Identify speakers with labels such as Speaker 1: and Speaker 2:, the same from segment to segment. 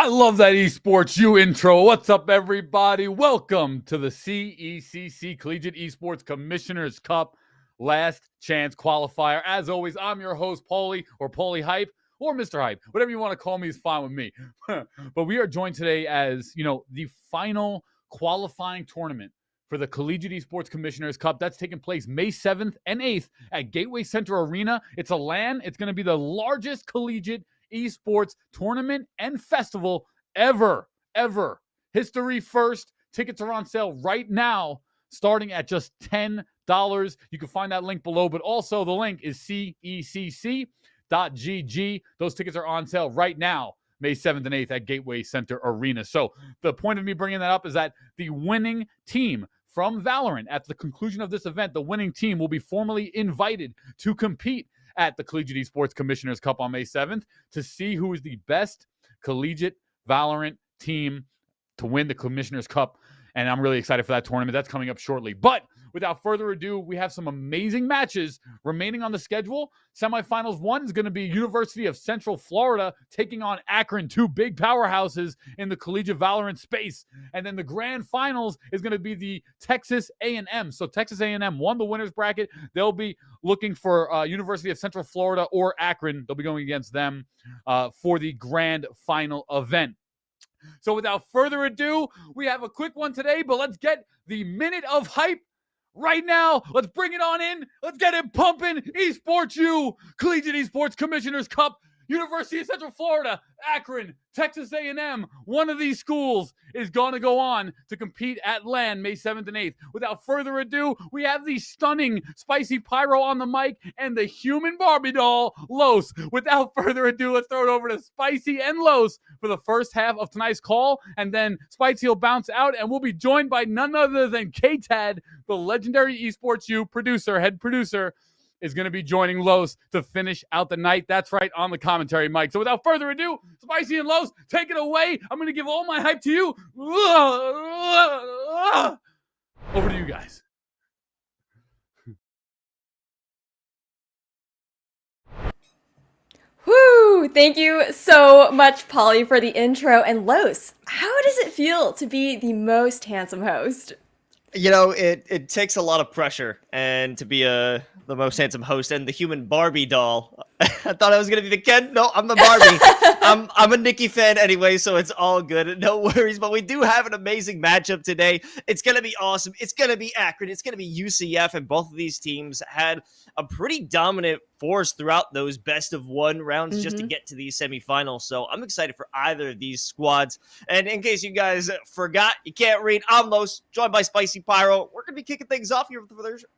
Speaker 1: I love that esports U intro. What's up, everybody? Welcome to the CECC Collegiate Esports Commissioners Cup Last Chance Qualifier. As always, I'm your host, Paulie, or Paulie Hype, or Mr. Hype. Whatever you want to call me is fine with me. But we are joined today as, the final qualifying tournament for the Collegiate Esports Commissioners Cup. That's taking place May 7th and 8th at Gateway Center Arena. It's a LAN. It's going to be the largest collegiate esports tournament and festival ever. History first. Tickets are on sale right now, starting at just $10. You can find that link below, but also the link is cecc.gg. Those tickets are on sale right now, May 7th and 8th at Gateway Center Arena. So the point of me bringing that up is that the winning team from Valorant, at the conclusion of this event, the winning team will be formally invited to compete at the Collegiate Esports Commissioners Cup on May 7th to see who is the best collegiate Valorant team to win the Commissioners Cup. And I'm really excited for that tournament. That's coming up shortly. But without further ado, we have some amazing matches remaining on the schedule. Semifinals 1 is going to be University of Central Florida taking on Akron, two big powerhouses in the collegiate Valorant space. And then the grand finals is going to be the Texas A&M. So Texas A&M won the winner's bracket. They'll be looking for University of Central Florida or Akron. They'll be going against them for the grand final event. So without further ado, we have a quick one today, but let's get the minute of hype right now. Let's bring it on in. Let's get it pumping. Esports U, Collegiate Esports Commissioners Cup, University of Central Florida, Akron, Texas A&M. One of these schools is going to go on to compete at LAN May 7th and 8th. Without further ado, we have the stunning Spicy Pyro on the mic and the human Barbie doll, Los. Without further ado, let's throw it over to Spicy and Los for the first half of tonight's call. And then Spicy will bounce out and we'll be joined by none other than K-Tad, the legendary Esports U producer, head producer, is going to be joining Los to finish out the night. That's right, on the commentary mic. So without further ado, Spicy and Los, take it away. I'm going to give all my hype to you. Over to you guys.
Speaker 2: Woo! Thank you so much, Polly, for the intro. And Los, how does it feel to be the most handsome host?
Speaker 3: You know, it takes a lot of pressure and to be the most handsome host and the human Barbie doll. I thought I was gonna be the Ken. No, I'm the Barbie. I'm a Nikki fan anyway, so it's all good. No worries. But we do have an amazing matchup today. It's gonna be awesome. It's gonna be Akron. It's gonna be UCF, and both of these teams had a pretty dominant force throughout those best of one rounds just to get to these semifinals. So I'm excited for either of these squads. And in case you guys forgot, you can't read, I'm Los, joined by Spicy Pyro. We're going to be kicking things off here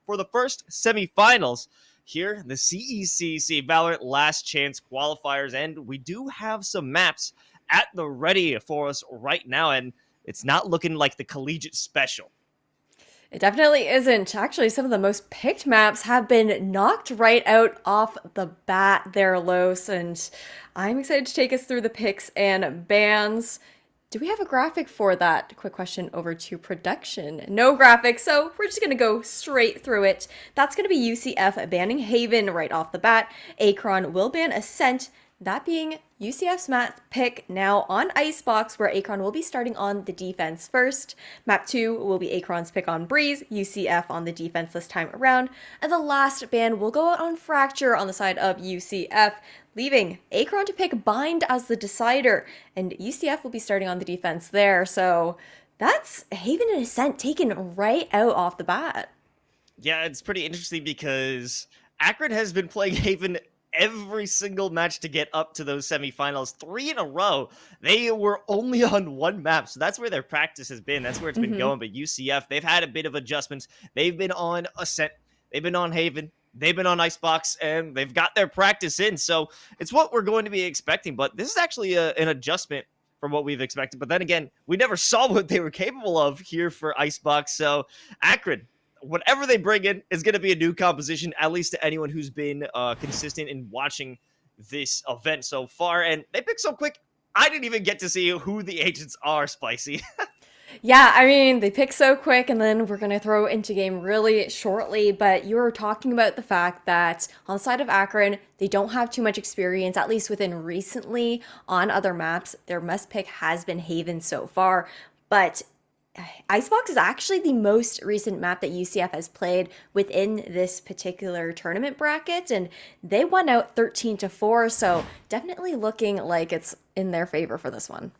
Speaker 3: for the first semifinals here, the CECC Valorant Last Chance Qualifiers. And we do have some maps at the ready for us right now, and it's not looking like the collegiate special.
Speaker 2: It definitely isn't. Actually, some of the most picked maps have been knocked right out off the bat there, Los, and I'm excited to take us through the picks and bans. Do we have a graphic for that? Quick question over to production. No graphic, so we're just going to go straight through it. That's going to be UCF banning Haven right off the bat. Akron will ban Ascent, that being UCF's map pick now on Icebox, where Akron will be starting on the defense first. Map 2 will be Akron's pick on Breeze, UCF on the defense this time around. And the last ban will go out on Fracture on the side of UCF, leaving Akron to pick Bind as the decider. And UCF will be starting on the defense there. So that's Haven and Ascent taken right out off the bat.
Speaker 3: Yeah, it's pretty interesting because Akron has been playing Haven every single match to get up to those semifinals, 3 in a row. They were only on one map, so that's where their practice has been. That's where it's been going. But UCF, they've had a bit of adjustments. They've been on Ascent, they've been on Haven, they've been on Icebox, and they've got their practice in. So it's what we're going to be expecting. But this is actually an adjustment from what we've expected. But then again, we never saw what they were capable of here for Icebox. So Akron, whatever they bring in is going to be a new composition, at least to anyone who's been consistent in watching this event so far. And they picked so quick, I didn't even get to see who the agents are, Spicy.
Speaker 2: Yeah, I mean, they pick so quick, and then we're going to throw into game really shortly. But you were talking about the fact that on the side of Akron, they don't have too much experience, at least within recently on other maps. Their must pick has been Haven so far. But Icebox is actually the most recent map that UCF has played within this particular tournament bracket, and they won out 13-4. So definitely looking like it's in their favor for this one.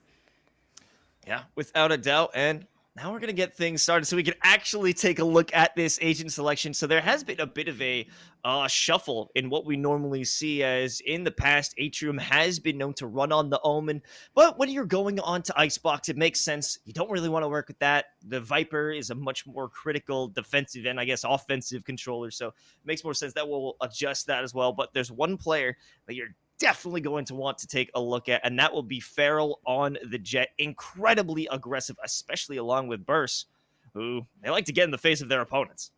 Speaker 3: Yeah, without a doubt. And now we're going to get things started so we can actually take a look at this agent selection. So there has been a bit of a shuffle in what we normally see, as in the past, Atrium has been known to run on the Omen. But when you're going on to Icebox, it makes sense. You don't really want to work with that. The Viper is a much more critical defensive and, I guess, offensive controller. So it makes more sense that we'll adjust that as well. But there's one player that you're definitely going to want to take a look at, and that will be Farrell on the Jet. Incredibly aggressive, especially along with Burst, who they like to get in the face of their opponents.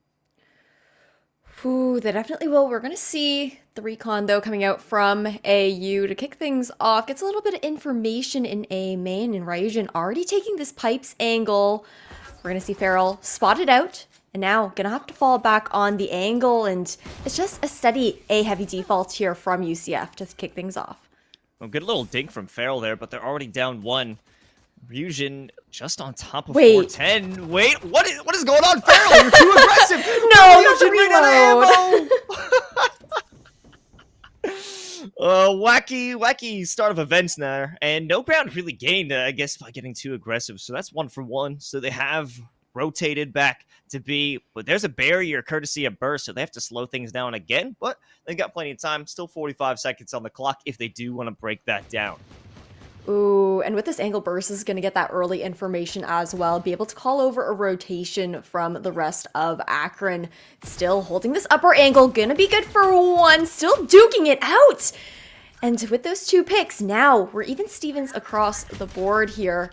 Speaker 2: Ooh, they definitely will. We're going to see the recon, though, coming out from AU to kick things off. Gets a little bit of information in A main, and Ryujin already taking this pipes angle. We're going to see Farrell spotted out, and now gonna have to fall back on the angle, and it's just a steady A heavy default here from UCF to kick things off.
Speaker 3: Well, good little dink from Farrell there, but they're already down one. Ryujin just on top of
Speaker 2: Wait.
Speaker 3: 410. Wait, what is going on, Farrell? You're too aggressive.
Speaker 2: No, not the
Speaker 3: Ryujin ran out of ammo. Wacky start of events there, and no ground really gained, I guess, by getting too aggressive. So that's 1 for 1. So they have rotated back to B, but there's a barrier courtesy of Burst, so they have to slow things down again, but they've got plenty of time. Still 45 seconds on the clock if they do want to break that down.
Speaker 2: Ooh, and with this angle, Burst is going to get that early information as well, be able to call over a rotation from the rest of Akron. Still holding this upper angle, gonna be good for 1, still duking it out! And with those 2 picks, now we're even Stevens across the board here.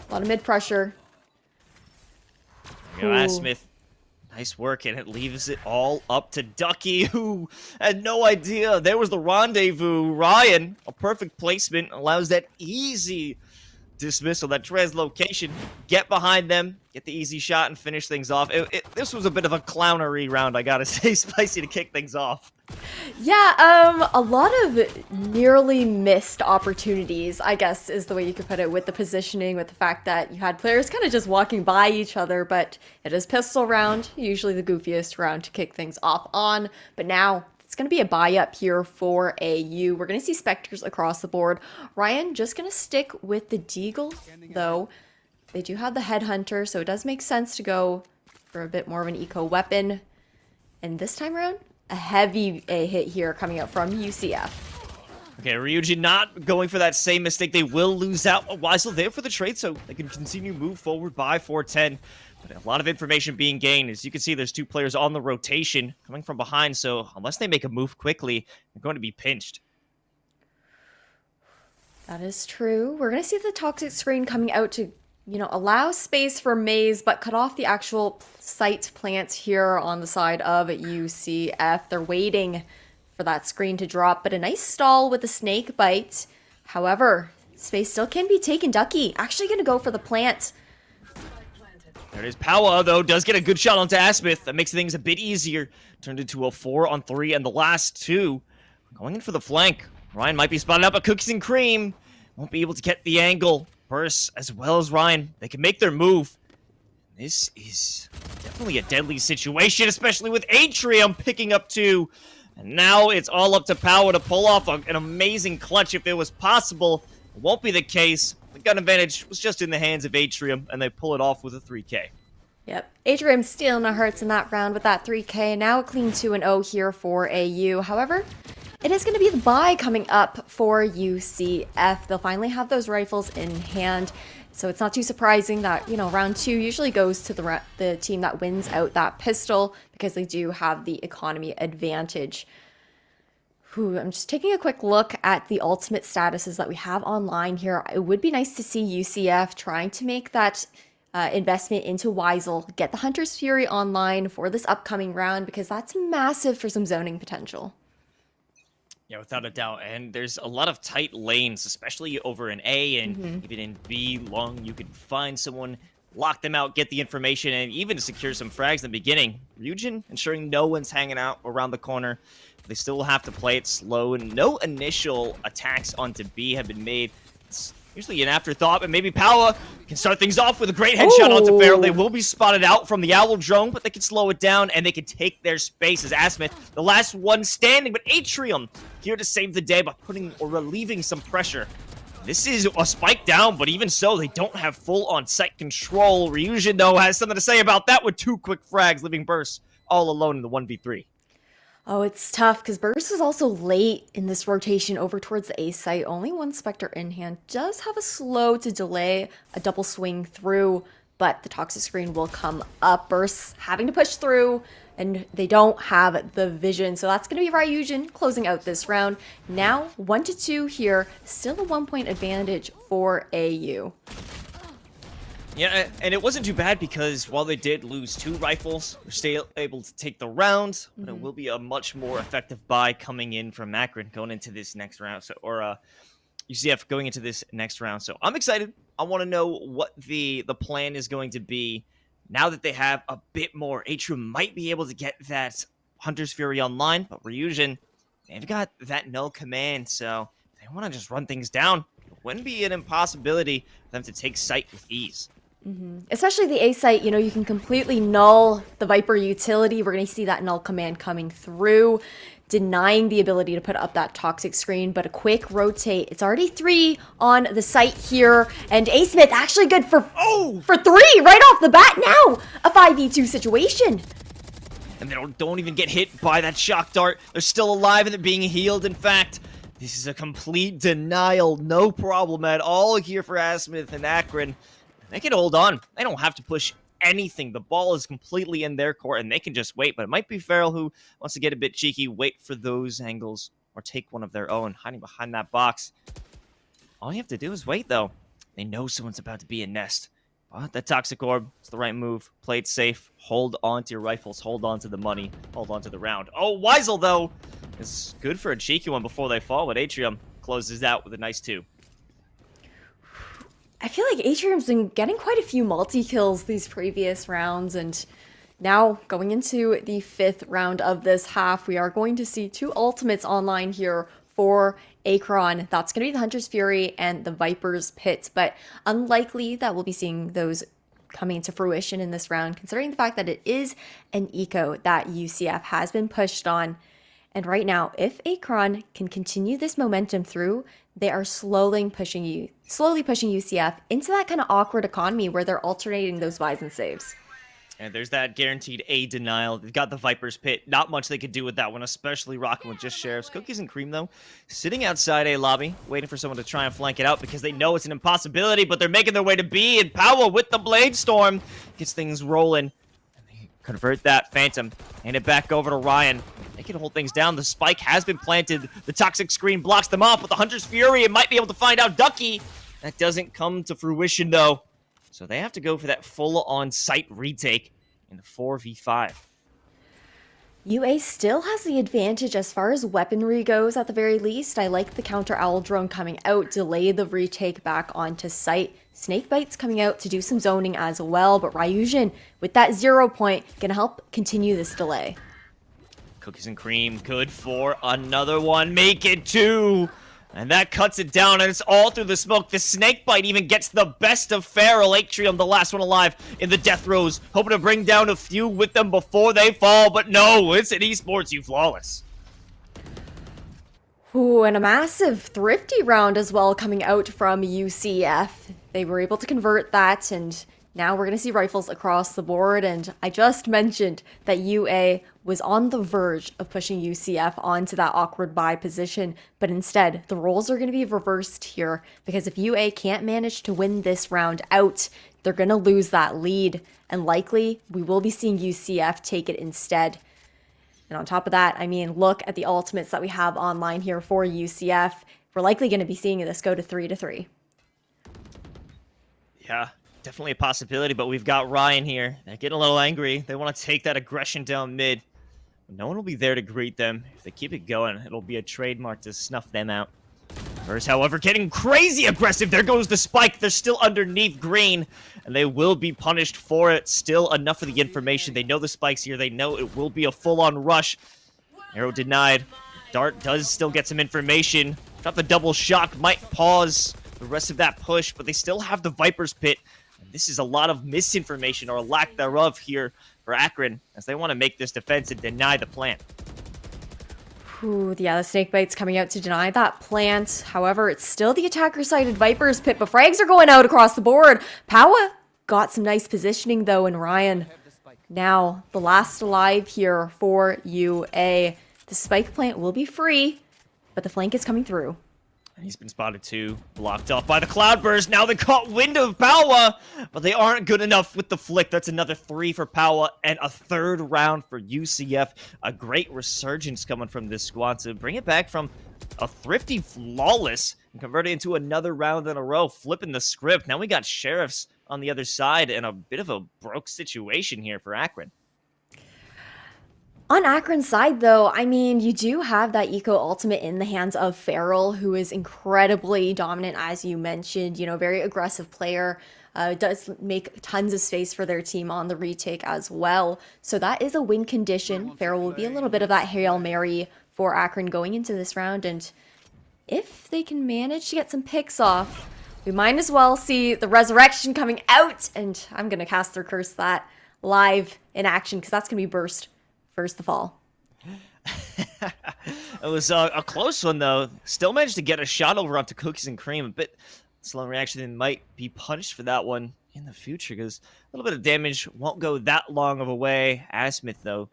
Speaker 2: A lot of mid-pressure.
Speaker 3: Smith, nice work, and it leaves it all up to Ducky, who had no idea there was the rendezvous. Ryan, a perfect placement, allows that easy dismissal, that translocation. Get behind them, get the easy shot, and finish things off. This was a bit of a clownery round, I gotta say. Spicy to kick things off.
Speaker 2: Yeah, a lot of nearly missed opportunities, I guess is the way you could put it, with the positioning, with the fact that you had players kind of just walking by each other, but it is pistol round, usually the goofiest round to kick things off on, but now it's going to be a buy up here for AU. We're going to see Spectres across the board. Ryan just going to stick with the Deagle, though. They do have the Headhunter, so it does make sense to go for a bit more of an eco weapon. And this time around, a heavy A hit here coming out from UCF.
Speaker 3: Okay, Ryujin not going for that same mistake. They will lose out. Weisel there for the trade, so they can continue move forward by 410. But a lot of information being gained. As you can see, there's 2 players on the rotation coming from behind, so unless they make a move quickly, they're going to be pinched.
Speaker 2: That is true. We're going to see the toxic screen coming out to, allow space for Maze, but cut off the actual site plants here on the side of UCF. They're waiting for that screen to drop, but a nice stall with the snake bite. However, space still can be taken. Ducky actually going to go for the plant.
Speaker 3: There it is. Powa, though, does get a good shot onto Asmith. That makes things a bit easier. Turned into a 4-on-3, and the last 2 going in for the flank. Ryan might be spotted up, but Cookies and Cream won't be able to get the angle. Burst, as well as Ryan, they can make their move. This is definitely a deadly situation, especially with Atrium picking up 2. And now it's all up to Powa to pull off an amazing clutch if it was possible. It won't be the case. The gun advantage was just in the hands of Atrium, and they pull it off with a 3K.
Speaker 2: Yep, Atrium stealing the hearts in that round with that 3K. Now a clean 2-0 here for AU. However, it is going to be the bye coming up for UCF. They'll finally have those rifles in hand. So it's not too surprising that, round 2 usually goes to the team that wins out that pistol, because they do have the economy advantage. I'm just taking a quick look at the ultimate statuses that we have online here. It would be nice to see UCF trying to make that investment into Weisel, get the Hunter's Fury online for this upcoming round, because that's massive for some zoning potential.
Speaker 3: Yeah, without a doubt. And there's a lot of tight lanes, especially over in A and even in B long. You can find someone lock them out, get the information, and even to secure some frags in the beginning. Ryujin ensuring no one's hanging out around the corner. They still have to play it slow, and no initial attacks onto B have been made. It's usually an afterthought, but maybe Power can start things off with a great headshot onto Farrell. They will be spotted out from the Owl drone, but they can slow it down, and they can take their space as Asmith, the last one standing, but Atrium here to save the day by putting or relieving some pressure. This is a spike down, but even so, they don't have full on-site control. Ryujin, though, has something to say about that with 2 quick frags, leaving Burst all alone in the 1v3.
Speaker 2: Oh, it's tough because Burst is also late in this rotation over towards the A site. Only 1 Spectre in hand. Does have a slow to delay a double swing through, but the toxic screen will come up. Burst having to push through, and they don't have the vision. So that's going to be Ryujin closing out this round. Now 1-2 here. Still a 1-point advantage for AU.
Speaker 3: Yeah, and it wasn't too bad because while they did lose 2 rifles, they're still able to take the round, but it will be a much more effective buy coming in from Akron going into this next round, or UCF going into this next round. So I'm excited. I want to know what the plan is going to be now that they have a bit more. Atrium might be able to get that Hunter's Fury online, but Ryujin, they've got that null command, so they want to just run things down. It wouldn't be an impossibility for them to take site with ease.
Speaker 2: Especially the A site, you can completely null the Viper utility. We're going to see that null command coming through, denying the ability to put up that toxic screen, but a quick rotate. It's already 3 on the site here, and A Smith actually good for 3 right off the bat now. A 5v2 situation.
Speaker 3: And they don't even get hit by that shock dart. They're still alive and they're being healed. In fact, this is a complete denial. No problem at all here for Asmith and Akron. They can hold on. They don't have to push anything. The ball is completely in their court, and they can just wait. But it might be Farrell who wants to get a bit cheeky, wait for those angles, or take one of their own, hiding behind that box. All you have to do is wait, though. They know someone's about to be in nest. But that Toxic Orb, it's the right move. Play it safe. Hold on to your rifles. Hold on to the money. Hold on to the round. Oh, Weisel, though, is good for a cheeky one before they fall, but Atrium closes out with a nice 2.
Speaker 2: I feel like Atrium's been getting quite a few multi-kills these previous rounds, and now going into the 5th round of this half, we are going to see 2 ultimates online here for Akron. That's going to be the Hunter's Fury and the Viper's Pit, but unlikely that we'll be seeing those coming into fruition in this round, considering the fact that it is an eco that UCF has been pushed on. And right now, if Akron can continue this momentum through, they are slowly pushing UCF into that kind of awkward economy where they're alternating those buys and saves.
Speaker 3: And there's that guaranteed A denial. They've got the Viper's Pit. Not much they could do with that one, especially rocking with just Sheriffs. Cookies and Cream, though, sitting outside A lobby, waiting for someone to try and flank it out because they know it's an impossibility, but they're making their way to B, and Power with the Blade Storm gets things rolling. And they convert that Phantom, hand it back over to Ryan. They can hold things down. The spike has been planted. The toxic screen blocks them off, but the Hunter's Fury, it might be able to find out Ducky. That doesn't come to fruition, though. So they have to go for that full on-site retake in the 4v5.
Speaker 2: UA still has the advantage as far as weaponry goes at the very least. I like the counter owl drone coming out, delay the retake back onto site. Snakebite's coming out to do some zoning as well, but Ryujin with that 0 point gonna help continue this delay.
Speaker 3: Cookies and Cream, good for another one. Make it 2. And that cuts it down, and it's all through the smoke. The Snakebite even gets the best of Feral. Atrium, the last one alive in the death rows, hoping to bring down a few with them before they fall. But no, it's an esports, you flawless.
Speaker 2: Ooh, and a massive thrifty round as well coming out from UCF. They were able to convert that, and now we're going to see rifles across the board. And I just mentioned that UA was on the verge of pushing UCF onto that awkward buy position, but instead the roles are going to be reversed here, because if UA can't manage to win this round out, they're going to lose that lead, and likely we will be seeing UCF take it instead. And on top of that, I mean, look at the ultimates that we have online here for UCF. We're likely going to be seeing this go to 3-3.
Speaker 3: Yeah, definitely a possibility, but we've got Ryan here. They're getting a little angry. They want to take that aggression down mid. No one will be there to greet them. If they keep it going, it'll be a trademark to snuff them out. Vipers, however, getting crazy aggressive. There goes the spike. They're still underneath green, and they will be punished for it. Still enough of the information. They know the spike's here. They know it will be a full-on rush. Arrow denied. Dart does still get some information. Drop the double shock. Might pause the rest of that push, but they still have the Viper's Pit. And this is a lot of misinformation or lack thereof here for Akron, as they want to make this defense and deny the plant.
Speaker 2: Ooh, yeah, the Snakebite's coming out to deny that plant. However, it's still the attacker-sided Viper's Pit, but frags are going out across the board. Powa got some nice positioning, though, and Ryan. Now, the last alive here for UA. The spike plant will be free, but the flank is coming through.
Speaker 3: He's been spotted too, blocked off by the Cloudburst. Now they caught wind of Powa, but they aren't good enough with the flick. That's another 3 for Powa and a 3rd round for UCF. A great resurgence coming from this squad to bring it back from a thrifty flawless and convert it into another round in a row, flipping the script. Now we got Sheriffs on the other side and a bit of a broke situation here for Akron.
Speaker 2: On Akron's side, though, I mean, you do have that Eco Ultimate in the hands of Farrell, who is incredibly dominant, as you mentioned, you know, very aggressive player, does make tons of space for their team on the retake as well. So that is a win condition. Farrell will be a little bit of that Hail Mary for Akron going into this round, and if they can manage to get some picks off, we might as well see the Resurrection coming out, and I'm going to cast their curse that live in action, because that's going to be Burst. First of all.
Speaker 3: It was a close one, though. Still managed to get a shot over onto Cookies and Cream. A bit slow reaction and might be punished for that one in the future, because a little bit of damage won't go that long of a way. Asmith, though,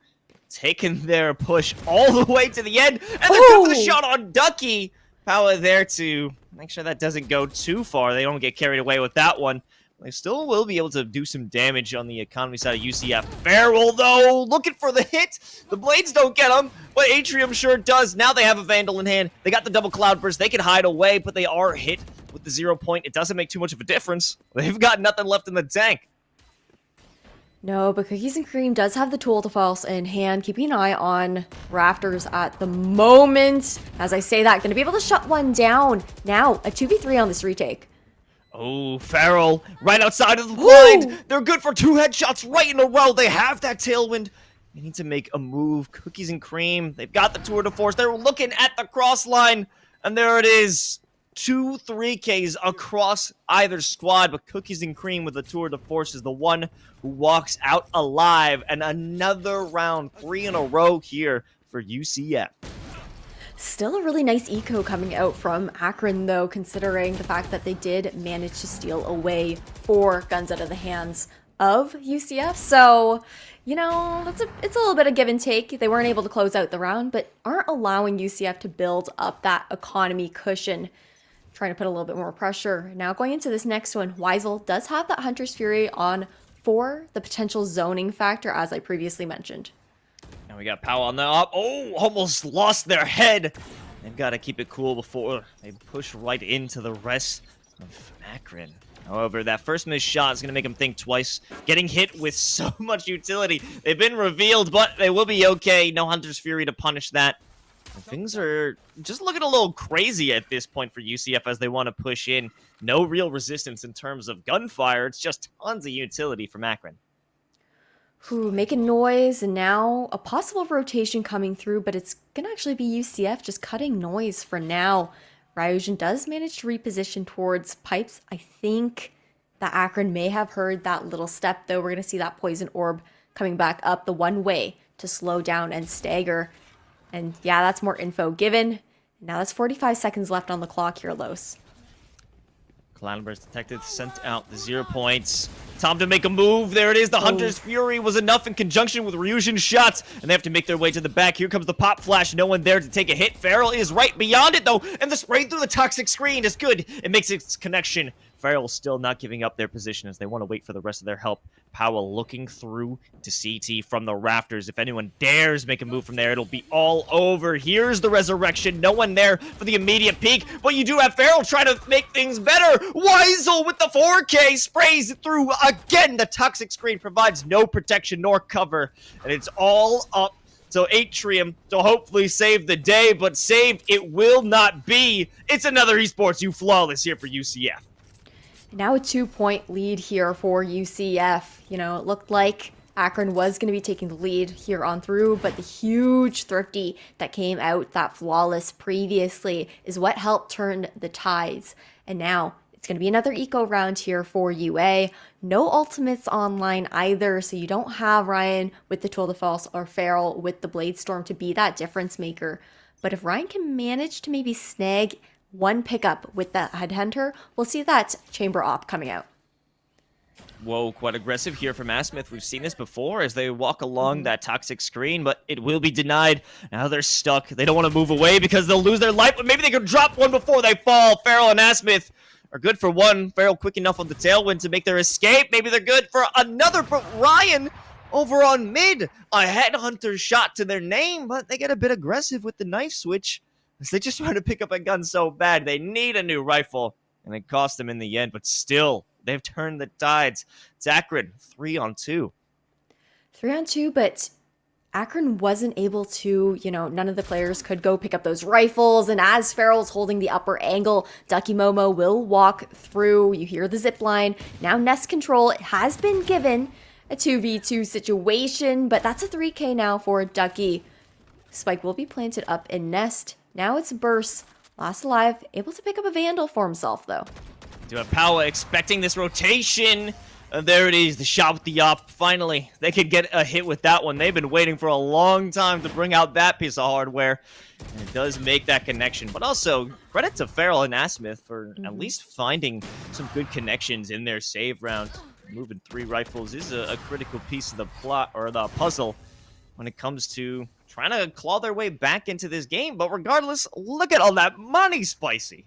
Speaker 3: taking their push all the way to the end. And they're good for the shot on Ducky. Power there to make sure that doesn't go too far. They don't get carried away with that one. They still will be able to do some damage on the economy side of UCF. Farrell, though, looking for the hit. The blades don't get him, but Atrium sure does. Now they have a Vandal in hand. They got the double Cloudburst. They can hide away, but they are hit with the 0 point. It doesn't make too much of a difference. They've got nothing left in the tank.
Speaker 2: No, but Cookies and Cream does have the Tool de Force in hand, keeping an eye on Rafters at the moment. As I say that, going to be able to shut one down. Now, a 2v3 on this retake.
Speaker 3: Oh, Farrell, right outside of the blind. They're good for 2 headshots right in a row. They have that tailwind. They need to make a move. Cookies and Cream, they've got the tour de force. They're looking at the cross line, and there it is. 2 3Ks across either squad, but Cookies and Cream with the tour de force is the one who walks out alive. And another round, 3 in a row here for UCF.
Speaker 2: Still a really nice eco coming out from Akron, though, considering the fact that they did manage to steal away 4 guns out of the hands of UCF. So, you know, it's a little bit of give and take. They weren't able to close out the round, but aren't allowing UCF to build up that economy cushion, trying to put a little bit more pressure. Now going into this next one, Weisel does have that Hunter's Fury on for the potential zoning factor, as I previously mentioned.
Speaker 3: And we got Powell on the up. Oh, almost lost their head. They've got to keep it cool before they push right into the rest of Akron. However, that first missed shot is going to make them think twice. Getting hit with so much utility. They've been revealed, but they will be okay. No Hunter's Fury to punish that. And things are just looking a little crazy at this point for UCF as they want to push in. No real resistance in terms of gunfire. It's just tons of utility from Akron.
Speaker 2: Ooh, making noise, and now a possible rotation coming through, but it's going to actually be UCF just cutting noise for now. Ryujin does manage to reposition towards pipes. I think that Akron may have heard that little step, though. We're going to see that poison orb coming back up the one way to slow down and stagger. And yeah, that's more info given. Now that's 45 seconds left on the clock here, Los.
Speaker 3: Cloudburst detected, sent out the 0 points. Time to make a move. There it is. The Hunter's Fury was enough in conjunction with Ryujin's shots, and they have to make their way to the back. Here comes the pop flash. No one there to take a hit. Farrell is right beyond it, though, and the spray through the toxic screen is good. It makes its connection. Farrell still not giving up their position as they want to wait for the rest of their help. Powell looking through to CT from the rafters. If anyone dares make a move from there, it'll be all over. Here's the resurrection. No one there for the immediate peek, but you do have Farrell trying to make things better. Weisel with the 4K sprays it through again. The toxic screen provides no protection nor cover, and it's all up to Atrium to hopefully save the day, but saved it will not be. It's another esports U flawless here for UCF.
Speaker 2: Now a 2-point lead here for UCF. You know, it looked like Akron was going to be taking the lead here on through, but the huge thrifty that came out that flawless previously is what helped turn the tides. And now it's going to be another eco round here for UA. No ultimates online either, so you don't have Ryan with the Tour de Force or Farrell with the Bladestorm to be that difference maker. But if Ryan can manage to maybe snag one pickup with that Headhunter, we'll see that Chamber Op coming out.
Speaker 3: Whoa, quite aggressive here from Asmith. We've seen this before as they walk along that toxic screen, but it will be denied. Now they're stuck. They don't want to move away because they'll lose their life, but maybe they can drop one before they fall. Farrell and Asmith are good for one. Farrell quick enough on the tailwind to make their escape. Maybe they're good for another, but Ryan over on mid. A Headhunter shot to their name, but they get a bit aggressive with the knife switch as they just want to pick up a gun so bad. They need a new rifle, and it cost them in the end, but still, they've turned the tides. It's Akron, 3-on-2.
Speaker 2: 3-on-2, but Akron wasn't able to, none of the players could go pick up those rifles. And as Farrell's holding the upper angle, Ducky Momo will walk through. You hear the zip line. Now nest control has been given a 2v2 situation, but that's a 3K now for Ducky. Spike will be planted up in nest. Now it's Burst, last alive, able to pick up a Vandal for himself though.
Speaker 3: Do have Power expecting this rotation. There it is, the shot with the op. Finally, they could get a hit with that one. They've been waiting for a long time to bring out that piece of hardware. And it does make that connection. But also, credit to Farrell and Asmith for at least finding some good connections in their save round. Moving 3 rifles is a critical piece of the plot or the puzzle when it comes to trying to claw their way back into this game. But regardless, look at all that money, Spicy.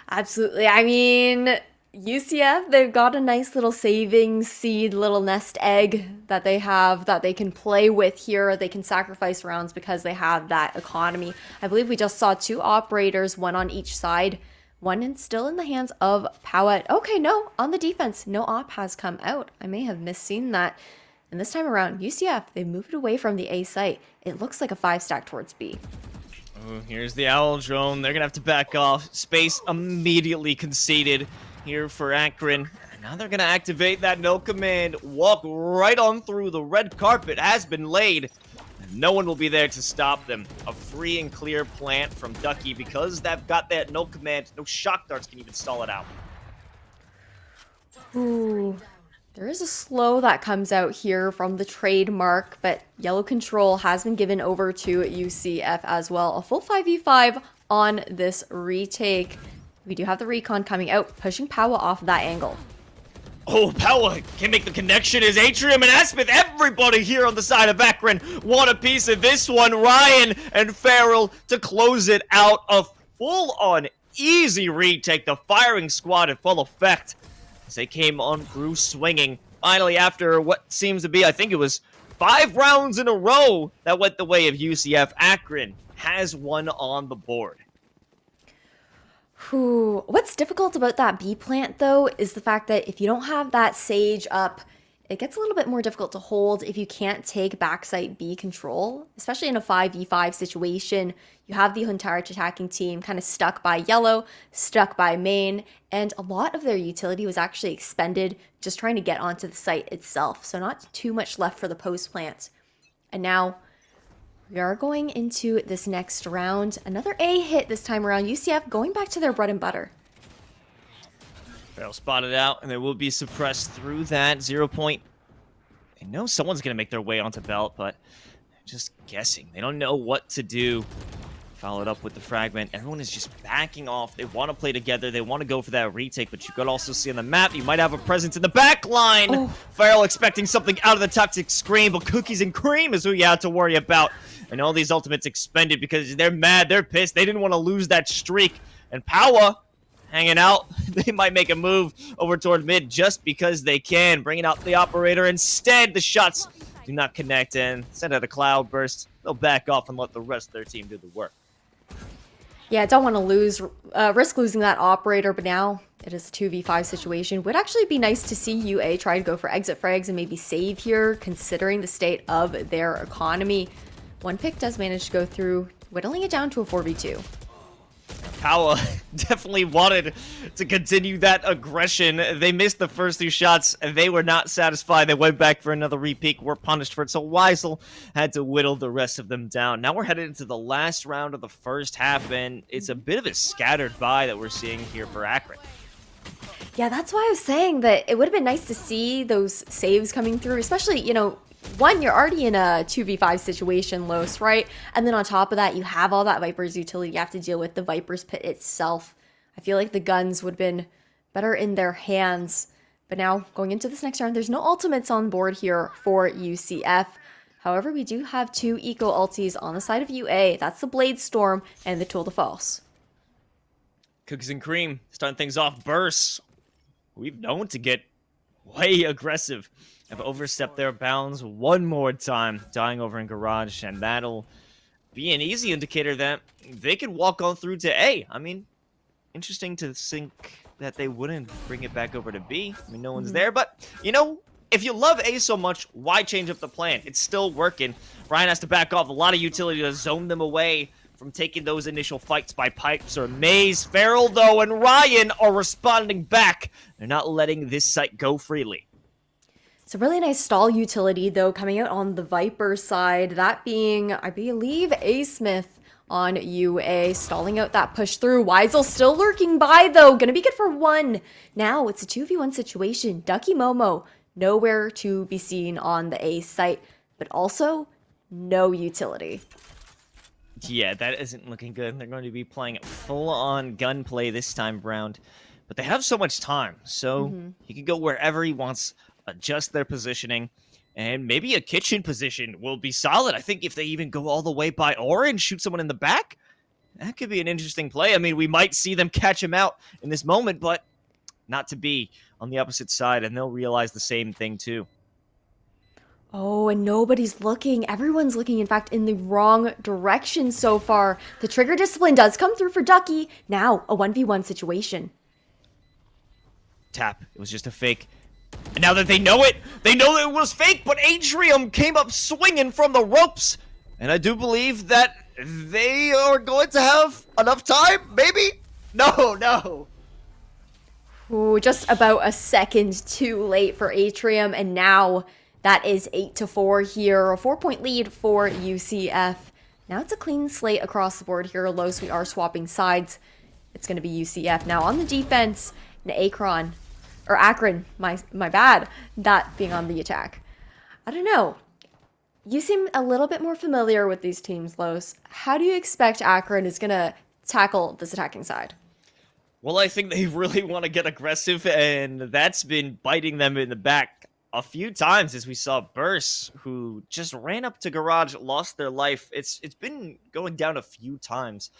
Speaker 2: Absolutely. I mean, UCF, they've got a nice little savings seed, little nest egg that they have that they can play with here. They can sacrifice rounds because they have that economy. I believe we just saw 2 operators, one on each side. One still in the hands of Powat. Okay, no, on the defense, no op has come out. I may have misseen that. And this time around, UCF, they moved away from the A site. It looks like a 5-stack towards B.
Speaker 3: Oh, here's the Owl drone. They're going to have to back off. Space immediately conceded here for Akron. And now they're going to activate that no command. Walk right on through. The red carpet has been laid. And no one will be there to stop them. A free and clear plant from Ducky because they've got that no command. No shock darts can even stall it out.
Speaker 2: Ooh. There is a slow that comes out here from the trademark, but yellow control has been given over to UCF as well. A full 5v5 on this retake. We do have the recon coming out, pushing Power off that angle.
Speaker 3: Oh, Power can make the connection as Atrium and Asmith. Everybody here on the side of Akron want a piece of this one. Ryan and Farrell to close it out. A full-on easy retake. The firing squad in full effect as they came on through swinging. Finally, after what seems to be, I think it was 5 rounds in a row that went the way of UCF, Akron has one on the board.
Speaker 2: Whew. What's difficult about that B plant, though, is the fact that if you don't have that Sage up, it gets a little bit more difficult to hold if you can't take backside B control, especially in a 5v5 situation. You have the entire attacking team kind of stuck by yellow, stuck by main, and a lot of their utility was actually expended just trying to get onto the site itself. So not too much left for the post plant. And now we are going into this next round. Another A hit this time around. UCF going back to their bread and butter.
Speaker 3: Farrell spotted out, and they will be suppressed through that 0 point. They know someone's going to make their way onto Belt, but just guessing. They don't know what to do. Followed up with the fragment. Everyone is just backing off. They want to play together. They want to go for that retake, but you could also see on the map, you might have a presence in the back line. Oh. Farrell expecting something out of the toxic screen, but cookies and cream is who you have to worry about. And all these ultimates expended because they're mad, they're pissed. They didn't want to lose that streak. And Power hanging out. They might make a move over toward mid just because they can. Bringing out the operator. Instead, the shots do not connect and send out a cloud burst. They'll back off and let the rest of their team do the work.
Speaker 2: Yeah, I don't want to risk losing that operator, but now it is a 2v5 situation. Would actually be nice to see UA try to go for exit frags and maybe save here, considering the state of their economy. one pick does manage to go through, whittling it down to a 4v2.
Speaker 3: Power definitely wanted to continue that aggression. They missed the first 2 shots. They were not satisfied. They went back for another repeat. Were punished for it. So Weisel had to whittle the rest of them down. Now we're headed into the last round of the first half, and it's a bit of a scattered bye that we're seeing here for Akron.
Speaker 2: Yeah, that's why I was saying that it would have been nice to see those saves coming through, especially, one, you're already in a 2v5 situation, Los, right? And then on top of that, you have all that Viper's utility you have to deal with, the Viper's pit itself. I feel like the guns would have been better in their hands. But now, going into this next round, there's no ultimates on board here for UCF. However, we do have 2 eco ultis on the side of UA. That's the Blade Storm and the Tool de False.
Speaker 3: Cookies and Cream starting things off. Bursts, we've known to get way aggressive, have overstepped their bounds one more time, dying over in Garage, and that'll be an easy indicator that they could walk on through to A. I mean, interesting to think that they wouldn't bring it back over to B. I mean, no one's there, but, if you love A so much, why change up the plan? It's still working. Ryan has to back off. A lot of utility to zone them away from taking those initial fights by Pipes or Maze. Farrell, though, and Ryan are responding back. They're not letting this site go freely.
Speaker 2: It's a really nice stall utility, though, coming out on the Viper side. That being, I believe, A-Smith on UA, stalling out that push through. Weisel still lurking by, though. Gonna be good for 1. Now, it's a 2v1 situation. Ducky Momo, nowhere to be seen on the A site, but also no utility.
Speaker 3: Yeah, that isn't looking good. They're going to be playing full-on gunplay this time round. But they have so much time, so he can go wherever he wants, adjust their positioning, and maybe a kitchen position will be solid. I think if they even go all the way by Orange, shoot someone in the back, that could be an interesting play. I mean, we might see them catch him out in this moment, but not to be on the opposite side, and they'll realize the same thing too.
Speaker 2: Oh, and nobody's looking. Everyone's looking, in fact, in the wrong direction so far. The trigger discipline does come through for Ducky. Now, a 1v1 situation.
Speaker 3: Tap. It was just a fake. And now that they know it was fake, but Atrium came up swinging from the ropes. And I do believe that they are going to have enough time, maybe? No.
Speaker 2: Ooh, just about a second too late for Atrium, and now that is 8-4 here, a 4-point lead for UCF. Now it's a clean slate across the board here. Los, we are swapping sides. It's going to be UCF now on the defense, and Akron, my bad, that being on the attack. I don't know. You seem a little bit more familiar with these teams, Los. How do you expect Akron is going to tackle this attacking side?
Speaker 3: Well, I think they really want to get aggressive, and that's been biting them in the back a few times, as we saw Burst, who just ran up to Garage, lost their life. It's been going down a few times,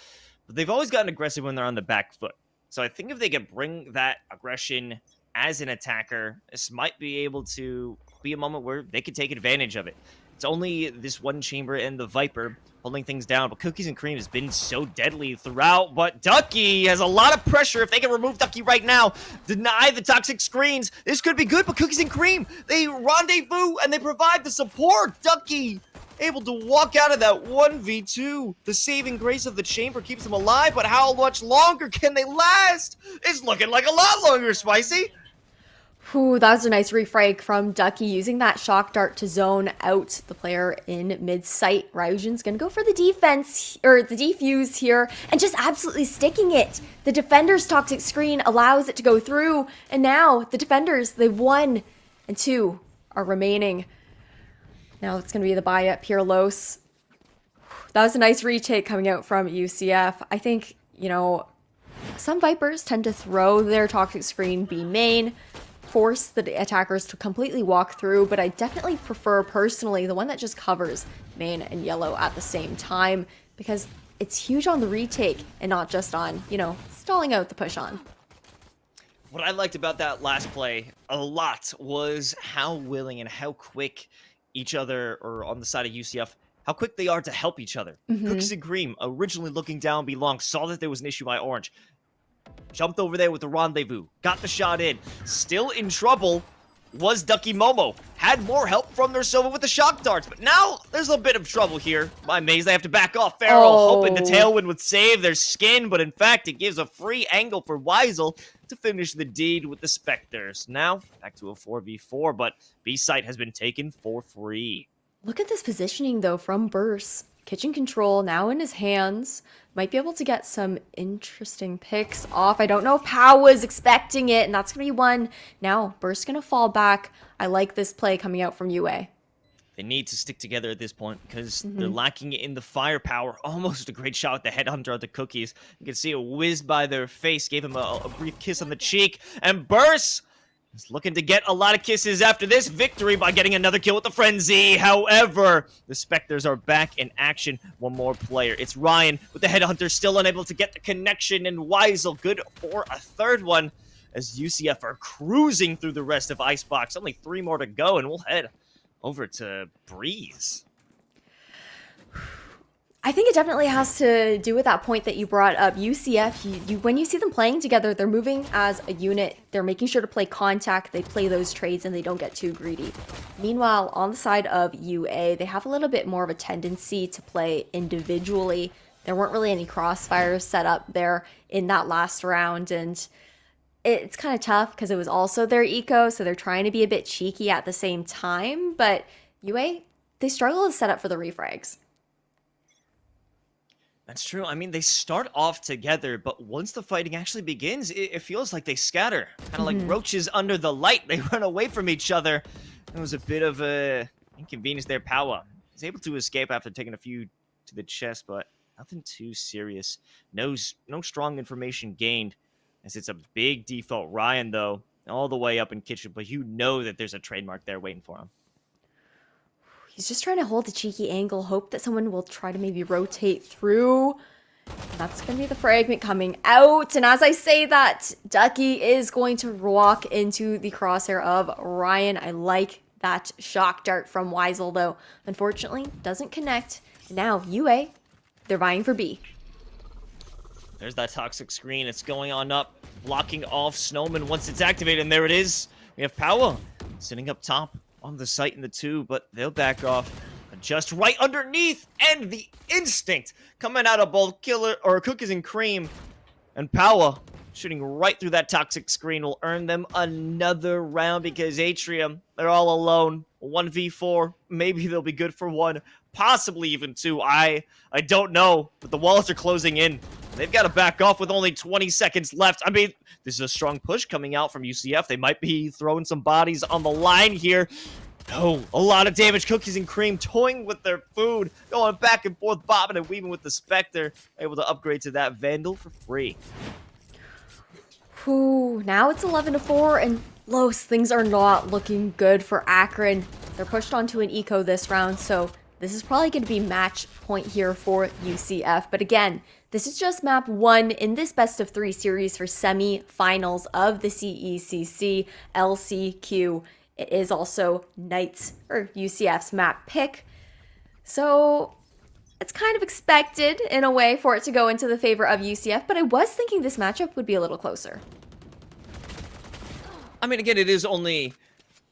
Speaker 3: but they've always gotten aggressive when they're on the back foot. So I think if they can bring that aggression as an attacker, this might be able to be a moment where they could take advantage of it. It's only this one chamber and the Viper holding things down, but Cookies and Cream has been so deadly throughout, but Ducky has a lot of pressure. If they can remove Ducky right now, deny the toxic screens, this could be good, but Cookies and Cream, they rendezvous and they provide the support. Ducky able to walk out of that 1v2. The saving grace of the chamber keeps them alive, but how much longer can they last? It's looking like a lot longer, Spicy.
Speaker 2: Ooh, that was a nice refrag from Ducky, using that shock dart to zone out the player in mid-sight. Ryujin's gonna go for the defense, or the defuse here, and just absolutely sticking it. The defender's toxic screen allows it to go through, and now the defenders, they've 1 and 2 are remaining. Now it's gonna be the buy up here, Los. That was a nice retake coming out from UCF. I think, some Vipers tend to throw their toxic screen B main, force the attackers to completely walk through, but I definitely prefer personally the one that just covers main and yellow at the same time, because it's huge on the retake and not just on, stalling out the push on.
Speaker 3: What I liked about that last play a lot was how willing and how quick each other, or on the side of UCF, how quick they are to help each other. Cookies and Cream, originally looking down B long, saw that there was an issue by Orange. Jumped over there with the rendezvous. Got the shot in. Still in trouble, was Ducky Momo. Had more help from their Sova with the shock darts, but now there's a bit of trouble here. By Maze, they have to back off. Farrell hoping the Tailwind would save their skin, but in fact, it gives a free angle for Weisel to finish the deed with the Spectres. Now, back to a 4v4, but B-Site has been taken for free.
Speaker 2: Look at this positioning, though, from Burst. Kitchen control now in his hands. Might be able to get some interesting picks off. I don't know if Pow was expecting it, and that's going to be one. Now, Burst's going to fall back. I like this play coming out from UA.
Speaker 3: They need to stick together at this point because they're lacking in the firepower. Almost a great shot with the headhunter of the cookies. You can see it whizzed by their face, gave him a brief kiss on the cheek. And Burst is looking to get a lot of kisses after this victory by getting another kill with the Frenzy. However, the Spectres are back in action. One more player. It's Ryan with the headhunter, still unable to get the connection. And Weisel good for a third one as UCF are cruising through the rest of Icebox. Only 3 more to go, and we'll head over to Breeze.
Speaker 2: I think it definitely has to do with that point that you brought up. UCF, when you see them playing together, they're moving as a unit. They're making sure to play contact. They play those trades and they don't get too greedy. Meanwhile, on the side of UA, they have a little bit more of a tendency to play individually. There weren't really any crossfires set up there in that last round, and it's kind of tough because it was also their eco, so they're trying to be a bit cheeky at the same time. But UA, they struggle to set up for the refrags.
Speaker 3: That's true. I mean, they start off together, but once the fighting actually begins, it feels like they scatter. Kind of like roaches under the light. They run away from each other. It was a bit of a inconvenience there. Power is able to escape after taking a few to the chest, but nothing too serious. No strong information gained, as it's a big default. Ryan, though, all the way up in kitchen, but you know that there's a trademark there waiting for him.
Speaker 2: He's just trying to hold the cheeky angle, hope that someone will try to maybe rotate through. And that's going to be the fragment coming out. And as I say that, Ducky is going to walk into the crosshair of Ryan. I like that shock dart from Weisel, though. Unfortunately, doesn't connect. And now, UA, they're vying for B.
Speaker 3: There's that toxic screen. It's going on up, blocking off Snowman once it's activated. And there it is. We have Power sitting up top on the site in the 2, but they'll back off. Just right underneath, and the instinct coming out of both Killer or Cookies and Cream, and Power shooting right through that toxic screen will earn them another round because Atrium, they're all alone. 1v4, maybe they'll be good for 1, possibly even 2. I don't know, but the walls are closing in. They've got to back off with only 20 seconds left. I mean, this is a strong push coming out from UCF. They might be throwing some bodies on the line here. Oh, a lot of damage. Cookies and Cream toying with their food, going back and forth, bobbing and weaving with the Spectre. Able to upgrade to that Vandal for free.
Speaker 2: Whew, now it's 11-4, and Los, things are not looking good for Akron. They're pushed onto an eco this round, so this is probably going to be match point here for UCF. But again, this is just map 1 in this best of 3 series for semi-finals of the CECC LCQ. It is also Knights or UCF's map pick. So it's kind of expected in a way for it to go into the favor of UCF, but I was thinking this matchup would be a little closer.
Speaker 3: I mean, again, it is only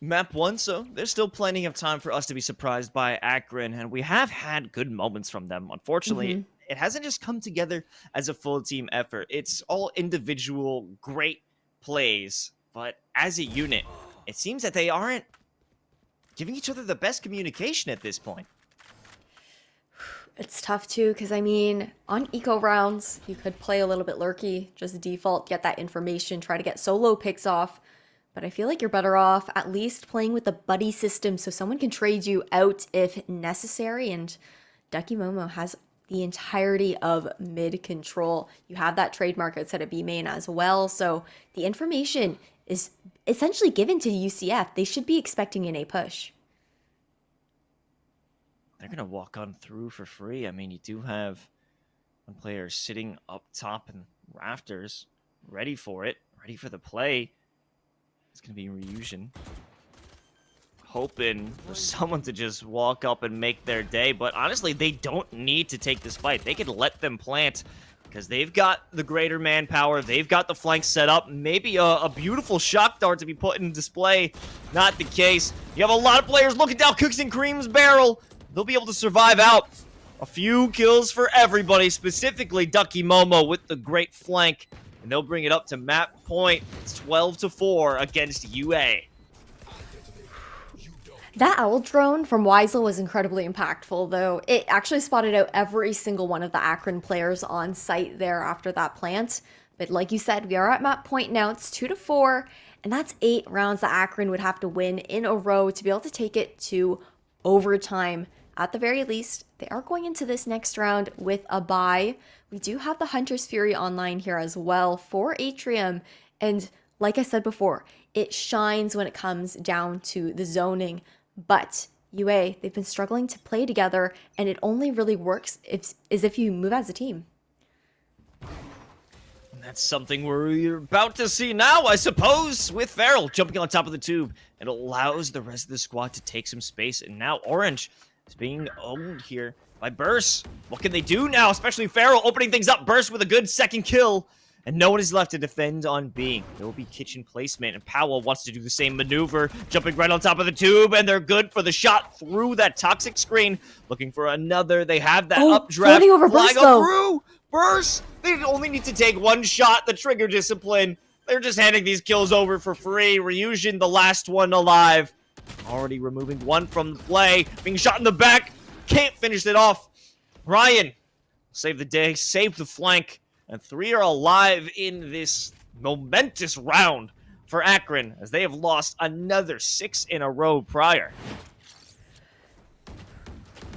Speaker 3: map 1, so there's still plenty of time for us to be surprised by Akron, and we have had good moments from them. Unfortunately, it hasn't just come together as a full team effort. It's all individual great plays, but as a unit, it seems that they aren't giving each other the best communication at this point.
Speaker 2: It's tough too, because I mean, on eco rounds, you could play a little bit lurky, just default, get that information, try to get solo picks off. But I feel like you're better off at least playing with the buddy system so someone can trade you out if necessary. And Ducky Momo has the entirety of mid control. You have that trademark outside of B main as well. So the information is essentially given to UCF. They should be expecting an A push.
Speaker 3: They're going to walk on through for free. I mean, you do have one player sitting up top in rafters, ready for it, ready for the play. It's going to be Ryujin. Hoping for someone to just walk up and make their day. But honestly, they don't need to take this fight. They could let them plant because they've got the greater manpower. They've got the flank set up. Maybe a beautiful shock dart to be put in display. Not the case. You have a lot of players looking down Cookies and Cream's barrel. They'll be able to survive out. A few kills for everybody, specifically Ducky Momo with the great flank. And they'll bring it up to map point. It's 12-4 against UA.
Speaker 2: That owl drone from Weisel was incredibly impactful, though. It actually spotted out every single one of the Akron players on site there after that plant. But like you said, we are at map point now. It's 2-4, and that's 8 rounds that Akron would have to win in a row to be able to take it to overtime. At the very least, they are going into this next round with a bye. We do have the Hunter's Fury online here as well for Atrium. And like I said before, it shines when it comes down to the zoning. But UA, they've been struggling to play together, and it only really works if you move as a team.
Speaker 3: That's something we're about to see now, I suppose, with Farrell jumping on top of the tube. It allows the rest of the squad to take some space, and now Orange is being owned here by Burst. What can they do now, especially Farrell opening things up. Burst with a good second kill, and no one is left to defend on B. There will be kitchen placement, and Powell wants to do the same maneuver, jumping right on top of the tube, and they're good for the shot through that toxic screen. Looking for another. They have that updraft.
Speaker 2: Floating over Burst, though.
Speaker 3: Through. Burst, they only need to take one shot. The trigger discipline. They're just handing these kills over for free. Ryujin, the last one alive. Already removing one from the play. Being shot in the back. Can't finish it off. Ryan, save the day, save the flank. And 3 are alive in this momentous round for Akron, as they have lost another 6 in a row prior.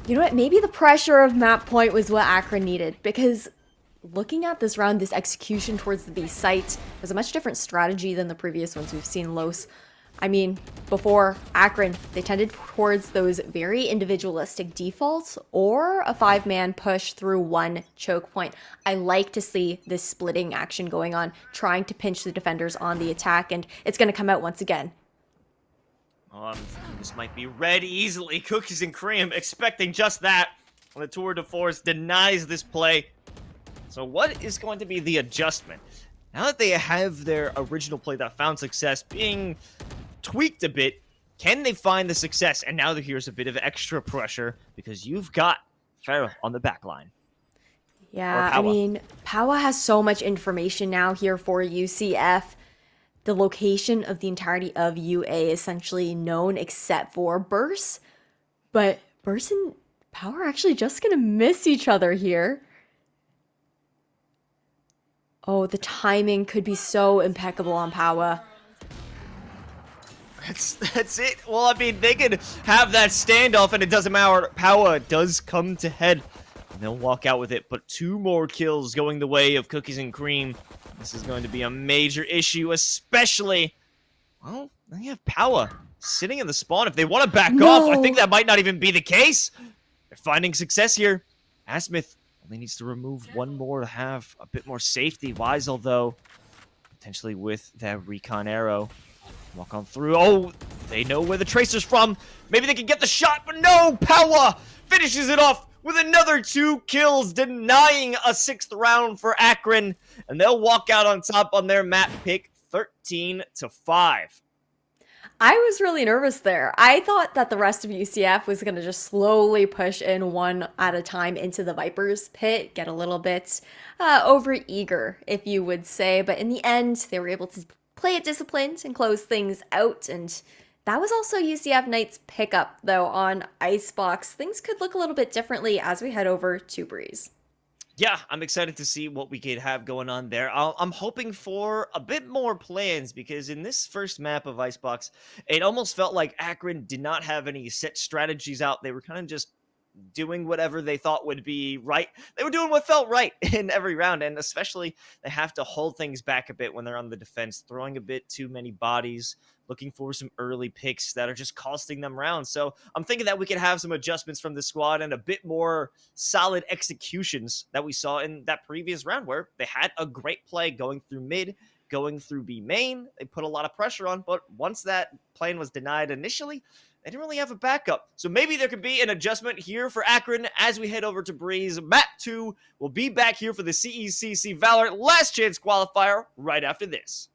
Speaker 2: You know what? Maybe the pressure of map point was what Akron needed, because looking at this round, this execution towards the B site was a much different strategy than the previous ones we've seen Los. I mean, before Akron, they tended towards those very individualistic defaults or a 5-man push through one choke point. I like to see this splitting action going on, trying to pinch the defenders on the attack, and it's going to come out once again.
Speaker 3: This might be read easily. Cookies and Cream expecting just that when the Tour de Force denies this play. So what is going to be the adjustment? Now that they have their original play that found success being tweaked a bit, can they find the success? And now here's a bit of extra pressure because you've got Farrell on the back line.
Speaker 2: Yeah, I mean, Powa has so much information now here for UCF. The location of the entirety of UA is essentially known except for Burst. But Burst and Power are actually just going to miss each other here. Oh, the timing could be so impeccable on Powa.
Speaker 3: That's it. Well, I mean, they could have that standoff, and it doesn't matter. Power does come to head, and they'll walk out with it. But 2 more kills going the way of Cookies and Cream. This is going to be a major issue, especially, well, they have Power sitting in the spawn. If they want to back off, I think that might not even be the case. They're finding success here. Asmith only needs to remove 1 more to have a bit more safety. Weisel, though, potentially with that recon arrow. Walk on through. Oh, they know where the tracer's from. Maybe they can get the shot, but no! Power finishes it off with another 2 kills, denying a 6th round for Akron. And they'll walk out on top on their map pick, 13-5.
Speaker 2: I was really nervous there. I thought that the rest of UCF was going to just slowly push in one at a time into the Vipers pit, get a little bit overeager, if you would say. But in the end, they were able to play it disciplined and close things out. And that was also UCF Knight's pickup, though, on Icebox. Things could look a little bit differently as we head over to Breeze.
Speaker 3: Yeah, I'm excited to see what we could have going on there. I'm hoping for a bit more plans, because in this first map of Icebox, it almost felt like Akron did not have any set strategies out. They were kind of just doing whatever they thought would be right. They were doing what felt right in every round, and especially they have to hold things back a bit when they're on the defense, throwing a bit too many bodies, looking for some early picks that are just costing them rounds. So I'm thinking that we could have some adjustments from the squad and a bit more solid executions that we saw in that previous round, where they had a great play going through mid, going through B main. They put a lot of pressure on, but once that plan was denied initially, they didn't really have a backup. So maybe there could be an adjustment here for Akron as we head over to Breeze. Map 2 will be back here for the CECC Valor Last Chance Qualifier right after this.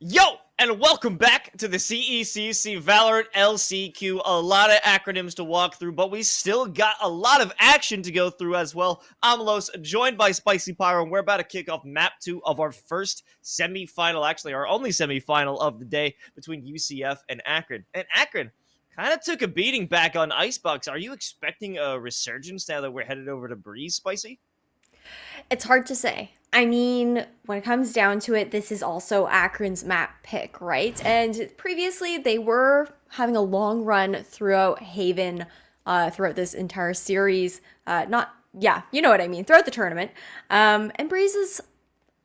Speaker 3: Yo, and welcome back to the CECC Valorant LCQ. A lot of acronyms to walk through, but we still got a lot of action to go through as well. I'm Los, joined by Spicy Pyro, and we're about to kick off map 2 of our first semifinal, actually our only semifinal of the day between UCF and Akron. And Akron kind of took a beating back on Icebox. Are you expecting a resurgence now that we're headed over to Breeze, Spicy?
Speaker 2: It's hard to say. I mean, when it comes down to it, this is also Akron's map pick, right? And previously, they were having a long run throughout Haven, throughout this entire series. You know what I mean, throughout the tournament. And Breeze is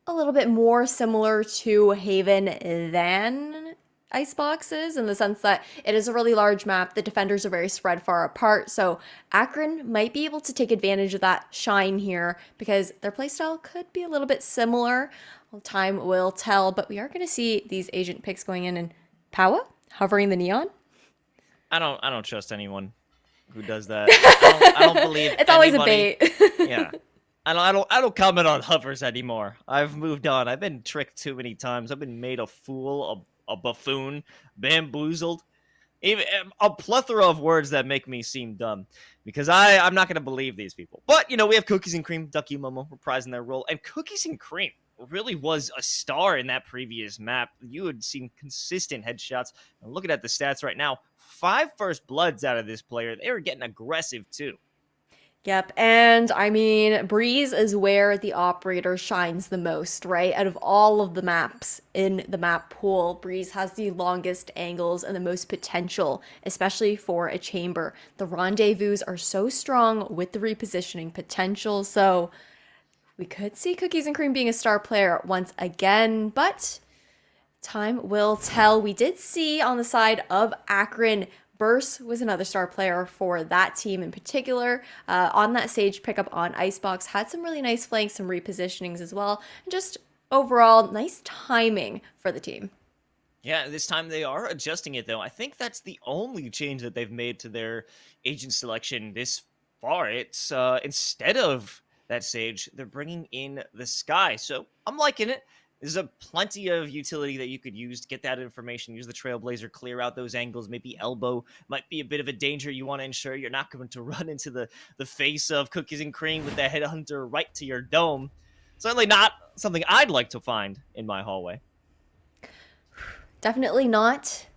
Speaker 2: a little bit more similar to Haven than Icebox is, in the sense that it is a really large map. The defenders are very spread far apart, so Akron might be able to take advantage of that shine here because their playstyle could be a little bit similar. Well, time will tell, but we are going to see these agent picks going in and Powa hovering the neon.
Speaker 3: I don't trust anyone who does that. I don't believe
Speaker 2: it's always a bait.
Speaker 3: Yeah. I don't comment on hovers anymore. I've moved on. I've been tricked too many times. I've been made a fool, a buffoon, bamboozled, even a plethora of words that make me seem dumb, because I'm not going to believe these people. But, we have Cookies and Cream, Ducky, Momo reprising their role, and Cookies and Cream really was a star in that previous map. You had seen consistent headshots, and looking at the stats right now, 5 first bloods out of this player. They were getting aggressive too.
Speaker 2: Yep, and I mean, Breeze is where the operator shines the most, right? Out of all of the maps in the map pool, Breeze has the longest angles and the most potential, especially for a chamber. The rendezvous are so strong with the repositioning potential, so we could see Cookies and Cream being a star player once again, but time will tell. We did see on the side of Akron, Burst was another star player for that team in particular. On that stage pickup on Icebox, had some really nice flanks, some repositionings as well, and just overall nice timing for the team.
Speaker 3: Yeah, this time they are adjusting it, though. I think that's the only change that they've made to their agent selection this far. It's instead of that Sage, they're bringing in the Sky. So I'm liking it. There's plenty of utility that you could use to get that information. Use the Trailblazer, clear out those angles. Maybe elbow might be a bit of a danger. You want to ensure you're not going to run into the face of Cookies and Cream with the Headhunter right to your dome. Certainly not something I'd like to find in my hallway.
Speaker 2: Definitely not,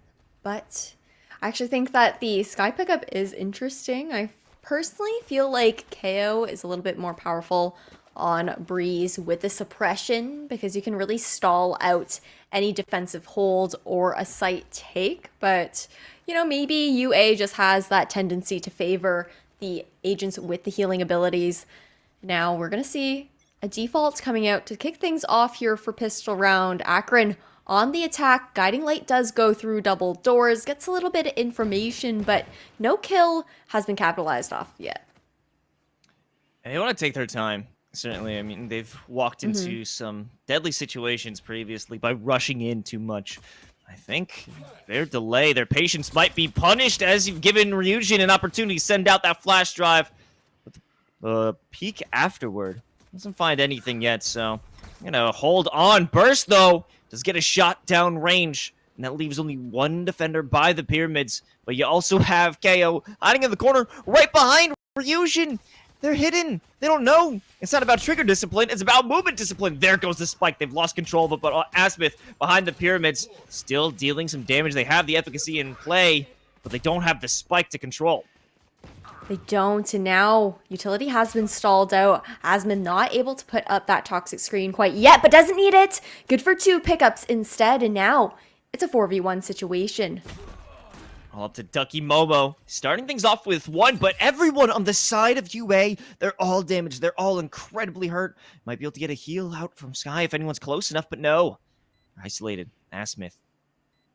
Speaker 2: but I actually think that the Sky pickup is interesting. I personally feel like KO is a little bit more powerful on Breeze with the suppression, because you can really stall out any defensive hold or a site take. But, maybe UA just has that tendency to favor the agents with the healing abilities. Now we're going to see a default coming out to kick things off here for pistol round. Akron on the attack. Guiding Light does go through double doors, gets a little bit of information, but no kill has been capitalized off yet.
Speaker 3: And they want to take their time. Certainly, I mean, they've walked into some deadly situations previously by rushing in too much. I think their delay, their patience might be punished, as you've given Ryujin an opportunity to send out that flash drive. But the peek afterward doesn't find anything yet, so I'm going to hold on. Burst, though, does get a shot down range, and that leaves only one defender by the pyramids. But you also have KO hiding in the corner right behind Ryujin. They're hidden. They don't know. It's not about trigger discipline. It's about movement discipline. There goes the spike. They've lost control of it, but Asmith behind the pyramids still dealing some damage. They have the efficacy in play, but they don't have the spike to control.
Speaker 2: They don't, and now utility has been stalled out. Asmith not able to put up that toxic screen quite yet, but doesn't need it. Good for 2 pickups instead, and now it's a 4v1 situation.
Speaker 3: All up to Ducky Momo, starting things off with 1, but everyone on the side of UA, they're all damaged. They're all incredibly hurt. Might be able to get a heal out from Sky if anyone's close enough, but no. Isolated. Asmith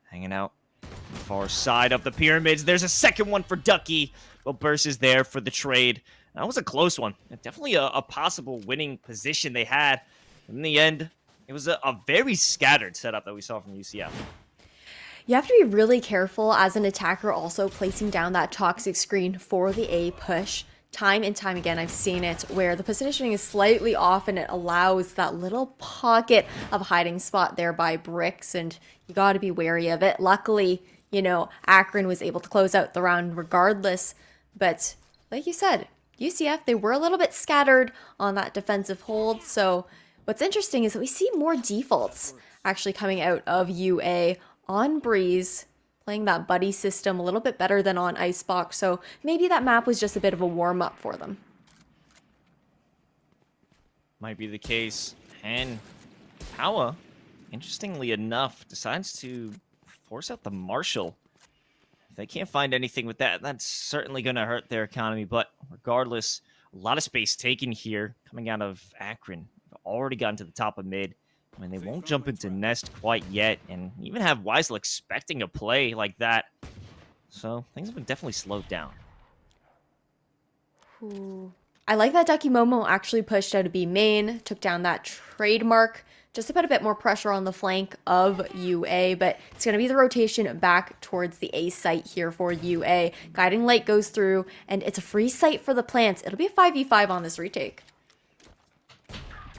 Speaker 3: hanging out on the far side of the pyramids. There's a second one for Ducky. Well, Burst is there for the trade. That was a close one. Definitely a possible winning position they had. In the end, it was a very scattered setup that we saw from UCF.
Speaker 2: You have to be really careful as an attacker also placing down that toxic screen for the A push. time and time again, I've seen it where the positioning is slightly off and it allows that little pocket of hiding spot there by bricks, and you got to be wary of it. Luckily, you know, Akron was able to close out the round regardless, but like you said, UCF, they were a little bit scattered on that defensive hold. So what's interesting is that we see more defaults actually coming out of UA on Breeze, playing that buddy system a little bit better than on Icebox. So maybe that map was just a bit of a warm-up for them.
Speaker 3: Might be the case. And Powa, interestingly enough, decides to force out the Marshall. If they can't find anything with that, that's certainly going to hurt their economy. But regardless, a lot of space taken here coming out of Akron. They've already gotten to the top of mid. I mean, they won't jump into Nest quite yet, and even have Weisel expecting a play like that. So things have been definitely slowed down.
Speaker 2: Ooh. I like that Ducky Momo actually pushed out a B main, took down that trademark, just to put a bit more pressure on the flank of UA, but it's going to be the rotation back towards the A site here for UA. Guiding Light goes through, and it's a free site for the plants. It'll be a 5v5 on this retake.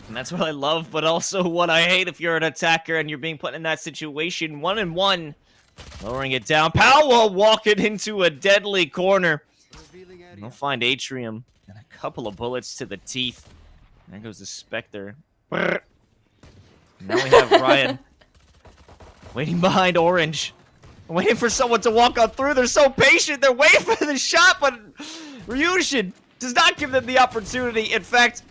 Speaker 3: And that's what I love, but also what I hate if you're an attacker and you're being put in that situation. 1-1. Lowering it down. Powell walking into a deadly corner. And they'll find Atrium. And a couple of bullets to the teeth. And there goes the Spectre. Now we have Ryan waiting behind Orange. Waiting for someone to walk on through. They're so patient. They're waiting for the shot, but Ryushin does not give them the opportunity. In fact,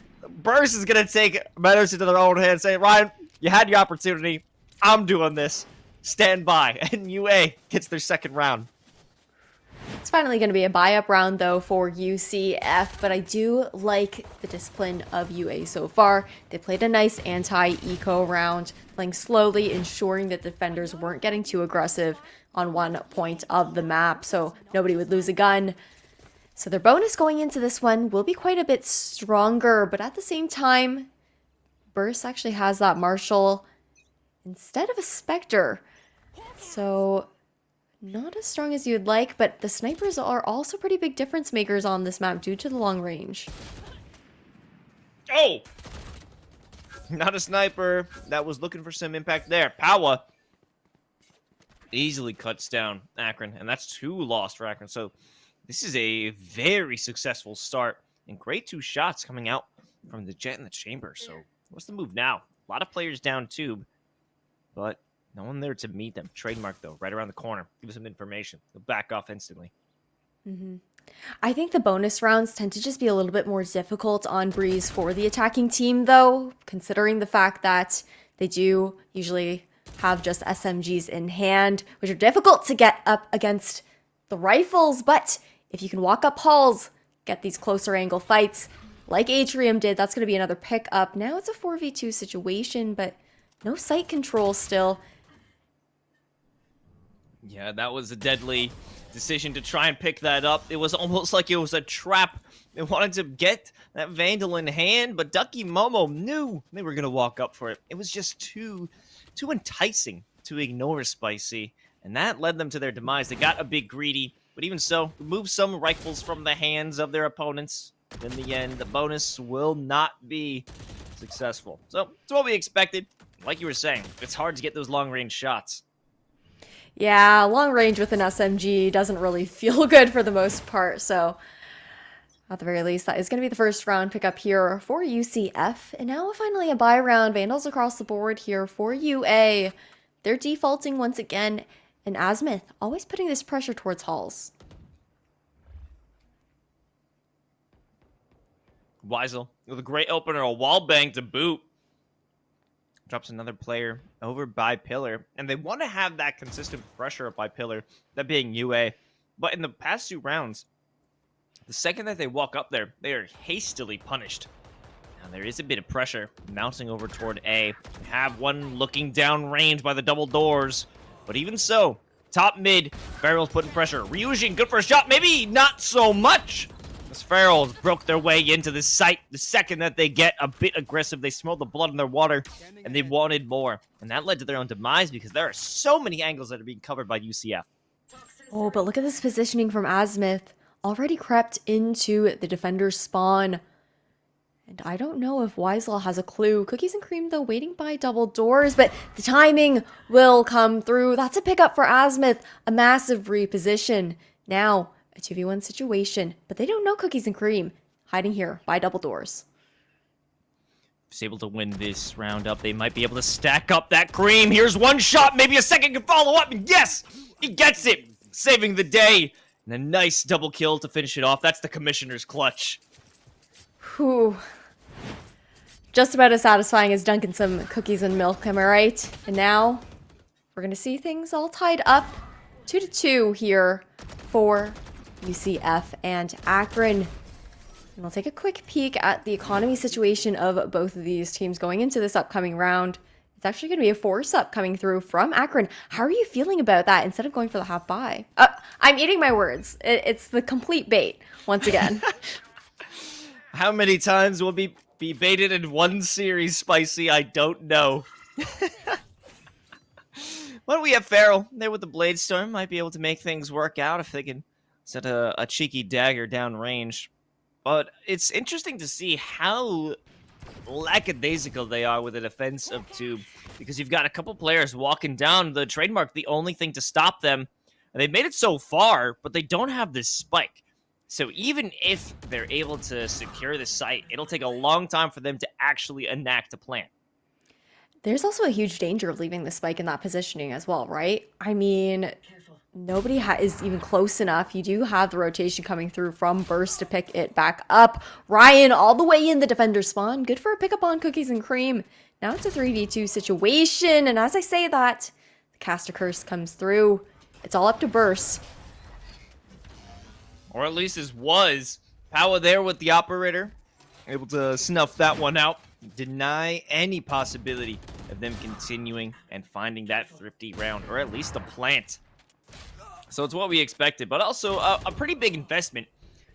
Speaker 3: Burst is going to take matters into their own hands, say, Ryan, you had your opportunity. I'm doing this. Stand by. And UA gets their second round.
Speaker 2: It's finally going to be a buy-up round, though, for UCF, but I do like the discipline of UA so far. They played a nice anti-eco round, playing slowly, ensuring that defenders weren't getting too aggressive on one point of the map, so nobody would lose a gun. So their bonus going into this one will be quite a bit stronger, but at the same time, Burst actually has that Marshall instead of a Spectre. So not as strong as you'd like, but the snipers are also pretty big difference makers on this map due to the long range.
Speaker 3: Oh! Not a sniper. That was looking for some impact there. Powa easily cuts down Akron, and that's 2 lost for Akron. So this is a very successful start, and great 2 shots coming out from the Jet and the Chamber. So what's the move now? A lot of players down tube, but no one there to meet them. Trademark, though, right around the corner. Give us some information. They'll back off instantly.
Speaker 2: I think the bonus rounds tend to just be a little bit more difficult on Breeze for the attacking team, though, considering the fact that they do usually have just SMGs in hand, which are difficult to get up against the rifles, but if you can walk up halls, get these closer angle fights, like Atrium did, that's going to be another pick up. Now it's a 4v2 situation, but no sight control still.
Speaker 3: Yeah, that was a deadly decision to try and pick that up. It was almost like it was a trap. They wanted to get that Vandal in hand, but Ducky Momo knew they were going to walk up for it. It was just too enticing to ignore Spicy, and that led them to their demise. They got a bit greedy, but even so, removed some rifles from the hands of their opponents. In the end, the bonus will not be successful. So, it's what we expected. Like you were saying, it's hard to get those long-range shots.
Speaker 2: Yeah, long range with an SMG doesn't really feel good for the most part, so at the very least, that is going to be the first round pickup here for UCF. And now finally a buy round. Vandals across the board here for UA. They're defaulting once again, and Azimuth always putting this pressure towards halls.
Speaker 3: Weisel with a great opener, a wall bang to boot. Drops another player over by Pillar. And they want to have that consistent pressure up by Pillar, that being UA. But in the past 2 rounds, the second that they walk up there, they are hastily punished. Now there is a bit of pressure mounting over toward A. We have one looking down range by the double doors. But even so, top mid, Feral's putting pressure. Ryujin, good for a shot, maybe not so much. As Ferals broke their way into the site, the second that they get a bit aggressive, they smelled the blood in their water, and they wanted more. And that led to their own demise because there are so many angles that are being covered by UCF.
Speaker 2: Oh, but look at this positioning from Azimuth. already crept into the defender's spawn. And I don't know if Wiesel has a clue. Cookies and Cream, though, waiting by double doors, but the timing will come through. That's a pickup for Azimuth, a massive reposition. Now, a 2v1 situation, but they don't know Cookies and Cream, hiding here by double doors.
Speaker 3: Is able to win this round up. They might be able to stack up that Cream. Here's one shot, maybe a second can follow up, and yes, he gets it, saving the day. And a nice double kill to finish it off. That's the Commissioner's clutch.
Speaker 2: Whew. Just about as satisfying as dunking some cookies and milk, am I right? And now, we're going to see things all tied up 2-2 here for UCF and Akron. And we'll take a quick peek at the economy situation of both of these teams going into this upcoming round. It's actually going to be a force-up coming through from Akron. How are you feeling about that instead of going for the half-buy? I'm eating my words. It's the complete bait, once again.
Speaker 3: How many times will be baited in one series, Spicy? I don't know. Well, we have Farrell there with the Blade Storm. Might be able to make things work out if they can set a cheeky dagger down range. But it's interesting to see how lackadaisical they are with a defense of two, because you've got a couple players walking down the trademark, the only thing to stop them. And they've made it so far, but they don't have this spike. So even if they're able to secure the site, it'll take a long time for them to actually enact a plan.
Speaker 2: There's also a huge danger of leaving the spike in that positioning as well, right? I mean, nobody is even close enough. You do have the rotation coming through from Burst to pick it back up. Ryan all the way in the defender spawn. Good for a pickup on Cookies and Cream. Now it's a 3v2 situation. And as I say that, the caster curse comes through. It's all up to Burst.
Speaker 3: Or at least it was. Power there with the operator. Able to snuff that one out. Deny any possibility of them continuing and finding that thrifty round. Or at least a plant. So it's what we expected. But also a pretty big investment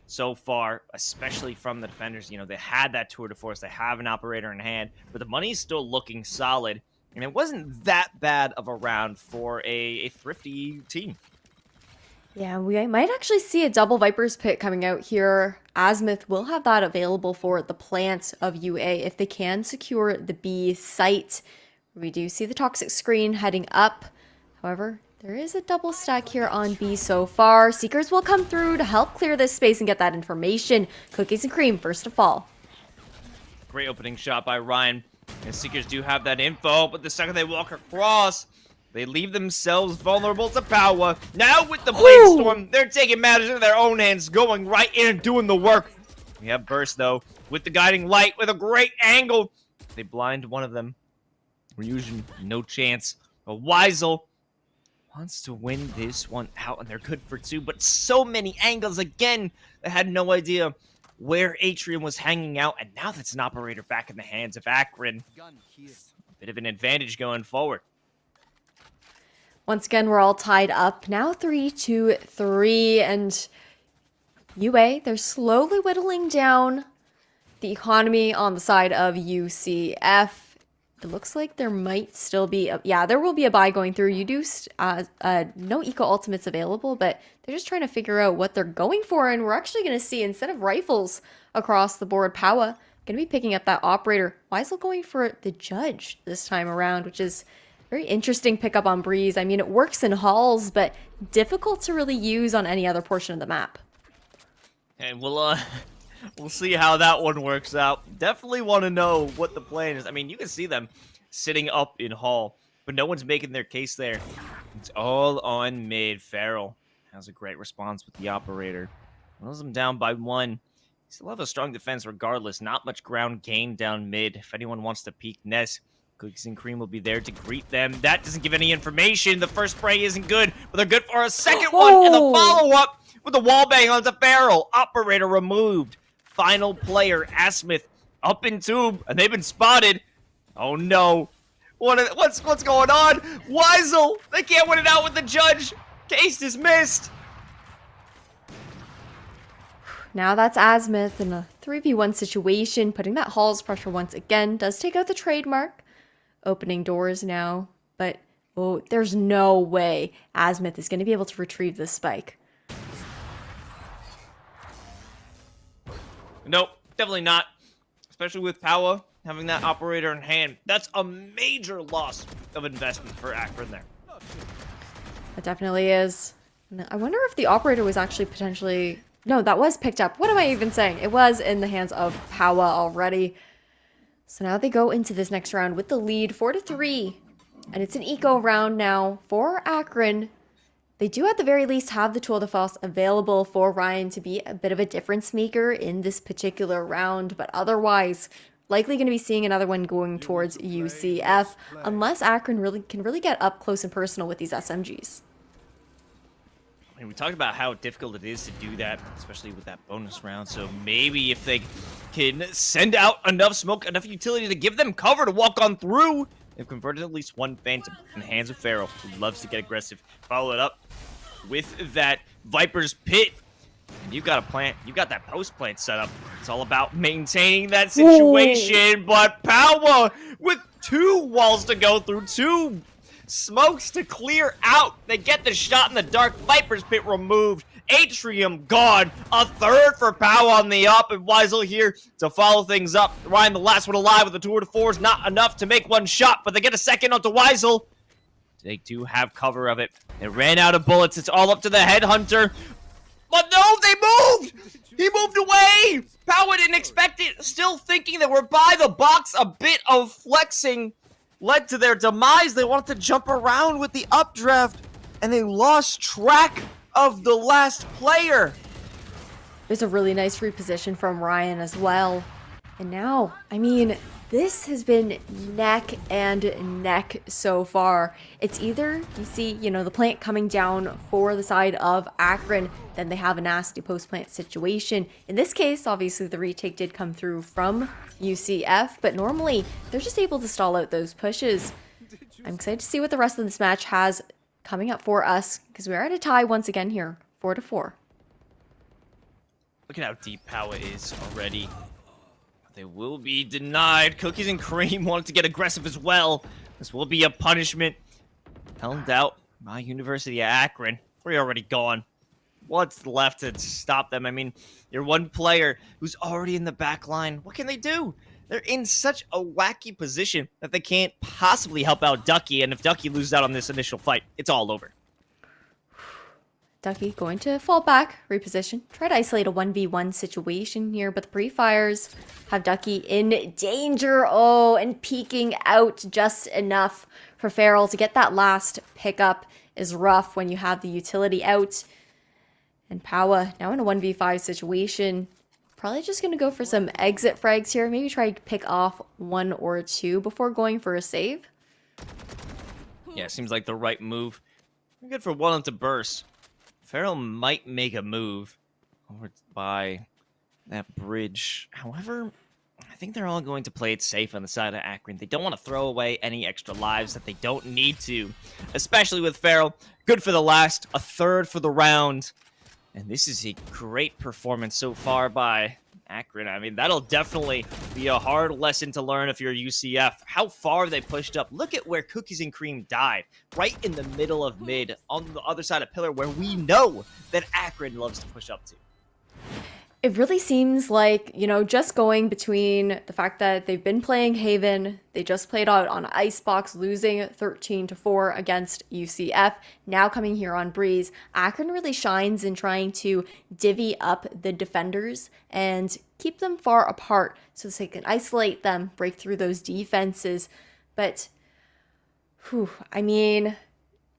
Speaker 3: so far. Especially from the defenders. You know, they had that tour de force. They have an operator in hand. But the money is still looking solid. And it wasn't that bad of a round for a thrifty team.
Speaker 2: Yeah, we might actually see a double Viper's Pit coming out here. Azimuth will have that available for the plant of UA if they can secure the B site. We do see the toxic screen heading up. However, there is a double stack here on B so far. Seekers will come through to help clear this space and get that information. Cookies and Cream first to fall.
Speaker 3: Great opening shot by Ryan. And Seekers do have that info, but the second they walk across, they leave themselves vulnerable to power. Now with the Blade Storm, they're taking matters into their own hands, going right in and doing the work. We have Burst, though, with the guiding light, with a great angle. They blind one of them. Ryujin, no chance. But Wiesel wants to win this one out, and they're good for two. But so many angles again. They had no idea where Atrium was hanging out, and now that's an operator back in the hands of Akron. A bit of an advantage going forward.
Speaker 2: Once again, we're all tied up. Now 3-3, and UA, they're slowly whittling down the economy on the side of UCF. It looks like there might still be, there will be a buy going through. You do, no eco ultimates available, but they're just trying to figure out what they're going for, and we're actually going to see, instead of rifles across the board, Powa going to be picking up that operator. Wiesel going for the Judge this time around, which is very interesting pickup on Breeze. I mean, it works in halls, but difficult to really use on any other portion of the map.
Speaker 3: And we'll see how that one works out. Definitely want to know what the plan is. I mean, you can see them sitting up in hall, but no one's making their case there. It's all on mid. Farrell has a great response with the operator. Wills them down by one. Still have a strong defense regardless. Not much ground gain down mid. If anyone wants to peek Ness, Cookies and Cream will be there to greet them. That doesn't give any information. The first spray isn't good, but they're good for a second one. And the follow-up with the wall bang onto Farrell. Operator removed. Final player, Azimuth, up in tube, and they've been spotted. Oh no. What's going on? Wiesel, they can't win it out with the Judge. Case dismissed.
Speaker 2: Now that's Azimuth in a 3v1 situation, putting that Hall's pressure once again. Does take out the trademark. Opening doors now, but there's no way Azimuth is going to be able to retrieve this spike.
Speaker 3: Nope, definitely not. Especially with Power having that operator in hand. That's a major loss of investment for Akron there.
Speaker 2: It definitely is. I wonder if the operator was actually potentially... No, that was picked up. What am I even saying? It was in the hands of Power already. So now they go into this next round with the lead 4-3. And it's an eco round now for Akron. They do at the very least have the Tour de Force available for Ryan to be a bit of a difference maker in this particular round. But otherwise, likely going to be seeing another one going towards UCF. Unless Akron can really get up close and personal with these SMGs.
Speaker 3: I mean, we talked about how difficult it is to do that, especially with that bonus round. So maybe if they can send out enough smoke, enough utility to give them cover to walk on through. They've converted at least one Phantom in the hands of Farrell, who loves to get aggressive. Follow it up with that Viper's Pit. And you've got a plant. You've got that post plant set up. It's all about maintaining that situation. Ooh. But Power with 2 walls to go through, 2 smokes to clear out. They get the shot in the dark. Viper's Pit removed. Atrium gone. A third for Power on the up. And Weisel here to follow things up. Ryan, the last one alive with the Tour de Force. Not enough to make one shot, but they get a second onto Weisel. They do have cover of it. They ran out of bullets. It's all up to the Headhunter. But no, they moved! He moved away! Power didn't expect it. Still thinking that we're by the box. A bit of flexing led to their demise. They wanted to jump around with the updraft, and they lost track of the last player.
Speaker 2: There's a really nice reposition from Ryan as well. And now, I mean, this has been neck and neck so far. It's either you see, the plant coming down for the side of Akron, then they have a nasty post-plant situation. In this case, obviously the retake did come through from UCF, but normally they're just able to stall out those pushes. I'm excited to see what the rest of this match has coming up for us, because we're at a tie once again here, 4-4.
Speaker 3: Look at how deep Power is already. They will be denied. Cookies and Cream wanted to get aggressive as well. This will be a punishment. Held out by University of Akron. We're already gone. What's left to stop them? I mean, you're one player who's already in the back line. What can they do? They're in such a wacky position that they can't possibly help out Ducky. And if Ducky loses out on this initial fight, it's all over.
Speaker 2: Ducky going to fall back, reposition, try to isolate a 1v1 situation here, but the pre-fires have Ducky in danger. Oh, and peeking out just enough for Farrell to get that last pickup is rough when you have the utility out. And Power now in a 1v5 situation. Probably just going to go for some exit frags here. Maybe try to pick off 1 or 2 before going for a save.
Speaker 3: Yeah, seems like the right move. We're good for 1 to burst. Farrell might make a move over by that bridge. However, I think they're all going to play it safe on the side of Akron. They don't want to throw away any extra lives that they don't need to, especially with Farrell. Good for the last, a third for the round. And this is a great performance so far by Akron. I mean, that'll definitely be a hard lesson to learn if you're UCF. How far they pushed up. Look at where Cookies and Cream died. Right in the middle of mid, on the other side of Pillar, where we know that Akron loves to push up to.
Speaker 2: It really seems like, just going between the fact that they've been playing Haven, they just played out on Icebox, losing 13-4 against UCF, now coming here on Breeze. Akron really shines in trying to divvy up the defenders and keep them far apart so they can isolate them, break through those defenses. But,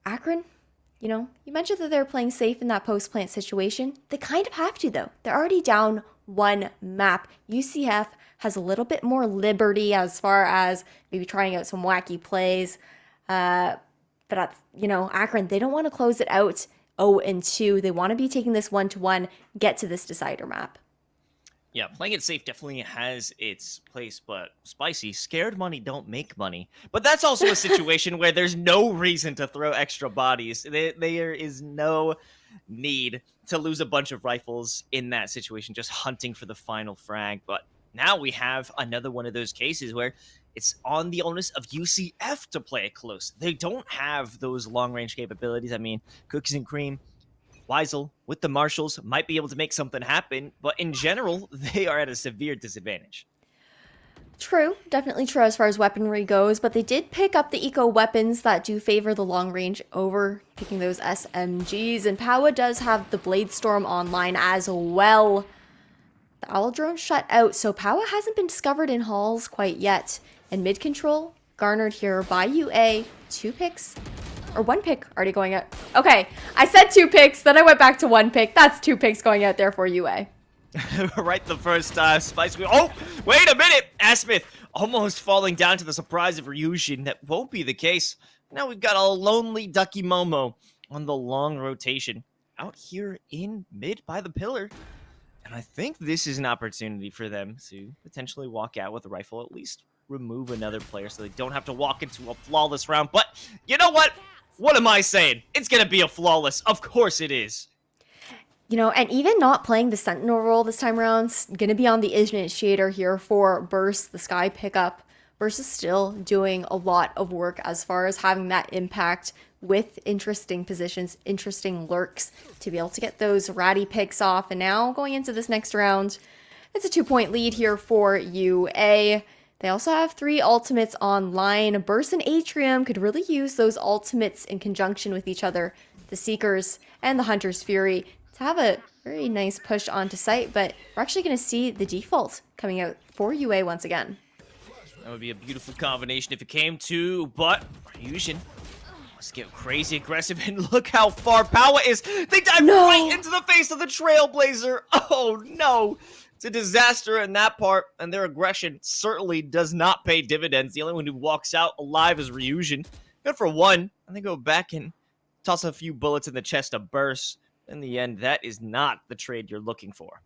Speaker 2: Akron, you mentioned that they're playing safe in that post-plant situation. They kind of have to, though. They're already down 1 map. UCF has a little bit more liberty as far as maybe trying out some wacky plays. But, Akron, they don't want to close it out 0-2. They want to be taking this 1-1, get to this decider map.
Speaker 3: Yeah, playing it safe definitely has its place, but Spicy, scared money don't make money. But that's also a situation where there's no reason to throw extra bodies. There is no need to lose a bunch of rifles in that situation, just hunting for the final frag. But now we have another one of those cases where it's on the onus of UCF to play it close. They don't have those long-range capabilities. I mean, Cookies and Cream, Weisel with the Marshals might be able to make something happen, but in general, they are at a severe disadvantage.
Speaker 2: True, definitely true as far as weaponry goes, but they did pick up the eco weapons that do favor the long range over picking those SMGs, and Powa does have the Blade Storm online as well. The Owl Drone shut out, so Powa hasn't been discovered in halls quite yet, and mid control garnered here by UA. 2 picks, or 1 pick already going out. Okay, I said 2 picks, then I went back to 1 pick. That's 2 picks going out there for UA.
Speaker 3: Right the first time, Spice. Oh, wait a minute! Asmith almost falling down to the surprise of Ryujin. That won't be the case. Now we've got a lonely Ducky Momo on the long rotation out here in mid by the pillar. And I think this is an opportunity for them to potentially walk out with a rifle, at least remove another player so they don't have to walk into a flawless round. But you know what? What am I saying? It's going to be a flawless. Of course it is.
Speaker 2: You know, and even not playing the Sentinel role this time around, going to be on the initiator here for Burst, the Sky pickup. Burst is still doing a lot of work as far as having that impact with interesting positions, interesting lurks to be able to get those ratty picks off. And now going into this next round, it's a 2-point lead here for UA. They also have 3 ultimates online. Burst and Atrium could really use those ultimates in conjunction with each other. The Seekers and the Hunter's Fury to have a very nice push onto site, but we're actually going to see the default coming out for UA once again.
Speaker 3: That would be a beautiful combination if it came to, but Ryujin let's get crazy aggressive, and look how far Powa is. They dive right into the face of the Trailblazer. Oh no, it's a disaster in that part, and their aggression certainly does not pay dividends. The only one who walks out alive is Ryujin. Good for 1, and they go back and toss a few bullets in the chest of Burst. In the end, that is not the trade you're looking for.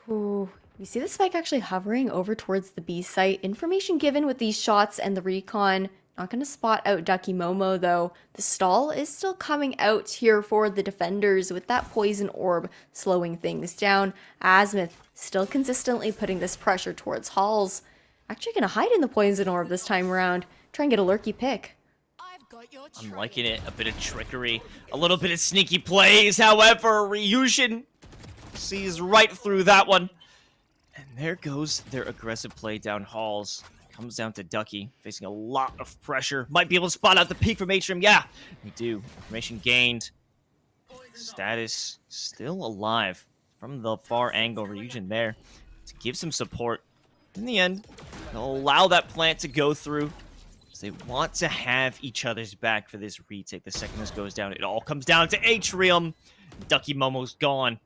Speaker 2: Ooh, you see the spike actually hovering over towards the B site. Information given with these shots and the recon. Not going to spot out Ducky Momo, though. The stall is still coming out here for the defenders with that poison orb slowing things down. Asmith still consistently putting this pressure towards halls. Actually going to hide in the poison orb this time around. Try and get a lurky pick.
Speaker 3: I'm liking it. A bit of trickery, a little bit of sneaky plays. However, Ryujin sees right through that one. And there goes their aggressive play down halls. Comes down to Ducky, facing a lot of pressure. Might be able to spot out the peek from Atrium. Yeah, we do. Information gained. Status still alive from the far angle. Ryujin there to give some support. In the end, they'll allow that plant to go through. They want to have each other's back for this retake. The second this goes down, it all comes down to Atrium. Ducky Momo's gone.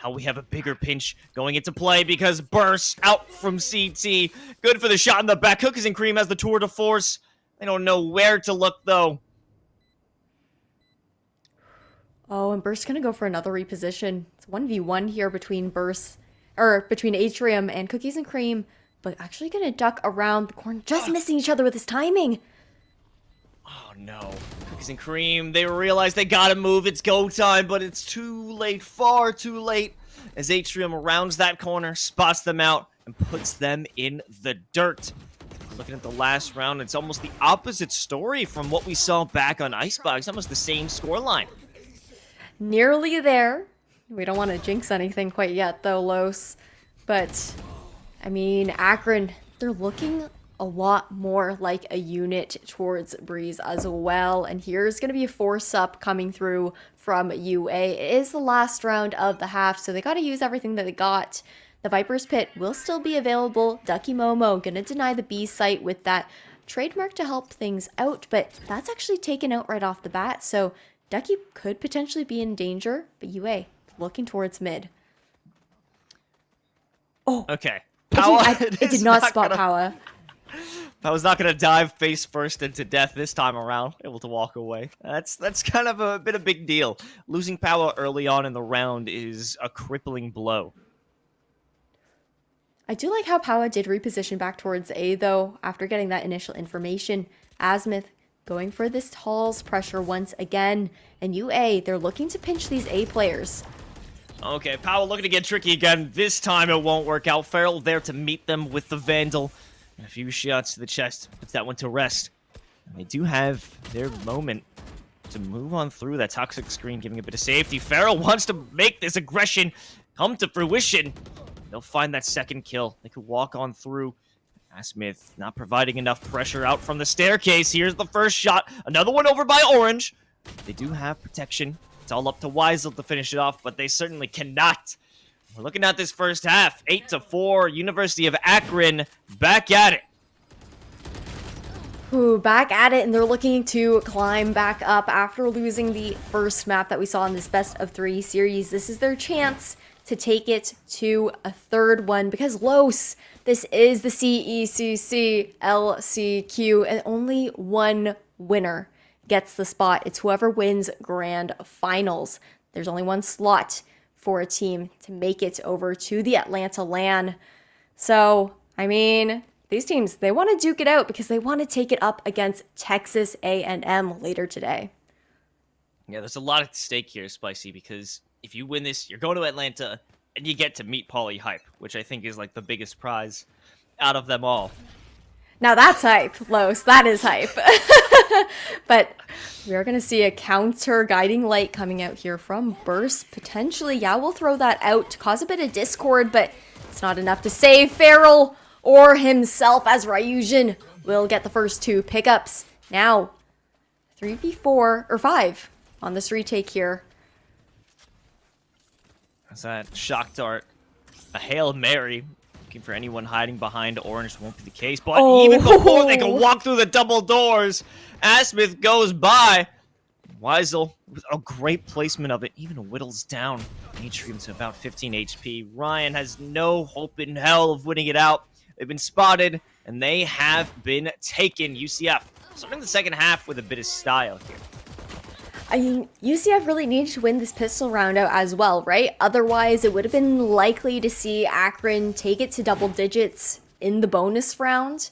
Speaker 3: Now we have a bigger pinch going into play because Burst out from CT. Good for the shot in the back. Cookies and Cream has the tour de force. They don't know where to look, though.
Speaker 2: Oh, and Burst's going to go for another reposition. It's 1v1 here between between Atrium and Cookies and Cream. But actually going to duck around the corner, just missing each other with his timing.
Speaker 3: Oh, no. Cookies and Cream, they realize they gotta move. It's go time, but it's too late, far too late. As Atrium rounds that corner, spots them out, and puts them in the dirt. Looking at the last round, it's almost the opposite story from what we saw back on Icebox. Almost the same scoreline.
Speaker 2: Nearly there. We don't want to jinx anything quite yet, though, Los. But I mean, Akron, they're looking a lot more like a unit towards Breeze as well. And here's going to be a force-up coming through from UA. It is the last round of the half, so they got to use everything that they got. The Viper's Pit will still be available. Ducky Momo going to deny the B site with that trademark to help things out, but that's actually taken out right off the bat. So Ducky could potentially be in danger, but UA looking towards mid. Oh,
Speaker 3: okay.
Speaker 2: It did not spot Powa.
Speaker 3: Powa's not gonna dive face first into death this time around. Able to walk away. That's kind of a big deal. Losing Powa early on in the round is a crippling blow.
Speaker 2: I do like how Powa did reposition back towards A, though, after getting that initial information. Asmith going for this Hall's pressure once again. And UA, they're looking to pinch these A players.
Speaker 3: Okay, Powell looking to get tricky again. This time it won't work out. Farrell there to meet them with the Vandal. And a few shots to the chest puts that one to rest. And they do have their moment to move on through that toxic screen, giving a bit of safety. Farrell wants to make this aggression come to fruition. They'll find that second kill. They could walk on through. Smith not providing enough pressure out from the staircase. Here's the first shot. Another one over by Orange. They do have protection. It's all up to Weisel to finish it off, but they certainly cannot. We're looking at this first half. 8-4. University of Akron back at it.
Speaker 2: Ooh, back at it, and they're looking to climb back up after losing the first map that we saw in this best of 3 series. This is their chance to take it to a third one because Los, this is the CECC LCQ, and only one winner gets the spot. It's whoever wins grand finals. There's only one slot for a team to make it over to the Atlanta LAN. So, I mean, these teams, they want to duke it out because they want to take it up against Texas A&M later today.
Speaker 3: Yeah, there's a lot at stake here, Spicy, because if you win this, you're going to Atlanta, and you get to meet Pauly Hype, which I think is like the biggest prize out of them all.
Speaker 2: Now that's hype, Los. That is hype. But we're going to see a counter guiding light coming out here from Burst. Potentially, yeah, we'll throw that out to cause a bit of discord, but it's not enough to save Farrell or himself, as Ryujin will get the first 2 pickups. Now, 3v4, or 5 on this retake here.
Speaker 3: That's that shock dart. A Hail Mary. Looking for anyone hiding behind Orange won't be the case. But even before they can walk through the double doors, Asmith goes by. Weisel, with a great placement of it, even whittles down Atrium to about 15 HP. Ryan has no hope in hell of winning it out. They've been spotted, and they have been taken. UCF starting the second half with a bit of style here.
Speaker 2: I mean, UCF really needed to win this pistol round out as well, right? Otherwise, it would have been likely to see Akron take it to double digits in the bonus round.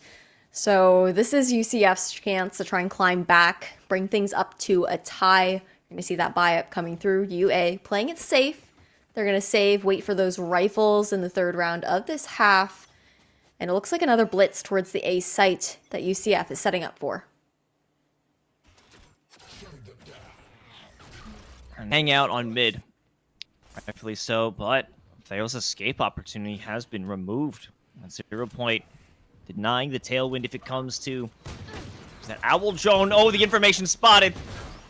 Speaker 2: So this is UCF's chance to try and climb back, bring things up to a tie. You're going to see that buy-up coming through. UA playing it safe. They're going to save, wait for those rifles in the third round of this half. And it looks like another blitz towards the A site that UCF is setting up for.
Speaker 3: Hang out on mid. Rightfully so, but Theo's escape opportunity has been removed. At 0 point, denying the tailwind if it comes to that Owl Drone. Oh, the information spotted.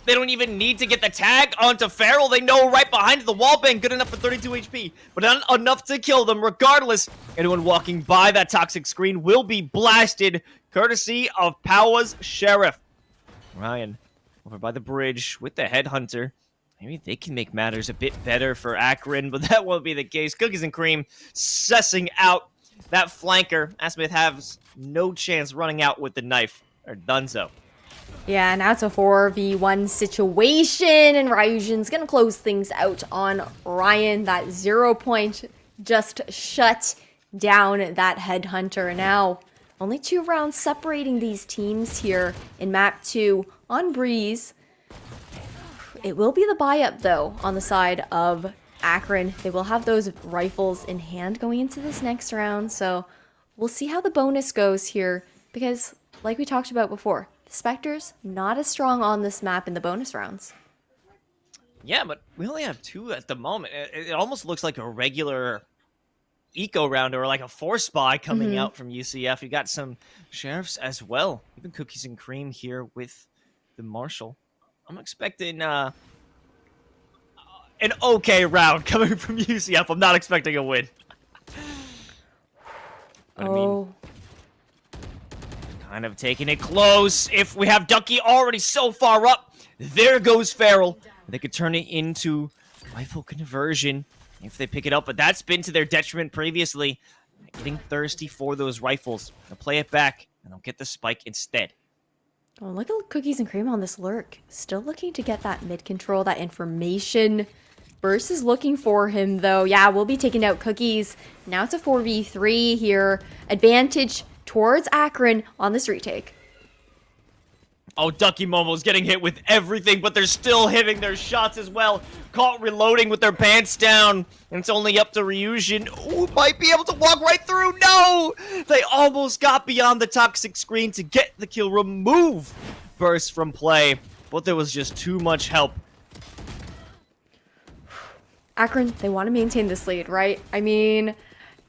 Speaker 3: They don't even need to get the tag onto Farrell. They know right behind the wall bang, good enough for 32 HP, but not enough to kill them. Regardless, anyone walking by that toxic screen will be blasted, courtesy of Powa's Sheriff. Ryan over by the bridge with the Headhunter. Maybe they can make matters a bit better for Akron, but that won't be the case. Cookies and Cream sussing out that flanker. Asmith has no chance running out with the knife, or Dunzo.
Speaker 2: Yeah, now it's a 4v1 situation, and Ryujin's gonna close things out on Ryan. That 0 point just shut down that Headhunter. Now, only 2 rounds separating these teams here in map 2 on Breeze. It will be the buy-up, though, on the side of Akron. They will have those rifles in hand going into this next round, so we'll see how the bonus goes here, because, like we talked about before, the Spectres not as strong on this map in the bonus rounds.
Speaker 3: Yeah, but we only have 2 at the moment. It almost looks like a regular eco round or like a force spy coming out from UCF. You got some sheriffs as well. Even Cookies and Cream here with the Marshal. I'm expecting an okay round coming from UCF. I'm not expecting a win. But I mean, kind of taking it close. If we have Ducky already so far up, there goes Farrell. They could turn it into rifle conversion if they pick it up, but that's been to their detriment previously. Getting thirsty for those rifles. They'll play it back, and they'll get the spike instead.
Speaker 2: Oh, look at Cookies and Cream on this lurk. Still looking to get that mid control, that information. Burst is looking for him, though. Yeah, we'll be taking out Cookies. Now it's a 4v3 here. Advantage towards Akron on this retake.
Speaker 3: Oh, Ducky Momo's getting hit with everything, but they're still hitting their shots as well. Caught reloading with their pants down. And it's only up to Ryujin. Ooh, might be able to walk right through. No! They almost got beyond the toxic screen to get the kill. Remove Burst from play. but there was just too much help.
Speaker 2: Akron, they want to maintain this lead, right? I mean,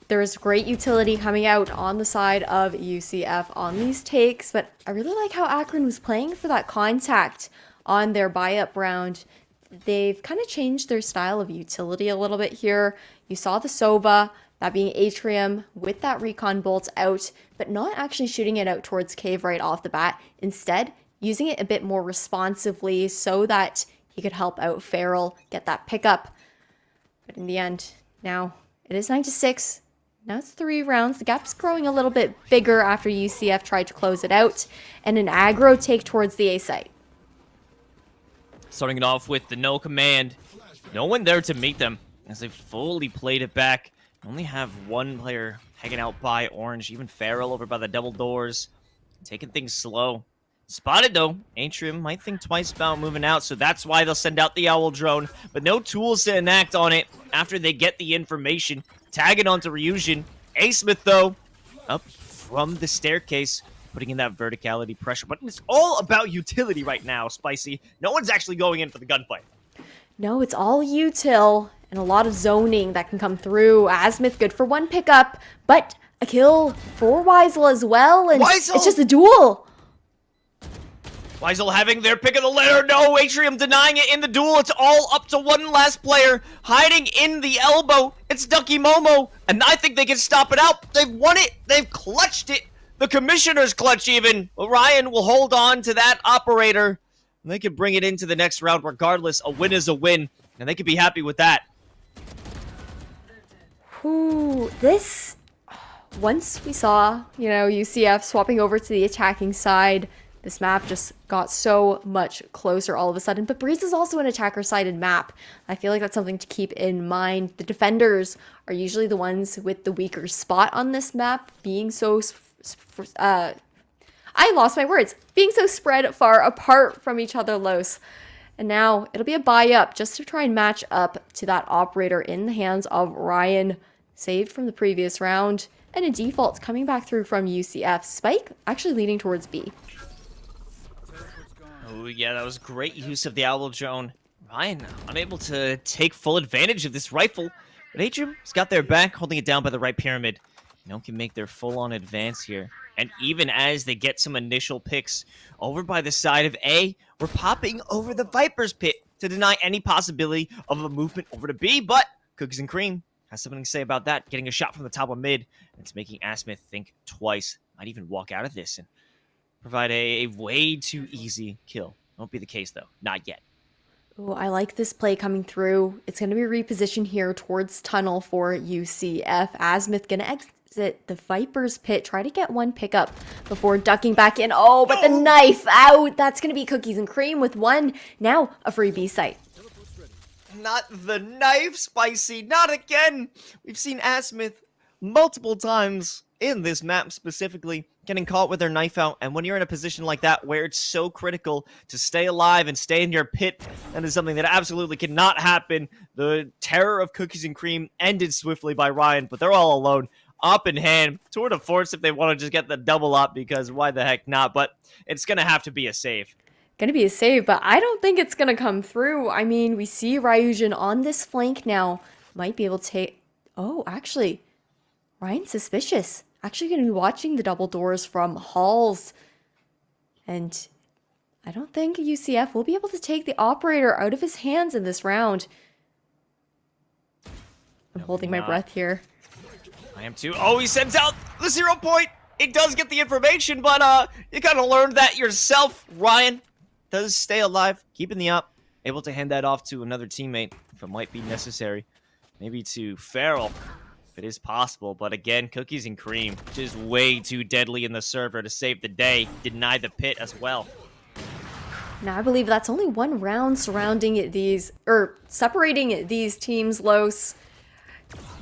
Speaker 2: there's great utility coming out on the side of UCF on these takes, but I really like how Akron was playing for that contact on their buy-up round. They've kind of changed their style of utility a little bit here. You saw the Sova, that being Atrium, with that recon bolt out, but not actually shooting it out towards Cave right off the bat. Instead, using it a bit more responsively so that he could help out Farrell get that pickup. But in the end, now it is 9-6. Now it's 3 rounds. The gap's growing a little bit bigger after UCF tried to close it out. And an aggro take towards the A site.
Speaker 3: Starting it off with the no command. No one there to meet them as they fully played it back. Only have one player hanging out by Orange. Even Farrell over by the double doors. Taking things slow. Spotted though. Atrium might think twice about moving out, so that's why they'll send out the Owl drone. But no tools to enact on it after they get the information. Tag it onto Ryujin. A-Smith though, up from the staircase, putting in that verticality pressure. But it's all about utility right now, Spicy. No one's actually going in for the gunfight.
Speaker 2: No, it's all util and a lot of zoning that can come through. Asmith good for 1 pickup, but a kill for Weisel as well. And
Speaker 3: Weisel!
Speaker 2: It's just a duel.
Speaker 3: Weisel having their pick of the litter. No, Atrium denying it in the duel. It's all up to one last player. Hiding in the elbow. It's Ducky Momo. And I think they can stop it out. They've won it. They've clutched it. The commissioner's clutch even. Orion will hold on to that operator. And they can bring it into the next round regardless. A win is a win. And they can be happy with that.
Speaker 2: Ooh, this... Once we saw, UCF swapping over to the attacking side, this map just got so much closer all of a sudden. But Breeze is also an attacker-sided map. I feel like that's something to keep in mind. The defenders are usually the ones with the weaker spot on this map, being so... I lost my words. Being so spread far apart from each other, Los. And now it'll be a buy-up just to try and match up to that operator in the hands of Ryan. Saved from the previous round. And a default coming back through from UCF. Spike actually leading towards B.
Speaker 3: Oh, yeah, that was great use of the Owl drone. Ryan unable to take full advantage of this rifle. But Atrium's got their back, holding it down by the right pyramid. No one can make their full-on advance here. And even as they get some initial picks over by the side of A, we're popping over the Viper's pit to deny any possibility of a movement over to B. But Cookies and Cream has something to say about that. Getting a shot from the top of mid. It's making Asmith think twice. Might even walk out of this and provide a way too easy kill. Won't be the case, though. Not yet.
Speaker 2: Oh, I like this play coming through. It's going to be repositioned here towards tunnel for UCF. Asmith going to exit the Viper's pit. Try to get 1 pickup before ducking back in. Oh, but the knife out. That's going to be Cookies and Cream with 1. Now a free B site.
Speaker 3: Not the knife, Spicy. Not again. We've seen Asmith multiple times in this map specifically getting caught with their knife out. And when you're in a position like that where it's so critical to stay alive and stay in your pit, that is something that absolutely cannot happen. The terror of Cookies and Cream ended swiftly by Ryan, but they're all alone. Up in hand. Tour de force if they want to just get the double up, because why the heck not? But it's going to have to be a save.
Speaker 2: Going to be a save, but I don't think it's going to come through. I mean, we see Ryujin on this flank now. Might be able to take... Oh, actually, Ryan's suspicious. Actually going to be watching the double doors from Halls. And I don't think UCF will be able to take the operator out of his hands in this round. I'm holding my breath here.
Speaker 3: I am too. Oh, he sends out the 0 point. It does get the information, but you kind of learned that yourself. Ryan does stay alive, keeping the up, able to hand that off to another teammate if it might be necessary. Maybe to Farrell, if it is possible. But again, Cookies and Cream, just way too deadly in the server to save the day. Deny the pit as well.
Speaker 2: Now, I believe that's only 1 round surrounding these, or separating these teams, Los.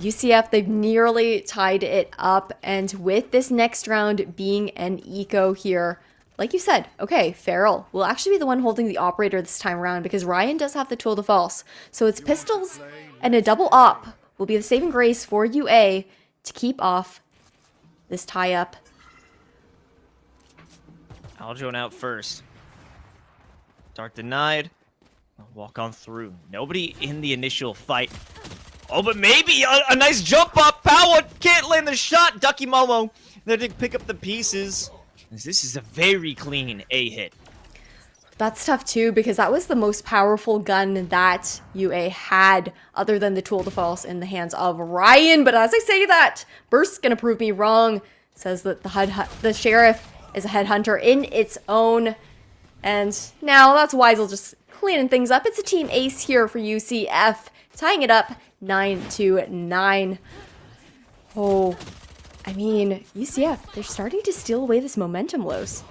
Speaker 2: UCF, they've nearly tied it up, and with this next round being an eco here, like you said, okay, Farrell will actually be the one holding the operator this time around because Ryan does have the tool de false. So it's pistols and a double op will be the saving grace for UA to keep off this tie up.
Speaker 3: Aldrone out first. Start denied. Walk on through. Nobody in the initial fight. Oh, but maybe a nice jump up. Power can't land the shot. Ducky Momo. They did pick up the pieces. This is a very clean A hit.
Speaker 2: That's tough too, because that was the most powerful gun that UA had, other than the tool de force in the hands of Ryan. But as I say that, Burst's gonna prove me wrong. Says that the sheriff is a headhunter in its own. And now that's Weisel just cleaning things up. It's a team ace here for UCF, tying it up 9-9. Oh, I mean, UCF, they're starting to steal away this momentum, Los.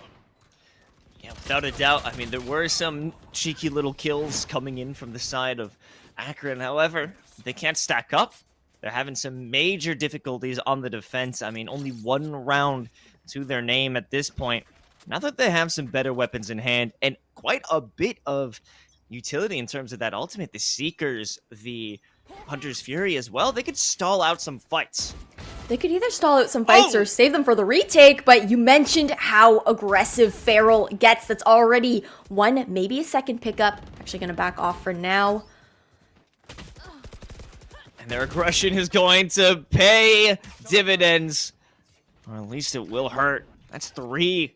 Speaker 3: Yeah, without a doubt. I mean, there were some cheeky little kills coming in from the side of Akron. However, they can't stack up. They're having some major difficulties on the defense. I mean, only one round to their name at this point. Now that they have some better weapons in hand and quite a bit of utility in terms of that ultimate, the Seekers, the Hunter's Fury as well, they could stall out some fights.
Speaker 2: They could either stall out some fights or save them for the retake, but you mentioned how aggressive Feral gets. That's already one, maybe a second pickup. Actually going to back off for now.
Speaker 3: And their aggression is going to pay dividends. Or at least it will hurt. That's 3.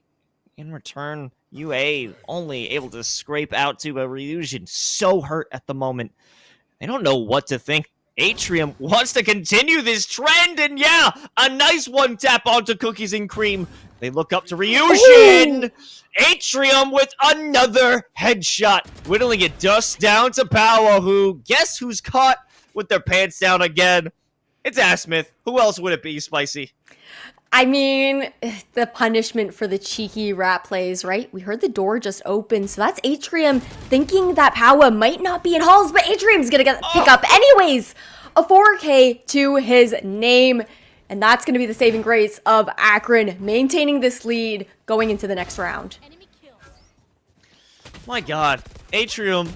Speaker 3: In return, UA only able to scrape out to a Ryujin. So hurt at the moment. They don't know what to think. Atrium wants to continue this trend, and yeah, a nice one tap onto Cookies and Cream. They look up to Ryujin. Atrium with another headshot, whittling it just down to Power, who, guess who's caught with their pants down again? It's Asmith. Who else would it be, Spicy?
Speaker 2: I mean, the punishment for the cheeky rat plays, right? We heard the door just open, so that's Atrium thinking that Power might not be in halls, but Atrium's gonna pick up anyways. A 4K to his name, and that's gonna be the saving grace of Akron, maintaining this lead going into the next round.
Speaker 3: My God, Atrium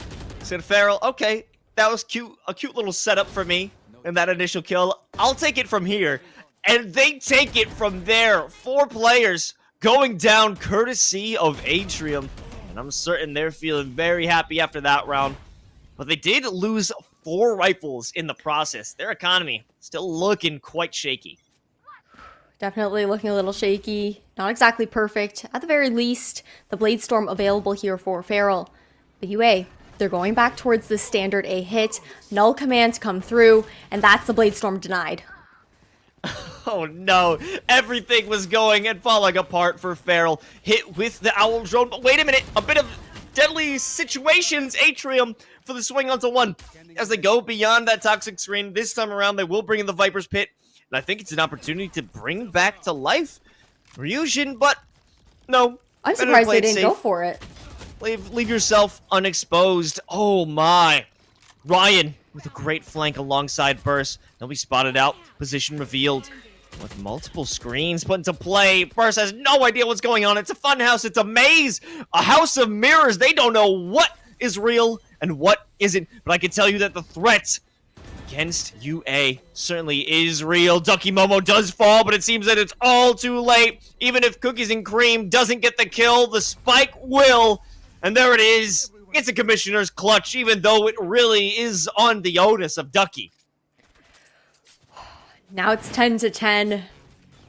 Speaker 3: said Feral, okay, that was cute, a cute little setup for me in that initial kill. I'll take it from here. And they take it from there. 4 players going down courtesy of Atrium. And I'm certain they're feeling very happy after that round. But they did lose 4 rifles in the process. Their economy still looking quite shaky.
Speaker 2: Definitely looking a little shaky. Not exactly perfect. At the very least, the Blade Storm available here for Feral. But UA, they're going back towards the standard A hit. Null commands come through, and that's the Blade Storm denied.
Speaker 3: Oh no, everything was going and falling apart for Feral. Hit with the Owl Drone, but wait a minute, a bit of deadly situations. Atrium for the swing onto 1. As they go beyond that toxic screen, this time around they will bring in the Viper's Pit. And I think it's an opportunity to bring back to life Ryujin, but no.
Speaker 2: I'm surprised they didn't go for it.
Speaker 3: Leave yourself unexposed. Oh my. Ryan with a great flank alongside Burst. They'll be spotted out, position revealed. With multiple screens put into play, Burst has no idea what's going on. It's a fun house, it's a maze, a house of mirrors. They don't know what is real and what isn't. But I can tell you that the threat against UA certainly is real. Ducky Momo does fall, but it seems that it's all too late. Even if Cookies and Cream doesn't get the kill, the spike will. And there it is. It's a Commissioner's clutch, even though it really is on the onus of Ducky.
Speaker 2: Now it's 10-10,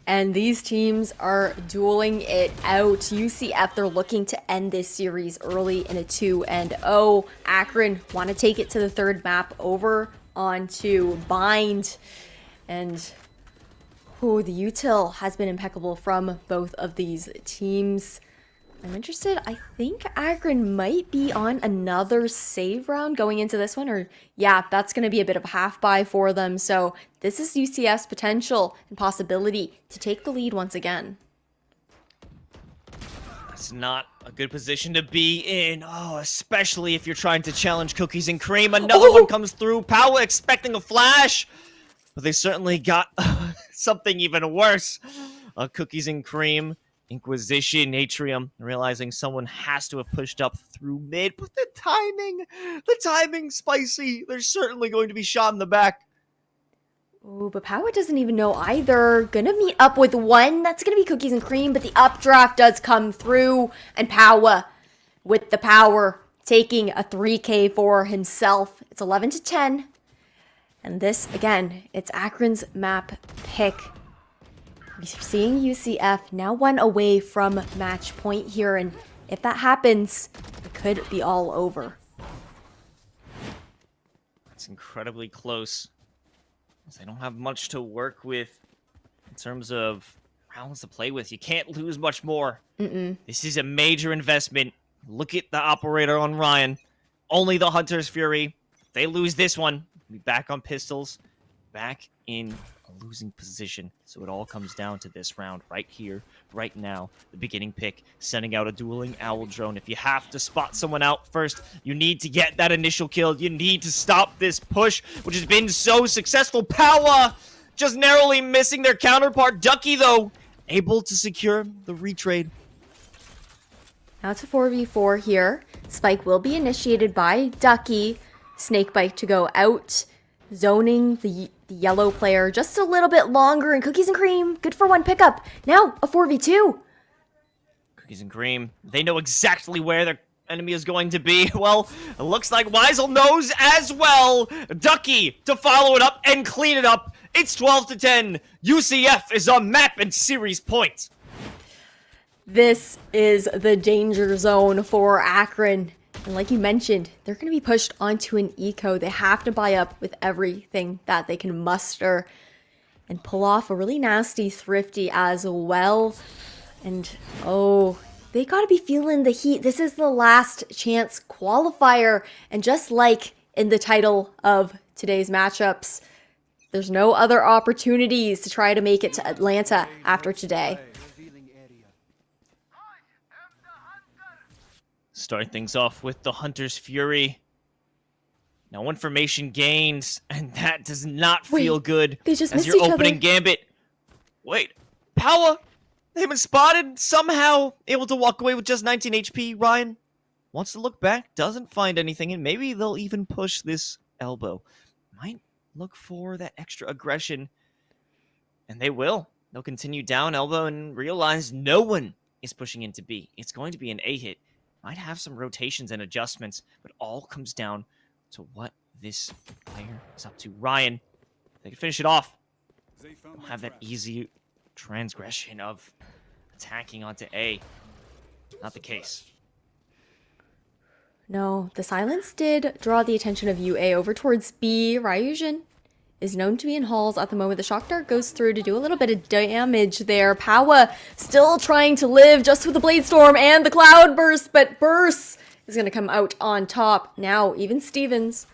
Speaker 2: and these teams are dueling it out. UCF, they're looking to end this series early in a 2-0. Akron want to take it to the 3rd map over onto Bind. And the util has been impeccable from both of these teams. I'm interested. I think Akron might be on another save round going into this one. Or, yeah, that's going to be a bit of a half-buy for them. So this is UCF's potential and possibility to take the lead once again.
Speaker 3: That's not a good position to be in. Oh, especially if you're trying to challenge Cookies and Cream. Another one comes through. Power expecting a flash. But they certainly got something even worse. Cookies and Cream. Inquisition, Atrium, realizing someone has to have pushed up through mid, but the timing, Spicy. They're certainly going to be shot in the back.
Speaker 2: Oh, but Power doesn't even know either. Gonna meet up with 1. That's gonna be Cookies and Cream, but the updraft does come through, and Power with the power taking a 3K for himself. It's 11-10. And this, again, it's Akron's map pick. We're seeing UCF now 1 away from match point here, and if that happens, it could be all over.
Speaker 3: It's incredibly close. They don't have much to work with in terms of rounds to play with. You can't lose much more. This is a major investment. Look at the operator on Ryan. Only the Hunter's Fury. If they lose this one, we'll be back on pistols, back in a losing position. So it all comes down to this round right here, right now. The beginning pick, sending out a dueling owl drone. If you have to spot someone out first, you need to get that initial kill. You need to stop this push, which has been so successful. Power just narrowly missing their counterpart. Ducky, though, able to secure the retrade.
Speaker 2: Now it's a 4v4 here. Spike will be initiated by Ducky. Snakebite to go out. Zoning the yellow player just a little bit longer, and Cookies and Cream, good for one pickup. Now a 4v2.
Speaker 3: Cookies and Cream, they know exactly where their enemy is going to be. Well, it looks like Weisel knows as well. Ducky to follow it up and clean it up. It's 12-10. UCF is on map and series point.
Speaker 2: This is the danger zone for Akron. And like you mentioned, they're going to be pushed onto an eco. They have to buy up with everything that they can muster and pull off a really nasty thrifty as well. And oh, they got to be feeling the heat. This is the last chance qualifier. And just like in the title of today's matchups, there's no other opportunities to try to make it to Atlanta after today.
Speaker 3: Starting things off with the Hunter's Fury. Now information gains, and that does not feel good.
Speaker 2: They just
Speaker 3: as
Speaker 2: missed
Speaker 3: your
Speaker 2: each
Speaker 3: opening
Speaker 2: other.
Speaker 3: gambit. Wait, Power, they've been spotted, somehow able to walk away with just 19 HP. Ryan wants to look back, doesn't find anything, and maybe they'll even push this elbow. Might look for that extra aggression, and they will. They'll continue down elbow and realize no one is pushing into B. It's going to be an A hit. Might have some rotations and adjustments, but all comes down to what this player is up to. Ryan, they can finish it off. They'll have that easy transgression of attacking onto A. Not the case.
Speaker 2: No, the silence did draw the attention of UA over towards B. Ryujin is known to be in halls at the moment. The shock dart goes through to do a little bit of damage there. Powa still trying to live just with the blade storm and the cloud burst, but Burst is going to come out on top. Now, even Stevens,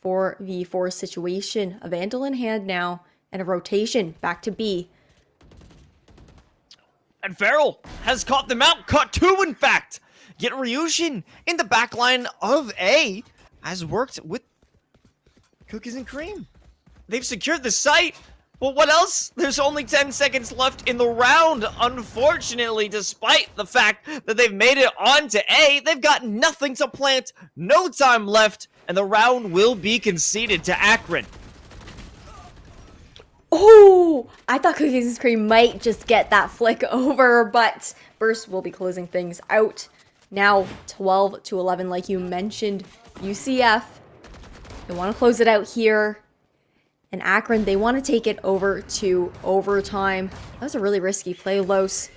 Speaker 2: 4v4 situation. A Vandal in hand now, and a rotation back to B.
Speaker 3: And Farrell has caught them out. Caught two, in fact. Yet Ryushin in the backline of A has worked with Cookies and Cream. They've secured the site, but what else? There's only 10 seconds left in the round. Unfortunately, despite the fact that they've made it onto A, they've got nothing to plant, no time left, and the round will be conceded to Akron.
Speaker 2: Oh, I thought Cookies and Cream might just get that flick over, but Burst will be closing things out. Now 12-11, like you mentioned. UCF, they want to close it out here. And Akron, they want to take it over to overtime. That was a really risky play, Los.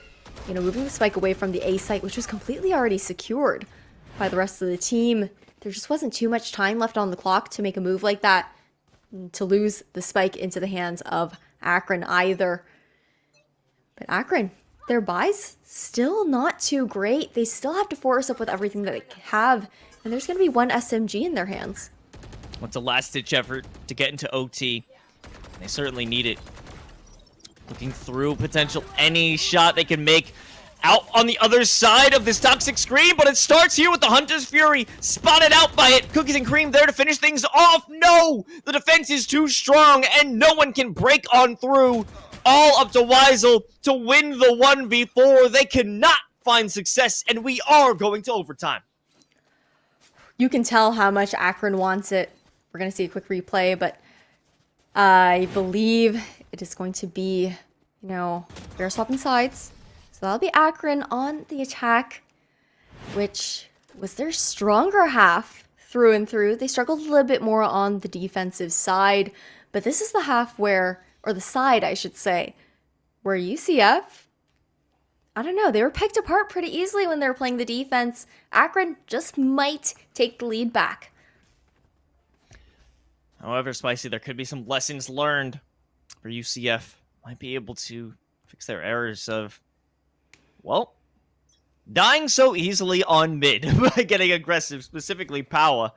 Speaker 2: You know, moving the spike away from the A site, which was completely already secured by the rest of the team. There just wasn't too much time left on the clock to make a move like that, to lose the spike into the hands of Akron either. But Akron, their buys still not too great. They still have to force up with everything that they have. And there's going to be one SMG in their hands.
Speaker 3: What's a last-ditch effort to get into OT? They certainly need it. Looking through potential any shot they can make out on the other side of this toxic screen, but it starts here with the Hunter's Fury, spotted out by it. Cookies and Cream there to finish things off. No! The defense is too strong, and no one can break on through. All up to Weisel to win the 1v4. They cannot find success, and we are going to overtime.
Speaker 2: You can tell how much Akron wants it. We're going to see a quick replay, but I believe it is going to be, you know, they're swapping sides. So that'll be Akron on the attack, which was their stronger half through and through. They struggled a little bit more on the defensive side, but this is the half where, or the side, I should say, where UCF, I don't know, they were picked apart pretty easily when they were playing the defense. Akron just might take the lead back.
Speaker 3: However, Spicy, there could be some lessons learned for UCF. Might be able to fix their errors of, well, dying so easily on mid by getting aggressive, specifically Power.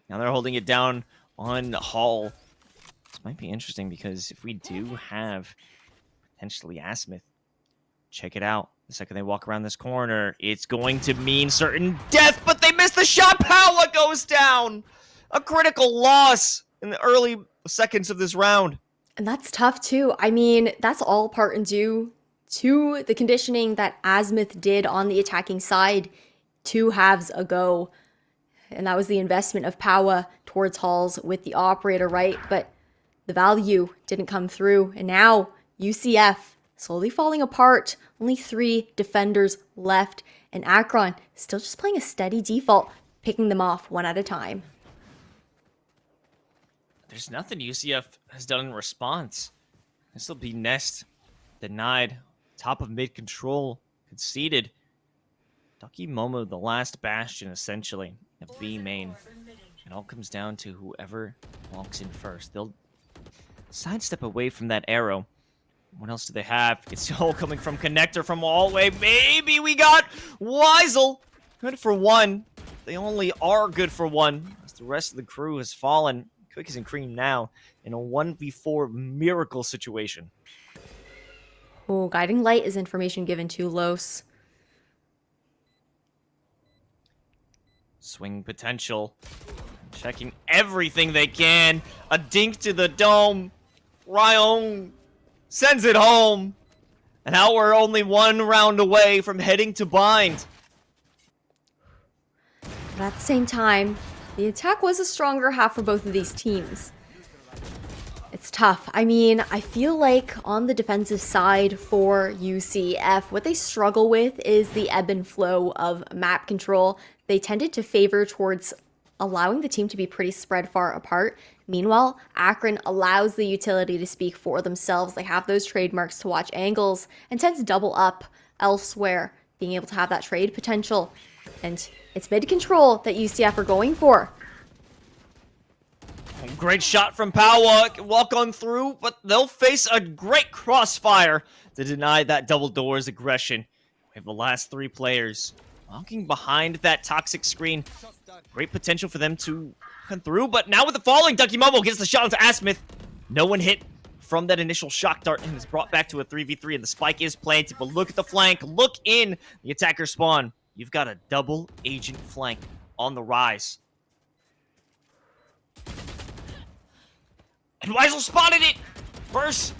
Speaker 3: Now they're holding it down on Hall. This might be interesting because if we do have potentially Asmith, check it out. The second they walk around this corner, it's going to mean certain death, but they miss the shot. Power goes down. A critical loss in the early seconds of this round.
Speaker 2: And that's tough too. I mean, that's all part and due to the conditioning that Asmith did on the attacking side 2 halves ago. And that was the investment of Power towards Halls with the operator, right? But the value didn't come through. And now UCF slowly falling apart. Only 3 defenders left. And Akron still just playing a steady default, picking them off one at a time.
Speaker 3: There's nothing UCF has done in response. This will be Nest denied. Top of mid control. Conceded. Ducky Momo, the last bastion, essentially. At B main. It all comes down to whoever walks in first. They'll sidestep away from that arrow. What else do they have? It's all coming from Connector from all the way. Maybe we got Weisel. Good for 1. They only are good for 1. As the rest of the crew has fallen. Cookies and cream now in a 1v4 miracle situation.
Speaker 2: Oh, guiding light is information given to Los.
Speaker 3: Swing potential. Checking everything they can. A dink to the dome. Ryan sends it home. And now we're only 1 round away from heading to bind.
Speaker 2: But at the same time, the attack was a stronger half for both of these teams. It's tough. I mean, I feel like on the defensive side for UCF, what they struggle with is the ebb and flow of map control. They tended to favor towards allowing the team to be pretty spread far apart. Meanwhile, Akron allows the utility to speak for themselves. They have those trademarks to watch angles and tend to double up elsewhere, being able to have that trade potential. And it's mid control that UCF are going for.
Speaker 3: Great shot from Power. Walk on through, but they'll face a great crossfire to deny that double doors aggression. We have the last 3 players walking behind that toxic screen. Great potential for them to come through, but now with the falling, Ducky Momo gets the shot onto Asmith. No one hit from that initial shock dart and is brought back to a 3v3, and the spike is planted, but look at the flank. Look in the attacker spawn. You've got a double agent flank on the rise. And Weisel spotted it! First.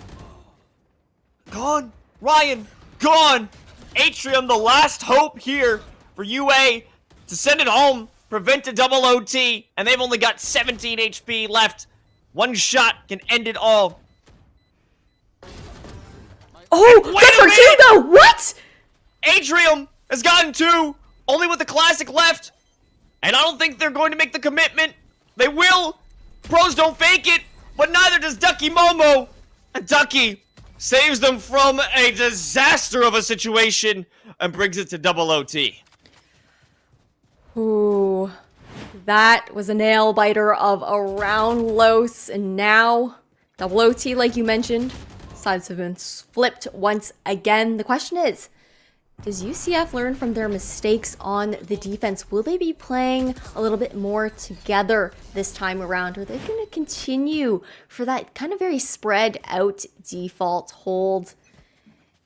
Speaker 3: Gone. Ryan. Gone. Atrium, the last hope here for UA to send it home, prevent a double OT, and they've only got 17 HP left. 1 shot can end it all.
Speaker 2: Oh, good for 2 though! What?
Speaker 3: Atrium has gotten 2, only with the classic left. And I don't think they're going to make the commitment. They will. Pros don't fake it, but neither does Ducky Momo. And Ducky saves them from a disaster of a situation and brings it to double OT.
Speaker 2: Ooh, that was a nail biter of a round Los, and now double OT, like you mentioned. Sides have been flipped once again. The question is, does UCF learn from their mistakes on the defense? Will they be playing a little bit more together this time around? Are they going to continue for that kind of very spread out default hold?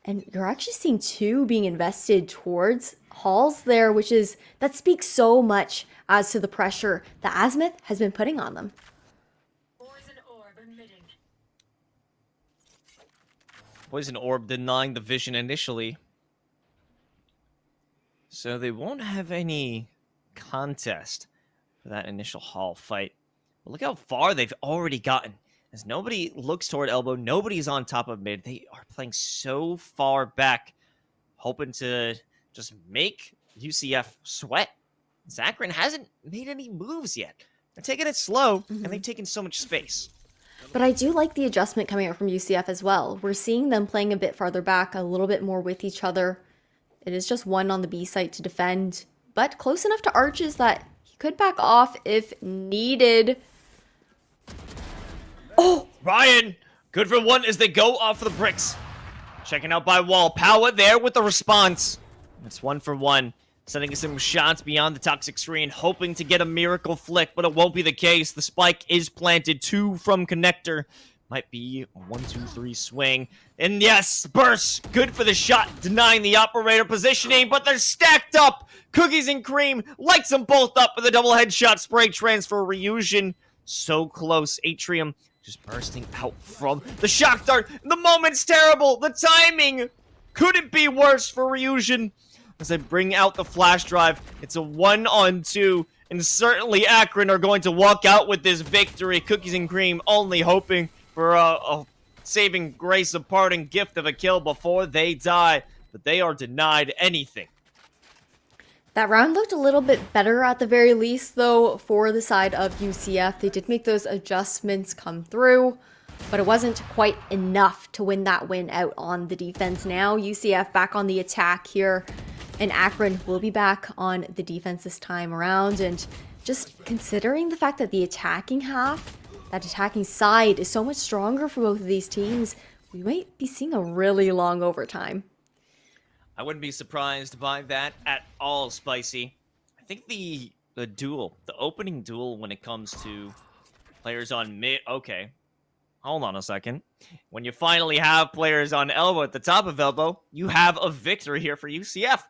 Speaker 2: And you're actually seeing 2 being invested towards Halls there, that speaks so much as to the pressure that Asmith has been putting on them.
Speaker 3: Poison Orb denying the vision initially. So they won't have any contest for that initial Hall fight. But look how far they've already gotten. As nobody looks toward elbow, nobody's on top of mid. They are playing so far back, hoping to just make UCF sweat. Akron hasn't made any moves yet. They're taking it slow, and they've taken so much space.
Speaker 2: But I do like the adjustment coming out from UCF as well. We're seeing them playing a bit farther back, a little bit more with each other. It is just one on the B site to defend, but close enough to Arches that he could back off if needed. Oh!
Speaker 3: Ryan, good for one as they go off the bricks. Checking out by wall. Power there with the response. It's 1 for 1. Sending some shots beyond the toxic screen, hoping to get a miracle flick, but it won't be the case. The spike is planted. 2 from connector. Might be a 1-2-3 swing. And yes, burst. Good for the shot, denying the operator positioning, but they're stacked up. Cookies and Cream lights them both up with a double headshot spray transfer. Ryujin so close. Atrium just bursting out from the shock dart. The moment's terrible. The timing couldn't be worse for Ryujin. As they bring out the flash drive, it's a 1-on-2, and certainly Akron are going to walk out with this victory. Cookies and Cream only hoping for a saving grace of parting gift of a kill before they die, but they are denied anything.
Speaker 2: That round looked a little bit better at the very least, though, for the side of UCF. They did make those adjustments come through, but it wasn't quite enough to win that win out on the defense. Now UCF back on the attack here, and Akron will be back on the defense this time around. And just considering the fact that the attacking half, that attacking side, is so much stronger for both of these teams, we might be seeing a really long overtime.
Speaker 3: I wouldn't be surprised by that at all, Spicy. I think the duel, the opening duel when it comes to players on mid... Okay, hold on a second. When you finally have players on elbow at the top of elbow, you have a victory here for UCF.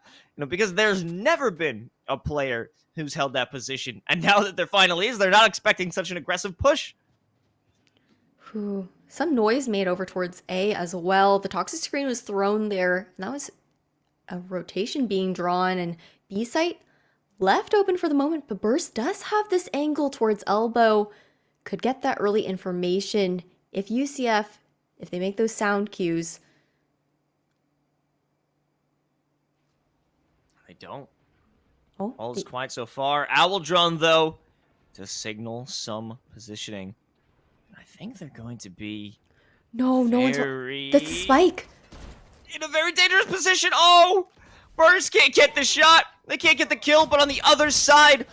Speaker 3: Because there's never been a player who's held that position. And now that there finally is, they're not expecting such an aggressive push.
Speaker 2: Some noise made over towards A as well. The toxic screen was thrown there, and that was a rotation being drawn, and B site left open for the moment, but Burst does have this angle towards elbow. Could get that early information if UCF, if they make those sound cues.
Speaker 3: I don't.
Speaker 2: Oh,
Speaker 3: All is quiet so far. Owl Drone, though, to signal some positioning. I think they're going to be
Speaker 2: no one's... That's a spike.
Speaker 3: In a very dangerous position. Oh! Burst can't get the shot. They can't get the kill, but on the other side,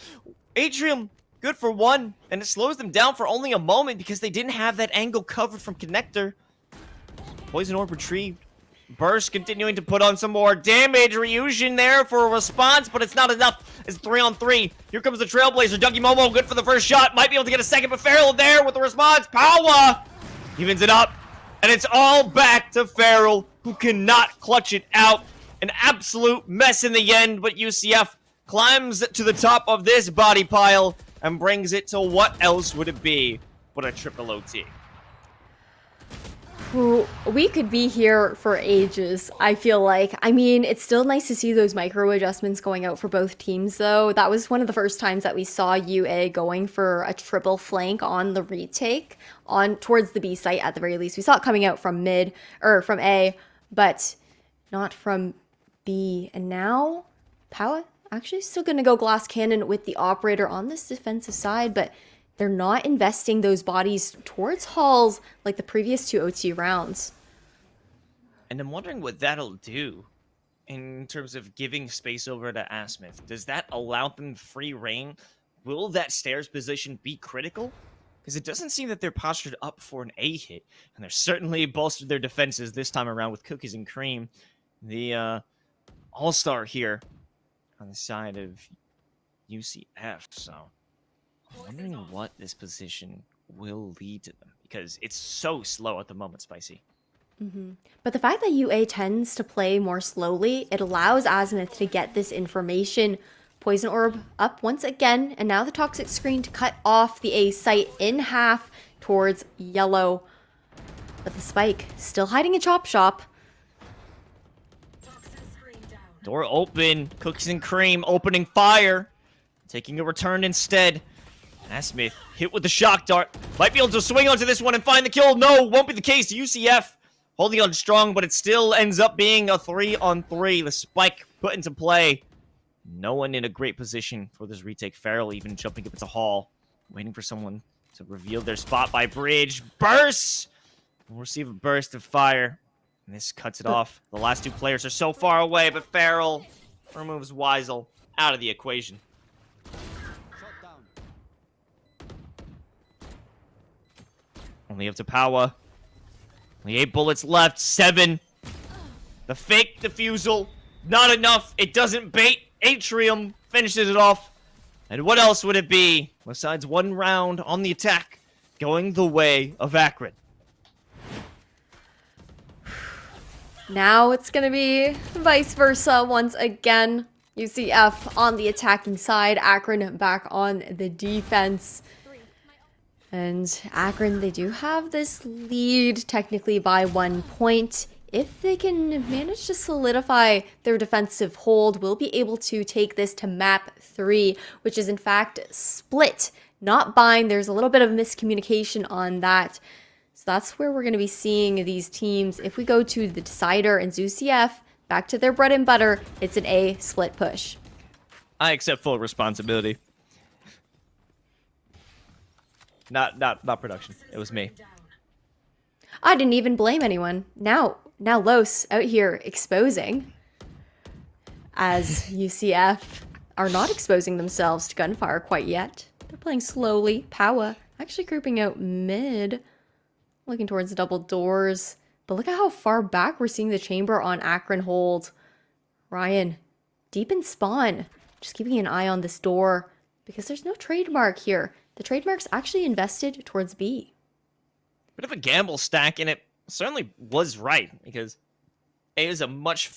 Speaker 3: Atrium, good for 1. And it slows them down for only a moment because they didn't have that angle covered from Connector. Poison Orb retrieved. Burst continuing to put on some more damage. Ryujin there for a response, but it's not enough. It's 3-on-3. Here comes the Trailblazer. Dougie Momo good for the first shot. Might be able to get a second, but Farrell there with the response. Power evens it up. And it's all back to Farrell, who cannot clutch it out. An absolute mess in the end, but UCF climbs to the top of this body pile and brings it to what else would it be but a triple OT.
Speaker 2: We could be here for ages, I feel like. I mean, it's still nice to see those micro adjustments going out for both teams, though. That was one of the first times that we saw UA going for a triple flank on the retake on towards the B site at the very least. We saw it coming out from mid, or from A, but not from B. And now, Powa actually still going to go glass cannon with the operator on this defensive side, but they're not investing those bodies towards halls like the previous 2 OT rounds.
Speaker 3: And I'm wondering what that'll do in terms of giving space over to Asmith. Does that allow them free reign? Will that stairs position be critical? Because it doesn't seem that they're postured up for an A hit. And they're certainly bolstered their defenses this time around with Cookies and Cream. The all-star here on the side of UCF. So I'm wondering what this position will lead to them, because it's so slow at the moment, Spicy.
Speaker 2: But the fact that UA tends to play more slowly, it allows Azimuth to get this information. Poison Orb up once again, and now the toxic screen to cut off the A site in half towards yellow. But the spike still hiding in Chop Shop.
Speaker 3: Door open, Cookies and Cream opening fire, taking a return instead. Asmith hit with the shock dart. Might be able to swing onto this one and find the kill. No, won't be the case. UCF holding on strong, but it still ends up being a 3-on-3. The spike put into play. No one in a great position for this retake. Farrell even jumping up into Hall, waiting for someone to reveal their spot by Bridge. Burst! We'll receive a burst of fire. And this cuts it off. The last two players are so far away, but Farrell removes Weisel out of the equation. Only up to Power. Only 8 bullets left. 7. The fake defusal. Not enough. It doesn't bait. Atrium finishes it off. And what else would it be besides one round on the attack going the way of Akron?
Speaker 2: Now it's going to be vice versa once again. UCF on the attacking side, Akron back on the defense. And Akron, they do have this lead technically by 1 point. If they can manage to solidify their defensive hold, we'll be able to take this to map 3, which is in fact split, not bind. There's a little bit of miscommunication on that. So that's where we're going to be seeing these teams. If we go to the Decider and ZooCF, back to their bread and butter, it's an A split push.
Speaker 3: I accept full responsibility. Not production. It was me.
Speaker 2: I didn't even blame anyone. Now Los out here exposing, as UCF are not exposing themselves to gunfire quite yet. They're playing slowly. Power actually creeping out mid, looking towards the double doors. But look at how far back we're seeing the chamber on Akron hold. Ryan, deep in spawn, just keeping an eye on this door because there's no trademark here. The trademark's actually invested towards B.
Speaker 3: Bit of a gamble stack, and it certainly was right, because A is a much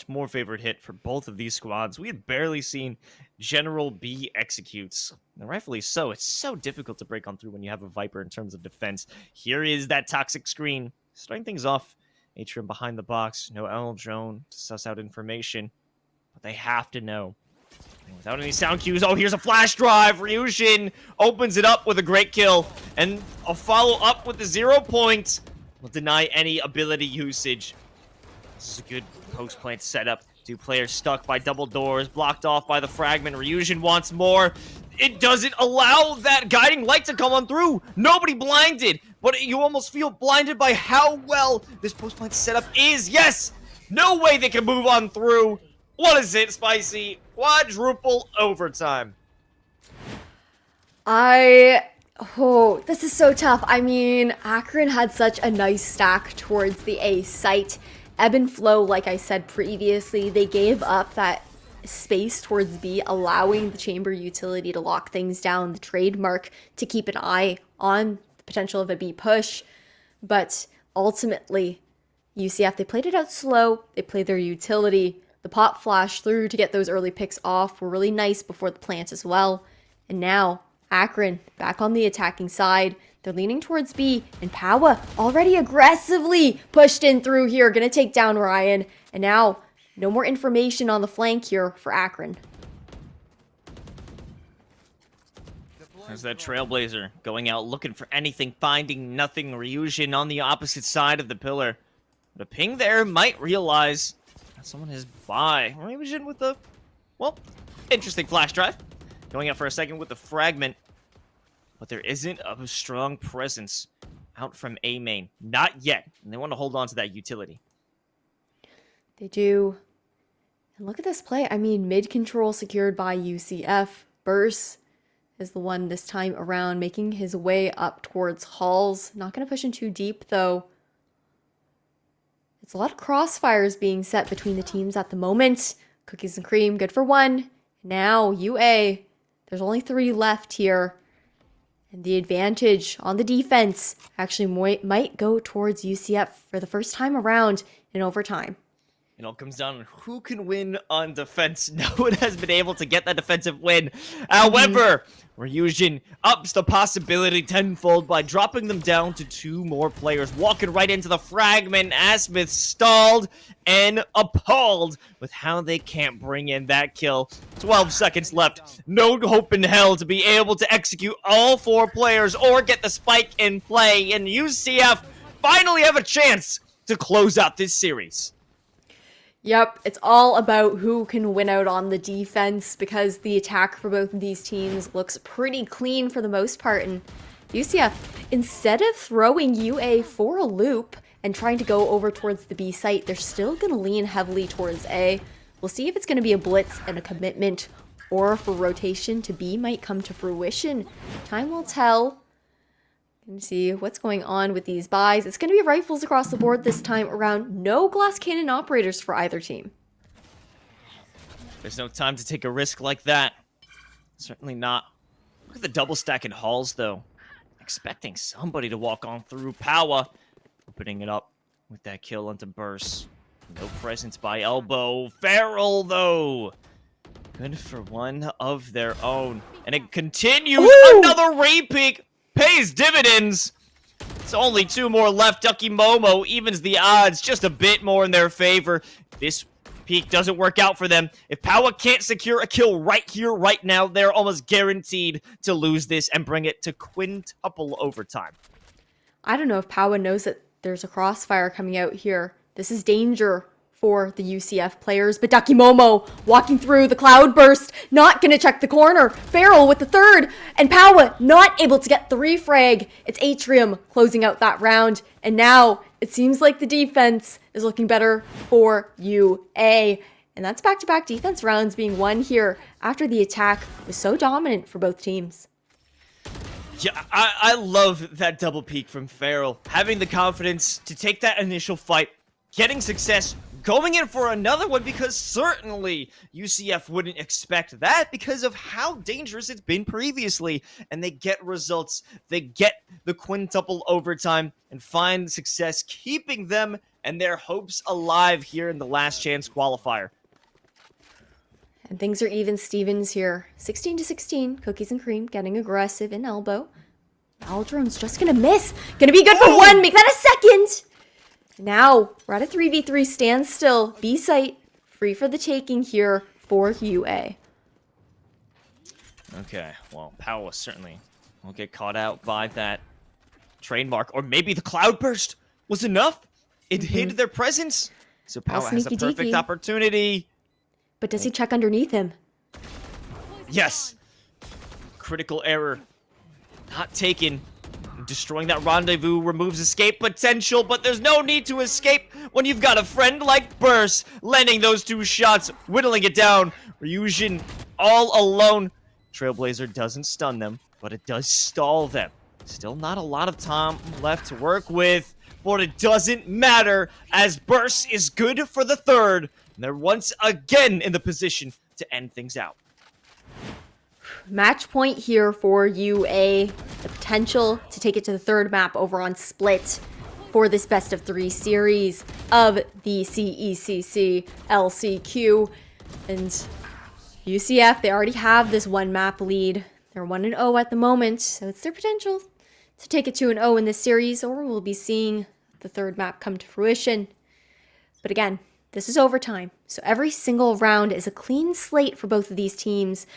Speaker 3: more favored hit for both of these squads. We had barely seen General B executes, and rightfully so. It's so difficult to break on through when you have a Viper in terms of defense. Here is that toxic screen, starting things off. Atrium behind the box, no L drone to suss out information, but they have to know. And without any sound cues, oh, here's a flash drive. Ryujin opens it up with a great kill, and a follow-up with the 0 points will deny any ability usage. This is a good post-plant setup. 2 players stuck by double doors, blocked off by the fragment. Ryujin wants more. It doesn't allow that guiding light to come on through. Nobody blinded, but you almost feel blinded by how well this post-plant setup is. Yes! No way they can move on through. What is it, Spicy? Quadruple overtime.
Speaker 2: Oh, this is so tough. I mean, Akron had such a nice stack towards the A site. Ebb and flow, like I said previously, they gave up that space towards B, allowing the chamber utility to lock things down, the trademark to keep an eye on the potential of a B push. But ultimately, UCF, they played it out slow. They played their utility. The pop flash through to get those early picks off were really nice before the plant as well. And now, Akron back on the attacking side. They're leaning towards B, and Power already aggressively pushed in through here, gonna take down Ryan. And now, no more information on the flank here for Akron.
Speaker 3: There's that Trailblazer going out looking for anything, finding nothing. Ryujin on the opposite side of the pillar. The ping there might realize someone is by. Ryujin with the, well, interesting flash drive. Going out for a second with the fragment. But there isn't a strong presence out from A main. Not yet. And they want to hold on to that utility.
Speaker 2: They do. And look at this play. I mean, mid control secured by UCF. Burst is the one this time around, making his way up towards Halls. Not going to push in too deep, though. It's a lot of crossfires being set between the teams at the moment. Cookies and cream, good for 1. Now, UA. There's only 3 left here. And the advantage on the defense actually might go towards UCF for the first time around in overtime.
Speaker 3: It all comes down to who can win on defense. No one has been able to get that defensive win. However, Ryujin ups the possibility tenfold by dropping them down to 2 more players, walking right into the fragment. Asmith stalled and appalled with how they can't bring in that kill. 12 seconds left. No hope in hell to be able to execute all 4 players or get the spike in play. And UCF finally have a chance to close out this series.
Speaker 2: Yep, it's all about who can win out on the defense because the attack for both of these teams looks pretty clean for the most part. And UCF, instead of throwing UA for a loop and trying to go over towards the B site, they're still going to lean heavily towards A. We'll see if it's going to be a blitz and a commitment, or if a rotation to B might come to fruition. Time will tell. And see what's going on with these buys. It's going to be rifles across the board this time around. No glass cannon operators for either team.
Speaker 3: There's no time to take a risk like that. Certainly not. Look at the double stack in halls, though. Expecting somebody to walk on through. Power opening it up with that kill onto Burst. No presence by Elbow. Feral, though. Good for one of their own. And it continues.
Speaker 2: Ooh!
Speaker 3: Another repeat. Pays dividends. It's only 2 more left. Ducky Momo evens the odds just a bit more in their favor. This peak doesn't work out for them. If Power can't secure a kill right here, right now, they're almost guaranteed to lose this and bring it to quintuple overtime.
Speaker 2: I don't know if Power knows that there's a crossfire coming out here. This is danger for the UCF players, but Ducky Momo walking through the cloud burst, not gonna check the corner. Feral with the third, and Power not able to get the refrag. It's Atrium closing out that round, and now it seems like the defense is looking better for UA. And that's back-to-back defense rounds being won here after the attack was so dominant for both teams.
Speaker 3: Yeah, I love that double peek from Feral. Having the confidence to take that initial fight, getting success, going in for another one, because certainly UCF wouldn't expect that because of how dangerous it's been previously. And they get results. They get the quintuple overtime and find success, keeping them and their hopes alive here in the last chance qualifier.
Speaker 2: And things are even Stevens here. 16-16, Cookies and Cream getting aggressive in Elbow. Aldron's just gonna miss. Gonna be good for one, make that a second! Now, we're at a 3v3 standstill. B-site, free for the taking here for UA.
Speaker 3: Okay, well, Power certainly will get caught out by that trademark. Or maybe the cloudburst was enough? It hid their presence? So Power has a perfect opportunity.
Speaker 2: But does he check underneath him?
Speaker 3: Yes. Critical error. Not taken. Destroying that rendezvous removes escape potential, but there's no need to escape when you've got a friend like Burst landing those 2 shots, whittling it down. Ryujin all alone. Trailblazer doesn't stun them, but it does stall them. Still not a lot of time left to work with, but it doesn't matter as Burst is good for the third. And they're once again in the position to end things out.
Speaker 2: Match point here for UA. The potential to take it to the third map over on Split for this best of 3 series of the CECC LCQ. And UCF, they already have this 1 map lead. They're 1-0 at the moment, so it's their potential to take it 2-0 in this series, or we'll be seeing the third map come to fruition. But again, this is overtime, so every single round is a clean slate for both of these teams.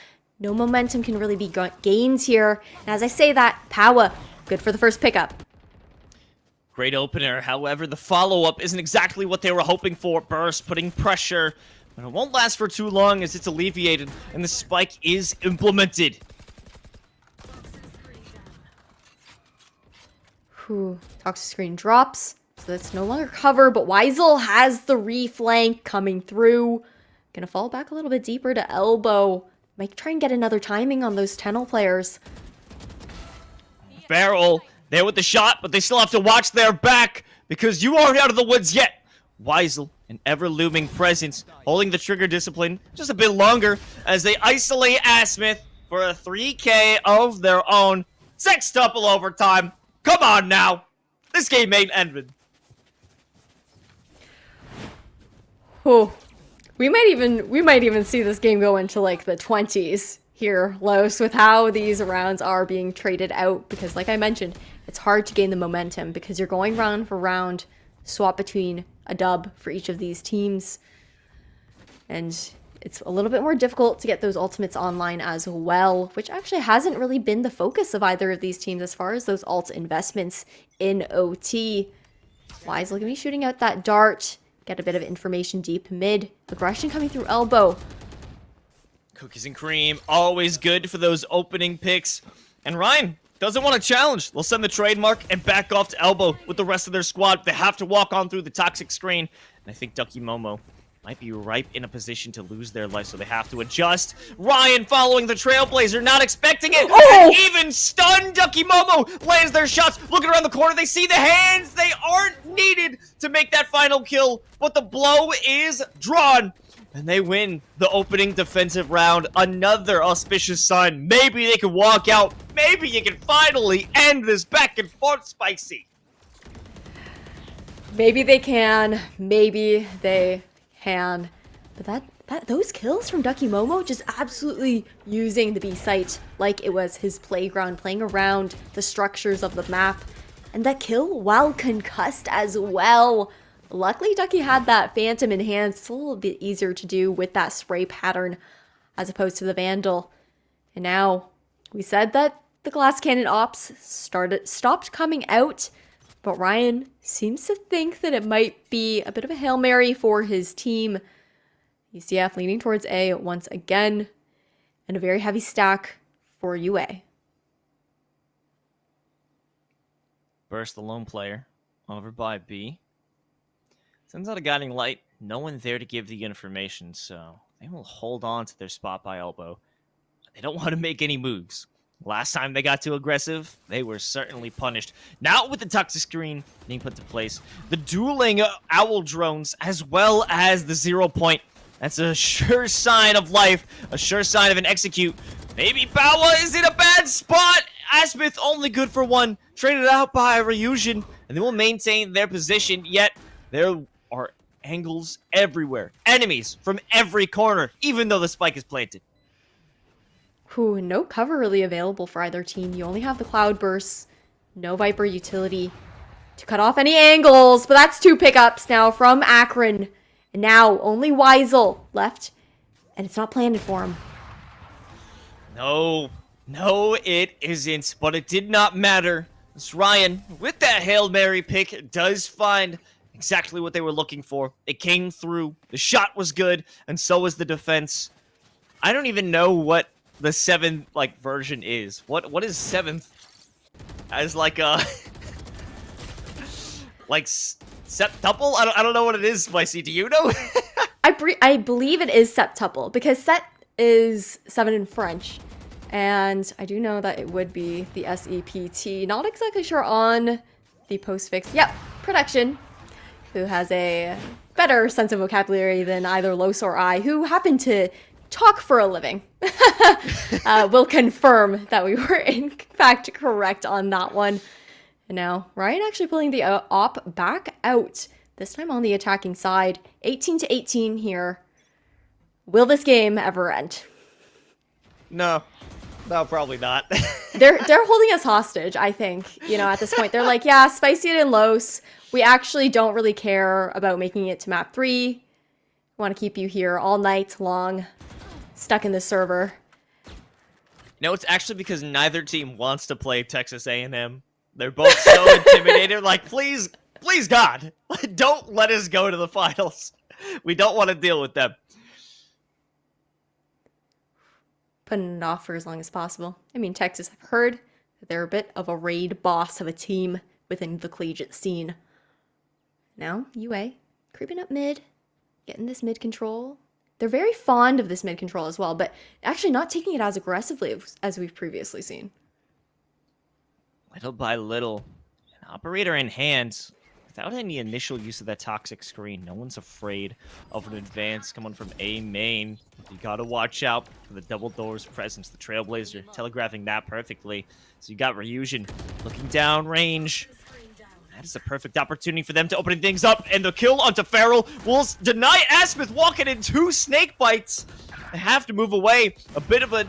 Speaker 2: No momentum can really be gained here. And as I say that, Power, good for the first pickup.
Speaker 3: Great opener. However, the follow-up isn't exactly what they were hoping for. Burst putting pressure, but it won't last for too long as it's alleviated and the spike is implemented.
Speaker 2: Whew. Toxic screen drops, so that's no longer cover, but Weisel has the reflank coming through. Gonna fall back a little bit deeper to Elbow. Might try and get another timing on those Tunnel players.
Speaker 3: Feral, there with the shot, but they still have to watch their back because you aren't out of the woods yet. Weisel, an ever-looming presence, holding the trigger discipline just a bit longer as they isolate Asmith for a 3K of their own. Sextuple overtime. Come on now. This game ain't ended.
Speaker 2: Oh, we might even see this game go into like the 20s here, Los, with how these rounds are being traded out. Because like I mentioned, it's hard to gain the momentum because you're going round for round, swap between a dub for each of these teams. And it's a little bit more difficult to get those ultimates online as well, which actually hasn't really been the focus of either of these teams as far as those ult investments in OT. Weisel gonna be shooting out that dart get a bit of information deep mid. Aggression coming through elbow.
Speaker 3: Cookies and cream, always good for those opening picks. And Ryan doesn't want to challenge. They'll send the trademark and back off to elbow with the rest of their squad. They have to walk on through the toxic screen. And I think Ducky Momo might be ripe in a position to lose their life, so they have to adjust. Ryan following the Trailblazer, not expecting it.
Speaker 2: Oh!
Speaker 3: Even stunned, Ducky Momo lands their shots. Looking around the corner, they see the hands. They aren't needed to make that final kill, but the blow is drawn. And they win the opening defensive round. Another auspicious sign. Maybe they can walk out. Maybe you can finally end this back and forth spicy.
Speaker 2: Maybe they can. Maybe they can. But those kills from Ducky Momo, just absolutely using the B site like it was his playground, playing around the structures of the map. And that kill while concussed as well. Luckily, Ducky had that Phantom in hand. It's a little bit easier to do with that spray pattern as opposed to the Vandal. And now, we said that the glass cannon ops stopped coming out, but Ryan seems to think that it might be a bit of a Hail Mary for his team. UCF leaning towards A once again, and a very heavy stack for UA.
Speaker 3: Burst the lone player over by B. Sends out a guiding light. No one there to give the information, so they will hold on to their spot by elbow. They don't want to make any moves. Last time they got too aggressive, they were certainly punished. Now with the toxic screen being put to place, the dueling owl drones, as well as the 0 point. That's a sure sign of life, a sure sign of an execute. Maybe Bawa is in a bad spot. Asmith only good for one, traded out by Ryujin, and they will maintain their position, yet there are angles everywhere. Enemies from every corner, even though the spike is planted.
Speaker 2: No cover really available for either team. You only have the Cloud Bursts, no Viper utility to cut off any angles, but that's 2 pickups now from Akron. And now only Weisel left, and it's not planted for him.
Speaker 3: No, it isn't, but it did not matter. It's Ryan, with that Hail Mary pick, does find exactly what they were looking for. It came through, the shot was good, and so was the defense. I don't even know what the 7th version is. What is 7th? As a septuple? I don't know what it is, Spicy. Do you know?
Speaker 2: I believe it is septuple, because set is 7 in French. And I do know that it would be the SEPT. Not exactly sure on the postfix. Yep, production, who has a better sense of vocabulary than either Los or I, who happen to talk for a living, will confirm that we were in fact correct on that one. And now Ryan actually pulling the op back out, this time on the attacking side. 18-18 here. Will this game ever end?
Speaker 3: No, probably not.
Speaker 2: They're holding us hostage, I think. At this point, they're like, yeah, Spicy and Los, we actually don't really care about making it to map 3. We want to keep you here all night long, stuck in the server.
Speaker 3: No, it's actually because neither team wants to play Texas A&M. They're both so intimidated. Like, please, God, don't let us go to the finals. We don't want to deal with them.
Speaker 2: Putting it off for as long as possible. I mean, Texas, I've heard that they're a bit of a raid boss of a team within the collegiate scene. Now, UA, creeping up mid, getting this mid control. They're very fond of this mid control as well, but actually not taking it as aggressively as we've previously seen.
Speaker 3: Little by little, an operator in hand, without any initial use of that toxic screen. No one's afraid of an advance coming from A main. You gotta watch out for the double doors presence. The Trailblazer telegraphing that perfectly. So you got Ryujin looking down range. That is the perfect opportunity for them to open things up, and the kill onto Farrell will deny Asmith walking in 2 snake bites. They have to move away. A bit of a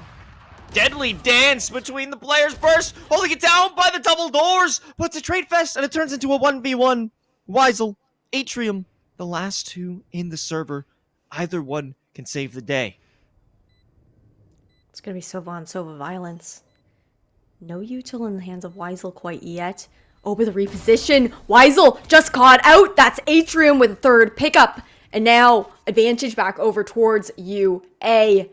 Speaker 3: deadly dance between the players. Burst holding it down by the double doors, but it's a trade fest, and it turns into a 1v1. Weisel, Atrium, the last 2 in the server. Either one can save the day.
Speaker 2: It's gonna be Sova on Sova violence. No util in the hands of Weisel quite yet. Over the reposition. Weisel just caught out. That's Atrium with a third pickup. And now advantage back over towards UA. The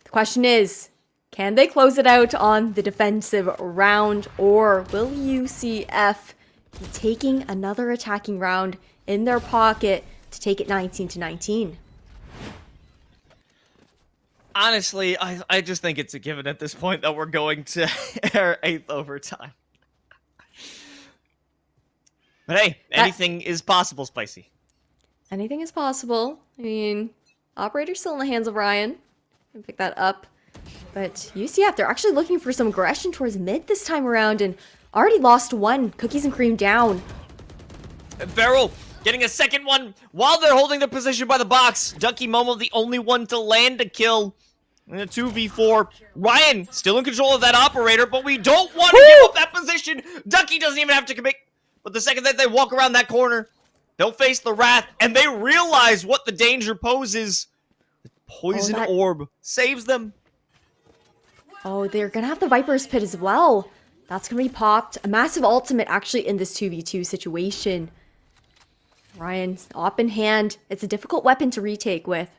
Speaker 2: question is, can they close it out on the defensive round, or will UCF be taking another attacking round in their pocket to take it 19-19?
Speaker 3: Honestly, I just think it's a given at this point that we're going to our 8th overtime. But hey, anything is possible, Spicy.
Speaker 2: Anything is possible. I mean, operator's still in the hands of Ryan. Can pick that up. But UCF, they're actually looking for some aggression towards mid this time around and already lost one. Cookies and cream down.
Speaker 3: Beryl getting a second one while they're holding their position by the box. Ducky Momo the only one to land a kill in a 2v4. Ryan still in control of that operator, but we don't want to give up that position. Ducky doesn't even have to commit. But the second that they walk around that corner, they'll face the Wrath, and they realize what the danger poses. The poison orb saves them.
Speaker 2: Oh, they're going to have the Viper's Pit as well. That's going to be popped. A massive ultimate actually in this 2v2 situation. Ryan's op in hand. It's a difficult weapon to retake with.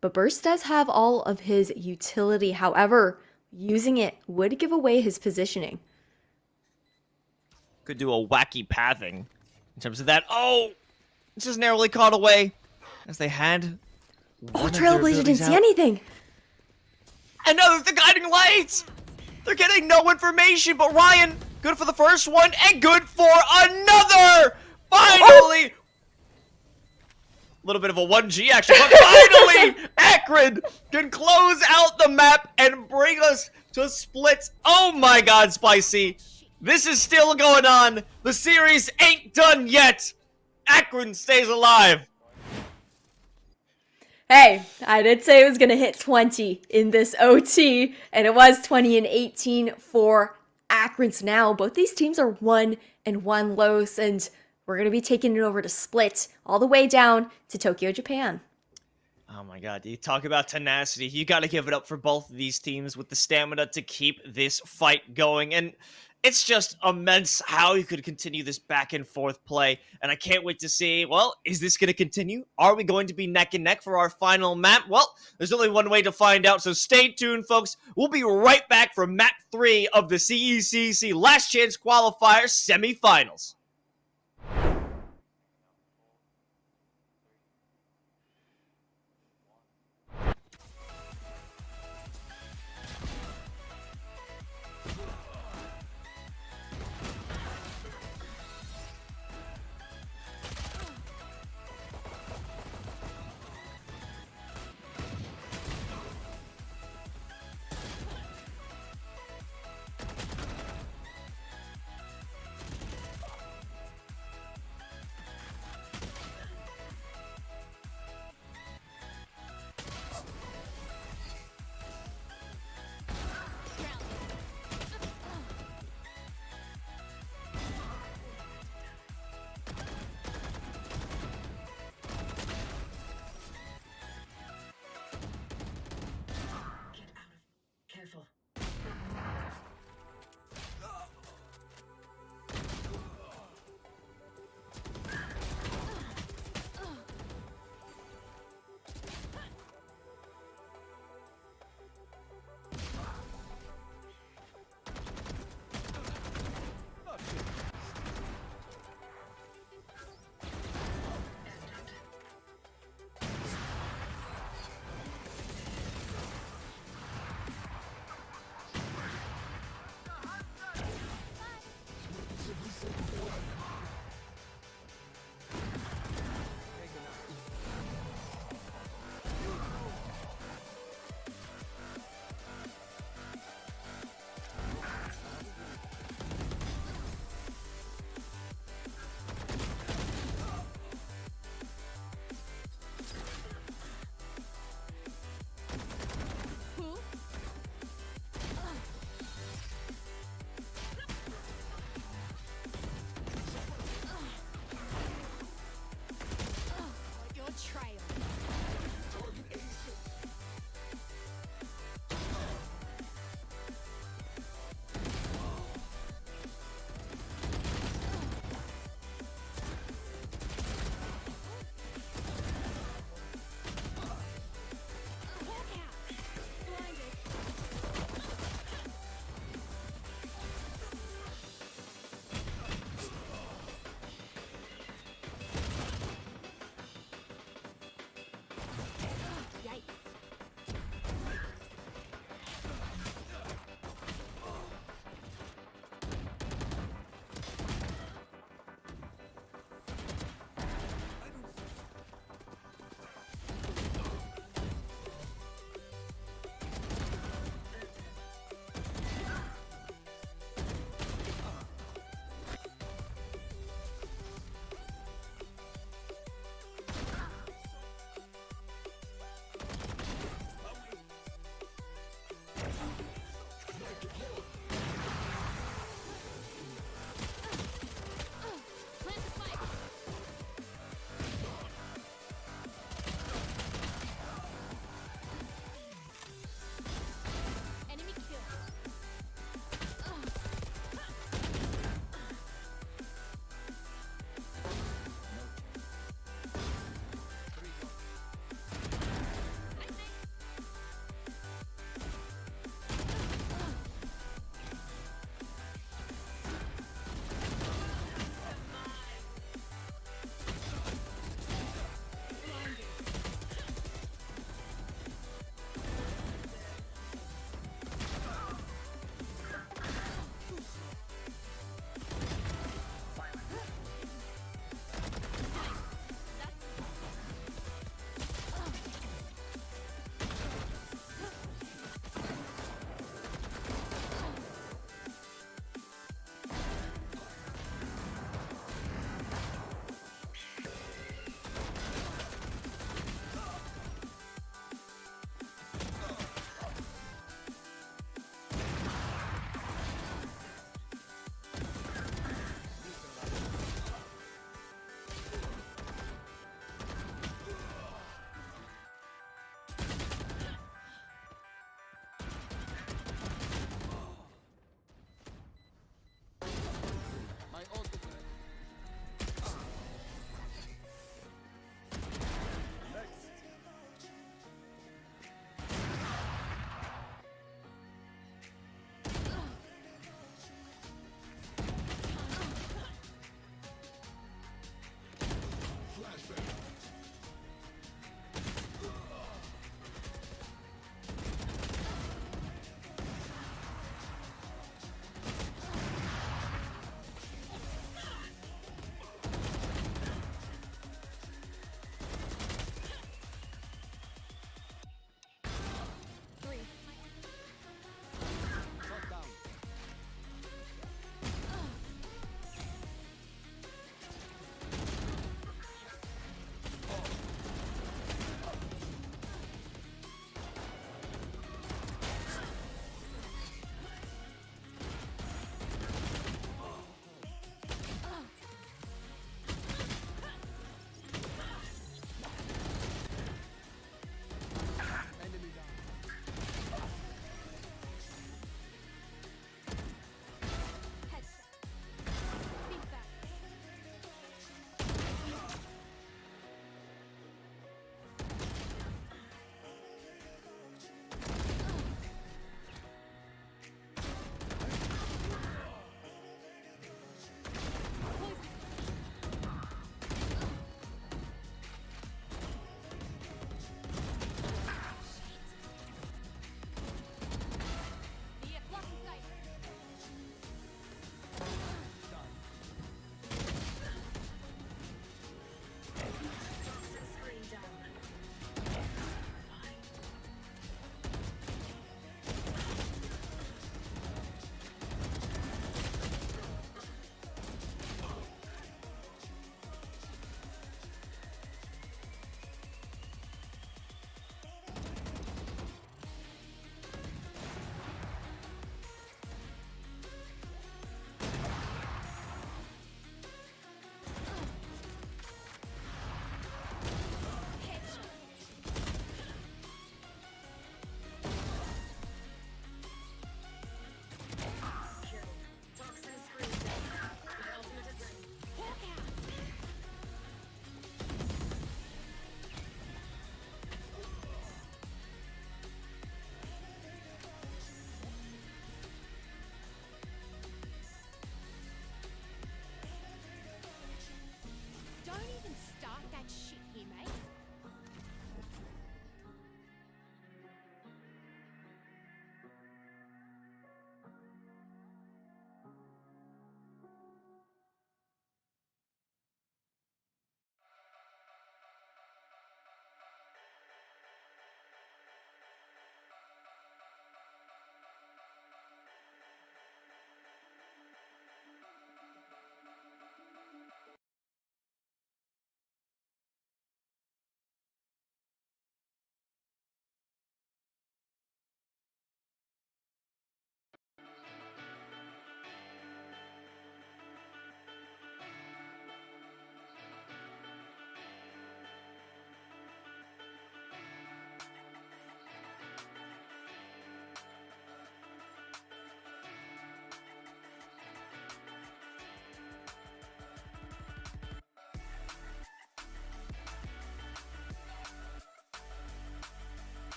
Speaker 2: But Burst does have all of his utility. However, using it would give away his positioning.
Speaker 3: Could do a wacky pathing in terms of that. Oh, just narrowly caught away as they had.
Speaker 2: Oh, Trailblazer didn't see anything.
Speaker 3: And now there's the guiding lights. They're getting no information, but Ryan, good for the first one and good for another. Finally. A little bit of a 1G action, but finally, Akron can close out the map and bring us to splits. Oh my God, Spicy. This is still going on. The series ain't done yet. Akron stays alive.
Speaker 2: Hey, I did say it was going to hit 20 in this OT, and it was 20 and 18 for Akron. So now both these teams are 1-1 los, and we're going to be taking it over to split all the way down to Tokyo, Japan.
Speaker 3: Oh my God, you talk about tenacity. You got to give it up for both of these teams with the stamina to keep this fight going. And it's just immense how you could continue this back and forth play. And I can't wait to see, well, is this going to continue? Are we going to be neck and neck for our final map? Well, there's only one way to find out. So stay tuned, folks. We'll be right back for map 3 of the CECC Last Chance Qualifier semifinals.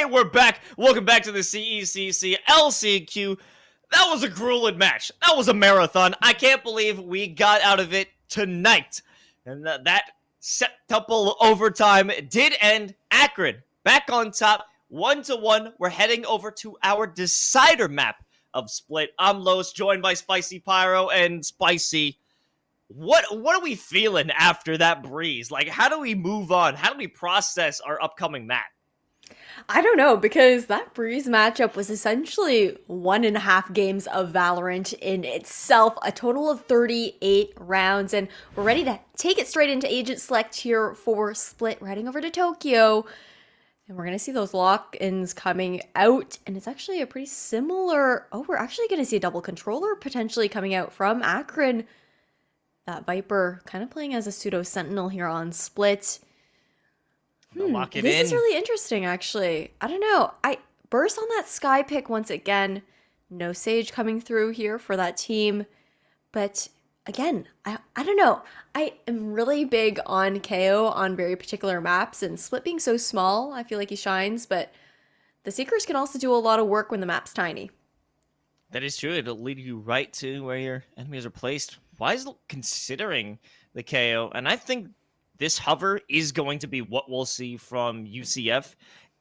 Speaker 3: And we're back. Welcome back to the CECC LCQ. That was a grueling match. That was a marathon. I can't believe we got out of it tonight. And that septuple overtime did end. Akron back on top, 1-1. We're heading over to our decider map of Split. I'm Los, joined by Spicy Pyro and Spicy. What are we feeling after that breeze? Like, how do we move on? How do we process our upcoming map?
Speaker 2: I don't know, because that Breeze matchup was essentially 1.5 games of Valorant in itself, a total of 38 rounds, and we're ready to take it straight into Agent Select here for Split, heading over to Tokyo. And we're going to see those lock-ins coming out, and it's actually a pretty similar... Oh, we're actually going to see a double controller potentially coming out from Akron. That Viper kind of playing as a pseudo-sentinel here on Split.
Speaker 3: Lock it
Speaker 2: this
Speaker 3: in.
Speaker 2: is really interesting, actually. I don't know. I burst on that Sky pick once again. No Sage coming through here for that team. But again, I don't know. I am really big on KO on very particular maps, and Split being so small, I feel like he shines, but the Seekers can also do a lot of work when the map's tiny.
Speaker 3: That is true. It'll lead you right to where your enemies are placed. Wise considering the KO, and I think this hover is going to be what we'll see from UCF,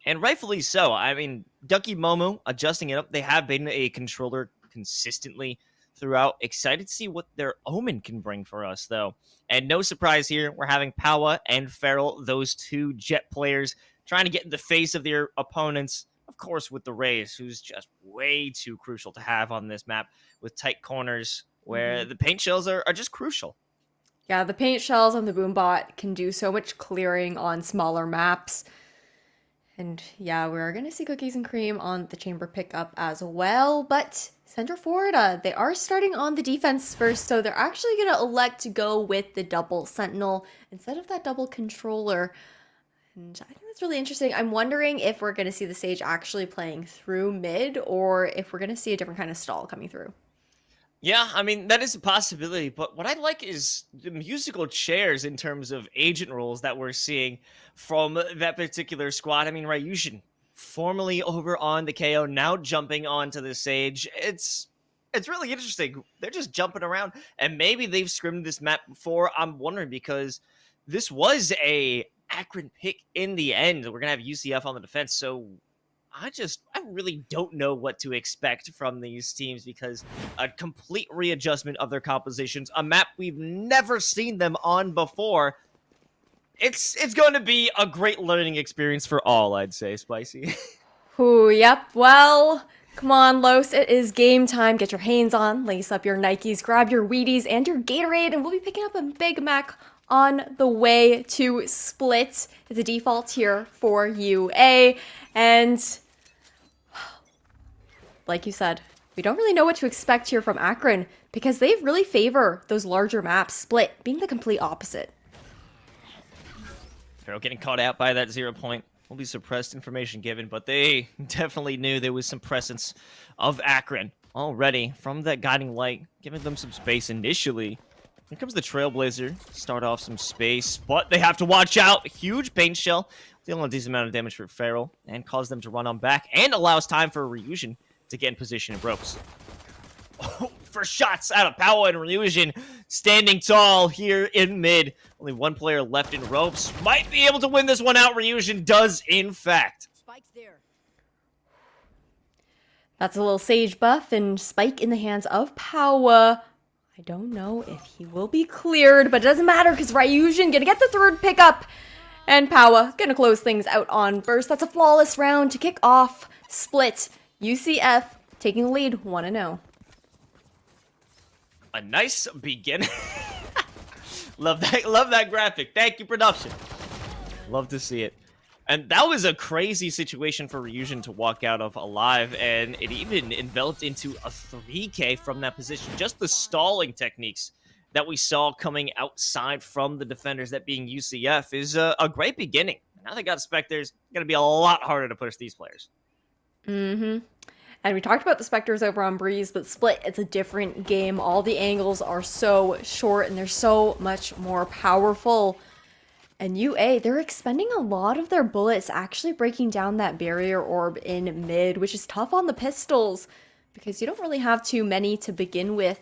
Speaker 3: and rightfully so. I mean, Ducky Momo adjusting it up. They have been a controller consistently throughout. Excited to see what their Omen can bring for us, though. And no surprise here, we're having Pawa and Feral, those two Jet players, trying to get in the face of their opponents. Of course, with the Raze, who's just way too crucial to have on this map with tight corners where the paint shells are just crucial.
Speaker 2: Yeah, the paint shells on the Boombot can do so much clearing on smaller maps. And yeah, we're going to see Cookies and Cream on the Chamber pickup as well. But Central Florida, they are starting on the defense first, so they're actually going to elect to go with the double Sentinel instead of that double controller. And I think that's really interesting. I'm wondering if we're going to see the Sage actually playing through mid, or if we're going to see a different kind of stall coming through.
Speaker 3: Yeah, I mean, that is a possibility, but what I like is the musical chairs in terms of agent roles that we're seeing from that particular squad. I mean, Ryushin, formerly over on the KO, now jumping onto the Sage. It's really interesting. They're just jumping around, and maybe they've scrimmed this map before. I'm wondering, because this was a Akron pick in the end. We're going to have UCF on the defense, so I really don't know what to expect from these teams, because a complete readjustment of their compositions, a map we've never seen them on before. It's going to be a great learning experience for all, I'd say, Spicy.
Speaker 2: Ooh, yep. Well, come on, Los. It is game time. Get your Hanes on, lace up your Nikes, grab your Wheaties and your Gatorade, and we'll be picking up a Big Mac on the way to Split. It's a default here for UA, and like you said, we don't really know what to expect here from Akron, because they really favor those larger maps, Split being the complete opposite.
Speaker 3: Feral getting caught out by that 0 point. Will be suppressed information given, but they definitely knew there was some presence of Akron already from that guiding light, giving them some space initially. Here comes the Trailblazer. Start off some space, but they have to watch out. Huge paint shell, dealing a decent amount of damage for Feral, and cause them to run on back, and allows time for Ryushin to get in position and ropes. Oh, for shots out of Power and Ryushin standing tall here in mid. Only one player left in ropes. Might be able to win this one out. Ryushin does, in fact.
Speaker 4: Spike's there.
Speaker 2: That's a little Sage buff and Spike in the hands of Power. I don't know if he will be cleared, but it doesn't matter, because Ryushin gonna get the third pickup. And Power gonna close things out on Burst. That's a flawless round to kick off Split. UCF taking the lead 1-0.
Speaker 3: A nice beginning. Love that graphic. Thank you, production. Love to see it. And that was a crazy situation for Ryushin to walk out of alive, and it even enveloped into a 3K from that position. Just the stalling techniques that we saw coming outside from the defenders, that being UCF, is a great beginning. Now they got Spectres. It's going to be a lot harder to push these players.
Speaker 2: Mm-hmm. And we talked about the Spectres over on Breeze, but Split, it's a different game. All the angles are so short, and they're so much more powerful. And UA, they're expending a lot of their bullets actually breaking down that barrier orb in mid, which is tough on the pistols because you don't really have too many to begin with.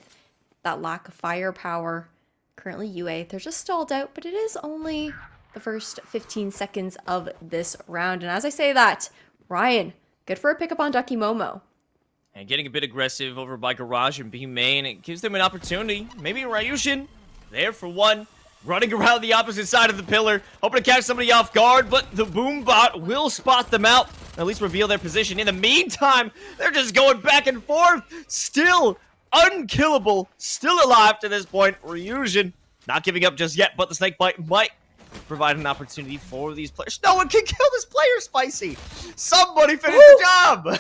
Speaker 2: That lack of firepower. Currently UA, they're just stalled out, but it is only the first 15 seconds of this round. And as I say that, Ryan, good for a pickup on Ducky Momo.
Speaker 3: And getting a bit aggressive over by Garage and B main, it gives them an opportunity. Maybe Ryushin there for one. Running around the opposite side of the pillar, hoping to catch somebody off guard, but the boom bot will spot them out, at least reveal their position. In the meantime, they're just going back and forth, still unkillable, still alive to this point. Ryushin not giving up just yet, but the snake bite might provide an opportunity for these players. No one can kill this player, Spicy. Somebody finish the job.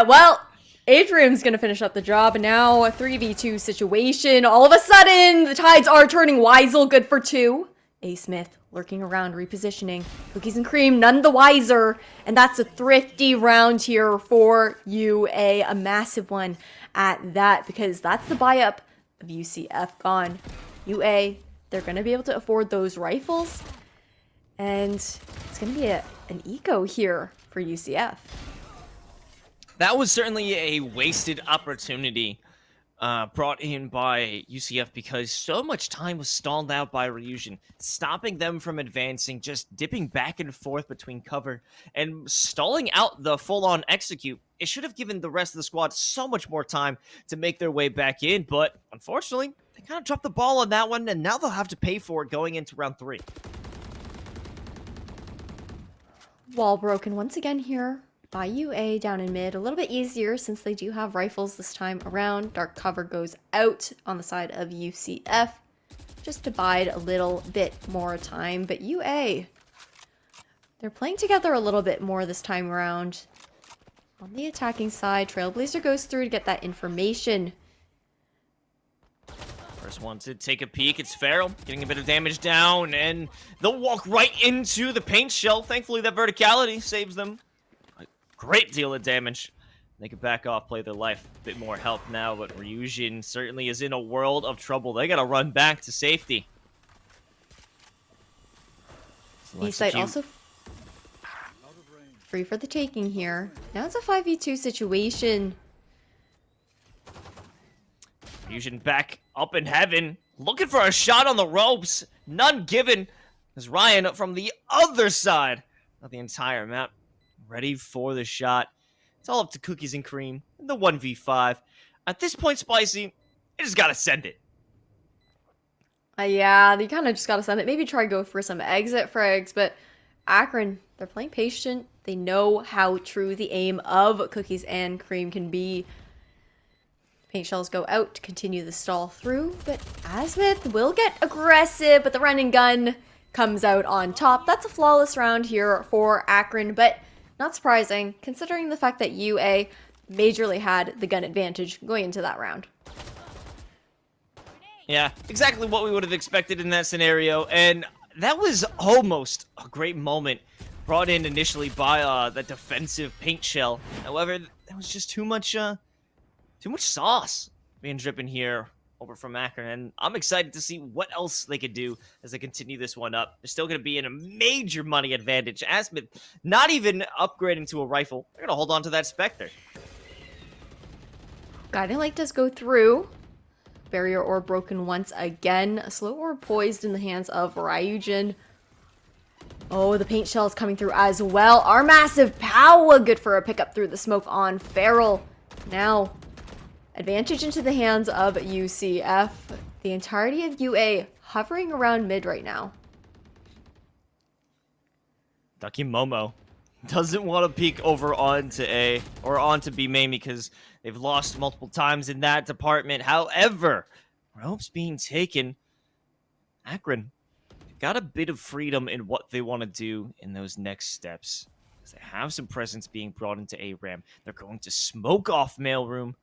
Speaker 2: Well, Adrian's going to finish up the job, and now a 3v2 situation. All of a sudden, the tides are turning. Weisel, good for 2. A. Smith lurking around, repositioning. Cookies and Cream, none the wiser. And that's a thrifty round here for UA. A massive one at that, because that's the buy-up of UCF gone. UA, they're going to be able to afford those rifles. And it's going to be an eco here for UCF.
Speaker 3: That was certainly a wasted opportunity brought in by UCF because so much time was stalled out by Ryushin, stopping them from advancing, just dipping back and forth between cover and stalling out the full-on execute. It should have given the rest of the squad so much more time to make their way back in, but unfortunately, they kind of dropped the ball on that one, and now they'll have to pay for it going into round 3.
Speaker 2: Wall broken once again here by UA down in mid. A little bit easier since they do have rifles this time around. Dark cover goes out on the side of UCF just to bide a little bit more time. But UA, they're playing together a little bit more this time around. On the attacking side, Trailblazer goes through to get that information.
Speaker 3: First one to take a peek, it's Farrell getting a bit of damage down, and they'll walk right into the paint shell. Thankfully, that verticality saves them a great deal of damage. They can back off, play their life. A bit more help now, but Ryushin certainly is in a world of trouble. They gotta run back to safety.
Speaker 2: B-side also free for the taking here. Now it's a 5v2 situation.
Speaker 3: Ryushin back up in heaven, looking for a shot on the ropes. None given. As Ryan from the other side of the entire map, ready for the shot. It's all up to Cookies and Cream in the 1v5. At this point, Spicy, you just gotta send it.
Speaker 2: Yeah, you kind of just gotta send it. Maybe try go for some exit frags, but Akron, they're playing patient. They know how true the aim of Cookies and Cream can be. Paint shells go out to continue the stall through, but Asmith will get aggressive, but the run and gun comes out on top. That's a flawless round here for Akron, but not surprising considering the fact that UA majorly had the gun advantage going into that round.
Speaker 3: Yeah, exactly what we would have expected in that scenario, and that was almost a great moment brought in initially by the defensive paint shell. However, there was just too much sauce being dripping here over from Akron, and I'm excited to see what else they could do as they continue this one up. They're still going to be in a major money advantage. Asmith not even upgrading to a rifle. They're going to hold on to that Spectre.
Speaker 2: Guiding Light does go through. Barrier orb broken once again. A slow orb poised in the hands of Ryujin. Oh, the paint shell is coming through as well. Our massive power, good for a pickup through the smoke on Farrell. Now, advantage into the hands of UCF. The entirety of UA hovering around mid right now.
Speaker 3: Ducky Momo doesn't want to peek over onto A or onto B main because they've lost multiple times in that department. However, ropes being taken. Akron got a bit of freedom in what they want to do in those next steps. They have some presence being brought into A-Ram. They're going to smoke off mailroom.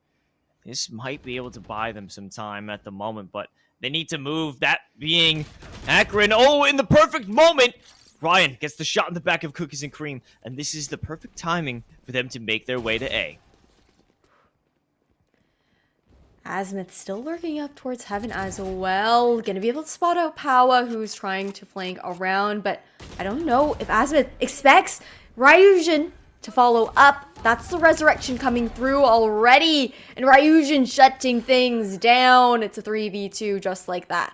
Speaker 3: This might be able to buy them some time at the moment, but they need to move. That being Akron. Oh, in the perfect moment, Ryan gets the shot in the back of Cookies and Cream, and this is the perfect timing for them to make their way to A.
Speaker 2: Azimuth still lurking up towards heaven as well. Gonna be able to spot out Powa, who's trying to flank around, but I don't know if Azimuth expects Ryujin to follow up. That's the resurrection coming through already, and Ryujin shutting things down. It's a 3v2 just like that.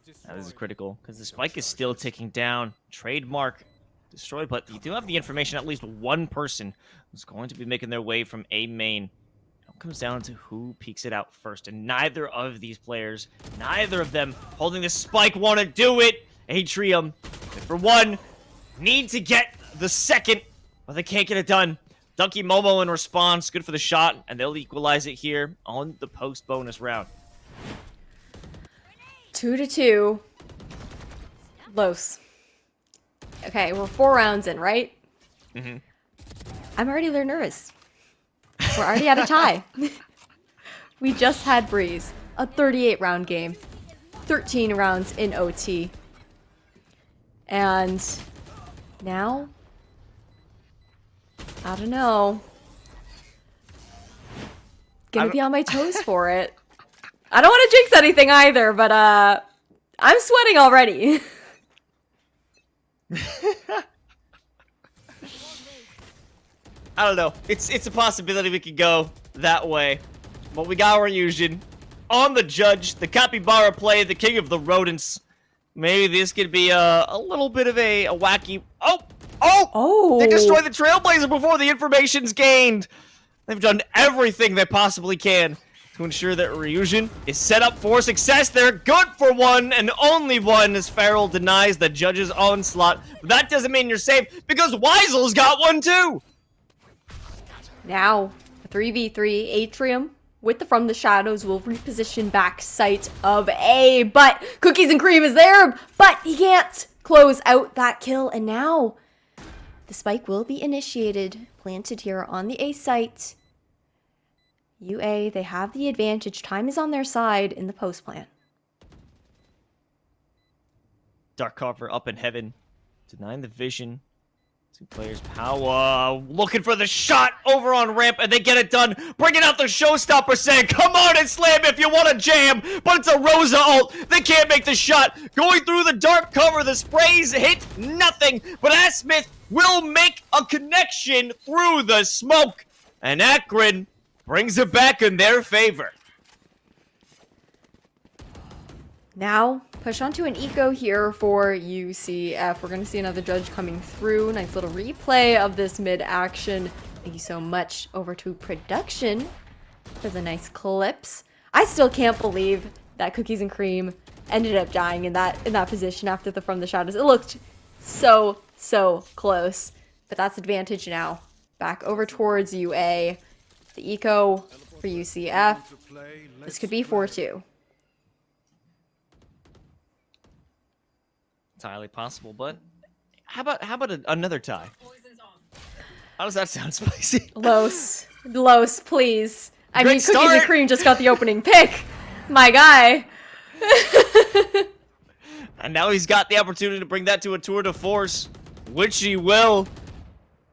Speaker 3: This is critical, because the spike is still ticking down. Trademark destroyed, but you do have the information, at least one person who's going to be making their way from A main. It comes down to who peeks it out first, and neither of these players, neither of them holding the spike want to do it. Atrium, for one, need to get the second, but they can't get it done. Ducky Momo in response, good for the shot, and they'll equalize it here on the post bonus round.
Speaker 2: 2-2. Los. Okay, we're 4 rounds in, right?
Speaker 3: Mm-hmm.
Speaker 2: I'm already a little nervous. We're already at a tie. We just had Breeze. A 38-round game. 13 rounds in OT. And now, I don't know. Gonna be on my toes for it. I don't want to jinx anything either, but I'm sweating already.
Speaker 3: I don't know. It's a possibility we could go that way. But we got Ryujin on the judge, the capybara play, the king of the rodents. Maybe this could be a little bit of a wacky... Oh! They destroy the Trailblazer before the information's gained. They've done everything they possibly can to ensure that Ryujin is set up for success. They're good for one and only one, as Farrell denies the judge's onslaught. But that doesn't mean you're safe, because Weisel's got one too!
Speaker 2: Now, a 3v3, Atrium with the From the Shadows will reposition back sight of A, but Cookies and Cream is there, but he can't close out that kill, and now the spike will be initiated, planted here on the A site. UA, they have the advantage. Time is on their side in the post plant.
Speaker 3: Dark Cover up in heaven, denying the vision. 2 players, Power looking for the shot over on ramp, and they get it done. Bringing out the showstopper, saying, "Come on and slam if you want to jam." But it's a Rosa ult. They can't make the shot. Going through the dark cover, the sprays hit nothing. But Smith will make a connection through the smoke, and Akron brings it back in their favor.
Speaker 2: Now, push onto an eco here for UCF. We're going to see another judge coming through. Nice little replay of this mid-action. Thank you so much. Over to production for the nice clips. I still can't believe that Cookies and Cream ended up dying in that position after the From the Shadows. It looked so close. But that's advantage now. Back over towards UA. The eco for UCF. This could be 4-2.
Speaker 3: Entirely possible, but how about another tie? How does that sound, Spicy?
Speaker 2: Los, please. I
Speaker 3: Great
Speaker 2: mean, Cookies
Speaker 3: start.
Speaker 2: and Cream just got the opening pick. My guy.
Speaker 3: And now he's got the opportunity to bring that to a tour de force, which he will.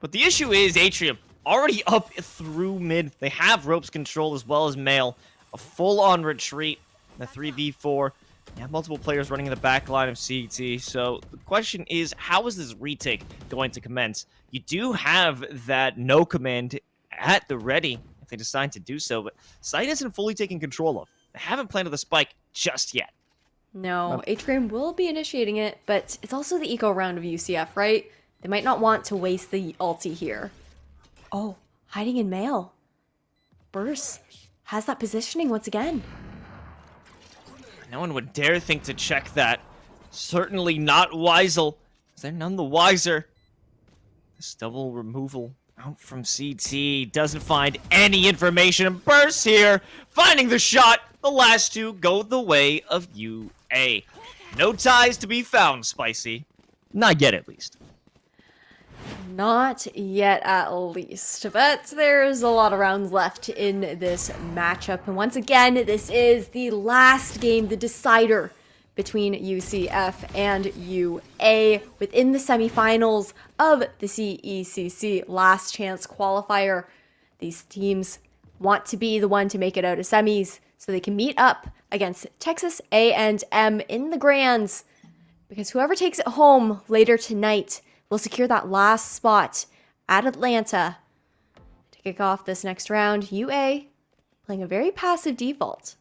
Speaker 3: But the issue is Atrium already up through mid. They have ropes control as well as mail. A full-on retreat. The 3v4. You have multiple players running in the back line of CET, so the question is, how is this retake going to commence? You do have that no command at the ready if they decide to do so, but Sight isn't fully taken control of. They haven't planted the spike just yet.
Speaker 2: No, Atrium will be initiating it, but it's also the eco round of UCF, right? They might not want to waste the ulti here. Oh, hiding in mail. Burst has that positioning once again.
Speaker 3: No one would dare think to check that. Certainly not Weisel. They're none the wiser. This double removal out from CT doesn't find any information. Burst here, finding the shot. The last two go the way of UA. No ties to be found, Spicy. Not yet, at least.
Speaker 2: Not yet, at least. But there's a lot of rounds left in this matchup. And once again, this is the last game, the decider between UCF and UA within the semifinals of the CECC Last Chance Qualifier. These teams want to be the one to make it out of semis so they can meet up against Texas A&M in the Grands. Because whoever takes it home later tonight will secure that last spot at Atlanta. To kick off this next round, UA playing a very passive default.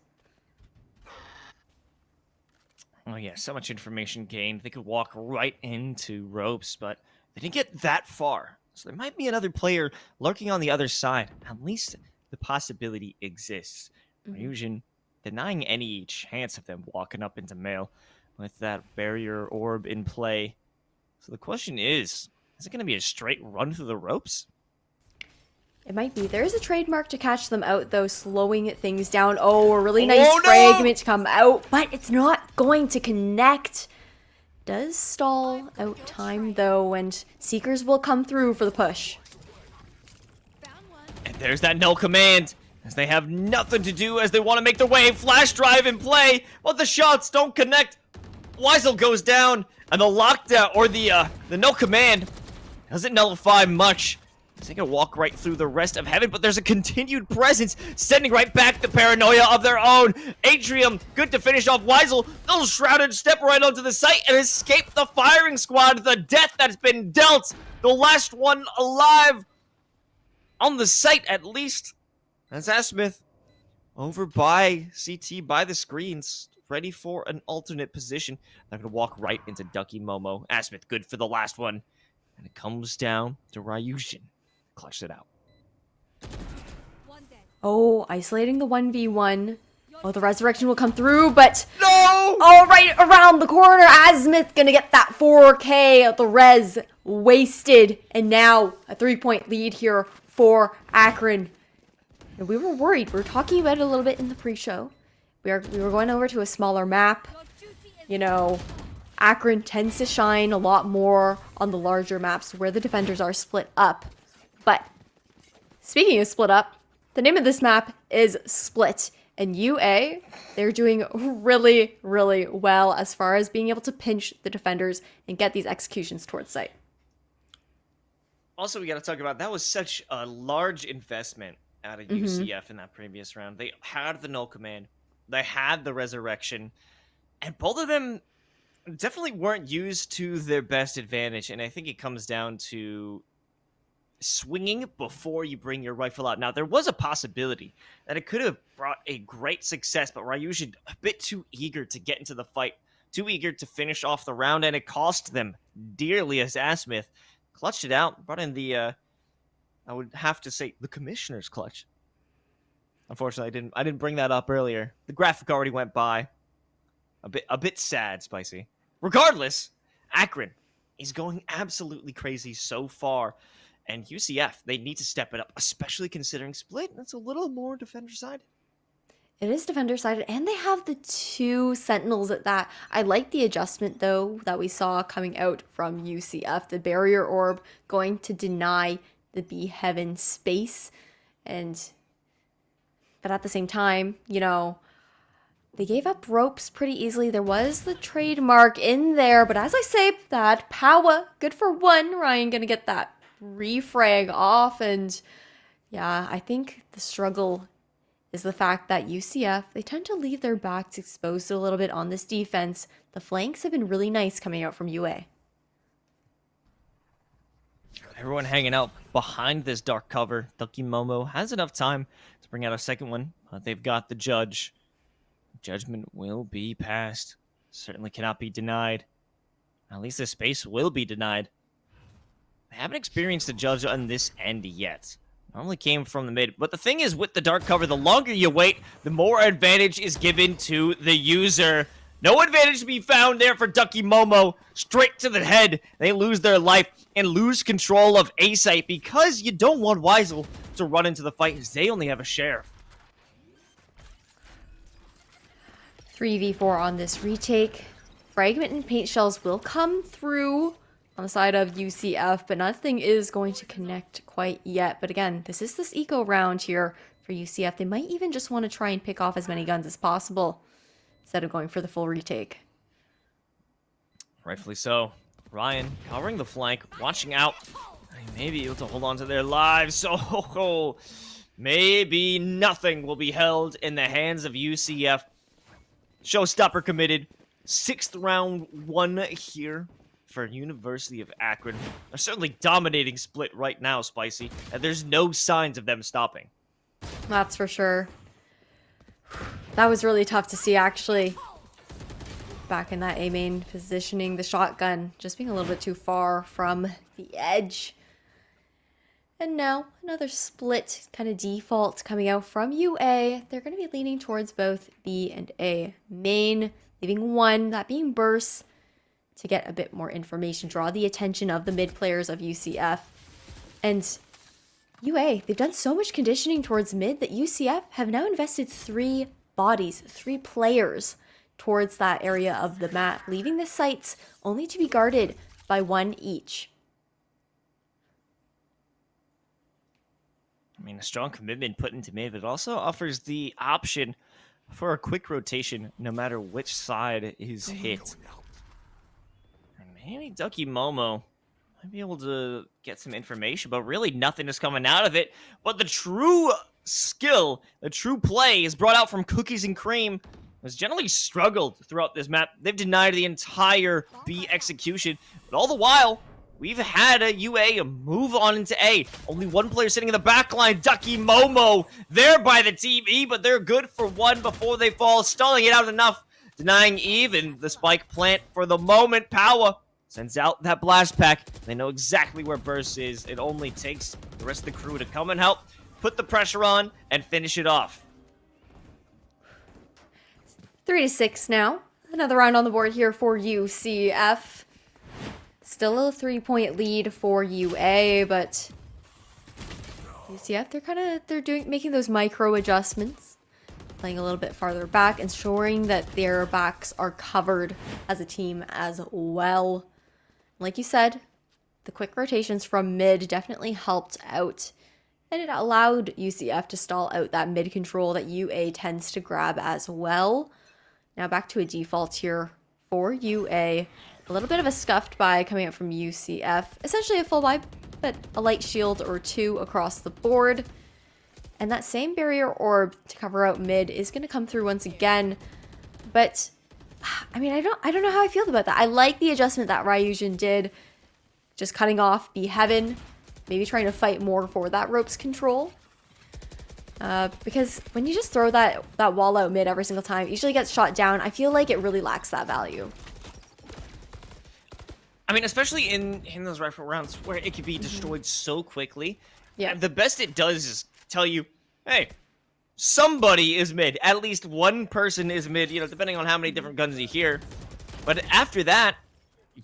Speaker 3: Oh yeah, so much information gained. They could walk right into ropes, but they didn't get that far. So there might be another player lurking on the other side. At least the possibility exists. Ryujin denying any chance of them walking up into male with that barrier orb in play. So the question is it going to be a straight run through the ropes?
Speaker 2: It might be. There is a trademark to catch them out, though, slowing things down. Oh, a really nice fragment to come out, but it's not going to connect. Does stall out time, though, and Seekers will come through for the push.
Speaker 3: And there's that no command, as they have nothing to do as they want to make their way. Flash drive in play, but the shots don't connect. Weisel goes down, and the lockdown, or the no command, doesn't nullify much. They can walk right through the rest of heaven, but there's a continued presence, sending right back the paranoia of their own. Atrium, good to finish off Weisel. Little Shrouded step right onto the site and escape the firing squad. The death that's been dealt. The last one alive on the site, at least. That's Asmith over by CT, by the screens, ready for an alternate position. They're going to walk right into Ducky Momo. Asmith, good for the last one. And it comes down to Ryujin. Clutched it out.
Speaker 2: Oh, isolating the 1v1. Oh, the resurrection will come through, but...
Speaker 3: No!
Speaker 2: Oh, right around the corner. Asmith gonna get that 4K. The res wasted. And now a 3-point lead here for Akron. And we were worried. We were talking about it a little bit in the pre-show. We were going over to a smaller map. You know, Akron tends to shine a lot more on the larger maps where the defenders are split up. But speaking of split up, the name of this map is Split. And UA, they're doing really, really well as far as being able to pinch the defenders and get these executions towards site.
Speaker 3: Also, we got to talk about, that was such a large investment out of UCF in that previous round. They had the null command. They had the resurrection. And both of them definitely weren't used to their best advantage. And I think it comes down to swinging before you bring your rifle out. Now, there was a possibility that it could have brought a great success, but Ryujin a bit too eager to get into the fight, too eager to finish off the round, and it cost them dearly as Asmith clutched it out, brought in the, I would have to say, the commissioner's clutch. Unfortunately, I didn't bring that up earlier. The graphic already went by. A bit sad, Spicy. Regardless, Akron is going absolutely crazy so far. And UCF, they need to step it up, especially considering Split. That's a little more defender-sided.
Speaker 2: It is defender-sided, and they have the 2 Sentinels at that. I like the adjustment, though, that we saw coming out from UCF. The barrier orb going to deny the B-Heaven space. But at the same time, you know, they gave up ropes pretty easily. There was the trademark in there, but as I say, that power, good for 1. Ryan gonna get that refrag off, and yeah, I think the struggle is the fact that UCF, they tend to leave their backs exposed a little bit on this defense. The flanks have been really nice coming out from UA.
Speaker 3: Everyone hanging out behind this dark cover. Ducky Momo has enough time to bring out a second one, but they've got the judge. Judgment will be passed. Certainly cannot be denied. At least the space will be denied. I haven't experienced a judge on this end yet. Normally came from the mid. But the thing is, with the dark cover, the longer you wait, the more advantage is given to the user. No advantage to be found there for Ducky Momo. Straight to the head. They lose their life and lose control of A-Site because you don't want Weisel to run into the fight as they only have a sheriff.
Speaker 2: 3v4 on this retake. Fragment and paint shells will come through on the side of UCF, but nothing is going to connect quite yet. But again, this is this eco round here for UCF. They might even just want to try and pick off as many guns as possible instead of going for the full retake.
Speaker 3: Rightfully so. Ryan covering the flank, watching out. They may be able to hold on to their lives. So maybe nothing will be held in the hands of UCF. Showstopper committed. 6th round one here for University of Akron. They're certainly dominating split right now, Spicy, and there's no signs of them stopping.
Speaker 2: That's for sure. That was really tough to see, actually. Back in that A main positioning, the shotgun just being a little bit too far from the edge. And now another split kind of default coming out from UA. They're going to be leaning towards both B and A main, leaving one, that being burst, to get a bit more information, draw the attention of the mid players of UCF. And UA, they've done so much conditioning towards mid that UCF have now invested 3 bodies, 3 players towards that area of the map, leaving the sites only to be guarded by 1 each.
Speaker 3: I mean, a strong commitment put into mid, but it also offers the option for a quick rotation no matter which side is hit. And maybe Ducky Momo might be able to get some information, but really nothing is coming out of it. But the true skill, the true play is brought out from Cookies and Cream. Has generally struggled throughout this map. They've denied the entire B execution, but all the while, we've had a UA move on into A. Only 1 player sitting in the back line, Ducky Momo, there by the team E, but they're good for 1 before they fall, stalling it out enough, denying Eve and the spike plant for the moment. Power sends out that blast pack. They know exactly where Burst is. It only takes the rest of the crew to come and help, put the pressure on, and finish it off.
Speaker 2: 3-6 now. Another round on the board here for UCF. Still a 3-point lead for UA, but UCF, they're making those micro adjustments, playing a little bit farther back, ensuring that their backs are covered as a team as well. Like you said, the quick rotations from mid definitely helped out, and it allowed UCF to stall out that mid control that UA tends to grab as well. Now back to a default here for UA. A little bit of a scuffed buy coming out from UCF. Essentially a full buy, but a light shield or 2 across the board. And that same barrier orb to cover out mid is going to come through once again. But, I mean, I don't know how I feel about that. I like the adjustment that Ryujin did. Just cutting off B Heaven. Maybe trying to fight more for that ropes control. Because when you just throw that wall out mid every single time, it usually gets shot down. I feel like it really lacks that value.
Speaker 3: I mean, especially in those rifle rounds where it can be destroyed so quickly.
Speaker 2: Yeah.
Speaker 3: The best it does is tell you, hey, somebody is mid. At least 1 person is mid, you know, depending on how many different guns you hear. But after that,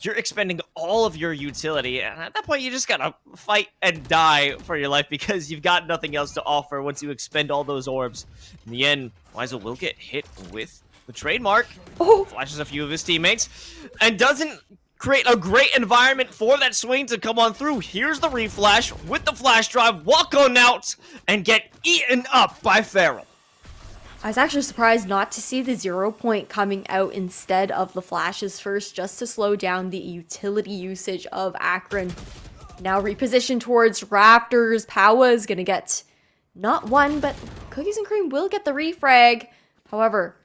Speaker 3: you're expending all of your utility, and at that point, you just gotta fight and die for your life because you've got nothing else to offer once you expend all those orbs. In the end, Weisel will get hit with the trademark, flashes a few of his teammates, and doesn't create a great environment for that swing to come on through. Here's the reflash with the flash drive, walk on out, and get eaten up by Feral.
Speaker 2: I was actually surprised not to see the 0 point coming out instead of the flashes first, just to slow down the utility usage of Akron. Now repositioned towards Raptors. Powa is going to get not 1, but Cookies and Cream will get the refrag. However,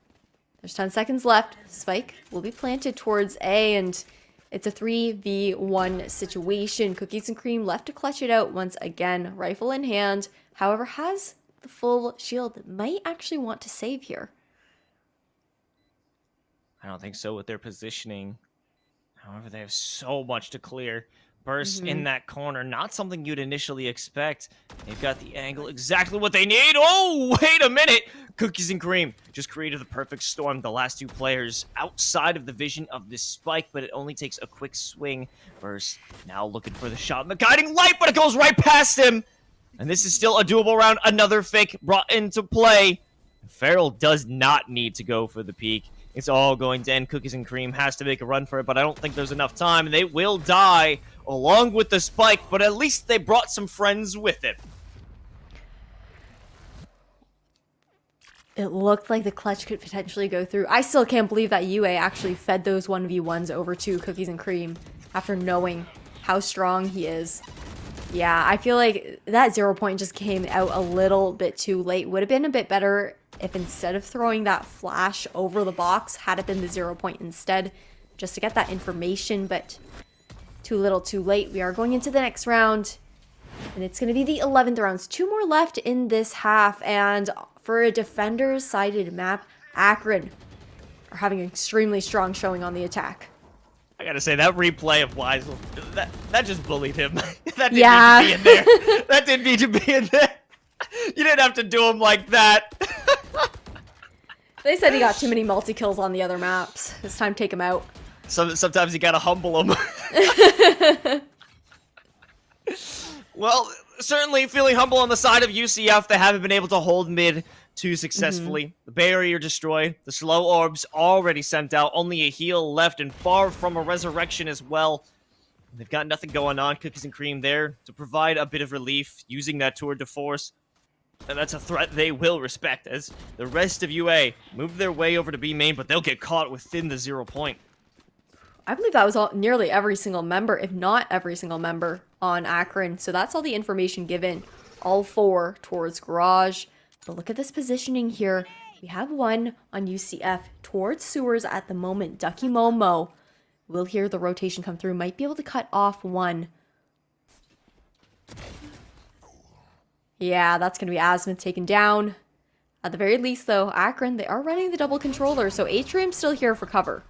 Speaker 2: there's 10 seconds left. Spike will be planted towards A, and it's a 3v1 situation. Cookies and Cream left to clutch it out once again, rifle in hand. However, has the full shield, might actually want to save here.
Speaker 3: I don't think so with their positioning. However, they have so much to clear. Burst in that corner, not something you'd initially expect. They've got the angle, exactly what they need. Oh, wait a minute. Cookies and Cream just created the perfect storm. The last 2 players outside of the vision of this spike, but it only takes a quick swing. Burst now looking for the shot in the guiding light, but it goes right past him. And this is still a doable round. Another fake brought into play. Feral does not need to go for the peak. It's all going to end. Cookies and Cream has to make a run for it, but I don't think there's enough time. They will die along with the spike, but at least they brought some friends with it.
Speaker 2: It looked like the clutch could potentially go through. I still can't believe that UA actually fed those 1v1s over to Cookies and Cream after knowing how strong he is. Yeah, I feel like that 0 point just came out a little bit too late. Would have been a bit better if instead of throwing that flash over the box, had it been the 0 point instead, just to get that information, but too little too late. We are going into the next round, and it's going to be the 11th rounds. 2 more left in this half, and for a defenders-sided map, Akron are having an extremely strong showing on the attack.
Speaker 3: I gotta say, that replay of Weisel, that just bullied him. That didn't
Speaker 2: Yeah.
Speaker 3: need to be in there. That didn't need to be in there. You didn't have to do him like that.
Speaker 2: They said he got too many multi-kills on the other maps. It's time to take him out.
Speaker 3: Sometimes you gotta humble him. Well, certainly feeling humble on the side of UCF. They haven't been able to hold mid too successfully. The barrier destroyed. The slow orbs already sent out. Only a heal left and far from a resurrection as well. They've got nothing going on. Cookies and Cream there to provide a bit of relief using that tour de force. And that's a threat they will respect as the rest of UA move their way over to B main, but they'll get caught within the 0 point.
Speaker 2: I believe that was nearly every single member, if not every single member on Akron. So that's all the information given. All 4 towards Garage. But look at this positioning here. We have one on UCF towards sewers at the moment. Ducky Momo will hear the rotation come through. Might be able to cut off one. Yeah, that's going to be Azimuth taken down. At the very least, though, Akron, they are running the double controller. So Atrium's still here for cover.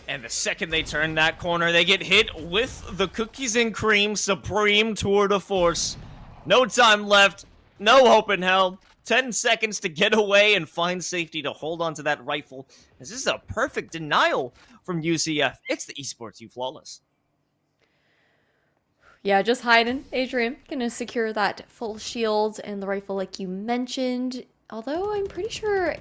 Speaker 3: And the second they turn that corner, they get hit with the Cookies and Cream Supreme Tour de Force. No time left. No hope in hell. 10 seconds to get away and find safety to hold on to that rifle. This is a perfect denial from UCF. It's the esports you flawless.
Speaker 2: Yeah, just hiding. Adrian gonna secure that full shield and the rifle like you mentioned. Although I'm pretty sure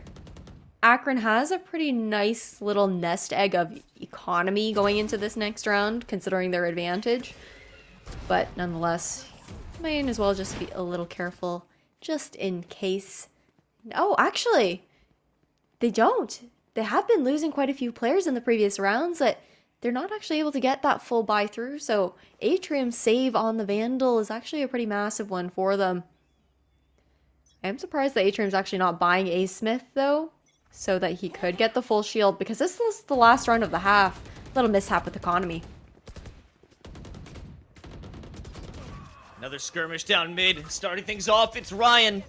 Speaker 2: Akron has a pretty nice little nest egg of economy going into this next round, considering their advantage. But nonetheless, might as well just be a little careful, just in case. Oh, actually, they don't. They have been losing quite a few players in the previous rounds that they're not actually able to get that full buy through. So Atrium's save on the Vandal is actually a pretty massive one for them. I'm surprised that Atrium's actually not buying A Smith though, so that he could get the full shield, because this was the last round of the half. Little mishap with economy.
Speaker 3: Another skirmish down mid. Starting things off, it's Ryan.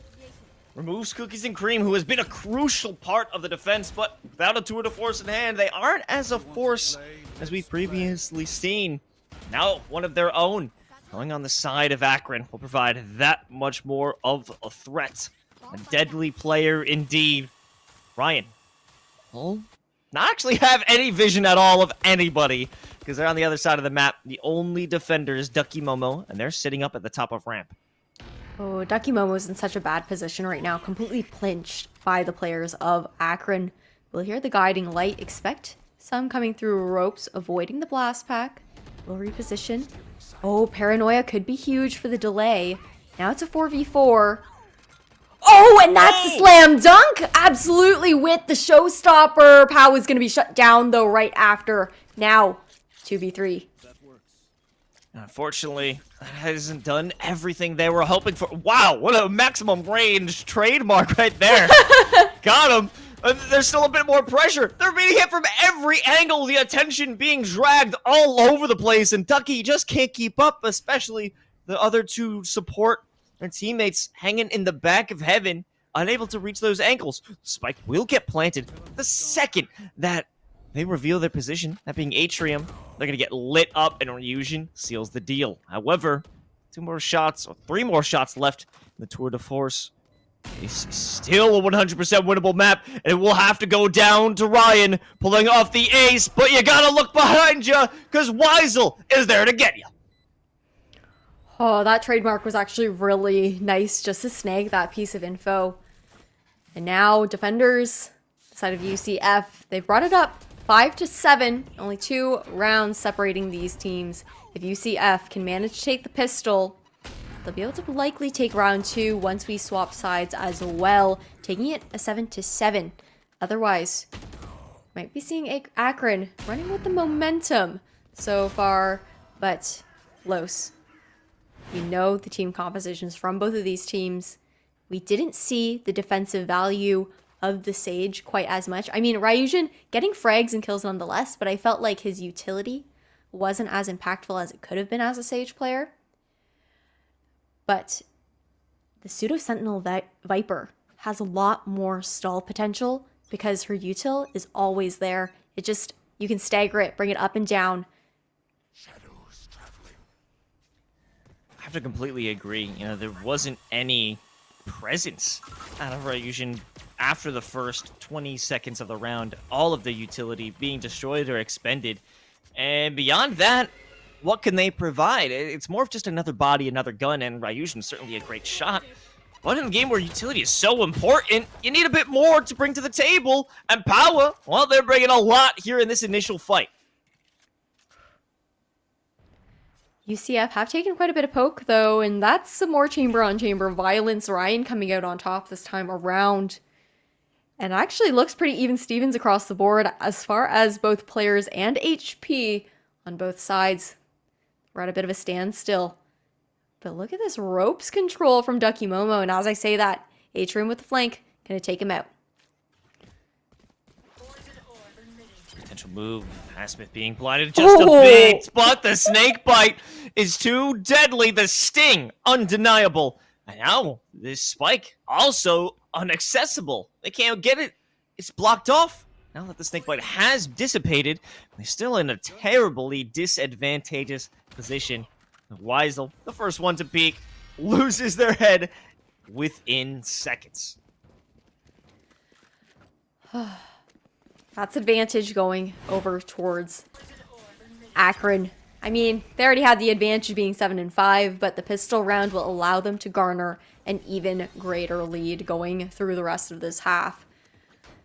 Speaker 3: Removes Cookies and Cream, who has been a crucial part of the defense, but without a tour de force in hand, they aren't as a force as we've previously seen. Now, one of their own, going on the side of Akron, will provide that much more of a threat. A deadly player indeed. Ryan will not actually have any vision at all of anybody, because they're on the other side of the map. The only defender is Ducky Momo, and they're sitting up at the top of ramp.
Speaker 2: Oh, Ducky Momo's in such a bad position right now, completely clinched by the players of Akron. We'll hear the guiding light. Expect some coming through ropes, avoiding the blast pack. We'll reposition. Oh, Paranoia could be huge for the delay. Now it's a 4v4. Oh, and that's the slam dunk! Absolutely with the showstopper. Pow is going to be shut down, though, right after. Now, 2v3.
Speaker 3: Unfortunately, that hasn't done everything they were hoping for. Wow, what a maximum range trademark right there. Got him. There's still a bit more pressure. They're being hit from every angle. The attention being dragged all over the place. And Ducky just can't keep up, especially the other two support their teammates hanging in the back of heaven, unable to reach those ankles. Spike will get planted the second that they reveal their position, that being Atrium. They're going to get lit up, and Ryujin seals the deal. However, 3 more shots left in the Tour de Force. It's still a 100% winnable map, and it will have to go down to Ryan, pulling off the ace, but you gotta look behind you, because Weisel is there to get you.
Speaker 2: Oh, that trademark was actually really nice just to snag that piece of info. And now, defenders, side of UCF, they've brought it up 5-7. Only 2 rounds separating these teams. If UCF can manage to take the pistol, they'll be able to likely take round 2 once we swap sides as well, taking it a 7-7. Otherwise, might be seeing Akron running with the momentum so far, but Los. We know the team compositions from both of these teams. We didn't see the defensive value of the Sage quite as much. I mean, Ryujin getting frags and kills nonetheless, but I felt like his utility wasn't as impactful as it could have been as a Sage player. But the Pseudo Sentinel Viper has a lot more stall potential because her util is always there. It just, you can stagger it, bring it up and down.
Speaker 3: Shadows traveling. I have to completely agree. You know, there wasn't any presence out of Ryujin after the first 20 seconds of the round. All of the utility being destroyed or expended. And beyond that, what can they provide? It's more of just another body, another gun, and Ryujin's certainly a great shot. But in a game where utility is so important, you need a bit more to bring to the table. And power, well, they're bringing a lot here in this initial fight.
Speaker 2: UCF have taken quite a bit of poke, though, and that's some more chamber-on-chamber violence. Ryan coming out on top this time around. And actually looks pretty even Stevens across the board as far as both players and HP on both sides. We're at a bit of a standstill. But look at this ropes control from Ducky Momo. And as I say that, Atrium with the flank, gonna take him out.
Speaker 3: Potential move. Asmith being blinded. Just a big spot. The snake bite is too deadly. The sting, undeniable. And now this spike also inaccessible. They can't get it. It's blocked off. Now that the snake bite has dissipated, they're still in a terribly disadvantageous position. Weisel, the first one to peek, loses their head within seconds.
Speaker 2: That's advantage going over towards Akron. I mean, they already had the advantage being 7-5, but the pistol round will allow them to garner an even greater lead going through the rest of this half.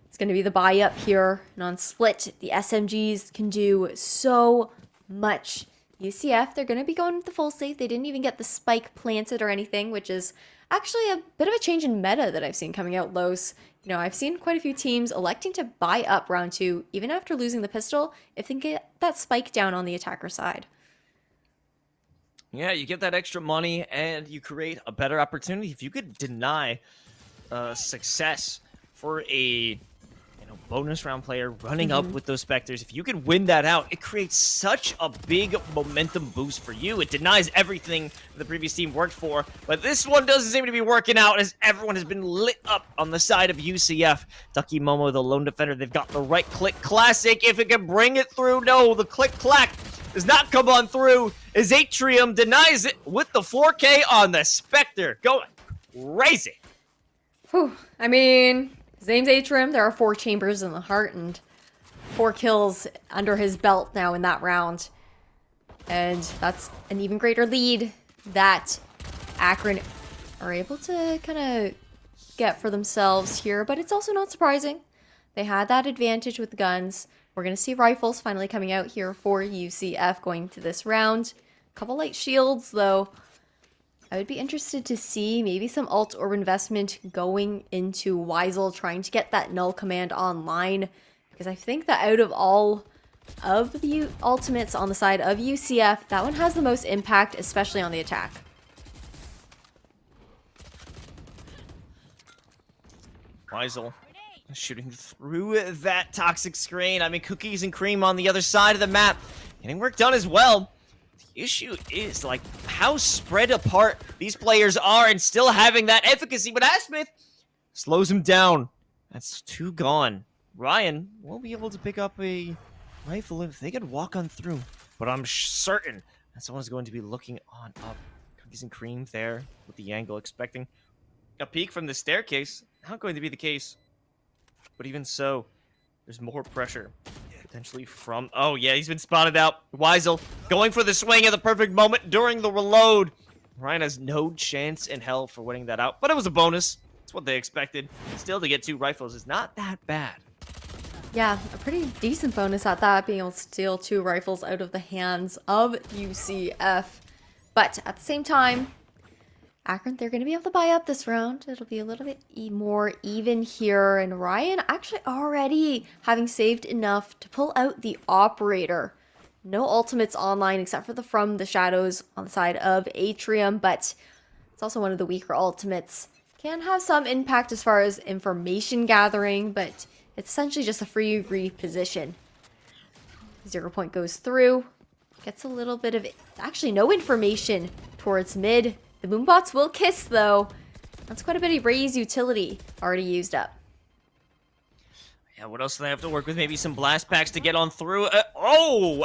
Speaker 2: It's going to be the buy up here, and on split, the SMGs can do so much. UCF, they're going to be going with the full safe. They didn't even get the spike planted or anything, which is actually a bit of a change in meta that I've seen coming out Los. You know, I've seen quite a few teams electing to buy up round 2, even after losing the pistol, if they can get that spike down on the attacker side.
Speaker 3: Yeah, you get that extra money and you create a better opportunity. If you could deny success for a bonus round player running up with those Spectres, if you can win that out, it creates such a big momentum boost for you. It denies everything the previous team worked for, but this one doesn't seem to be working out as everyone has been lit up on the side of UCF. Ducky Momo, the lone defender, they've got the right click classic. If it can bring it through, no, the click clack does not come on through as Atrium denies it with the 4K on the Spectre. Going crazy.
Speaker 2: Whew. I mean, his name's Atrium. There are 4 chambers in the heart and 4 kills under his belt now in that round. And that's an even greater lead that Akron are able to kind of get for themselves here. But it's also not surprising. They had that advantage with the guns. We're going to see rifles finally coming out here for UCF going to this round. A couple light shields, though. I would be interested to see maybe some alt orb investment going into Weisel, trying to get that null command online. Because I think that out of all of the ultimates on the side of UCF, that one has the most impact, especially on the attack.
Speaker 3: Weisel shooting through that toxic screen. I mean, cookies and cream on the other side of the map. Getting work done as well. The issue is, like, how spread apart these players are and still having that efficacy. But Asmith slows him down. That's 2 gone. Ryan won't be able to pick up a rifle if they could walk on through. But I'm certain that someone's going to be looking on up. Cookies and cream there with the angle, expecting a peek from the staircase. Not going to be the case. But even so, there's more pressure. Potentially from... Oh, yeah, he's been spotted out. Weisel going for the swing at the perfect moment during the reload. Ryan has no chance in hell for winning that out. But it was a bonus. It's what they expected. Still, to get 2 rifles is not that bad.
Speaker 2: Yeah, a pretty decent bonus at that, being able to steal 2 rifles out of the hands of UCF. But at the same time, Akron, they're going to be able to buy up this round. It'll be a little bit more even here. And Ryan actually already having saved enough to pull out the operator. No ultimates online except for the From the Shadows on the side of Atrium, but it's also one of the weaker ultimates. Can have some impact as far as information gathering, but it's essentially just a free reposition. 0 point goes through. Gets a little bit of, actually no information towards mid. The Moonbots will kiss though. That's quite a bit of Ray's utility already used up.
Speaker 3: Yeah, what else do they have to work with? Maybe some blast packs to get on through.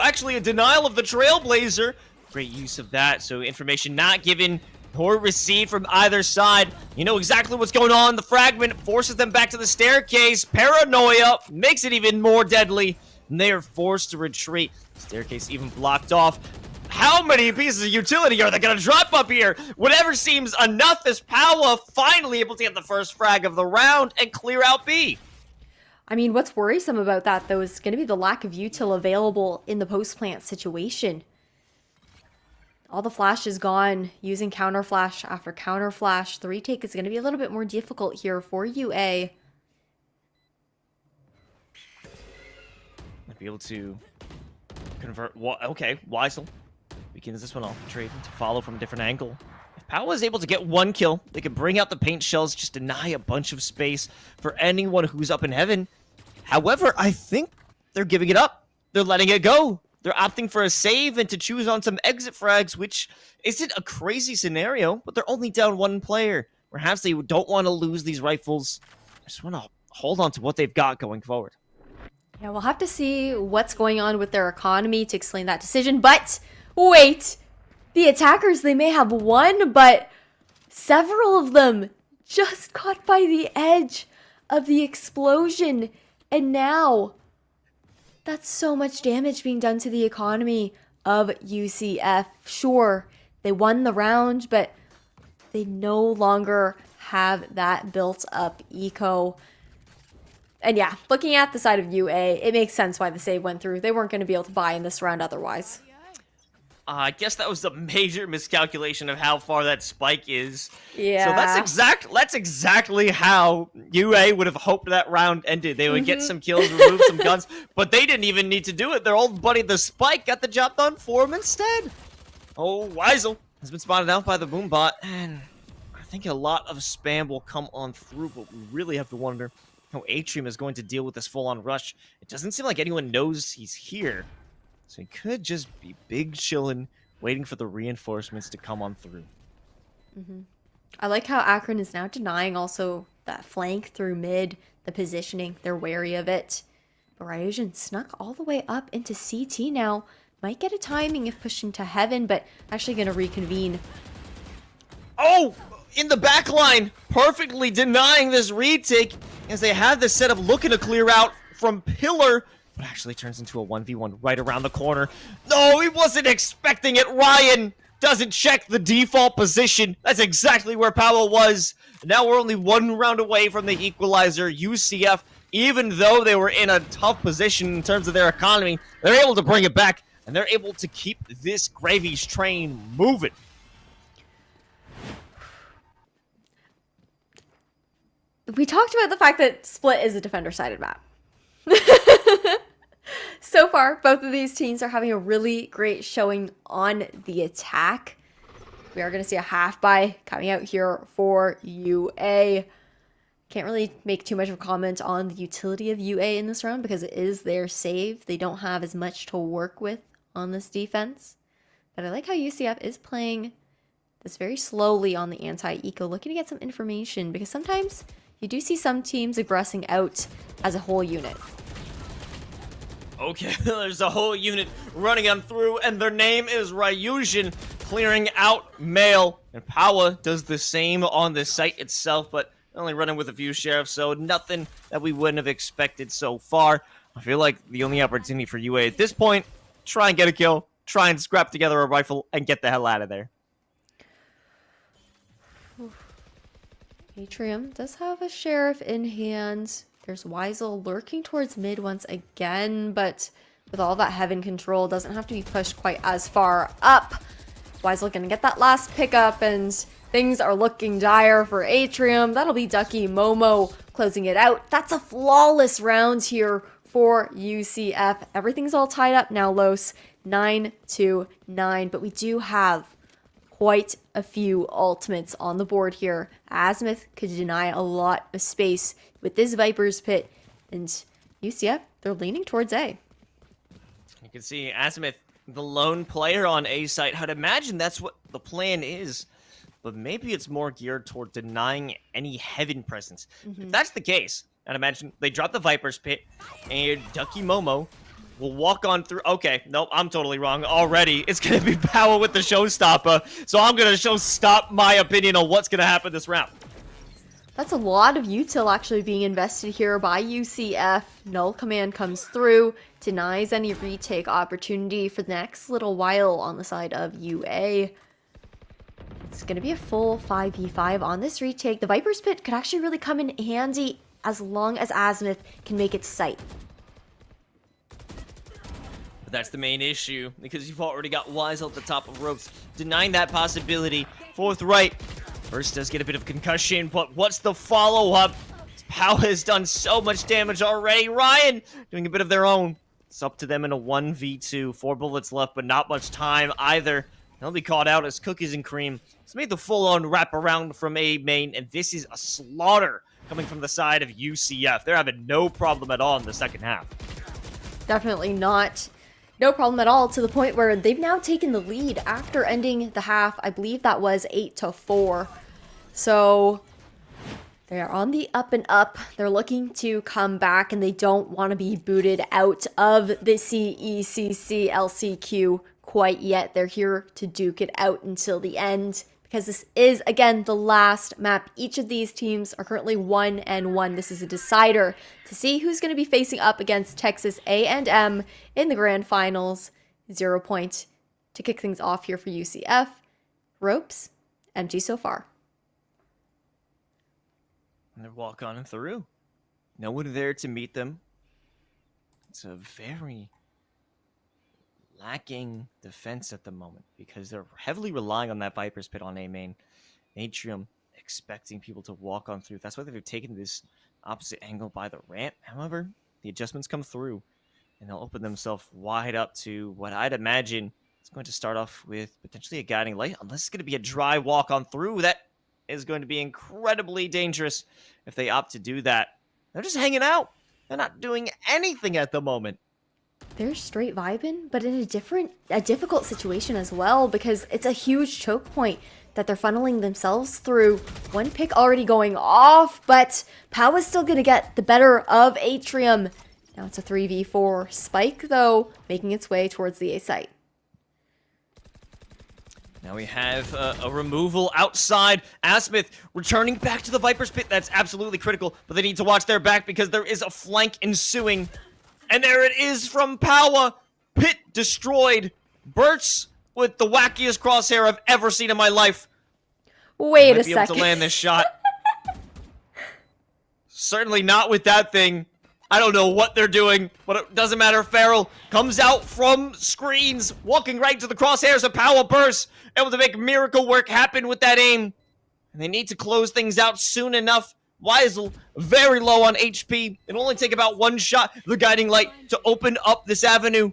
Speaker 3: Actually a denial of the Trailblazer. Great use of that. So information not given or received from either side. You know exactly what's going on. The fragment forces them back to the staircase. Paranoia makes it even more deadly. And they are forced to retreat. Staircase even blocked off. How many pieces of utility are they going to drop up here? Whatever seems enough is Power finally able to get the first frag of the round and clear out B.
Speaker 2: I mean, what's worrisome about that, though, is going to be the lack of util available in the post-plant situation. All the flash is gone, using counter flash after counter flash. The retake is going to be a little bit more difficult here for UA.
Speaker 3: Might be able to convert. Okay, Weisel begins this one off, trading to follow from a different angle. If Power is able to get one kill, they can bring out the paint shells, just deny a bunch of space for anyone who's up in heaven. However, I think they're giving it up. They're letting it go. They're opting for a save and to choose on some exit frags, which isn't a crazy scenario, but they're only down one player. Perhaps they don't want to lose these rifles. I just want to hold on to what they've got going forward.
Speaker 2: Yeah, we'll have to see what's going on with their economy to explain that decision. But wait, the attackers, they may have won, but several of them just caught by the edge of the explosion. And now, that's so much damage being done to the economy of UCF. Sure, they won the round, but they no longer have that built up eco. And yeah, looking at the side of UA, it makes sense why the save went through. They weren't going to be able to buy in this round otherwise.
Speaker 3: I guess that was the major miscalculation of how far that spike is.
Speaker 2: Yeah.
Speaker 3: So that's exactly how UA would have hoped that round ended. They would get some kills, remove some guns, but they didn't even need to do it. Their old buddy, the Spike, got the job done for them instead. Oh, Weisel has been spotted out by the Boombot, and I think a lot of spam will come on through, but we really have to wonder how Atrium is going to deal with this full-on rush. It doesn't seem like anyone knows he's here. So he could just be big chillin', waiting for the reinforcements to come on through.
Speaker 2: I like how Akron is now denying also that flank through mid, the positioning. They're wary of it. But Ryujin snuck all the way up into CT now. Might get a timing if pushing to heaven, but actually going to reconvene.
Speaker 3: Oh! In the back line, perfectly denying this retake as they had this setup looking to clear out from Pillar, but actually turns into a 1v1 right around the corner. No, he wasn't expecting it. Ryan doesn't check the default position. That's exactly where Powell was. Now we're only one round away from the equalizer. UCF, even though they were in a tough position in terms of their economy, they're able to bring it back, and they're able to keep this Gravies train moving.
Speaker 2: We talked about the fact that Split is a defender-sided map. So far, both of these teams are having a really great showing on the attack. We are going to see a half buy coming out here for UA. Can't really make too much of a comment on the utility of UA in this round because it is their save. They don't have as much to work with on this defense. But I like how UCF is playing this very slowly on the anti-eco, looking to get some information because sometimes you do see some teams aggressing out as a whole unit.
Speaker 3: Okay, there's a whole unit running on through, and their name is Ryujin, clearing out Male. And Power does the same on the site itself, but only running with a few sheriffs, so nothing that we wouldn't have expected so far. I feel like the only opportunity for UA at this point, try and get a kill, try and scrap together a rifle, and get the hell out of there.
Speaker 2: Atrium does have a sheriff in hand. There's Weisel lurking towards mid once again, but with all that heaven control, doesn't have to be pushed quite as far up. Weisel gonna get that last pickup, and things are looking dire for Atrium. That'll be Ducky Momo closing it out. That's a flawless round here for UCF. Everything's all tied up now, Los. 9-9, but we do have quite a few ultimates on the board here. Azimuth could deny a lot of space with this Viper's Pit, and UCF, they're leaning towards A.
Speaker 3: You can see Azimuth, the lone player on A site. I'd imagine that's what the plan is, but maybe it's more geared toward denying any heaven presence. If that's the case, I'd imagine they drop the Viper's Pit, and Ducky Momo will walk on through. Okay, nope, I'm totally wrong already. It's going to be Power with the showstopper, so I'm going to stop my opinion on what's going to happen this round.
Speaker 2: That's a lot of util actually being invested here by UCF. Null command comes through, denies any retake opportunity for the next little while on the side of UA. It's going to be a full 5v5 on this retake. The Viper's Pit could actually really come in handy as long as Azimuth can make its sight.
Speaker 3: But that's the main issue, because you've already got Weisel at the top of ropes, denying that possibility. Fourth right. First does get a bit of concussion, but what's the follow-up? Pow has done so much damage already. Ryan doing a bit of their own. It's up to them in a 1v2. 4 bullets left, but not much time either. They'll be caught out as Cookies and Cream. It's made the full-on wraparound from A main, and this is a slaughter coming from the side of UCF. They're having no problem at all in the second half.
Speaker 2: Definitely not. No problem at all, to the point where they've now taken the lead after ending the half. I believe that was 8-4. So they're on the up and up. They're looking to come back, and they don't want to be booted out of the CECC LCQ quite yet. They're here to duke it out until the end, because this is, again, the last map. Each of these teams are currently 1-1. This is a decider to see who's going to be facing up against Texas A&M in the grand finals. 0 point to kick things off here for UCF. Ropes empty so far.
Speaker 3: And they walk on through. No one there to meet them. It's a very lacking defense at the moment, because they're heavily relying on that Viper's Pit on A main. Atrium expecting people to walk on through. That's why they've taken this opposite angle by the ramp. However, the adjustments come through, and they'll open themselves wide up to what I'd imagine is going to start off with potentially a guiding light, unless it's going to be a dry walk on through. That is going to be incredibly dangerous if they opt to do that. They're just hanging out. They're not doing anything at the moment.
Speaker 2: They're straight vibing, but in a difficult situation as well, because it's a huge choke point that they're funneling themselves through. One pick already going off, but Pow is still going to get the better of Atrium. Now it's a 3v4. Spike, though, making its way towards the A site.
Speaker 3: Now we have a removal outside. Azimuth returning back to the Viper's Pit. That's absolutely critical, but they need to watch their back, because there is a flank ensuing. And there it is from Power. Pit destroyed. Burt's with the wackiest crosshair I've ever seen in my life.
Speaker 2: Wait a
Speaker 3: be able
Speaker 2: second.
Speaker 3: to land this shot. Certainly not with that thing. I don't know what they're doing, but it doesn't matter. Farrell comes out from screens, walking right to the crosshairs of Power Burst, able to make miracle work happen with that aim. And they need to close things out soon enough. Weisel, very low on HP. It'll only take about one shot, the guiding light, to open up this avenue.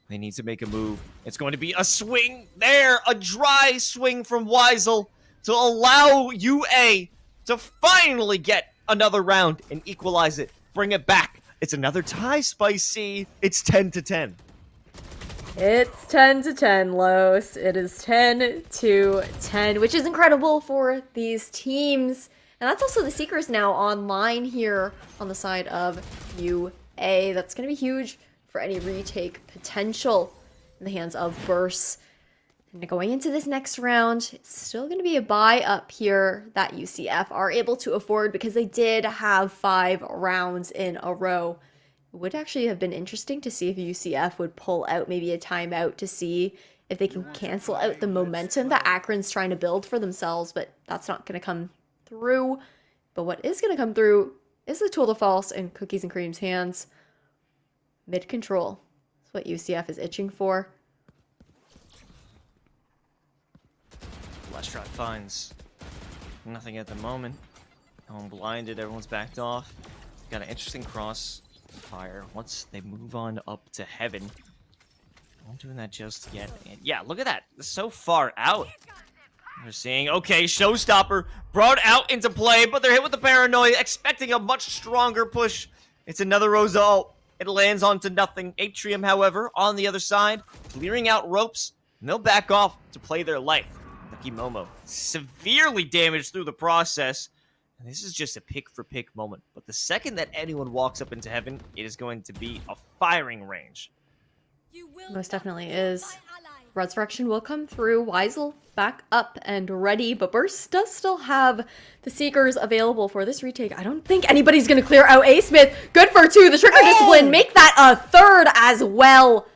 Speaker 3: They need to make a move. It's going to be a swing there, a dry swing from Weisel to allow UA to finally get another round and equalize it. Bring it back. It's another tie, Spicy. It's 10-10.
Speaker 2: It's 10-10, Los. It is 10-10, which is incredible for these teams. And that's also the Seekers now online here on the side of UA. That's going to be huge for any retake potential in the hands of Burst. And going into this next round, it's still going to be a buy up here that UCF are able to afford, because they did have 5 rounds in a row. It would actually have been interesting to see if UCF would pull out maybe a timeout to see if they can cancel out the momentum that Akron's trying to build for themselves, but that's not going to come through. But what is going to come through is the tool de false in Cookies and Cream's hands. Mid control. That's what UCF is itching for.
Speaker 3: Last shot finds nothing at the moment. No one blinded, everyone's backed off. Got an interesting cross Fire once they move on up to heaven. Not doing that just yet. And yeah, look at that. So far out. They're seeing, okay, Showstopper brought out into play, but they're hit with the paranoia, expecting a much stronger push. It's another Rosal. It lands onto nothing. Atrium, however, on the other side, clearing out ropes, and they'll back off to play their life. Lucky Momo, severely damaged through the process. And this is just a pick-for-pick moment. But the second that anyone walks up into heaven, it is going to be a firing range.
Speaker 2: Most definitely is. Resurrection will come through. Weisel back up and ready, but Burst does still have the Seekers available for this retake. I don't think anybody's going to clear out A. Smith. Good for 2. The Trigger Discipline, make that a 3rd as well.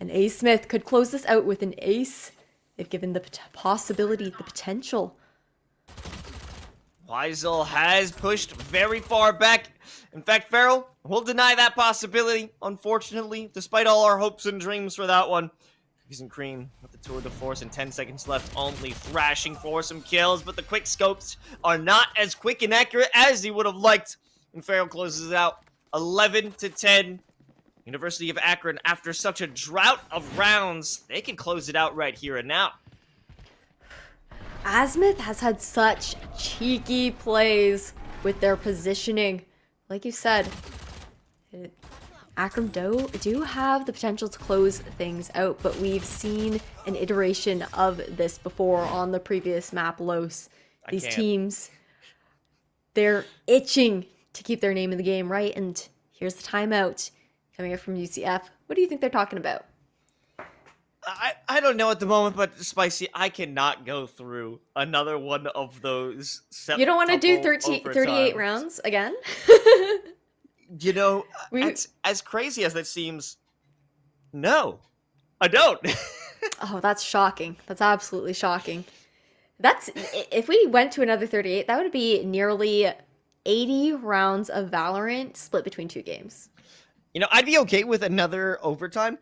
Speaker 2: And A. Smith could close this out with an ace. They've given the possibility, the potential.
Speaker 3: Weisel has pushed very far back. In fact, Farrell will deny that possibility, unfortunately, despite all our hopes and dreams for that one. Cookies and Cream with the tour de force and 10 seconds left, only thrashing for some kills, but the quick scopes are not as quick and accurate as he would have liked. And Farrell closes it out 11-10. University of Akron, after such a drought of rounds, they can close it out right here and now.
Speaker 2: Azimuth has had such cheeky plays with their positioning. Like you said, Akron do have the potential to close things out, but we've seen an iteration of this before on the previous map, Los. These teams, they're itching to keep their name in the game, right? And here's the timeout coming up from UCF. What do you think they're talking about?
Speaker 3: I don't know at the moment, but Spicy, I cannot go through another one of those.
Speaker 2: You don't want to do 38 rounds again?
Speaker 3: You know, as crazy as that seems, no, I don't.
Speaker 2: Oh, that's shocking. That's absolutely shocking. If we went to another 38, that would be nearly 80 rounds of Valorant split between 2 games.
Speaker 3: You know, I'd be okay with another overtime.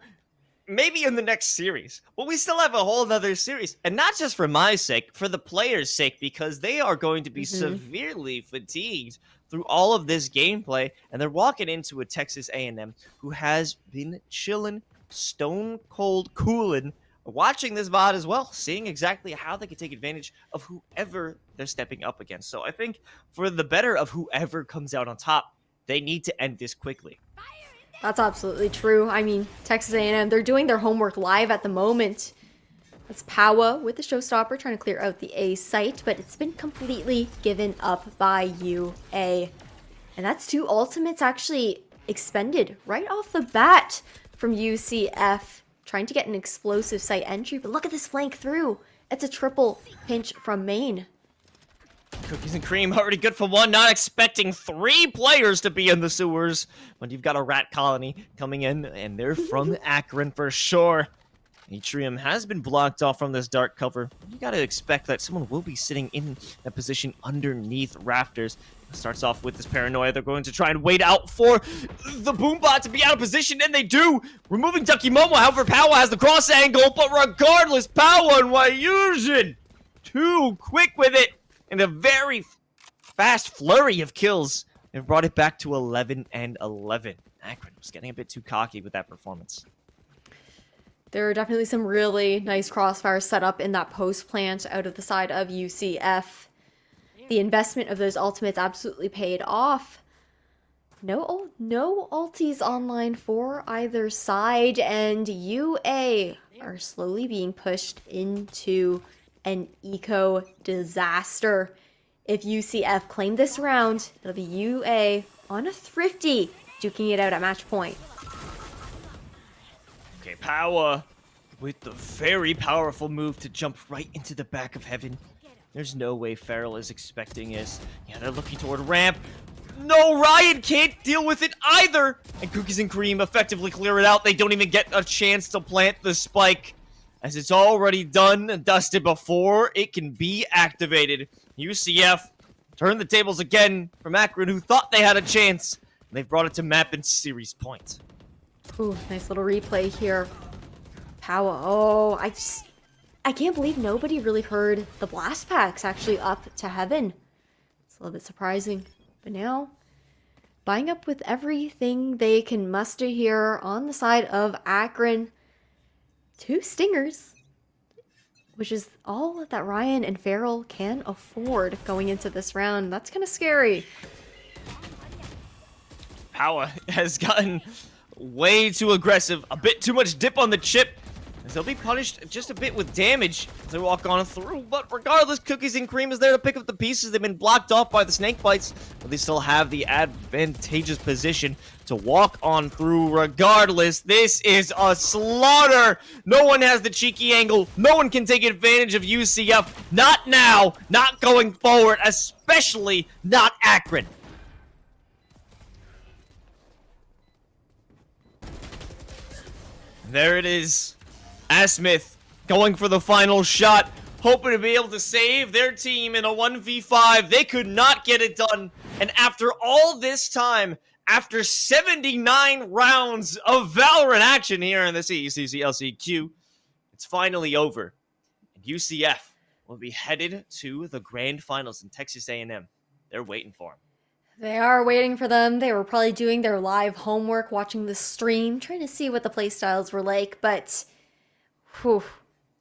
Speaker 3: Maybe in the next series. But we still have a whole other series. And not just for my sake, for the players' sake, because they are going to be severely fatigued through all of this gameplay. And they're walking into a Texas A&M who has been chilling, stone cold cooling, watching this VOD as well, seeing exactly how they can take advantage of whoever they're stepping up against. So I think for the better of whoever comes out on top, they need to end this quickly.
Speaker 2: That's absolutely true. I mean, Texas A&M, they're doing their homework live at the moment. That's Powa with the Showstopper trying to clear out the A site, but it's been completely given up by UA. And that's 2 ultimates actually expended right off the bat from UCF, trying to get an explosive site entry. But look at this flank through. It's a triple pinch from Main.
Speaker 3: Cookies and Cream already good for 1, not expecting 3 players to be in the sewers when you've got a rat colony coming in, and they're from Akron for sure. Atrium has been blocked off from this dark cover. You gotta expect that someone will be sitting in a position underneath rafters. It starts off with this paranoia. They're going to try and wait out for the Boombot to be out of position, and they do! Removing Ducky Momo, however, Powa has the cross angle, but regardless, Powa and Wyusion too quick with it. And a very fast flurry of kills. They've brought it back to 11-11. Akron was getting a bit too cocky with that performance.
Speaker 2: There are definitely some really nice crossfires set up in that post plant out of the side of UCF. The investment of those ultimates absolutely paid off. No ulties online for either side, and UA are slowly being pushed into an eco disaster. If UCF claim this round, it'll be UA on a thrifty, duking it out at match point.
Speaker 3: Okay, Powa with the very powerful move to jump right into the back of heaven. There's no way Farrell is expecting this. Yeah, they're looking toward ramp. No, Ryan can't deal with it either. And Cookies and Cream effectively clear it out. They don't even get a chance to plant the spike, as it's already done and dusted before it can be activated. UCF turned the tables again from Akron, who thought they had a chance. And they've brought it to map and series point.
Speaker 2: Ooh, nice little replay here. Powa. Oh, I can't believe nobody really heard the blast packs actually up to heaven. It's a little bit surprising. But now, buying up with everything they can muster here on the side of Akron. 2 stingers, which is all that Ryan and Farrell can afford going into this round. That's kind of scary.
Speaker 3: Power has gotten way too aggressive, a bit too much dip on the chip, as they'll be punished just a bit with damage as they walk on through. But regardless, Cookies and Cream is there to pick up the pieces. They've been blocked off by the snake bites, but they still have the advantageous position to walk on through regardless. This is a slaughter. No one has the cheeky angle. No one can take advantage of UCF. Not now, not going forward, especially not Akron. There it is. Asmith going for the final shot, hoping to be able to save their team in a 1v5. They could not get it done. And after all this time, after 79 rounds of Valorant action here in the CECC LCQ, it's finally over. And UCF will be headed to the grand finals in Texas A&M. They're waiting for them.
Speaker 2: They are waiting for them. They were probably doing their live homework, watching the stream, trying to see what the playstyles were like, but whew,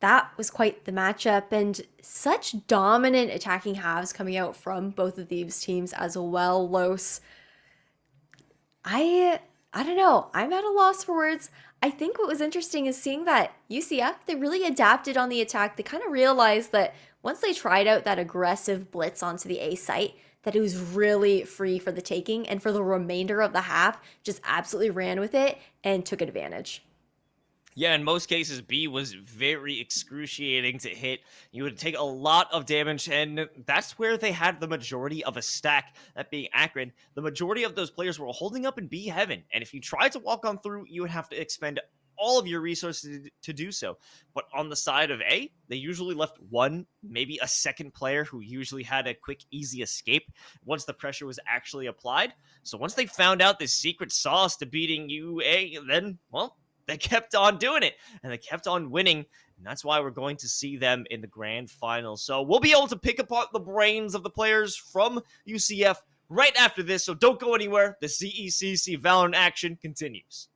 Speaker 2: that was quite the matchup, and such dominant attacking halves coming out from both of these teams as well, Los. I don't know. I'm at a loss for words. I think what was interesting is seeing that UCF, they really adapted on the attack. They kind of realized that once they tried out that aggressive blitz onto the A site, that it was really free for the taking, and for the remainder of the half, just absolutely ran with it and took advantage.
Speaker 3: Yeah, in most cases, B was very excruciating to hit. You would take a lot of damage, and that's where they had the majority of a stack, that being Akron. The majority of those players were holding up in B heaven, and if you tried to walk on through, you would have to expend all of your resources to do so. But on the side of A, they usually left one, maybe a second player who usually had a quick, easy escape once the pressure was actually applied. So once they found out this secret sauce to beating UA, then, well, they kept on doing it, and they kept on winning, and that's why we're going to see them in the grand final. So we'll be able to pick apart the brains of the players from UCF right after this, so don't go anywhere. The CECC Valorant action continues.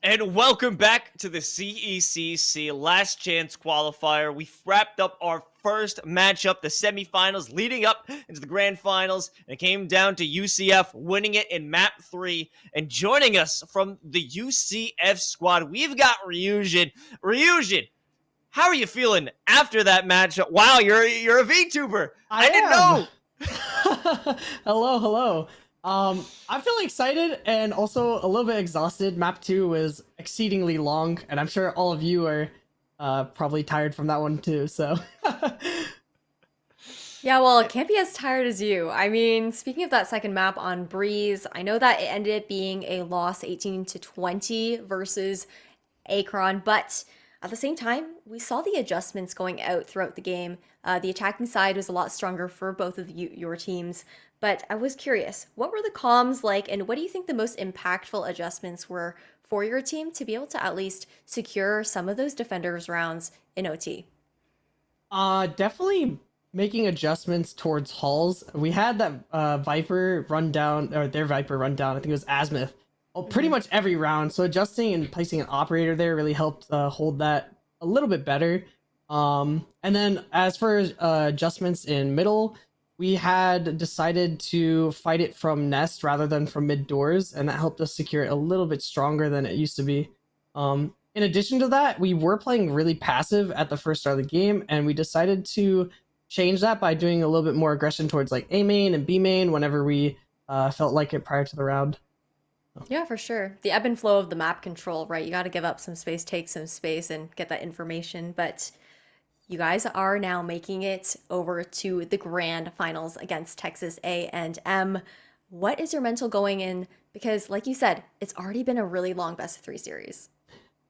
Speaker 3: And welcome back to the CECC Last Chance Qualifier. We wrapped up our first matchup, the semifinals, leading up into the grand finals, and it came down to UCF winning it in map 3. And joining us from the UCF squad, we've got Ryujin. Ryujin, how are you feeling after that matchup? Wow, you're a VTuber. I didn't know.
Speaker 4: Hello. I'm feeling excited and also a little bit exhausted. Map 2 was exceedingly long, and I'm sure all of you are probably tired from that one too, so.
Speaker 2: Yeah, well, it can't be as tired as you. I mean, speaking of that second map on Breeze, I know that it ended up being a loss 18-20 versus Akron, but at the same time, we saw the adjustments going out throughout the game. The attacking side was a lot stronger for both of your teams, but I was curious, what were the comms like, and what do you think the most impactful adjustments were for your team to be able to at least secure some of those defenders rounds in OT?
Speaker 4: Definitely making adjustments towards hulls. We had that Viper run down, or their Viper run down, I think it was Azimuth, pretty much every round. So adjusting and placing an operator there really helped hold that a little bit better. And then as for adjustments in middle, we had decided to fight it from nest rather than from mid doors, and that helped us secure it a little bit stronger than it used to be. In addition to that, we were playing really passive at the first start of the game, and we decided to change that by doing a little bit more aggression towards like A main and B main whenever we felt like it prior to the round.
Speaker 2: Yeah, for sure. The ebb and flow of the map control, right? You got to give up some space, take some space, and get that information. But you guys are now making it over to the grand finals against Texas A&M. What is your mental going in? Because, like you said, it's already been a really long best of 3 series.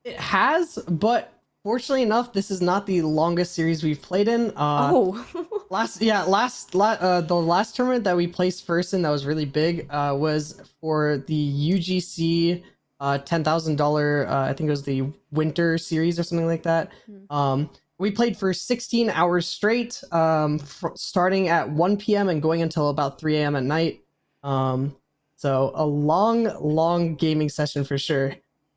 Speaker 4: It has, but fortunately enough, this is not the longest series we've played in.
Speaker 2: Oh,
Speaker 4: The last tournament that we placed first in that was really big was for the UGC $10,000. I think it was the winter series or something like that. We played for 16 hours straight, starting at 1 p.m. and going until about 3 a.m. at night. So a long gaming session for sure.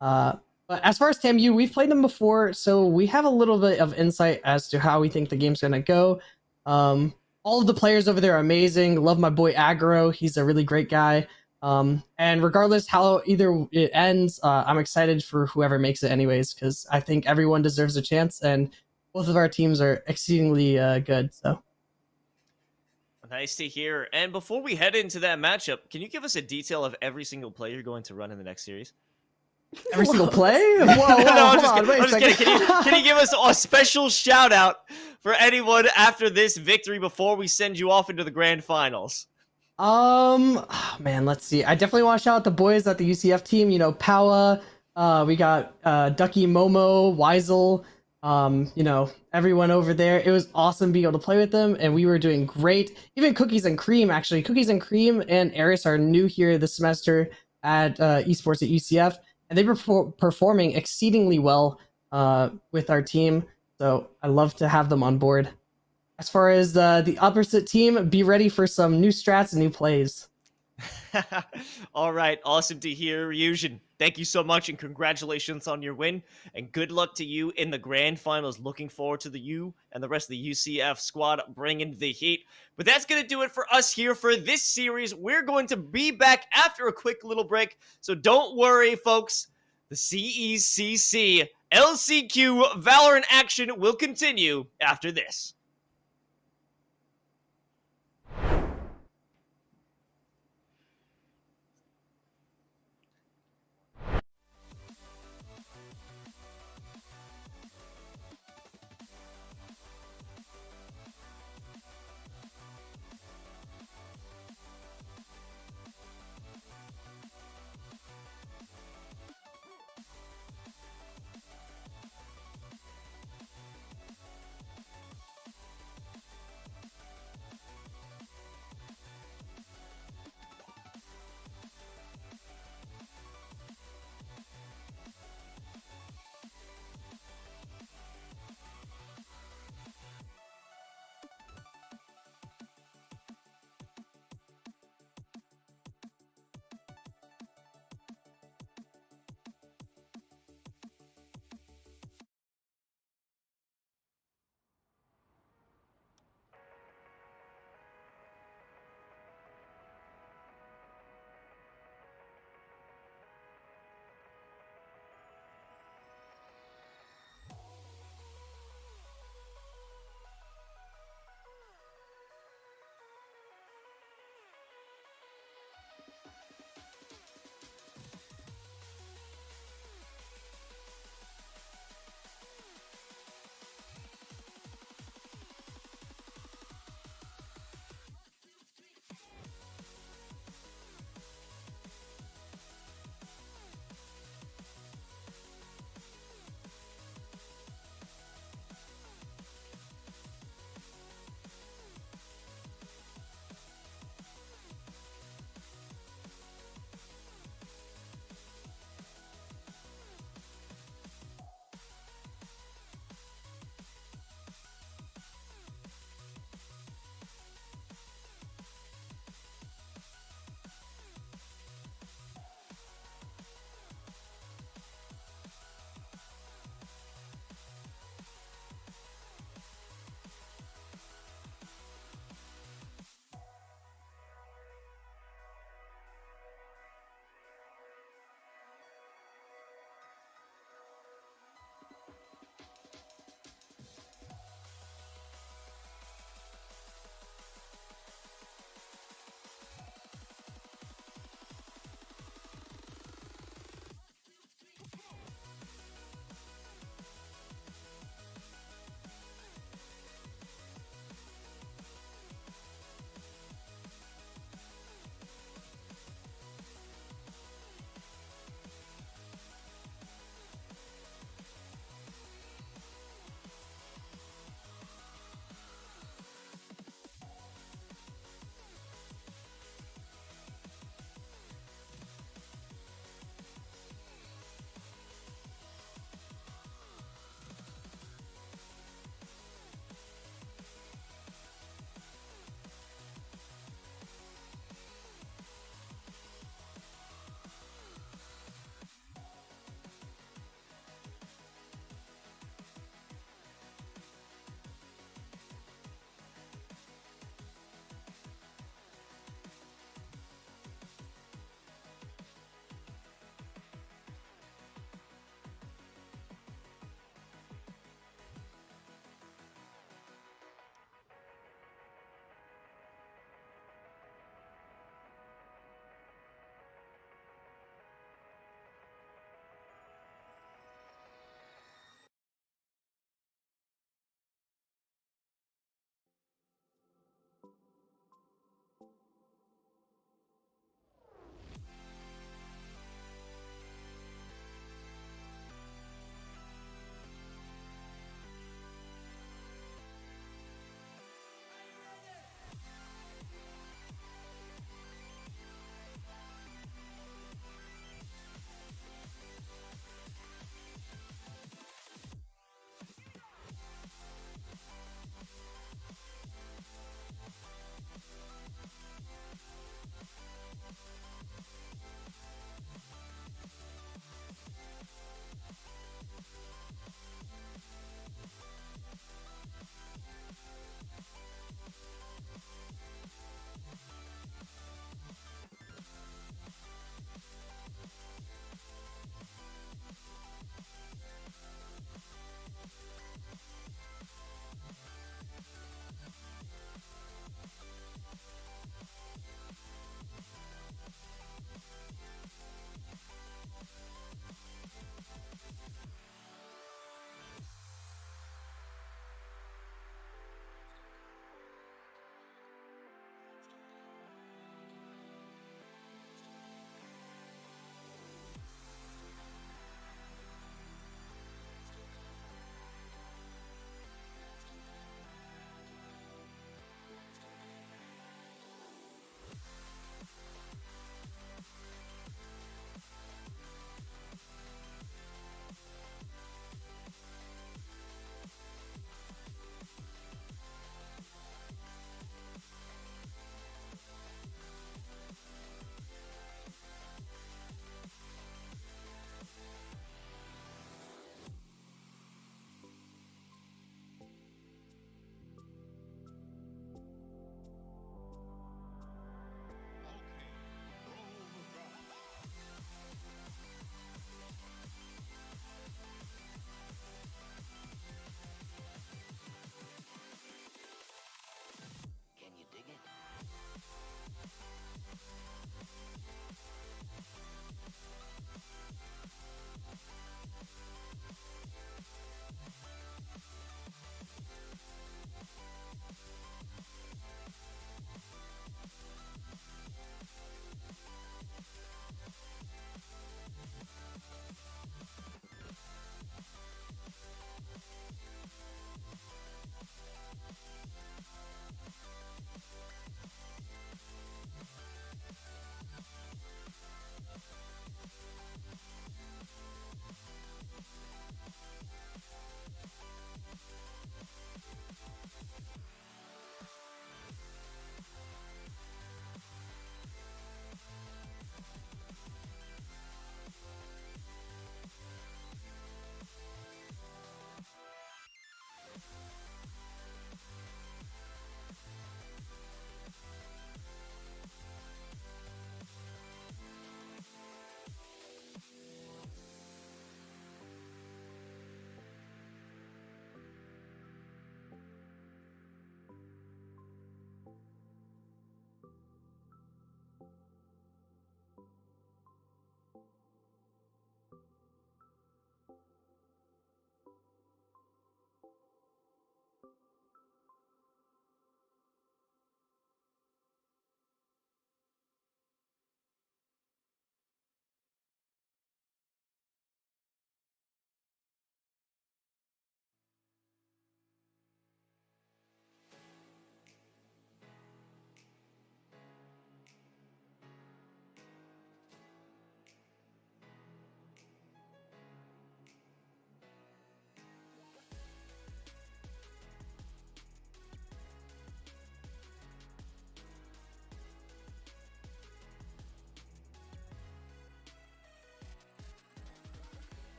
Speaker 4: But as far as TAMU, we've played them before, so we have a little bit of insight as to how we think the game's going to go. All of the players over there are amazing. Love my boy Aggro. He's a really great guy. And regardless how either it ends, I'm excited for whoever makes it anyways, because I think everyone deserves a chance, and both of our teams are exceedingly good. So
Speaker 3: Nice to hear. And before we head into that matchup, can you give us a detail of every single play you're going to run in the next series?
Speaker 4: every single play? Whoa,
Speaker 3: No,
Speaker 4: hold
Speaker 3: I'm just
Speaker 4: on,
Speaker 3: kidding.
Speaker 4: wait a
Speaker 3: I'm just
Speaker 4: second.
Speaker 3: kidding. Can you give us a special shout out for anyone after this victory before we send you off into the grand finals?
Speaker 4: Man, let's see. I definitely want to shout out the boys at the UCF team. You know, Paua. We got Ducky, Momo, Weisel. Everyone over there. It was awesome being able to play with them, and we were doing great. Even Cookies and Cream, actually. Cookies and Cream and Eris are new here this semester at esports at UCF, and they were performing exceedingly well with our team. So I love to have them on board. As far as the opposite team, be ready for some new strats and new plays.
Speaker 3: All right, awesome to hear, Ryujin. Thank you so much, and congratulations on your win, and good luck to you in the grand finals. Looking forward to you and the rest of the UCF squad bringing the heat. But that's going to do it for us here for this series. We're going to be back after a quick little break, so don't worry, folks. The CECC LCQ Valorant action will continue after this.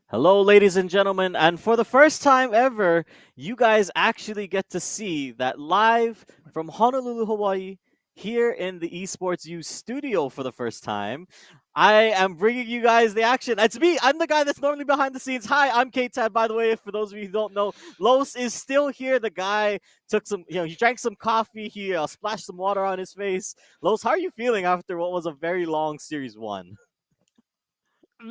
Speaker 5: Hello, ladies and gentlemen, and for the first time ever, you guys actually get to see that live from Honolulu, Hawaii, here in the Esports U studio for the first time. I am bringing you guys the action. It's me. I'm the guy that's normally behind the scenes. Hi, I'm K-Tad, by the way. For those of you who don't know, Los is still here. The guy took some, he drank some coffee. He splashed some water on his face. Los, how are you feeling after what was a very long Series 1?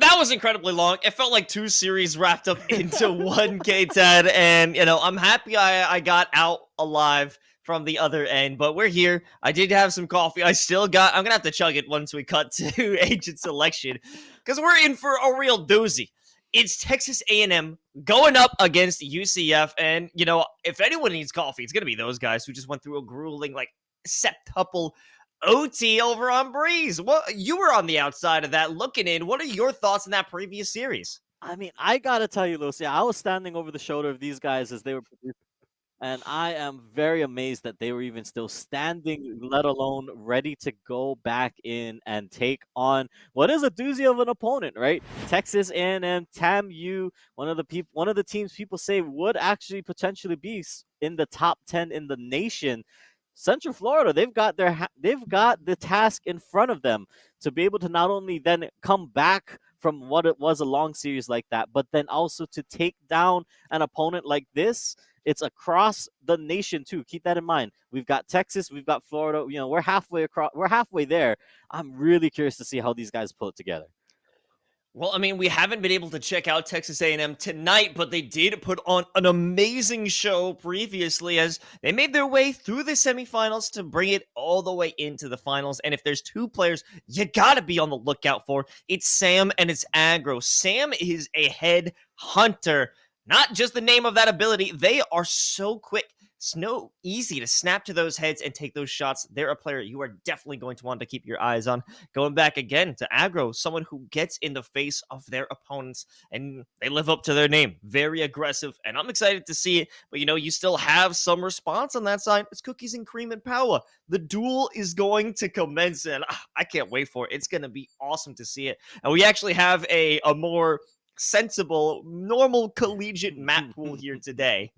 Speaker 3: That was incredibly long. It felt like 2 series wrapped up into one, K-Tad, and I'm happy I got out alive from the other end, but we're here. I did have some coffee. I'm gonna have to chug it once we cut to agent selection, because we're in for a real doozy. It's Texas A&M going up against UCF, and if anyone needs coffee, it's gonna be those guys who just went through a grueling septuple OT over on Breeze. Well, you were on the outside of that looking in. What are your thoughts on that previous series?
Speaker 5: I mean, I gotta tell you, Lucia, I was standing over the shoulder of these guys as they were producing, and I am very amazed that they were even still standing, let alone ready to go back in and take on what is a doozy of an opponent, right? Texas A&M, TAMU, one of the teams people say would actually potentially be in the top 10 in the nation. Central Florida, they've got the task in front of them to be able to not only then come back from what it was a long series like that, but then also to take down an opponent like this. It's across the nation too. Keep that in mind. We've got Texas, we've got Florida. We're halfway across. We're halfway there. I'm really curious to see how these guys pull it together.
Speaker 3: Well, I mean, we haven't been able to check out Texas A&M tonight, but they did put on an amazing show previously as they made their way through the semifinals to bring it all the way into the finals. And if there's 2 players you gotta be on the lookout for, it's Sam and it's Aggro. Sam is a head hunter. Not just the name of that ability, they are so quick. So easy to snap to those heads and take those shots. They're a player you are definitely going to want to keep your eyes on. Going back again to Aggro, someone who gets in the face of their opponents, and they live up to their name. Very aggressive, and I'm excited to see it. But you still have some response on that side. It's Cookies and Cream and Power. The duel is going to commence, and I can't wait for it. It's going to be awesome to see it. And we actually have a more sensible, normal collegiate map pool here today.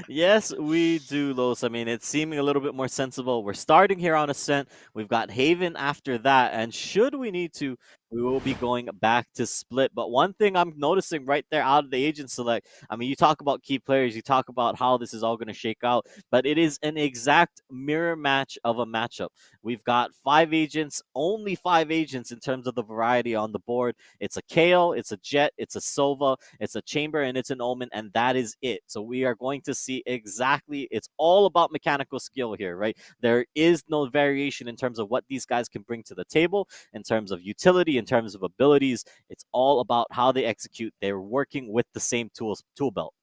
Speaker 5: Yes, we do, Los. I mean, it's seeming a little bit more sensible. We're starting here on Ascent. We've got Haven after that. And should we need to, we will be going back to Split. But one thing I'm noticing right there out of the agent select, I mean, you talk about key players, you talk about how this is all going to shake out, but it is an exact mirror match of a matchup. We've got 5 agents, only 5 agents in terms of the variety on the board. It's a Kale, it's a Jet, it's a Sova, it's a Chamber, and it's an Omen, and that is it. So we are going to see exactly, it's all about mechanical skill here, right? There is no variation in terms of what these guys can bring to the table, in terms of utility, in terms of abilities. It's all about how they execute. They're working with the same tool belt.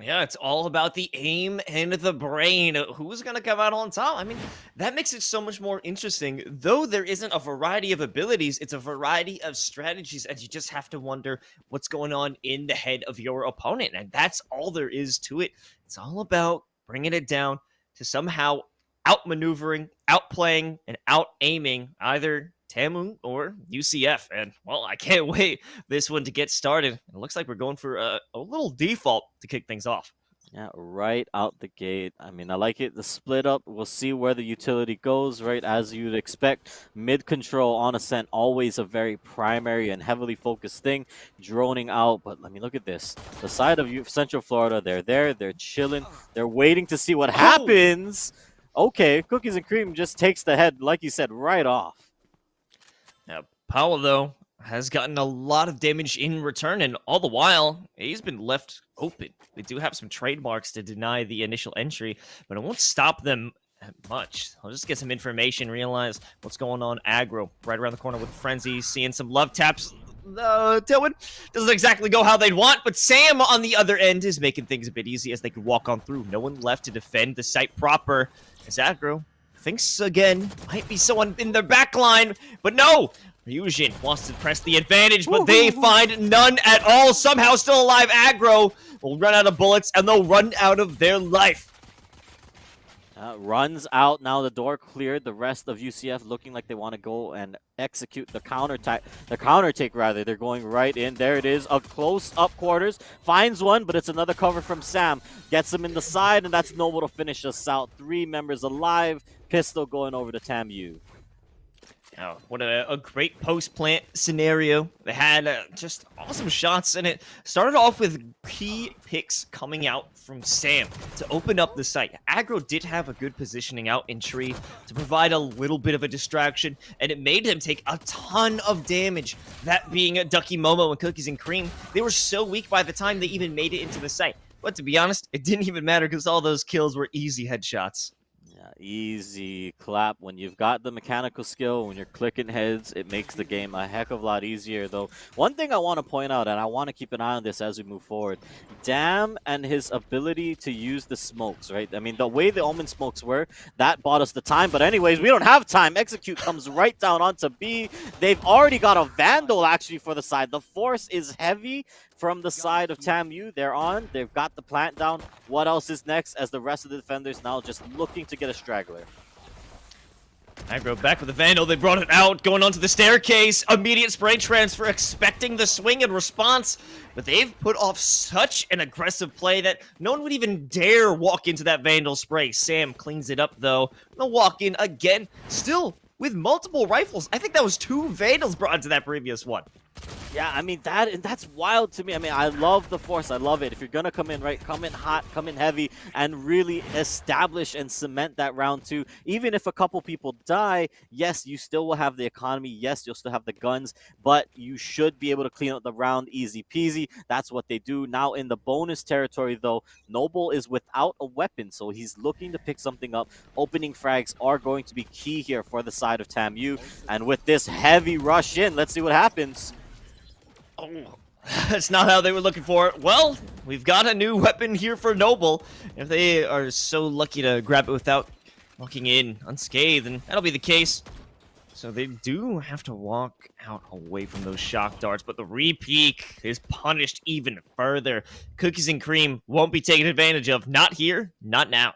Speaker 3: Yeah, it's all about the aim and the brain. Who's going to come out on top? I mean, that makes it so much more interesting. Though there isn't a variety of abilities, it's a variety of strategies, and you just have to wonder what's going on in the head of your opponent. And that's all there is to it. It's all about bringing it down to somehow outmaneuvering, outplaying, and out-aiming either TAMU or UCF. And, well, I can't wait this one to get started. It looks like we're going for a little default to kick things off.
Speaker 5: Yeah, right out the gate. I mean, I like it. The split up, we'll see where the utility goes, right? As you'd expect, mid control on Ascent, always a very primary and heavily focused thing, droning out. But let me look at this. The side of Central Florida, they're there, they're chilling, they're waiting to see what happens. Okay, Cookies and Cream just takes the head, like you said, right off.
Speaker 3: Now, Powell, though, has gotten a lot of damage in return, and all the while, he's been left open. They do have some trademarks to deny the initial entry, but it won't stop them much. I'll just get some information, realize what's going on. Aggro, right around the corner with Frenzy, seeing some love taps. Tilwin doesn't exactly go how they'd want, but Sam on the other end is making things a bit easy as they could walk on through. No one left to defend the site proper as Aggro thinks again, might be someone in their back line, but no! Ryujin wants to press the advantage, but they find none at all. Somehow still alive, Aggro will run out of bullets, and they'll run out of their life.
Speaker 5: Runs out now. The door cleared. The rest of UCF looking like they want to go and execute the counter take rather. They're going right in. There it is. A close up quarters. Finds one, but it's another cover from Sam. Gets him in the side, and that's Noble to finish us out. 3 members alive. Pistol going over to TAMU.
Speaker 3: Oh, what a great post-plant scenario. They had just awesome shots, and it started off with key picks coming out from Sam to open up the site. Aggro did have a good positioning out in tree to provide a little bit of a distraction, and it made him take a ton of damage. That being Ducky Momo and Cookies and Cream, they were so weak by the time they even made it into the site. But to be honest, it didn't even matter because all those kills were easy headshots.
Speaker 5: Easy clap. When you've got the mechanical skill, when you're clicking heads, it makes the game a heck of a lot easier, though. One thing I want to point out, and I want to keep an eye on this as we move forward, Dam and his ability to use the smokes, right? I mean, the way the Omen smokes were, that bought us the time. But anyways, we don't have time. Execute comes right down onto B. They've already got a Vandal, actually, for the side. The force is heavy from the side of TAMU. They're on. They've got the plant down. What else is next as the rest of the defenders now just looking to get a straggler?
Speaker 3: Aggro back with the Vandal. They brought it out, going onto the staircase. Immediate spray transfer, expecting the swing and response. But they've put off such an aggressive play that no one would even dare walk into that Vandal spray. Sam cleans it up, though. They'll walk in again, still with multiple rifles. I think that was 2 Vandals brought into that previous one.
Speaker 5: Yeah, I mean, that's wild to me. I mean, I love the force. I love it. If you're going to come in, right, come in hot, come in heavy, and really establish and cement that round 2. Even if a couple people die, yes, you still will have the economy. Yes, you'll still have the guns, but you should be able to clean up the round easy peasy. That's what they do. Now, in the bonus territory, though, Noble is without a weapon, so he's looking to pick something up. Opening frags are going to be key here for the side of TAMU. And with this heavy rush in, let's see what happens.
Speaker 3: Oh, that's not how they were looking for it. Well, we've got a new weapon here for Noble. If they are so lucky to grab it without walking in unscathed, then that'll be the case. So they do have to walk out away from those shock darts, but the re-peek is punished even further. Cookies and Cream won't be taken advantage of. Not here, not now.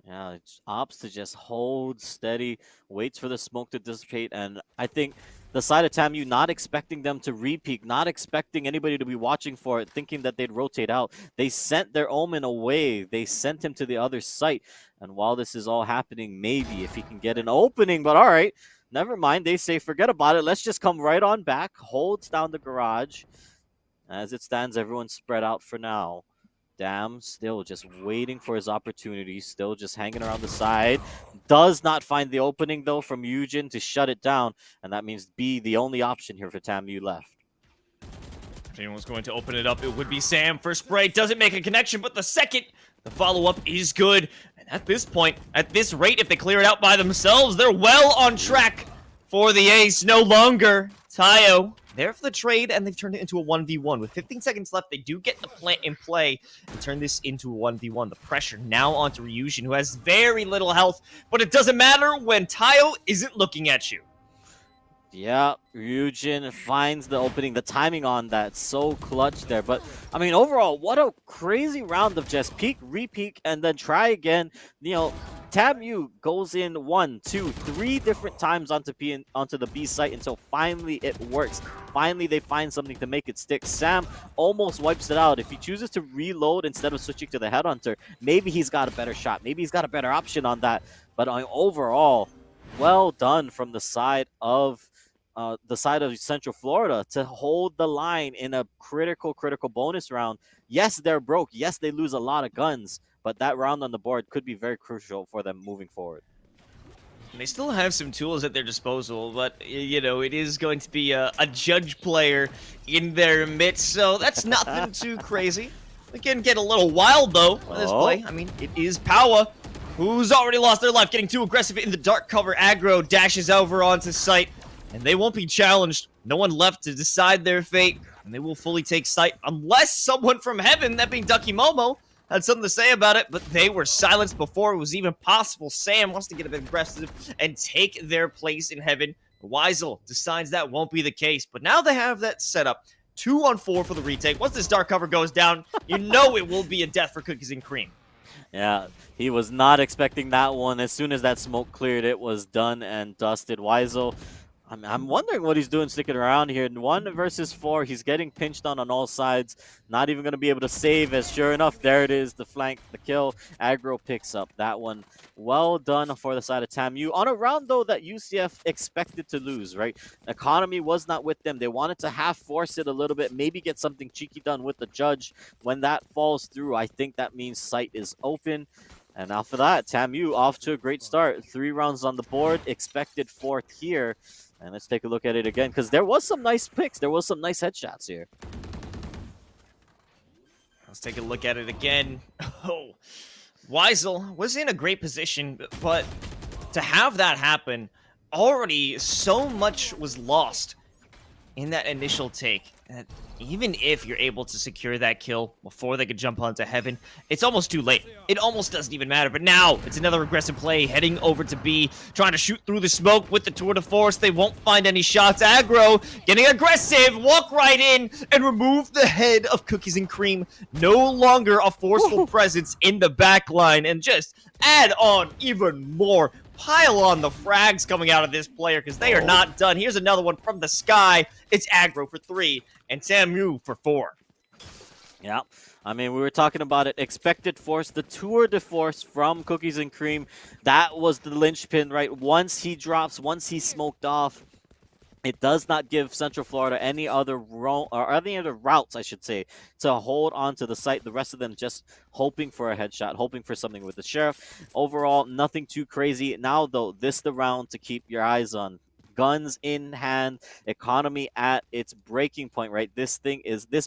Speaker 5: Yeah, it's opts to just hold steady, waits for the smoke to dissipate, and I think the side of TAMU not expecting them to re-peek, not expecting anybody to be watching for it, thinking that they'd rotate out. They sent their Omen away. They sent him to the other site. And while this is all happening, maybe if he can get an opening, but all right, never mind. They say, forget about it. Let's just come right on back, holds down the garage. As it stands, everyone's spread out for now. Dam still just waiting for his opportunity, still just hanging around the side. Does not find the opening, though, from Eugen to shut it down, and that means B, the only option here for TAMU left.
Speaker 3: If anyone's going to open it up, it would be Sam. First spray doesn't make a connection, but the second, the follow-up is good. And at this point, at this rate, if they clear it out by themselves, they're well on track for the ace. No longer Tayo there for the trade, and they've turned it into a 1v1. With 15 seconds left, they do get the plant in play and turn this into a 1v1. The pressure now onto Ryujin, who has very little health, but it doesn't matter when Tayo isn't looking at you.
Speaker 5: Yeah, Ryujin finds the opening, the timing on that, so clutch there. But, I mean, overall, what a crazy round of just peek, re-peek, and then try again. You know, TAMU goes in 1, 2, 3 different times onto the B site until finally it works. Finally, they find something to make it stick. Sam almost wipes it out. If he chooses to reload instead of switching to the Headhunter, maybe he's got a better shot. Maybe he's got a better option on that. But overall, well done from the side of Central Florida to hold the line in a critical bonus round. Yes, they're broke. Yes, they lose a lot of guns, but that round on the board could be very crucial for them moving forward.
Speaker 3: They still have some tools at their disposal, but, you know, it is going to be a judge player in their midst, so that's nothing too crazy. It can get a little wild, though, with this play. I mean, it is Power, who's already lost their life, getting too aggressive in the dark cover. Aggro dashes over onto site, and they won't be challenged. No one left to decide their fate, and they will fully take site, unless someone from heaven, that being Ducky Momo, had something to say about it, but they were silenced before it was even possible. Sam wants to get a bit aggressive and take their place in heaven. Weisel decides that won't be the case, but now they have that set up. 2-on-4 for the retake. Once this dark cover goes down, you know it will be a death for Cookies and Cream.
Speaker 5: Yeah, he was not expecting that one. As soon as that smoke cleared, it was done and dusted. Weisel, I'm wondering what he's doing sticking around here. 1 versus 4, he's getting pinched on all sides. Not even going to be able to save, as sure enough, there it is, the flank, the kill. Aggro picks up that one. Well done for the side of TAMU. On a round, though, that UCF expected to lose, right? Economy was not with them. They wanted to half force it a little bit, maybe get something cheeky done with the judge. When that falls through, I think that means sight is open. And after that, TAMU off to a great start. 3 rounds on the board, expected 4th here. And let's take a look at it again, because there was some nice picks. There was some nice headshots here.
Speaker 3: Let's take a look at it again. Oh, Weisel was in a great position, but to have that happen, already so much was lost in that initial take. And even if you're able to secure that kill before they could jump onto heaven, it's almost too late. It almost doesn't even matter. But now it's another aggressive play, heading over to B, trying to shoot through the smoke with the tour de force. They won't find any shots. Aggro getting aggressive, walk right in and remove the head of Cookies and Cream. No longer a forceful presence in the back line, and just add on even more. Pile on the frags coming out of this player, because they are not done. Here's another one from the sky. It's Aggro for 3 and TAMU for 4.
Speaker 5: Yeah, I mean, we were talking about it. Expected force, the tour de force from Cookies and Cream. That was the linchpin, right? Once he drops, once he's smoked off, it does not give Central Florida any other routes, I should say, to hold on to the site. The rest of them just hoping for a headshot, hoping for something with the Sheriff. Overall, nothing too crazy. Now, though, this the round to keep your eyes on. Guns in hand, economy at its breaking point, right? This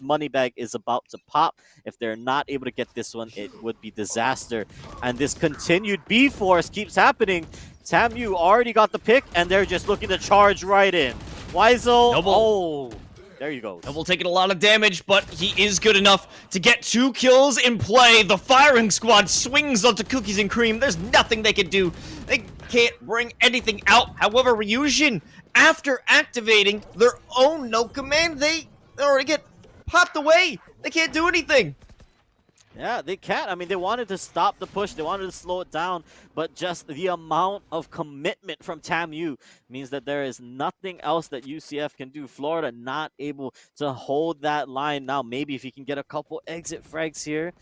Speaker 5: money bag is about to pop. If they're not able to get this one, it would be disaster. And this continued B-force keeps happening. TAMU already got the pick, and they're just looking to charge right in. Weisel,
Speaker 3: Noble.
Speaker 5: There you go.
Speaker 3: Noble taking a lot of damage, but he is good enough to get 2 kills in play. The firing squad swings onto Cookies and Cream. There's nothing they can do. They can't bring anything out. However, Ryujin, after activating their own no command, they already get popped away. They can't do anything.
Speaker 5: Yeah, they can't. I mean, they wanted to stop the push. They wanted to slow it down. But just the amount of commitment from TAMU means that there is nothing else that UCF can do. Florida not able to hold that line. Now, maybe if you can get a couple exit frags here,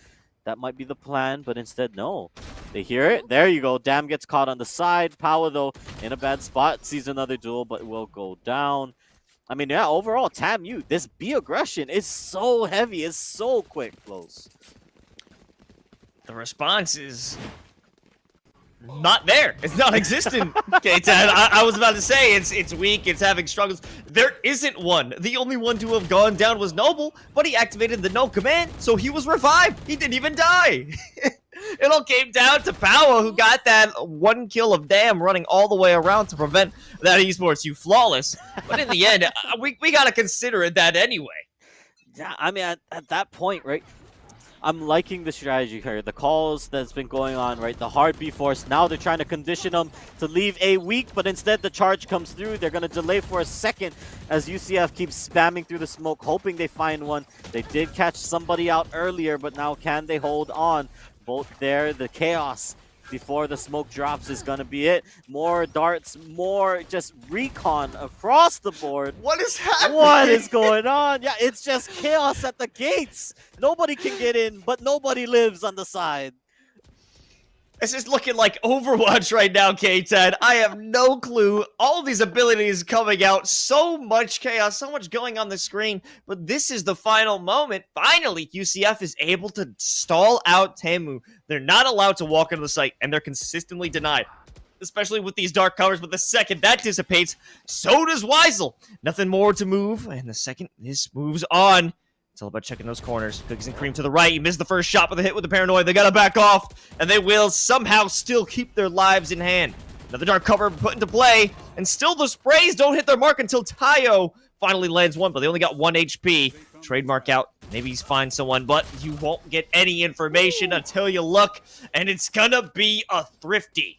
Speaker 5: that might be the plan. But instead, no. They hear it. There you go. Dam gets caught on the side. Power, though, in a bad spot. Sees another duel, but will go down. I mean, yeah, overall, TAMU, this B aggression is so heavy. It's so quick, close.
Speaker 3: The response is not there. It's non-existent. Okay, Tad, I was about to say it's weak. It's having struggles. There isn't one. The only one to have gone down was Noble, but he activated the no command, so he was revived. He didn't even die. It all came down to Power, who got that 1 kill of Dam running all the way around to prevent that esports you flawless. But in the end, we got to consider it that anyway.
Speaker 5: Yeah, I mean, at that point, right? I'm liking the strategy here. The calls that's been going on, right? The hard B-force. Now they're trying to condition them to leave A weak, but instead the charge comes through. They're going to delay for a second as UCF keeps spamming through the smoke, hoping they find one. They did catch somebody out earlier, but now can they hold on? Both there, the chaos before the smoke drops is going to be it. More darts, more just recon across the board.
Speaker 3: What is happening?
Speaker 5: What is going on? Yeah, it's just chaos at the gates. Nobody can get in, but nobody lives on the side.
Speaker 3: It's just looking like Overwatch right now, K-Ted. I have no clue. All these abilities coming out. So much chaos, so much going on the screen. But this is the final moment. Finally, UCF is able to stall out TAMU. They're not allowed to walk into the site, and they're consistently denied. Especially with these dark covers, but the second that dissipates, so does Weisel. Nothing more to move, and the second this moves on, it's all about checking those corners. Cookies and Cream to the right. He missed the first shot with a hit with the Paranoid. They gotta back off, and they will somehow still keep their lives in hand. Another dark cover put into play, and still the sprays don't hit their mark until Tayo finally lands one, but they only got 1 HP. Trademark out. Maybe he's find someone, but you won't get any information until you look, and it's gonna be a Thrifty.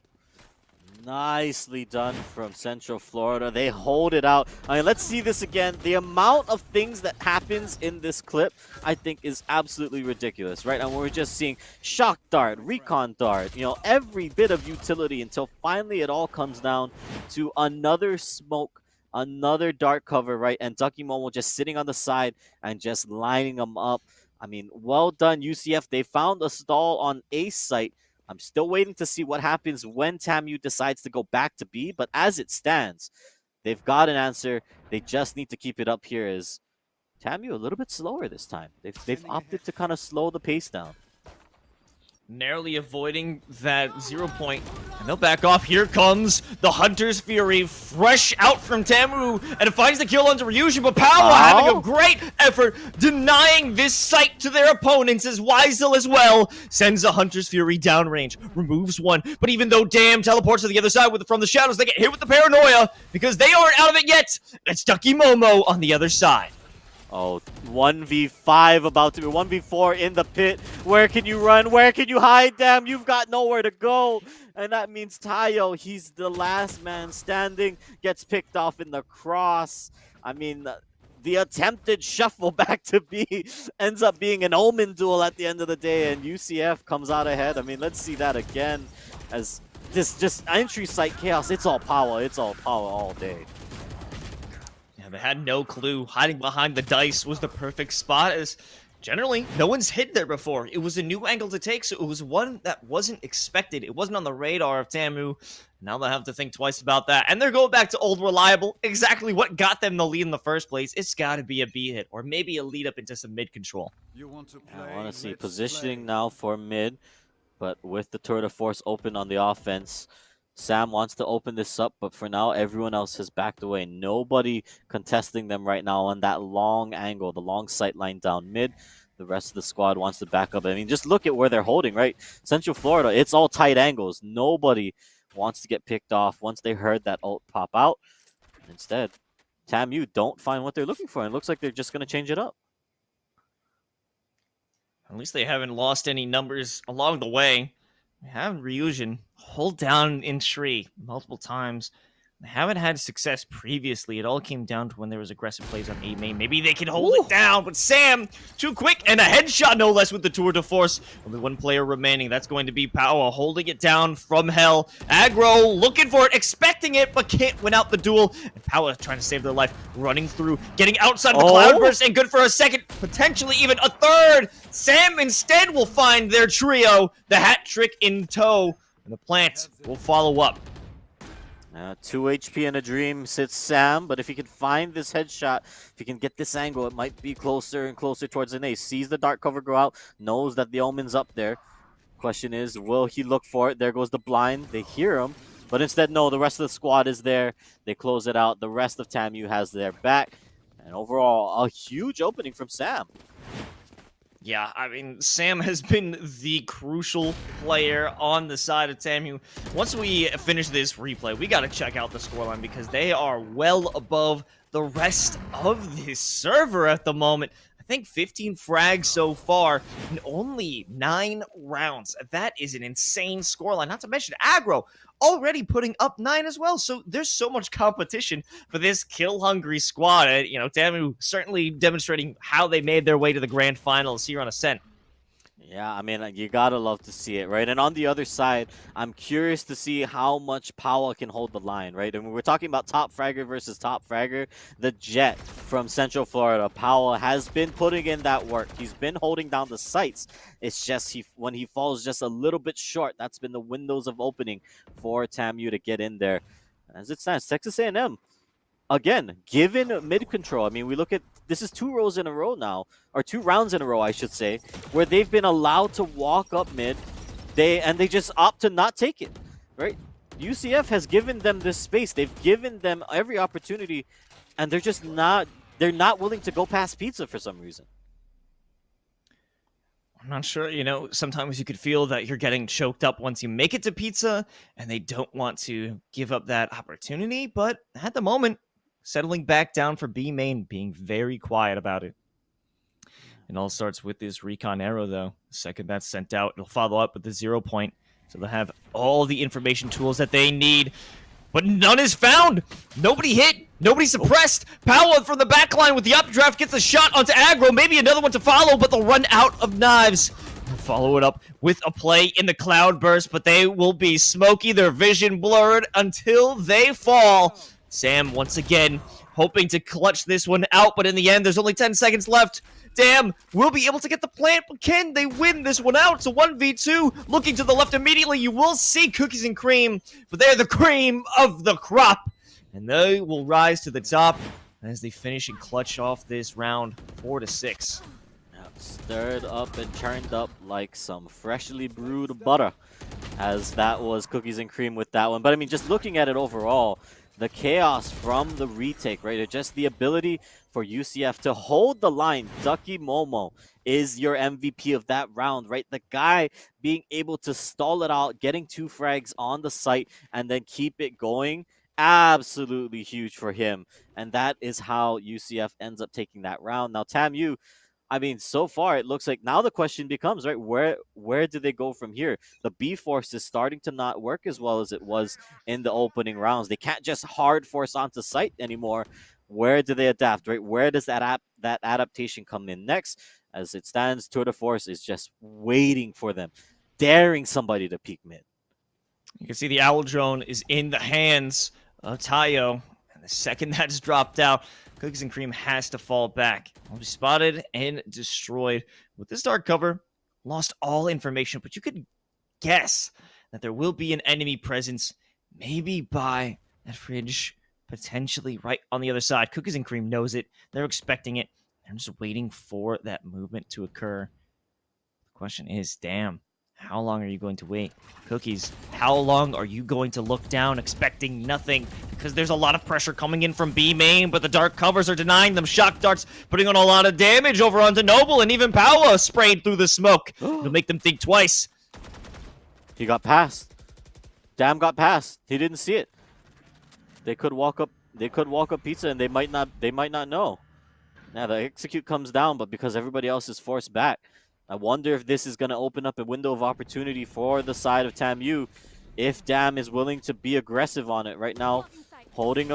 Speaker 5: Nicely done from Central Florida. They hold it out. I mean, let's see this again. The amount of things that happens in this clip, I think, is absolutely ridiculous, right? And we're just seeing shock dart, recon dart, every bit of utility until finally it all comes down to another smoke, another dart cover, right? And Ducky Momo just sitting on the side and just lining them up. I mean, well done, UCF. They found a stall on A site. I'm still waiting to see what happens when TAMU decides to go back to B, but as it stands, they've got an answer. They just need to keep it up here. Is TAMU a little bit slower this time? They've opted to kind of slow the pace down.
Speaker 3: Narrowly avoiding that 0 point. And they'll back off. Here comes the Hunter's Fury, fresh out from Tamu, and it finds the kill onto Ryujin, but Power having a great effort, denying this sight to their opponents, as Weisel as well sends the Hunter's Fury downrange, removes one, but even though Dam teleports to the other side from the shadows, they get hit with the paranoia, because they aren't out of it yet. It's Ducky Momo on the other side.
Speaker 5: Oh, 1v5 about to be 1v4 in the pit. Where can you run? Where can you hide? Damn, you've got nowhere to go. And that means Tayo, he's the last man standing, gets picked off in the cross. I mean, the attempted shuffle back to B ends up being an Omen duel at the end of the day, and UCF comes out ahead. I mean, let's see that again, as this just entry site chaos. It's all power all day.
Speaker 3: They had no clue. Hiding behind the dice was the perfect spot, as generally no one's hid there before. It was a new angle to take, so it was one that wasn't expected. It wasn't on the radar of Tamu. Now they have to think twice about that. And they're going back to old reliable. Exactly what got them the lead in the first place. It's got to be a B hit, or maybe a lead up into some mid control.
Speaker 5: I want to see positioning now for mid, but with the tour de force open on the offense, Sam wants to open this up, but for now, everyone else has backed away. Nobody contesting them right now on that long angle, the long sight line down mid. The rest of the squad wants to back up. I mean, just look at where they're holding, right? Central Florida, it's all tight angles. Nobody wants to get picked off once they heard that ult pop out. Instead, TAMU don't find what they're looking for, and it looks like they're just going to change it up.
Speaker 3: At least they haven't lost any numbers along the way. We have Ryujin hold down in tree multiple times. They haven't had success previously. It all came down to when there was aggressive plays on A main. Maybe they can hold it down, but Sam, too quick, and a headshot no less with the tour de force. Only one player remaining. That's going to be Power holding it down from hell. Aggro looking for it, expecting it, but can't win out the duel. And Power trying to save their life, running through, getting outside of the cloudburst, and good for a second, potentially even a third. Sam instead will find their trio, the hat trick in tow, and the plant will follow up.
Speaker 5: 2 HP in a dream sits Sam, but if he can find this headshot, if he can get this angle, it might be closer and closer towards an ace. Sees the dark cover go out, knows that the Omen's up there. Question is, will he look for it? There goes the blind. They hear him, but instead, no, the rest of the squad is there. They close it out. The rest of TAMU has their back. And overall, a huge opening from Sam.
Speaker 3: Yeah, I mean, Sam has been the crucial player on the side of TAMU. Once we finish this replay, we got to check out the scoreline because they are well above the rest of this server at the moment. I think 15 frags so far in only 9 rounds. That is an insane scoreline. Not to mention aggro already putting up 9 as well. So there's so much competition for this kill-hungry squad. TAMU certainly demonstrating how they made their way to the grand finals here on Ascent.
Speaker 5: Yeah, I mean, you gotta love to see it, right? And on the other side, I'm curious to see how much Power can hold the line, right? And we're talking about top fragger versus top fragger. The Jet from Central Florida, Power has been putting in that work. He's been holding down the sights. It's just when he falls just a little bit short, that's been the windows of opening for TAMU to get in there. As it stands, Texas A&M, again, given mid control. I mean, we look at this is 2 rows in a row now, or 2 rounds in a row, I should say, where they've been allowed to walk up mid, they just opt to not take it, right? UCF has given them this space. They've given them every opportunity, and they're just not willing to go past pizza for some reason.
Speaker 3: I'm not sure, sometimes you could feel that you're getting choked up once you make it to pizza, and they don't want to give up that opportunity, but at the moment, settling back down for B main, being very quiet about it. It all starts with this recon arrow, though. The second that's sent out, it'll follow up with the 0 point. So they'll have all the information tools that they need. But none is found. Nobody hit. Nobody suppressed. Power from the back line with the updraft gets a shot onto aggro. Maybe another one to follow, but they'll run out of knives. They'll follow it up with a play in the cloud burst, but they will be smoky. Their vision blurred until they fall. Sam, once again, hoping to clutch this one out, but in the end, there's only 10 seconds left. Damn, we'll be able to get the plant, but can they win this one out? It's a 1v2. Looking to the left immediately, you will see Cookies and Cream, but they're the cream of the crop. And they will rise to the top as they finish and clutch off this round 4-6.
Speaker 5: Stirred up and churned up like some freshly brewed butter, as that was Cookies and Cream with that one. But I mean, just looking at it overall, the chaos from the retake, right? Or just the ability for UCF to hold the line. Ducky Momo is your MVP of that round, right? The guy being able to stall it out, getting 2 frags on the site, and then keep it going. Absolutely huge for him. And that is how UCF ends up taking that round. Now, TAMU, I mean, so far it looks like now the question becomes, right, where do they go from here? The B force is starting to not work as well as it was in the opening rounds. They can't just hard force onto site anymore. Where do they adapt, right? Where does that adaptation come in next? As it stands, Tour de Force is just waiting for them, daring somebody to peek mid.
Speaker 3: You can see the Owl Drone is in the hands of Tayo. And the second that is dropped out, Cookies and Cream has to fall back. Will be spotted and destroyed. With this dark cover, lost all information, but you could guess that there will be an enemy presence, maybe by that fridge, potentially right on the other side. Cookies and Cream knows it. They're expecting it. They're just waiting for that movement to occur. The question is, damn, how long are you going to wait? Cookies, how long are you going to look down expecting nothing? Because there's a lot of pressure coming in from B main, but the dark covers are denying them. Shock darts putting on a lot of damage over onto Noble, and even Power sprayed through the smoke. It'll make them think twice.
Speaker 5: He got past. Damn got past. He didn't see it. They could walk up pizza and they might not know. Now the execute comes down, but because everybody else is forced back, I wonder if this is going to open up a window of opportunity for the side of TAMU if Dam is willing to be aggressive on it right now. Holding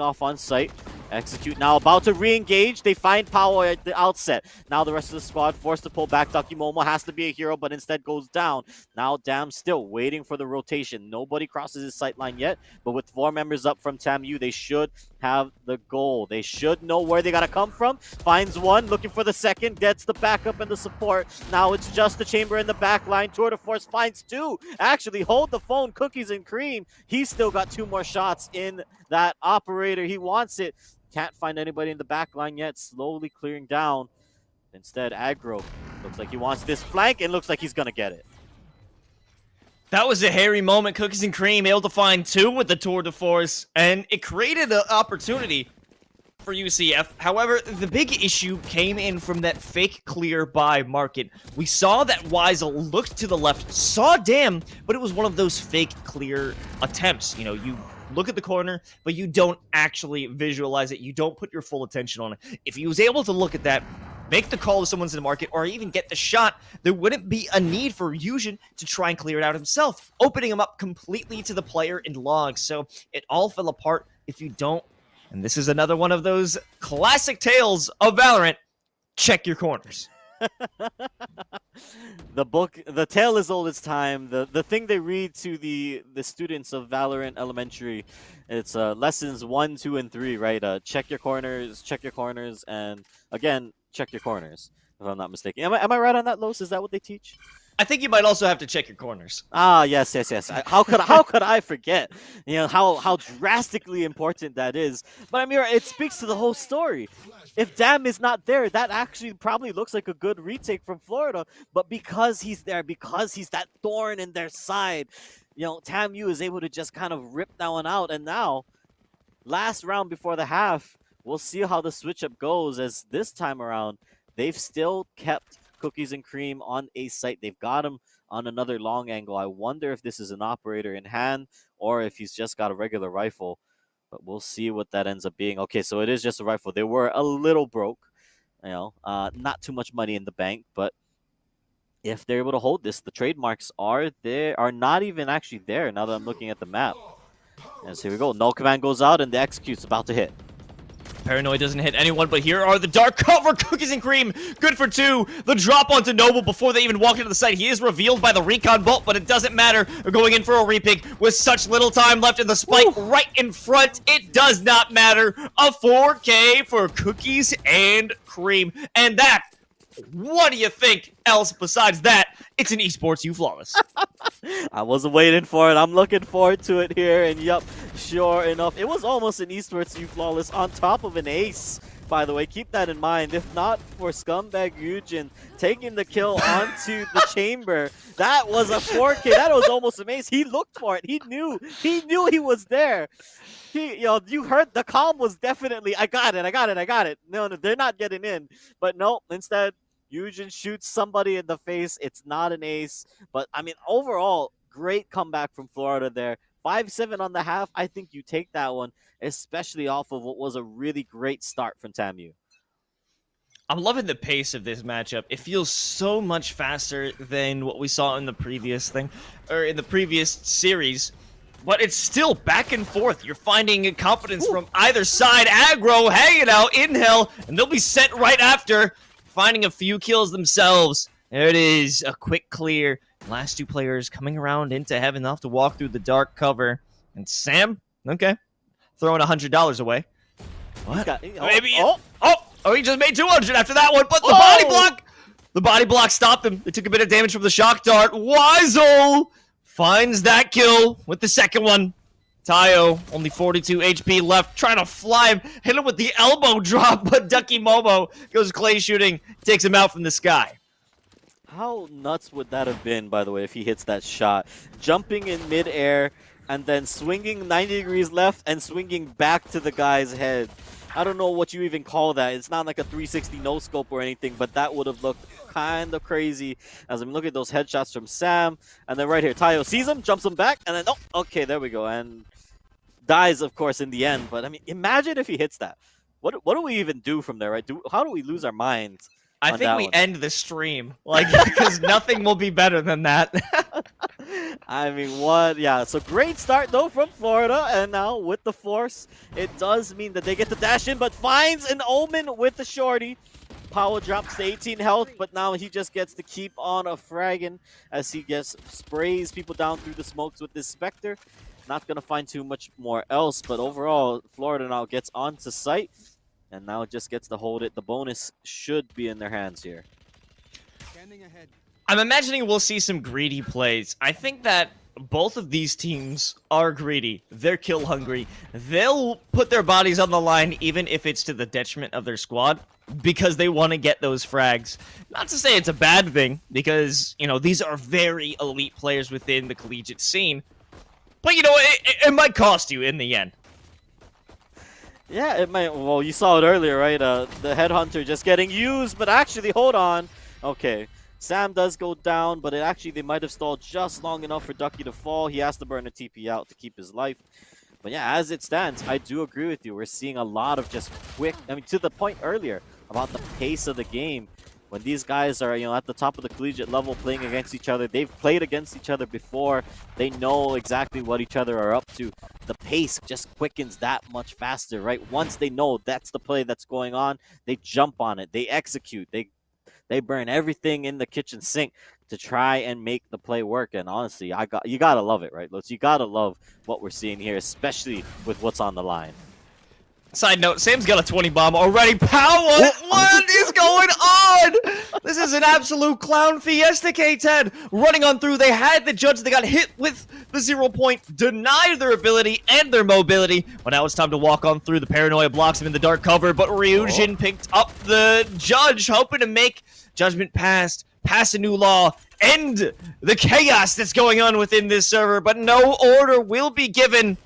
Speaker 5: off on site. Execute now, about to re-engage. They find Power at the outset. Now the rest of the squad forced to pull back. Ducky Momo has to be a hero, but instead goes down. Now Dam still waiting for the rotation. Nobody crosses his sight line yet, but with 4 members up from TAMU, they should have the goal. They should know where they gotta come from. Finds one, looking for the second, gets the backup and the support. Now it's just the chamber in the back line. Tour de Force finds 2. Actually, hold the phone, Cookies and Cream. He's still got 2 more shots in that operator. He wants it. Can't find anybody in the back line yet. Slowly clearing down. Instead, aggro. Looks like he wants this flank and looks like he's gonna get it.
Speaker 3: That was a hairy moment. Cookies and Cream able to find 2 with the Tour de Force, and it created an opportunity for UCF. However, the big issue came in from that fake clear by market. We saw that Weisel looked to the left, saw Dam, but it was one of those fake clear attempts. You know, you look at the corner, but you don't actually visualize it. You don't put your full attention on it. If he was able to look at that, make the call to someone's in the market, or even get the shot, there wouldn't be a need for Yujin to try and clear it out himself, opening him up completely to the player in logs. So it all fell apart if you don't. And this is another one of those classic tales of Valorant. Check your corners.
Speaker 5: The tale is old as time. The thing they read to the students of Valorant Elementary, it's lessons 1, 2, and 3, right? Check your corners, and again, check your corners, if I'm not mistaken. Am I right on that, Los? Is that what they teach?
Speaker 3: I think you might also have to check your corners.
Speaker 5: Ah, yes. How could I forget? You know how drastically important that is. But I mean, it speaks to the whole story. If Dam is not there, that actually probably looks like a good retake from Florida. But because he's there, because he's that thorn in their side, you know, TAMU is able to just kind of rip that one out. And now, last round before the half, we'll see how the switch up goes. As this time around, they've still kept Cookies and Cream on a site. They've got him on another long angle. I wonder if this is an operator in hand or if he's just got a regular rifle, but we'll see what that ends up being. Okay, so it is just a rifle. They were a little broke, you know, not too much money in the bank, but if they're able to hold this, the trademarks are not even actually there now that I'm looking at the map. Yes, here we go. No command goes out and the execute's about to hit.
Speaker 3: Paranoid doesn't hit anyone, but here are the dark cover cookies and cream. Good for 2. The drop onto Noble before they even walk into the site. He is revealed by the recon bolt, but it doesn't matter. They're going in for a repick with such little time left in the spike right in front. It does not matter. A 4K for cookies and cream. And that, what do you think else besides that? It's an esports U Flawless.
Speaker 5: I wasn't waiting for it. I'm looking forward to it here. And yup, sure enough, it was almost an esports U Flawless on top of an ace. By the way, keep that in mind. If not for Scumbag Yujin taking the kill onto the chamber, that was a 4K. That was almost an ace. He looked for it. He knew he was there. You heard the calm was definitely, I got it. No, they're not getting in. But no, instead, Yujin shoots somebody in the face. It's not an ace. But, I mean, overall, great comeback from Florida there. 5-7 on the half. I think you take that one, especially off of what was a really great start from TAMU.
Speaker 3: I'm loving the pace of this matchup. It feels so much faster than what we saw in the previous series. But it's still back and forth. You're finding confidence from either side. Aggro hanging out in hell, and they'll be sent right after, finding a few kills themselves. There it is, a quick clear. Last 2 players coming around into heaven. They'll have to walk through the dark cover. And Sam, okay, throwing $100 away. What? He just made 200 after that one, but the body block stopped them. They took a bit of damage from the shock dart. Wiesel finds that kill with the second one. Tayo, only 42 HP left, trying to fly him, hit him with the elbow drop, but Ducky Momo goes clay shooting, takes him out from the sky.
Speaker 5: How nuts would that have been, by the way, if he hits that shot? Jumping in midair and then swinging 90 degrees left and swinging back to the guy's head. I don't know what you even call that. It's not like a 360 no-scope or anything, but that would have looked kind of crazy as I'm looking at those headshots from Sam. And then right here, Tayo sees him, jumps him back, and then, oh, okay, there we go. And dies, of course, in the end. But, I mean, imagine if he hits that. What do we even do from there, right? How do we lose our minds?
Speaker 3: I think we end the stream, because nothing will be better than that.
Speaker 5: I mean, what? Yeah, so great start, though, from Florida. And now with the Force, it does mean that they get to dash in, but finds an Omen with the shorty. Power drops to 18 health, but now he just gets to keep on a fragging as he sprays people down through the smokes with this Spectre. Not going to find too much more else, but overall, Florida now gets onto site. And now it just gets to hold it. The bonus should be in their hands here.
Speaker 3: I'm imagining we'll see some greedy plays. I think that both of these teams are greedy. They're kill hungry. They'll put their bodies on the line even if it's to the detriment of their squad because they want to get those frags. Not to say it's a bad thing because, these are very elite players within the collegiate scene. But, it might cost you in the end.
Speaker 5: Yeah, it might. Well, you saw it earlier, right? The Headhunter just getting used, but actually, hold on. Okay, Sam does go down, but they might have stalled just long enough for Ducky to fall. He has to burn a TP out to keep his life. But yeah, as it stands, I do agree with you. We're seeing a lot of just quick, to the point earlier about the pace of the game. When these guys are, at the top of the collegiate level playing against each other, they've played against each other before. They know exactly what each other are up to. The pace just quickens that much faster, right? Once they know that's the play that's going on, they jump on it. They execute. They burn everything in the kitchen sink to try and make the play work. And honestly, you gotta love it, right, Lutz? You gotta love what we're seeing here, especially with what's on the line.
Speaker 3: Side note, Sam's got a 20 bomb already. What is going on? This is an absolute clown fiesta, K10. Running on through, they had the judge. They got hit with the 0 point, denied their ability and their mobility. But now it's time to walk on through. The paranoia blocks him in the dark cover, but Ryujin picked up the judge, hoping to make judgment pass a new law, end the chaos that's going on within this server. But no order will be given.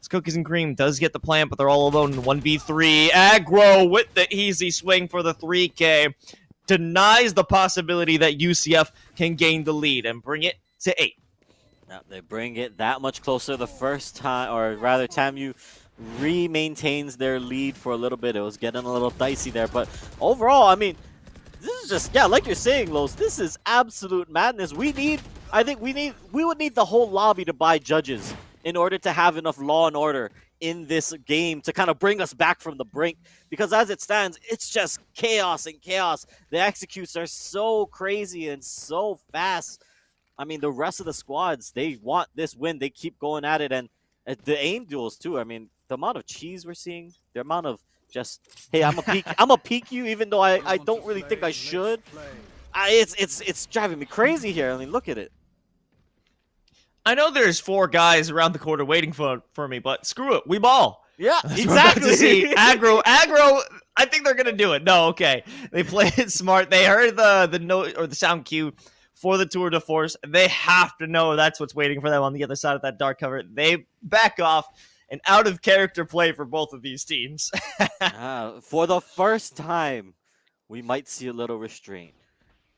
Speaker 3: Cookies and Cream does get the plant, but they're all alone in 1v3. Aggro with the easy swing for the 3K. Denies the possibility that UCF can gain the lead and bring it to 8.
Speaker 5: Now they bring it that much closer the first time, or rather TAMU maintains their lead for a little bit. It was getting a little dicey there, but overall, this is just, yeah, like you're saying, Los, this is absolute madness. I think we would need the whole lobby to buy judges in order to have enough law and order in this game to kind of bring us back from the brink. Because as it stands, it's just chaos and chaos. The executes are so crazy and so fast. I mean, the rest of the squads, they want this win. They keep going at it. And the aim duels, too. I mean, the amount of cheese we're seeing, the amount of just, hey, I'm a peek you, even though I don't really think I should. It's driving me crazy here. I mean, look at it.
Speaker 3: I know there's 4 guys around the corner waiting for me, but screw it, we ball.
Speaker 5: Yeah,
Speaker 3: That's what I'm about
Speaker 5: exactly.
Speaker 3: to see. Aggro, I think they're gonna do it. No, okay. They played it smart. They heard the note or the sound cue for the tour de force. They have to know that's what's waiting for them on the other side of that dark cover. They back off. An out of character play for both of these teams.
Speaker 5: For the first time, we might see a little restraint.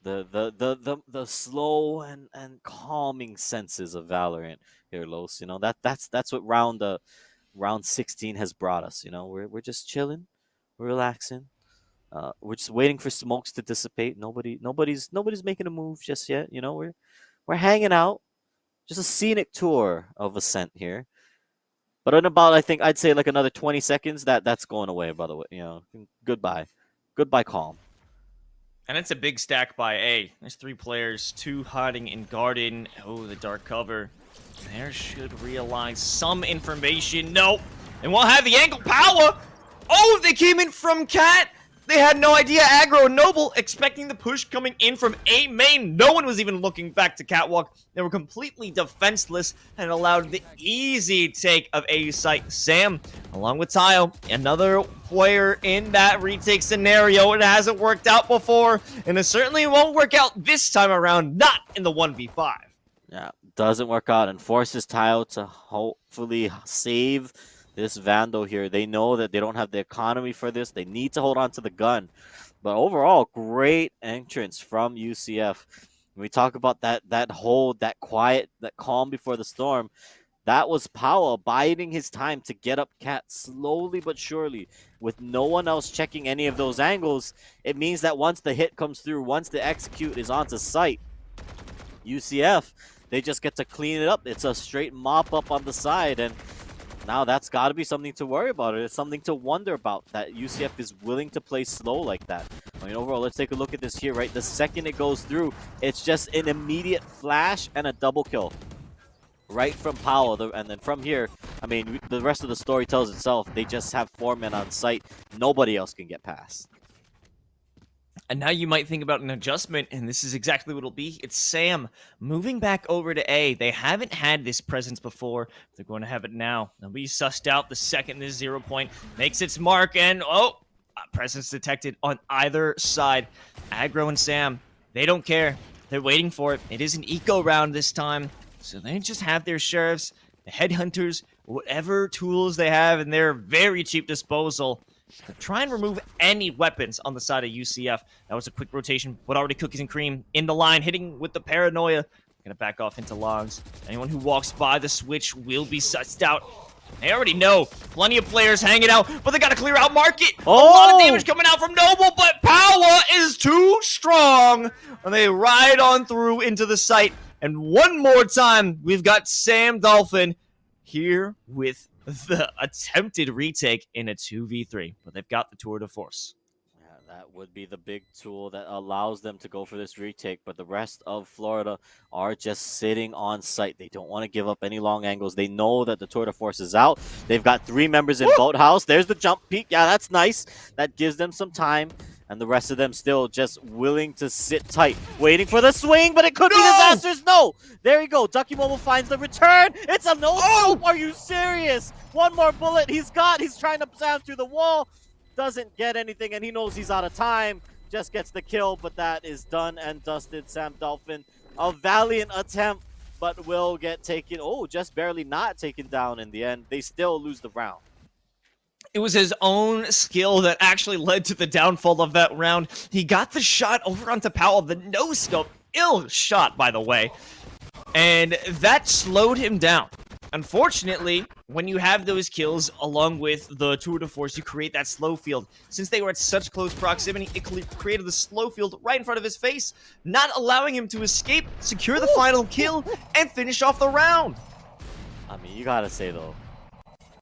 Speaker 5: The slow and calming senses of Valorant here, Los. You know, that's what round 16 has brought us. You know, we're just chilling, we're relaxing. We're just waiting for smokes to dissipate. Nobody's making a move just yet. You know, we're hanging out. Just a scenic tour of Ascent here. But in about, I'd say like another 20 seconds, that's going away, by the way. You know, goodbye. Goodbye, calm.
Speaker 3: And it's a big stack by A. There's 3 players, 2 hiding in garden. Oh, the dark cover. There should realize some information. No. And we'll have the angle power. Oh, they came in from Cat. They had no idea. Aggro and Noble expecting the push coming in from A main. No one was even looking back to Catwalk. They were completely defenseless and allowed the easy take of A site. Sam, along with Tayo, another player in that retake scenario. It hasn't worked out before, and it certainly won't work out this time around, not in the 1v5.
Speaker 5: Yeah, doesn't work out and forces Tayo to hopefully save this Vandal here. They know that they don't have the economy for this. They need to hold on to the gun. But overall, great entrance from UCF. When we talk about that hold, that quiet, that calm before the storm, that was Powell biding his time to get up Cat slowly but surely. With no one else checking any of those angles, it means that once the hit comes through, once the execute is onto site, UCF, they just get to clean it up. It's a straight mop up on the side, and now that's got to be something to worry about. It's something to wonder about, that UCF is willing to play slow like that. I mean, overall, let's take a look at this here, right? The second it goes through, it's just an immediate flash and a double kill right from Powell. And then from here, I mean, the rest of the story tells itself. They just have 4 men on site. Nobody else can get past.
Speaker 3: And now you might think about an adjustment, and this is exactly what it'll be. It's Sam moving back over to A. They haven't had this presence before. They're going to have it now. They'll be sussed out the second this 0 point makes its mark, and presence detected on either side. Aggro and Sam, they don't care. They're waiting for it. It is an eco round this time, so they just have their sheriffs, the headhunters, whatever tools they have in their very cheap disposal to try and remove any weapons on the side of UCF. That was a quick rotation, but already cookies and cream in the line, hitting with the paranoia. Gonna back off into logs. Anyone who walks by the switch will be sussed out. They already know. Plenty of players hanging out, but they gotta clear out market. A lot of damage coming out from Noble, but Power is too strong. And they ride on through into the site. And one more time, we've got Sam Dolphin here with the attempted retake in a 2v3, but they've got the tour de force.
Speaker 5: Yeah, that would be the big tool that allows them to go for this retake, but the rest of Florida are just sitting on site. They don't want to give up any long angles. They know that the tour de force is out. They've got 3 members in Boathouse. There's the jump peak. Yeah, that's nice. That gives them some time. And the rest of them still just willing to sit tight, waiting for the swing, but it could be disasters. No! There you go. Ducky Mobile finds the return. It's a no-scope. Are you serious? One more bullet he's trying to slam through the wall. Doesn't get anything, and he knows he's out of time. Just gets the kill, but that is done and dusted. Sam Dolphin, a valiant attempt, but will get taken. Oh, just barely not taken down in the end. They still lose the round.
Speaker 3: It was his own skill that actually led to the downfall of that round. He got the shot over onto Powell, the no-scope. Ill shot, by the way. And that slowed him down. unfortunately, when you have those kills along with the tour de force, you create that slow field. Since they were at such close proximity, it created the slow field right in front of his face, not allowing him to escape, secure the final kill, and finish off the round.
Speaker 5: I mean, you gotta say though,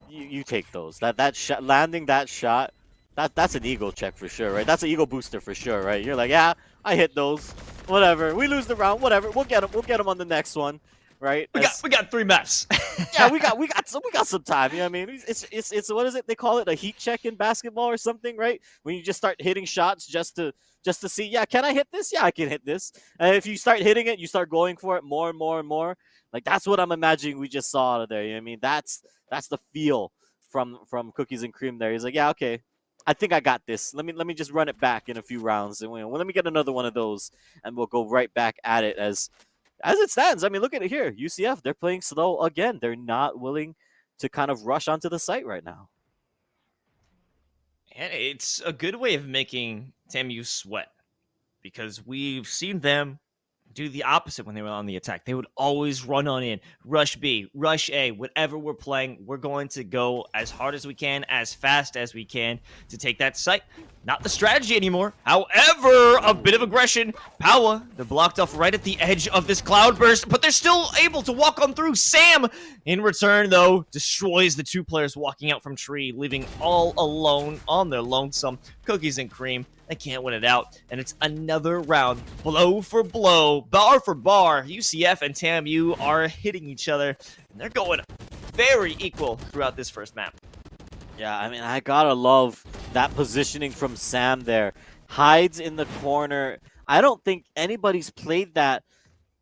Speaker 5: you take those. That shot, landing that shot, that's an ego check for sure, right? That's an ego booster for sure, right? You're like, yeah, I hit those. Whatever. We lose the round. Whatever. We'll get him on the next one, right?
Speaker 3: We got 3 maps.
Speaker 5: Yeah, we got some time. You know what I mean? It's what is it? They call it a heat check in basketball or something, right? When you just start hitting shots just to see, yeah, can I hit this? Yeah, I can hit this. And if you start hitting it, you start going for it more and more and more. Like that's what I'm imagining we just saw out of there. You know what I mean? That's the feel from Cookies and Cream there. He's like, yeah, okay. I think I got this. Let me just run it back in a few rounds, and let me get another one of those, and we'll go right back at it as it stands. I mean, look at it here. UCF, they're playing slow again. They're not willing to kind of rush onto the site right now.
Speaker 3: And it's a good way of making TAMU sweat, because we've seen them do the opposite when they were on the attack. They would always run on in, rush B, rush A, whatever we're playing, we're going to go as hard as we can, as fast as we can to take that site. Not the strategy anymore. However, a bit of aggression. Powa, they're blocked off right at the edge of this cloudburst, but they're still able to walk on through. Sam, in return, though, destroys the 2 players walking out from tree, leaving all alone on their lonesome. Cookies and Cream, they can't win it out, and it's another round, blow for blow, bar for bar. UCF and TAMU are hitting each other, and they're going very equal throughout this first map.
Speaker 5: Yeah, I mean, I gotta love that positioning from Sam there. Hides in the corner. I don't think anybody's played that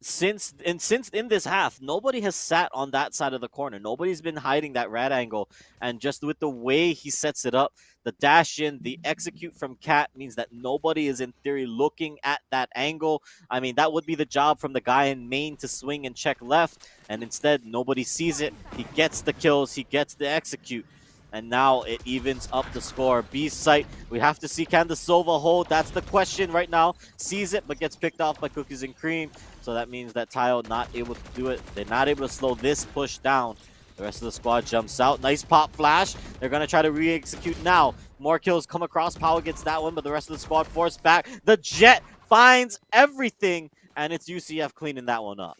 Speaker 5: since in this half. Nobody has sat on that side of the corner. Nobody's been hiding that rat angle. And just with the way he sets it up, the dash in, the execute from Cat means that nobody is in theory looking at that angle. I mean, that would be the job from the guy in main to swing and check left. And instead, nobody sees it. He gets the kills. He gets the execute. And now it evens up the score. B site, we have to see, can the Sova hold? That's the question right now. Sees it, but gets picked off by Cookies and Cream. So that means that Tile not able to do it. They're not able to slow this push down. The rest of the squad jumps out. Nice pop flash. They're going to try to re-execute now. More kills come across. Power gets that one, but the rest of the squad forced back. The Jet finds everything, and it's UCF cleaning that one up.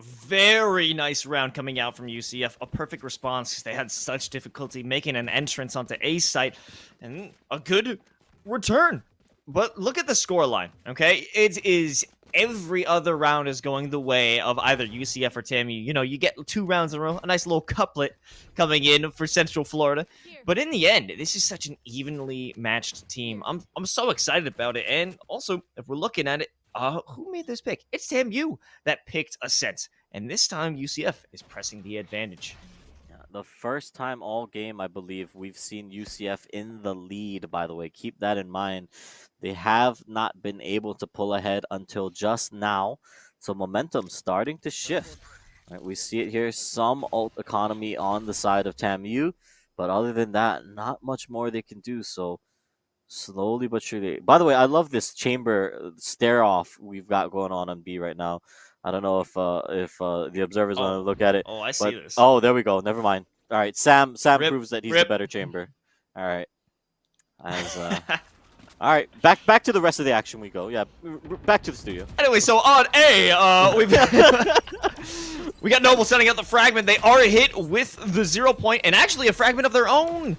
Speaker 3: Very nice round coming out from UCF. A perfect response because they had such difficulty making an entrance onto A site. And a good return. But look at the scoreline, okay? It is every other round is going the way of either UCF or TAMU. You know, you get 2 rounds in a row, a nice little couplet coming in for Central Florida. But in the end, this is such an evenly matched team. I'm so excited about it. And also, if we're looking at it, who made this pick? It's TAMU that picked Ascent. And this time, UCF is pressing the advantage.
Speaker 5: Yeah, the first time all game, I believe, we've seen UCF in the lead, by the way. Keep that in mind. They have not been able to pull ahead until just now. So momentum starting to shift. Right, we see it here. Some ult economy on the side of TAMU. But other than that, not much more they can do. So slowly but surely. By the way, I love this chamber stare off we've got going on B right now. I don't know if the observers want to look at it.
Speaker 3: Oh, I see this.
Speaker 5: Oh, there we go. Never mind. All right, Sam
Speaker 3: Rip,
Speaker 5: proves that he's
Speaker 3: rip.
Speaker 5: the better chamber. All right. All right, back to the rest of the action we go. Yeah, back to the studio.
Speaker 3: Anyway, so on A, we got Noble setting up the fragment. They are hit with the 0 point, and actually a fragment of their own.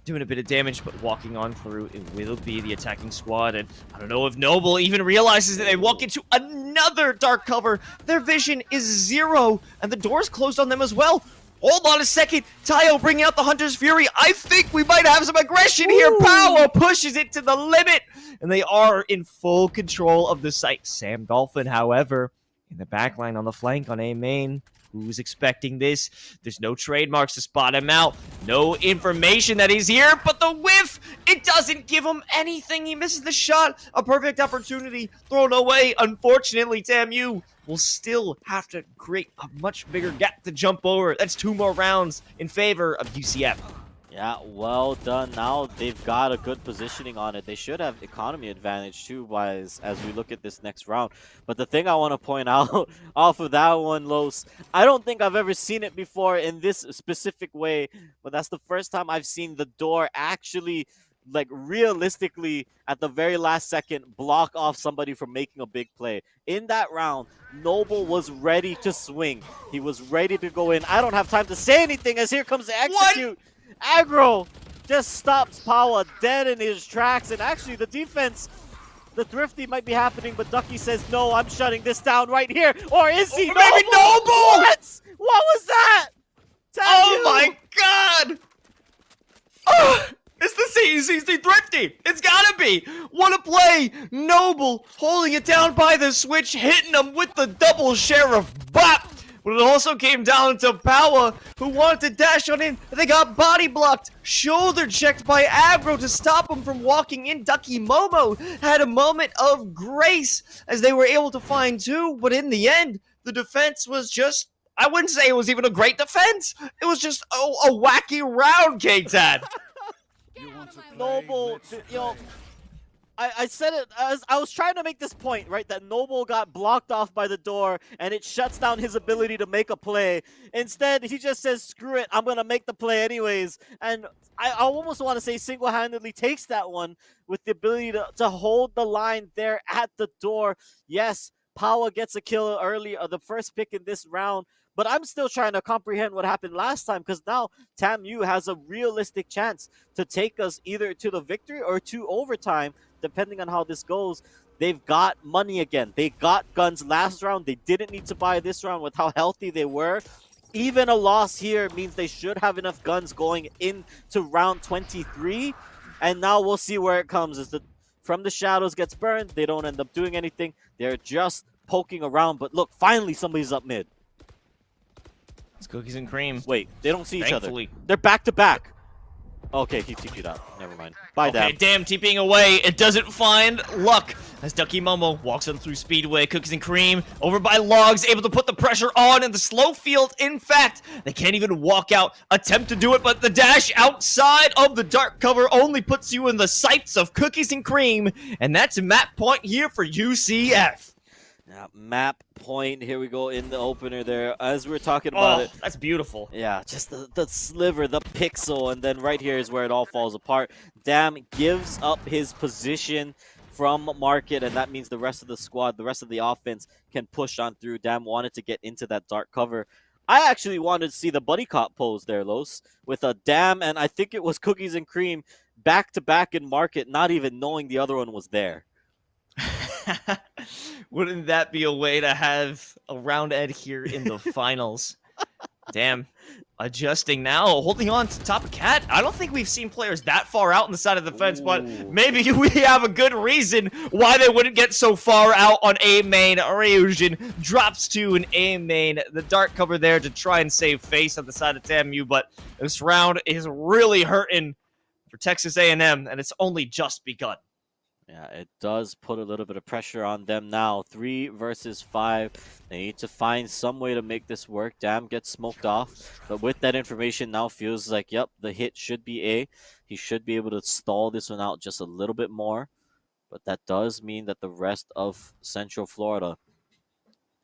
Speaker 3: Doing a bit of damage, but walking on through, it will be the attacking squad. And I don't know if Noble even realizes that they walk into another dark cover. Their vision is 0, and the door's closed on them as well. Hold on a second. Tayo bringing out the Hunter's Fury. I think we might have some aggression here. Power pushes it to the limit, and they are in full control of the site. Sam Dolphin, however, in the backline on the flank on A main. Who's expecting this? There's no trademarks to spot him out. No information that he's here, but the whiff, it doesn't give him anything. He misses the shot. A perfect opportunity thrown away. Unfortunately, TAMU will still have to create a much bigger gap to jump over. That's 2 more rounds in favor of UCF.
Speaker 5: Yeah, well done. Now they've got a good positioning on it. They should have economy advantage too, as we look at this next round. But the thing I want to point out off of that one, Los, I don't think I've ever seen it before in this specific way, but that's the first time I've seen the door actually, like, realistically at the very last second block off somebody from making a big play. In that round, Noble was ready to swing. He was ready to go in. I don't have time to say anything as here comes the execute. Aggro just stops Power dead in his tracks, and actually the defense, the thrifty might be happening, but Ducky says, no, I'm shutting this down right here. Or is he?
Speaker 3: Maybe Noble!
Speaker 5: What was that?
Speaker 3: Oh my god! It's the CECC Thrifty! It's gotta be! What a play! Noble holding it down by the switch, hitting him with the double sheriff bop! But it also came down to Power, who wanted to dash on in. They got body blocked, shoulder checked by Aggro to stop him from walking in. Ducky Momo had a moment of grace as they were able to find two, but in the end, the defense was just, I wouldn't say it was even a great defense. It was just a wacky round, K-Tad.
Speaker 5: Noble, you know, I said it, I was trying to make this point, right, that Noble got blocked off by the door and it shuts down his ability to make a play. Instead, he just says, screw it, I'm going to make the play anyways. And I almost want to say single-handedly takes that one with the ability to hold the line there at the door. Yes, Power gets a kill early, the first pick in this round. But I'm still trying to comprehend what happened last time, because now TAMU has a realistic chance to take us either to the victory or to overtime, depending on how this goes. They've got money again. They got guns last round. They didn't need to buy this round with how healthy they were. Even a loss here means they should have enough guns going into round 23. And now we'll see where it comes. As From the Shadows gets burned, they don't end up doing anything. They're just poking around. But look, finally somebody's up mid.
Speaker 3: It's cookies and cream.
Speaker 5: Wait, they don't see each other.
Speaker 3: Thankfully.
Speaker 5: They're back to back. Okay, he TP'd out. Never mind. Bye,
Speaker 3: Okay,
Speaker 5: Dam.
Speaker 3: damn, TPing away. It doesn't find luck as Ducky Momo walks on through Speedway. Cookies and cream over by Logs, able to put the pressure on in the slow field. In fact, they can't even walk out, attempt to do it, but the dash outside of the dark cover only puts you in the sights of Cookies and cream, and that's a map point here for UCF.
Speaker 5: Now, map point. Here we go in the opener there. As we were talking about it.
Speaker 3: That's beautiful.
Speaker 5: Yeah, just the sliver, the pixel, and then right here is where it all falls apart. Dam gives up his position from Market, and that means the rest of the squad, the rest of the offense can push on through. Dam wanted to get into that dark cover. I actually wanted to see the buddy cop pose there, Los, with a Dam, and I think it was Cookies and Cream back-to-back in Market, not even knowing the other one was there.
Speaker 3: Wouldn't that be a way to have a round Ed here in the finals? Damn. Adjusting now, holding on to top of Cat. I don't think we've seen players that far out on the side of the fence, but maybe we have a good reason why they wouldn't get so far out on A main. Ryujin drops to an A main. The dark cover there to try and save face on the side of TAMU, but this round is really hurting for Texas A&M, and it's only just begun.
Speaker 5: Yeah, it does put a little bit of pressure on them now. 3 versus 5. They need to find some way to make this work. Dam gets smoked off. But with that information, now feels like, yep, the hit should be A. He should be able to stall this one out just a little bit more. But that does mean that the rest of Central Florida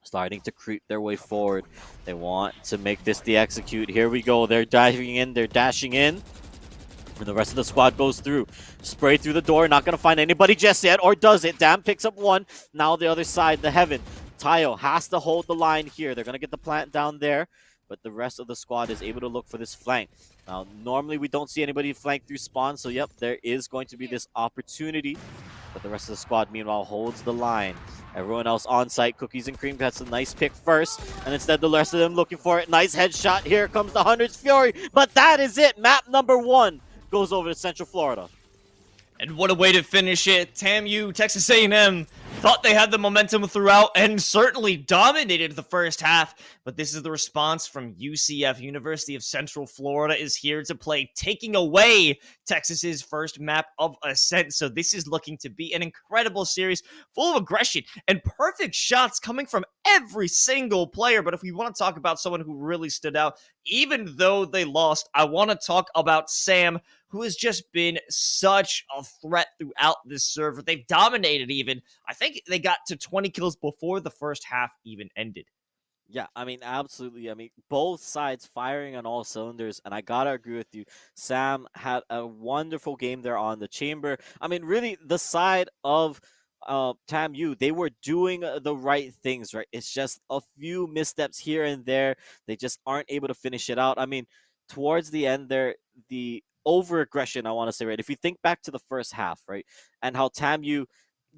Speaker 5: starting to creep their way forward. They want to make this the execute. Here we go. They're diving in. They're dashing in. And the rest of the squad goes through. Spray through the door. Not going to find anybody just yet. Or does it? Dam picks up one. Now the other side, the Heaven. Tayo has to hold the line here. They're going to get the plant down there. But the rest of the squad is able to look for this flank. Now, normally we don't see anybody flank through spawn. So, yep, there is going to be this opportunity. But the rest of the squad, meanwhile, holds the line. Everyone else on site. Cookies and Cream gets a nice pick first. And instead, the rest of them looking for it. Nice headshot. Here comes the Hundreds Fury. But that is it. Map number 1. Goes over to Central Florida.
Speaker 3: And what a way to finish it. TAMU, Texas A&M, thought they had the momentum throughout and certainly dominated the first half. But this is the response from UCF. University of Central Florida is here to play, taking away Texas's first map of Ascent. So this is looking to be an incredible series full of aggression and perfect shots coming from every single player. But if we want to talk about someone who really stood out, even though they lost, I want to talk about Sam, who has just been such a threat throughout this server. They've dominated even. I think they got to 20 kills before the first half even ended.
Speaker 5: Yeah, I mean, absolutely. I mean, both sides firing on all cylinders, and I gotta agree with you. Sam had a wonderful game there on the chamber. I mean, really, the side of TAMU, they were doing the right things, right? It's just a few missteps here and there. They just aren't able to finish it out. I mean, towards the end there, the over aggression, I want to say, right? If you think back to the first half, right, and how TAMU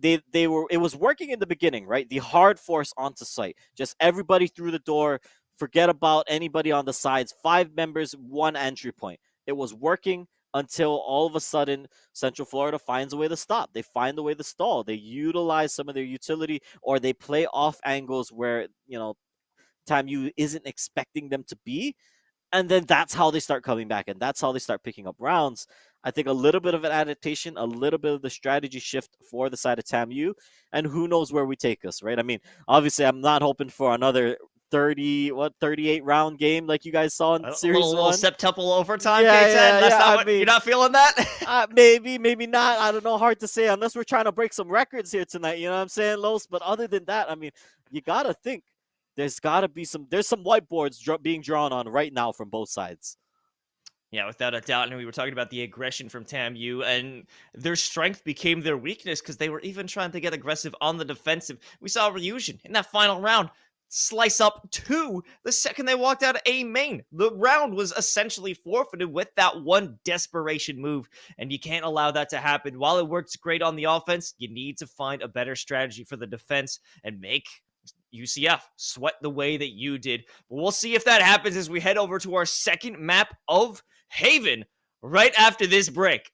Speaker 5: they were it was working in the beginning, right? The hard force onto site, just everybody through the door, forget about anybody on the sides, 5 members, 1 entry point. It was working until all of a sudden Central Florida finds a way to stop. They find a way to stall. They utilize some of their utility, or they play off angles where, TAMU isn't expecting them to be, and then that's how they start coming back, and that's how they start picking up rounds. I think a little bit of an adaptation, a little bit of the strategy shift for the side of TAMU, and who knows where we take us, right? I mean, obviously, I'm not hoping for another 38 round game like you guys saw in Series 1.
Speaker 3: Little septuple overtime,
Speaker 5: Yeah,
Speaker 3: K10.
Speaker 5: yeah,
Speaker 3: That's
Speaker 5: yeah,
Speaker 3: not
Speaker 5: I
Speaker 3: what,
Speaker 5: mean-
Speaker 3: you're not feeling that?
Speaker 5: Maybe not. I don't know. Hard to say unless we're trying to break some records here tonight. You know what I'm saying, Los? But other than that, I mean, you got to think there's got to be there's some whiteboards being drawn on right now from both sides.
Speaker 3: Yeah, without a doubt. And we were talking about the aggression from TAMU, and their strength became their weakness because they were even trying to get aggressive on the defensive. We saw Ryujin in that final round slice up 2 the second they walked out of A main. The round was essentially forfeited with that one desperation move, and you can't allow that to happen. While it works great on the offense, you need to find a better strategy for the defense and make UCF sweat the way that you did. But we'll see if that happens as we head over to our second map of Haven right after this break.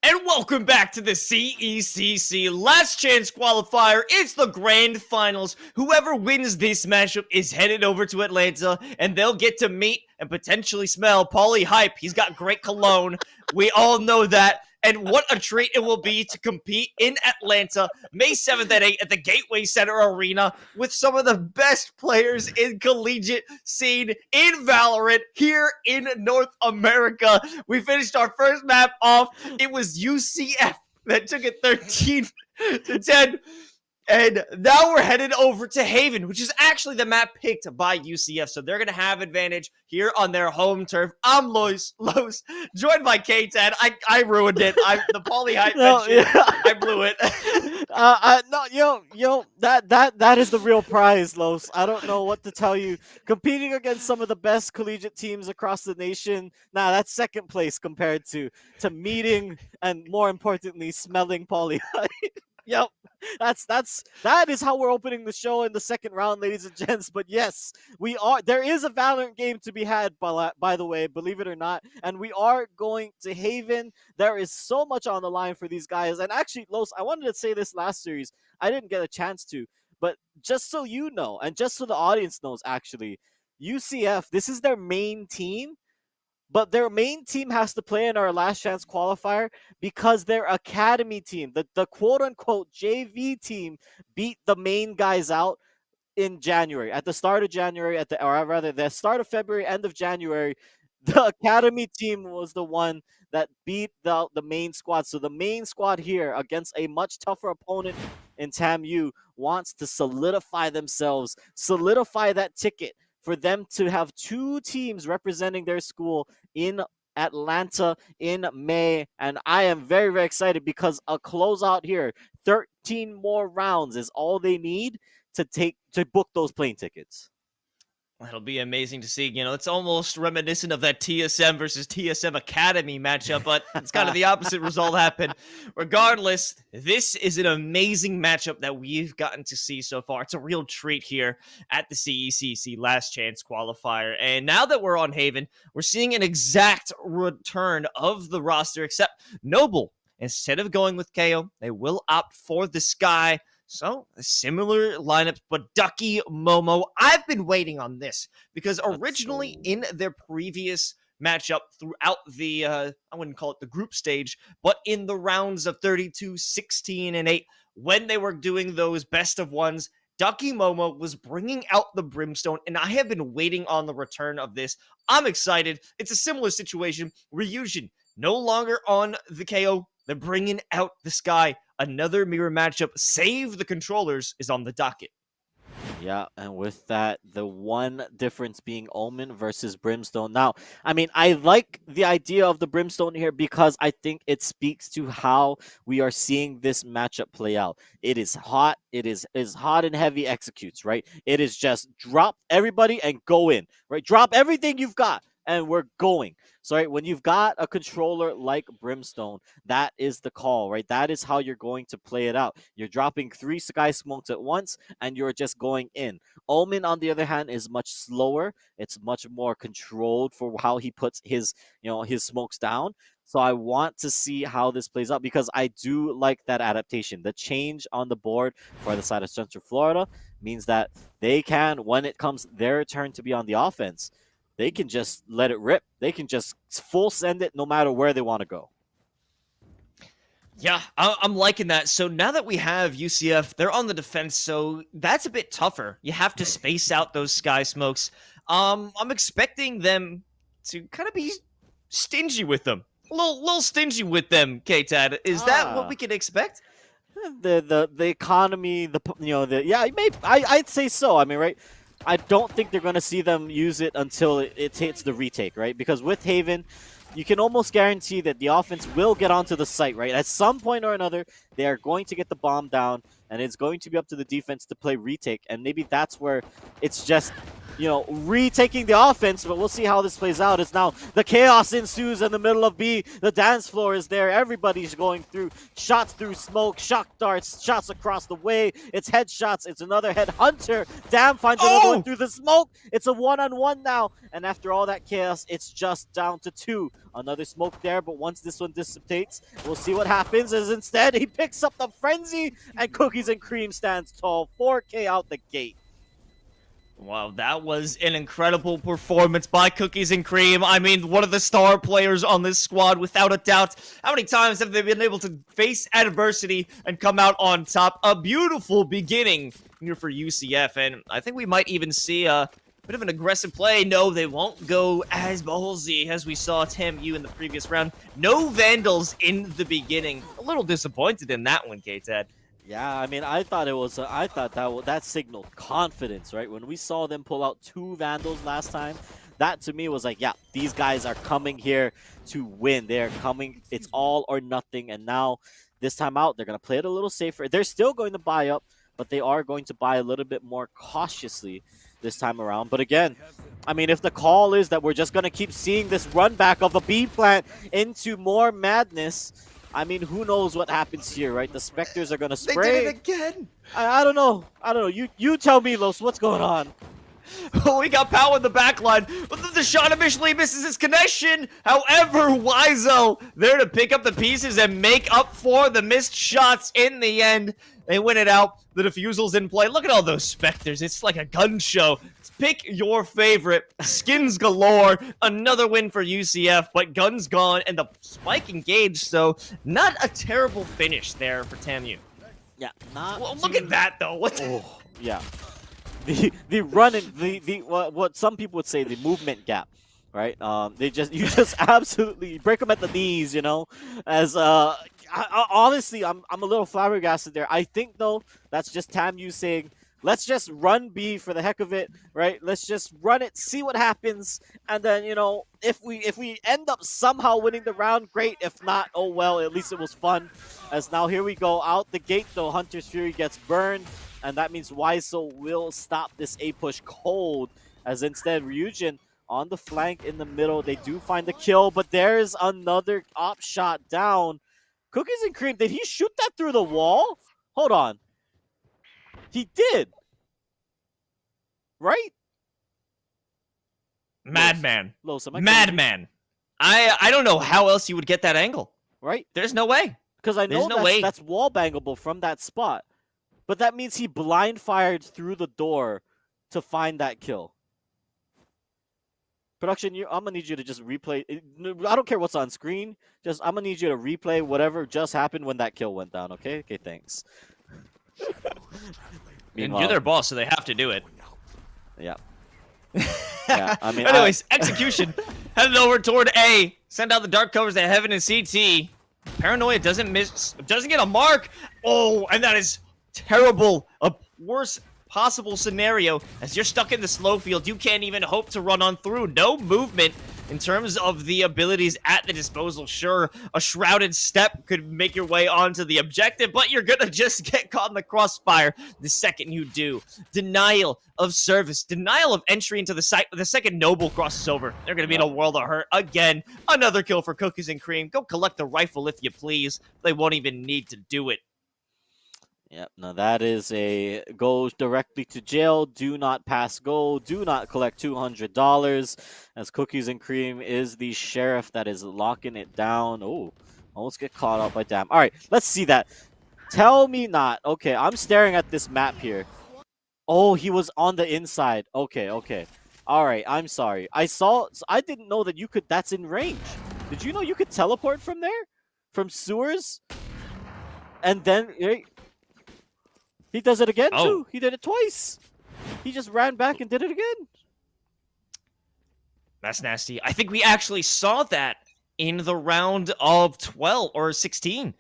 Speaker 3: and welcome back to the CECC Last Chance Qualifier. It's the grand finals. Whoever wins this matchup is headed over to Atlanta, and they'll get to meet and potentially smell Paulie Hype. He's got great cologne. We all know that. And what a treat it will be to compete in Atlanta, May 7th at 8 at the Gateway Center Arena with some of the best players in collegiate scene in Valorant here in North America. We finished our first map off. It was UCF that took it 13-10. And now we're headed over to Haven, which is actually the map picked by UCF. So they're going to have advantage here on their home turf. I'm Los, joined by K-Tad. I ruined it. The Paulie Hype mention. I blew it.
Speaker 5: No, that is the real prize, Los. I don't know what to tell you. Competing against some of the best collegiate teams across the nation, that's second place compared to meeting and, more importantly, smelling Paulie Hype. Yep. That is how we're opening the show in the second round, ladies and gents. But yes, there is a Valorant game to be had, by the way, believe it or not. And we are going to Haven. There is so much on the line for these guys. And actually, Los, I wanted to say this last series. I didn't get a chance to, but just so you know, and just so the audience knows, actually, UCF, this is their main team. But their main team has to play in our last chance qualifier because their academy team, the quote-unquote JV team, beat the main guys out in January. At the start of January, the start of February, end of January, the academy team was the one that beat the main squad. So the main squad here against a much tougher opponent in TAMU wants to solidify themselves, solidify that ticket for them to have two teams representing their school in Atlanta in May. And I am very, very excited because a closeout here, 13 more rounds is all they need to book those plane tickets.
Speaker 3: That'll be amazing to see. It's almost reminiscent of that TSM versus TSM Academy matchup, but it's kind of the opposite result happened. Regardless, this is an amazing matchup that we've gotten to see so far. It's a real treat here at the CECC Last Chance Qualifier. And now that we're on Haven, we're seeing an exact return of the roster, except Noble. Instead of going with KO, they will opt for the Sky. So, a similar lineup, but Ducky, Momo, I've been waiting on this because originally in their previous matchup throughout the, I wouldn't call it the group stage, but in the rounds of 32, 16, and 8, when they were doing those best of ones, Ducky Momo was bringing out the Brimstone, and I have been waiting on the return of this. I'm excited. It's a similar situation. Ryujin, no longer on the KO. They're bringing out the Sky. Another mirror matchup, Save the Controllers, is on the docket.
Speaker 5: Yeah, and with that, the one difference being Omen versus Brimstone. Now, I like the idea of the Brimstone here because I think it speaks to how we are seeing this matchup play out. It is hot. It is hot and heavy executes, right? It is just drop everybody and go in, right? Drop everything you've got and we're going. So, right, when you've got a controller like Brimstone, that is the call, right? That is how you're going to play it out. You're dropping 3 Sky Smokes at once, and you're just going in. Omen, on the other hand, is much slower. It's much more controlled for how he puts his smokes down. So I want to see how this plays out because I do like that adaptation. The change on the board for the side of Central Florida means that they can, when it comes their turn to be on the offense, they can just let it rip. They can just full send it no matter where they want to go.
Speaker 3: Yeah, I'm liking that. So now that we have UCF, they're on the defense, so that's a bit tougher. You have to space out those Sky Smokes. I'm expecting them to kind of be stingy with them. A little stingy with them, K-Tad. Is that what we can expect?
Speaker 5: The economy, I'd say so. Right? I don't think they're going to see them use it until it hits the retake, right? Because with Haven, you can almost guarantee that the offense will get onto the site, right? At some point or another, they are going to get the bomb down, and it's going to be up to the defense to play retake. And maybe that's where it's just retaking the offense, but we'll see how this plays out. It's now the chaos ensues in the middle of B. The dance floor is there. Everybody's going through shots through smoke, shock darts, shots across the way. It's headshots. It's another head hunter. Damn finds another one through the smoke. It's a one-on-one now. And after all that chaos, it's just down to 2. Another smoke there, but once this one dissipates, we'll see what happens. As instead, he picks up the frenzy, and Cookies and Cream stands tall. 4K out the gate.
Speaker 3: Wow, that was an incredible performance by Cookies and Cream. I mean, one of the star players on this squad, without a doubt. How many times have they been able to face adversity and come out on top? A beautiful beginning here for UCF, and I think we might even see a bit of an aggressive play. No, they won't go as ballsy as we saw TAMU in the previous round. No Vandals in the beginning. A little disappointed in that one, K-Tad.
Speaker 5: Yeah, I mean, I thought that signaled confidence, right? When we saw them pull out 2 Vandals last time, that to me was like, yeah, these guys are coming here to win. They're coming. It's all or nothing. And now, this time out, they're going to play it a little safer. They're still going to buy up, but they are going to buy a little bit more cautiously this time around. But again, I mean, if the call is that we're just going to keep seeing this run back of a B plant into more madness, I mean, who knows what happens here, right? The Spectres are going to spray.
Speaker 3: They did it again.
Speaker 5: I don't know. You tell me, Los, what's going on?
Speaker 3: We got Pow in the back line, but the shot initially misses his connection. However, Wiseau there to pick up the pieces and make up for the missed shots in the end. They win it out. The diffusal's in play. Look at all those Spectres. It's like a gun show. Pick your favorite. Skins galore. Another win for UCF, but guns gone and the spike engaged, so not a terrible finish there for TAMU.
Speaker 5: Yeah, not.
Speaker 3: Well, look at that though. What?
Speaker 5: Yeah. The running, what some people would say the movement gap, right? You just absolutely break them at the knees, As honestly, I'm a little flabbergasted there. I think though that's just TAMU saying, let's just run B for the heck of it, right? Let's just run it, see what happens, and then if we end up somehow winning the round, great. If not, oh well. At least it was fun. As now here we go out the gate though. Hunter's Fury gets burned. And that means Wiseau will stop this A push cold, as instead Ryujin on the flank in the middle. They do find the kill, but there's another op shot down. Cookies and Cream, did he shoot that through the wall? Hold on. He did. Right?
Speaker 3: Madman.
Speaker 5: Madman.
Speaker 3: I don't know how else you would get that angle.
Speaker 5: Right?
Speaker 3: There's no way.
Speaker 5: Because I know that's wall bangable from that spot. But that means he blind fired through the door to find that kill. Production, I'm gonna need you to just replay. I don't care what's on screen. I'm gonna need you to replay whatever just happened when that kill went down. Okay? Okay. Thanks.
Speaker 3: You're their boss, so they have to do it.
Speaker 5: Yeah. Yeah. I mean.
Speaker 3: Anyways, execution. Headed over toward A. Send out the dark covers to Heaven and CT. Paranoia doesn't get a mark. Oh, and that is terrible. A worst possible scenario as you're stuck in the slow field. You can't even hope to run on through. No movement in terms of the abilities at the disposal. Sure, a shrouded step could make your way onto the objective, but you're gonna just get caught in the crossfire the second you do. Denial of service, denial of entry into the site. The second Noble crosses over, they're gonna be in a world of hurt again. Another kill for Cookies and Cream. Go collect the rifle if you please. They won't even need to do it.
Speaker 5: Yep, now that is goes directly to jail. Do not pass go. Do not collect $200, as Cookies and Cream is the sheriff that is locking it down. Oh, almost get caught up by Damn. All right, let's see that. Tell me not. Okay, I'm staring at this map here. Oh, he was on the inside. Okay, okay. All right, I'm sorry. I didn't know that you could. That's in range. Did you know you could teleport from there? From sewers? And then... He does it again, too. He did it twice. He just ran back and did it again.
Speaker 3: That's nasty. I think we actually saw that in the round of 12 or 16,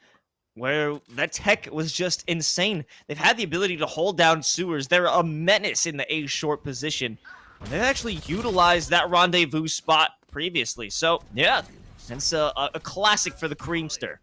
Speaker 3: where that tech was just insane. They've had the ability to hold down sewers. They're a menace in the A short position. And they've actually utilized that rendezvous spot previously. So, yeah, it's a classic for the Creamster.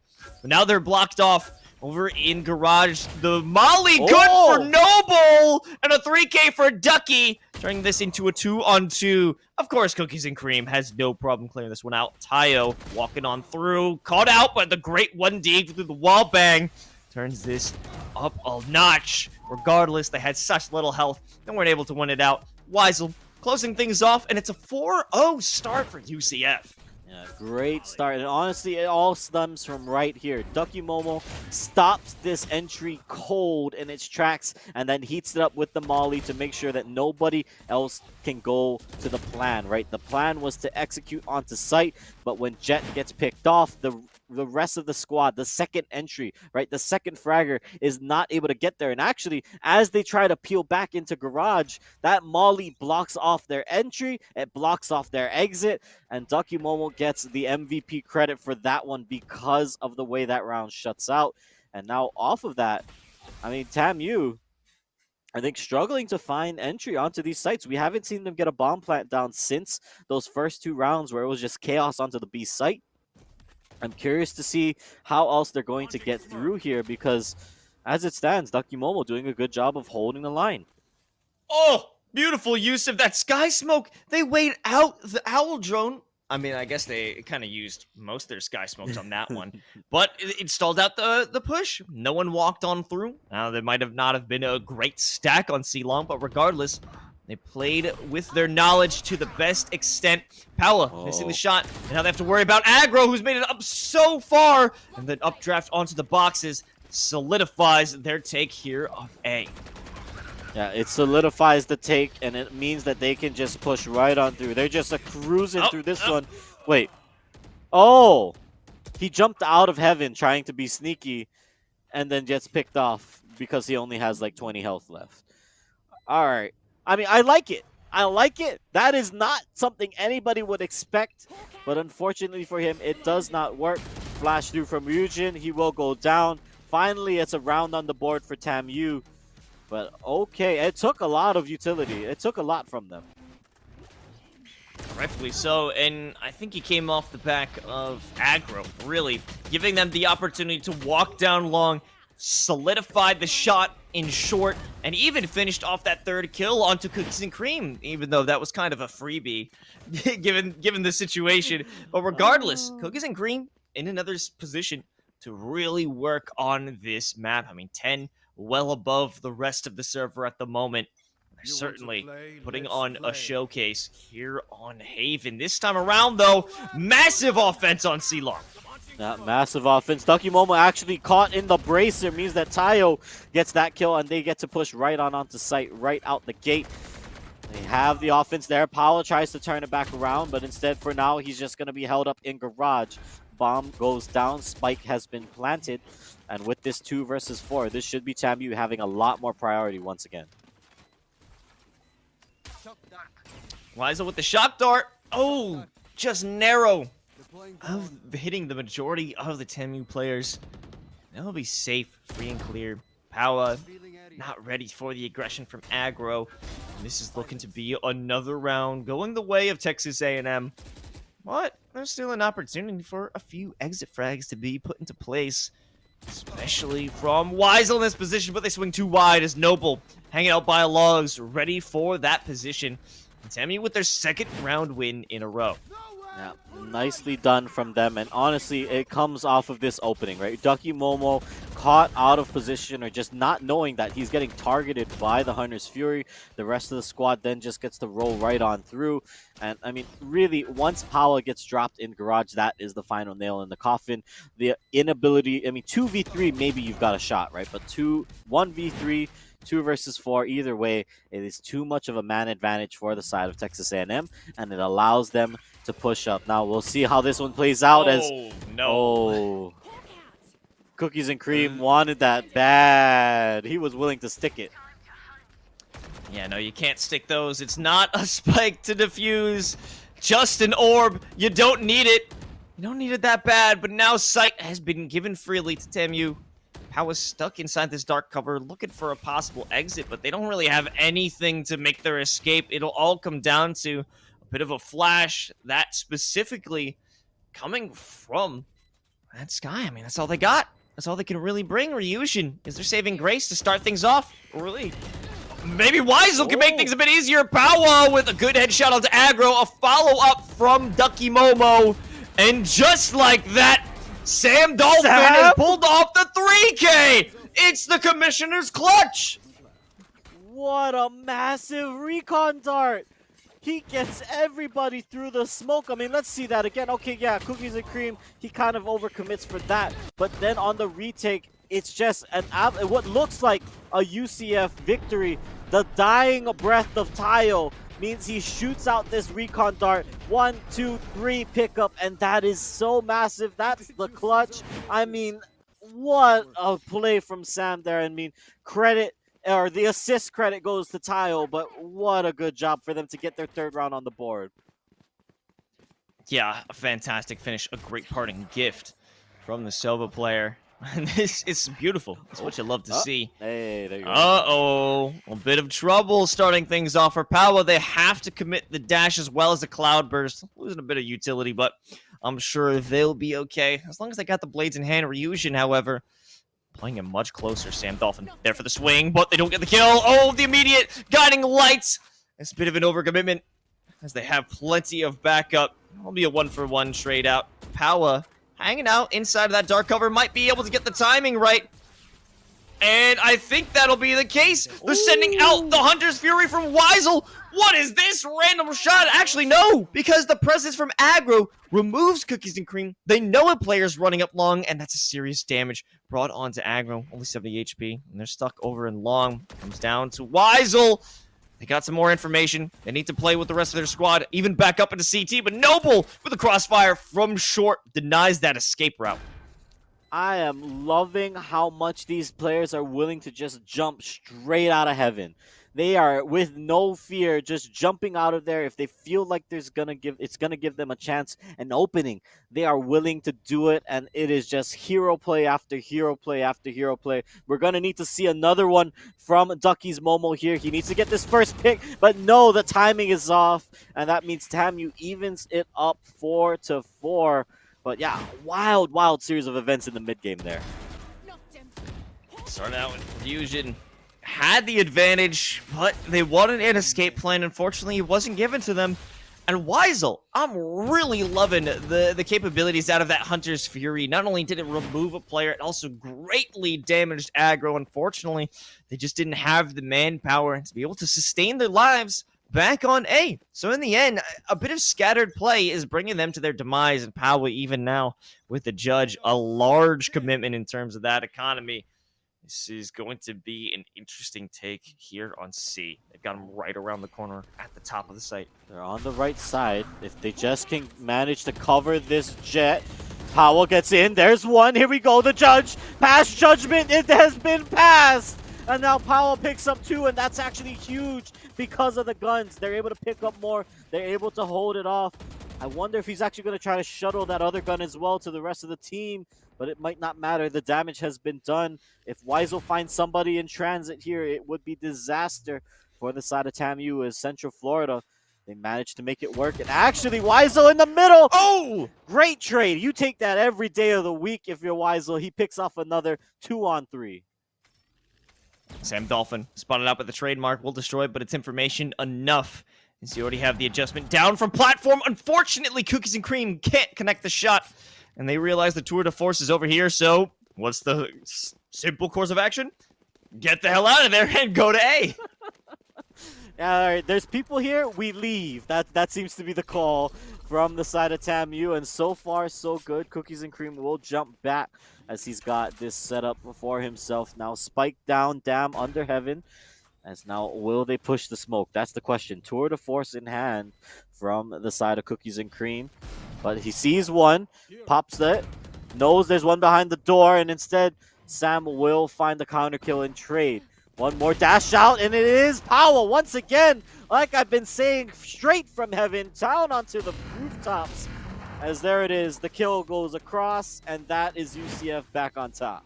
Speaker 3: But now they're blocked off. Over in Garage, the Molly, good for Noble, and a 3K for Ducky. turning this into a 2-on-2. Of course, Cookies and Cream has no problem clearing this one out. Tayo walking on through, caught out by the great 1D through the wall bang. Turns this up a notch. Regardless, they had such little health and weren't able to win it out. Weisel closing things off, and it's a 4-0 start for UCF.
Speaker 5: Yeah, great start, and honestly, it all stems from right here. Ducky Momo stops this entry cold in its tracks and then heats it up with the molly to make sure that nobody else can go to the plan, right? The plan was to execute onto site, but when Jet gets picked off, the rest of the squad, the second entry, right, the second fragger is not able to get there. And actually, as they try to peel back into garage, that molly blocks off their entry, it blocks off their exit, and Ducky Momo gets the MVP credit for that one because of the way that round shuts out. And now off of that, I mean, TAMU, I think, struggling to find entry onto these sites. We haven't seen them get a bomb plant down since those first 2 rounds where it was just chaos onto the B site. I'm curious to see how else they're going to get through here because, as it stands, Ducky Momo doing a good job of holding the line.
Speaker 3: Oh, beautiful use of that sky smoke. They weighed out the owl drone. I mean, I guess they kind of used most of their sky smokes on that one, but it stalled out the push. No one walked on through. Now, there might have not have been a great stack on C-Long, but regardless, they played with their knowledge to the best extent. Paula missing the shot, and now they have to worry about Aggro, who's made it up so far, and then updraft onto the boxes solidifies their take here of A.
Speaker 5: Yeah, it solidifies the take, and it means that they can just push right on through. They're just cruising through this one. Wait. Oh! He jumped out of heaven trying to be sneaky, and then gets picked off because he only has like 20 health left. All right. I mean, I like it. I like it. That is not something anybody would expect, but unfortunately for him, it does not work. Flash through from Ryujin. He will go down. Finally, it's a round on the board for TAMU. But okay, it took a lot of utility. It took a lot from them.
Speaker 3: Rightfully so, and I think he came off the back of Aggro, really, giving them the opportunity to walk down long, solidified the shot in short, and even finished off that 3rd kill onto Cookies and Cream, even though that was kind of a freebie, given the situation. But regardless, Cookies and Cream in another position to really work on this map. I mean, 10 well above the rest of the server at the moment. They're certainly putting on a showcase here on Haven. This time around, though, massive offense on C-Long.
Speaker 5: That massive offense. Ducky Momo actually caught in the bracer, means that Tayo gets that kill, and they get to push right onto site, right out the gate. They have the offense there. Paolo tries to turn it back around, but instead, for now, he's just going to be held up in garage. Bomb goes down. Spike has been planted. And with this 2 versus 4, this should be TAMU having a lot more priority once again.
Speaker 3: Weisel with the shock dart. Oh, just narrow of hitting the majority of the TAMU players. They'll be safe, free and clear. Paula not ready for the aggression from Aggro. And this is looking to be another round going the way of Texas A&M. But there's still an opportunity for a few exit frags to be put into place, especially from Weisel in this position, but they swing too wide as Noble hanging out by logs, ready for that position. And TAMU with their 2nd round win in a row.
Speaker 5: Yeah, nicely done from them, and honestly, it comes off of this opening, right? Ducky Momo caught out of position or just not knowing that he's getting targeted by the Hunter's Fury. The rest of the squad then just gets to roll right on through. And I mean, really, once Paula gets dropped in garage, that is the final nail in the coffin. The inability, I mean, 2v3, maybe you've got a shot, right? But 1v3, 2 versus 4, either way, it is too much of a man advantage for the side of Texas A&M, and it allows them to push up. Now, we'll see how this one plays out Cookies and Cream wanted that bad. He was willing to stick it.
Speaker 3: Yeah, no, you can't stick those. It's not a spike to defuse, just an orb. You don't need it. You don't need it that bad, but now sight has been given freely to TAMU. Power's stuck inside this dark cover, looking for a possible exit, but they don't really have anything to make their escape. It'll all come down to a bit of a flash, that specifically coming from that Sky. I mean, that's all they got. That's all they can really bring. Ryujin is their saving grace to start things off. Really maybe Weisel can make things a bit easier. Powa with a good headshot onto aggro. A follow-up from Ducky Momo. And just like that, Sam Dolphin has pulled off the 3K. It's the Commissioner's clutch.
Speaker 5: What a massive recon dart. He gets everybody through the smoke. I mean, let's see that again. Okay, yeah, Cookies and Cream, he kind of overcommits for that. But then on the retake, it's just what looks like a UCF victory. The dying breath of Tayo means he shoots out this recon dart. 1, 2, 3 pickup, and that is so massive. That's the clutch. I mean, what a play from Sam there. I mean, the assist credit goes to Tayo, but what a good job for them to get their 3rd round on the board.
Speaker 3: Yeah, a fantastic finish. A great parting gift from the Sova player. And this is beautiful. It's what you love to see.
Speaker 5: Hey, there you go.
Speaker 3: Uh-oh. A bit of trouble starting things off for Powa. They have to commit the dash as well as the cloudburst. Losing a bit of utility, but I'm sure they'll be okay. As long as they got the blades in hand. Ryujin, however, playing it much closer. Sam Dolphin there for the swing, but they don't get the kill. Oh, the immediate guiding lights. It's a bit of an overcommitment as they have plenty of backup. It'll be a 1-for-1 trade out. Powa hanging out inside of that dark cover, might be able to get the timing right. And I think that'll be the case. They're sending out the Hunter's Fury from Weisel. What is this random shot? Actually, no, because the presence from aggro removes Cookies and Cream. They know a player's running up long, and that's a serious damage brought onto aggro. Only 70 HP, and they're stuck over in long. Comes down to Weisel. They got some more information. They need to play with the rest of their squad, even back up into CT, but Noble with a crossfire from short denies that escape route.
Speaker 5: I am loving how much these players are willing to just jump straight out of heaven. They are with no fear just jumping out of there. If they feel like it's gonna give them a chance, an opening, they are willing to do it, and it is just hero play after hero play after hero play. We're gonna need to see another one from Ducky's Momo here. He needs to get this first pick, but no, the timing is off, and that means TAMU evens it up 4-4. But yeah, wild series of events in the mid game there.
Speaker 3: Starting out with Fusion. Had the advantage, but they wanted an escape plan. Unfortunately, it wasn't given to them. And Weisel, I'm really loving the capabilities out of that Hunter's Fury. Not only did it remove a player, it also greatly damaged aggro. Unfortunately, they just didn't have the manpower to be able to sustain their lives back on A. So in the end, a bit of scattered play is bringing them to their demise. And Powa, even now, with the judge, a large commitment in terms of that economy. This is going to be an interesting take here on C. They've got them right around the corner at the top of the site.
Speaker 5: They're on the right side. If they just can manage to cover this jet, Powell gets in. There's one. Here we go. The judge. Pass judgment. It has been passed. And now Powell picks up 2, and that's actually huge because of the guns. They're able to pick up more. They're able to hold it off. I wonder if he's actually going to try to shuttle that other gun as well to the rest of the team, but it might not matter. The damage has been done. If Weisel finds somebody in transit here, it would be disaster for the side of TAMU as Central Florida. They managed to make it work, and actually Weisel in the middle. Oh, great trade. You take that every day of the week if you're Weisel. He picks off another 2-on-3.
Speaker 3: Sam Dolphin spotted out with the trademark. Will destroy, but it's information enough. As you already have the adjustment down from platform. Unfortunately, Cookies and Cream can't connect the shot. And they realize the tour de force is over here. So what's the simple course of action? Get the hell out of there and go to A.
Speaker 5: All right, there's people here. We leave. That seems to be the call from the side of TAMU. And so far, so good. Cookies and Cream will jump back as he's got this set up for himself. Now spike down, Dam under heaven. As now, will they push the smoke? That's the question. Tour de force in hand from the side of Cookies and Cream. But he sees one, pops it, knows there's one behind the door, and instead, Sam will find the counter kill and trade. One more dash out, and it is Powell once again. Like I've been saying, straight from heaven, down onto the rooftops. As there it is, the kill goes across, and that is UCF back on top.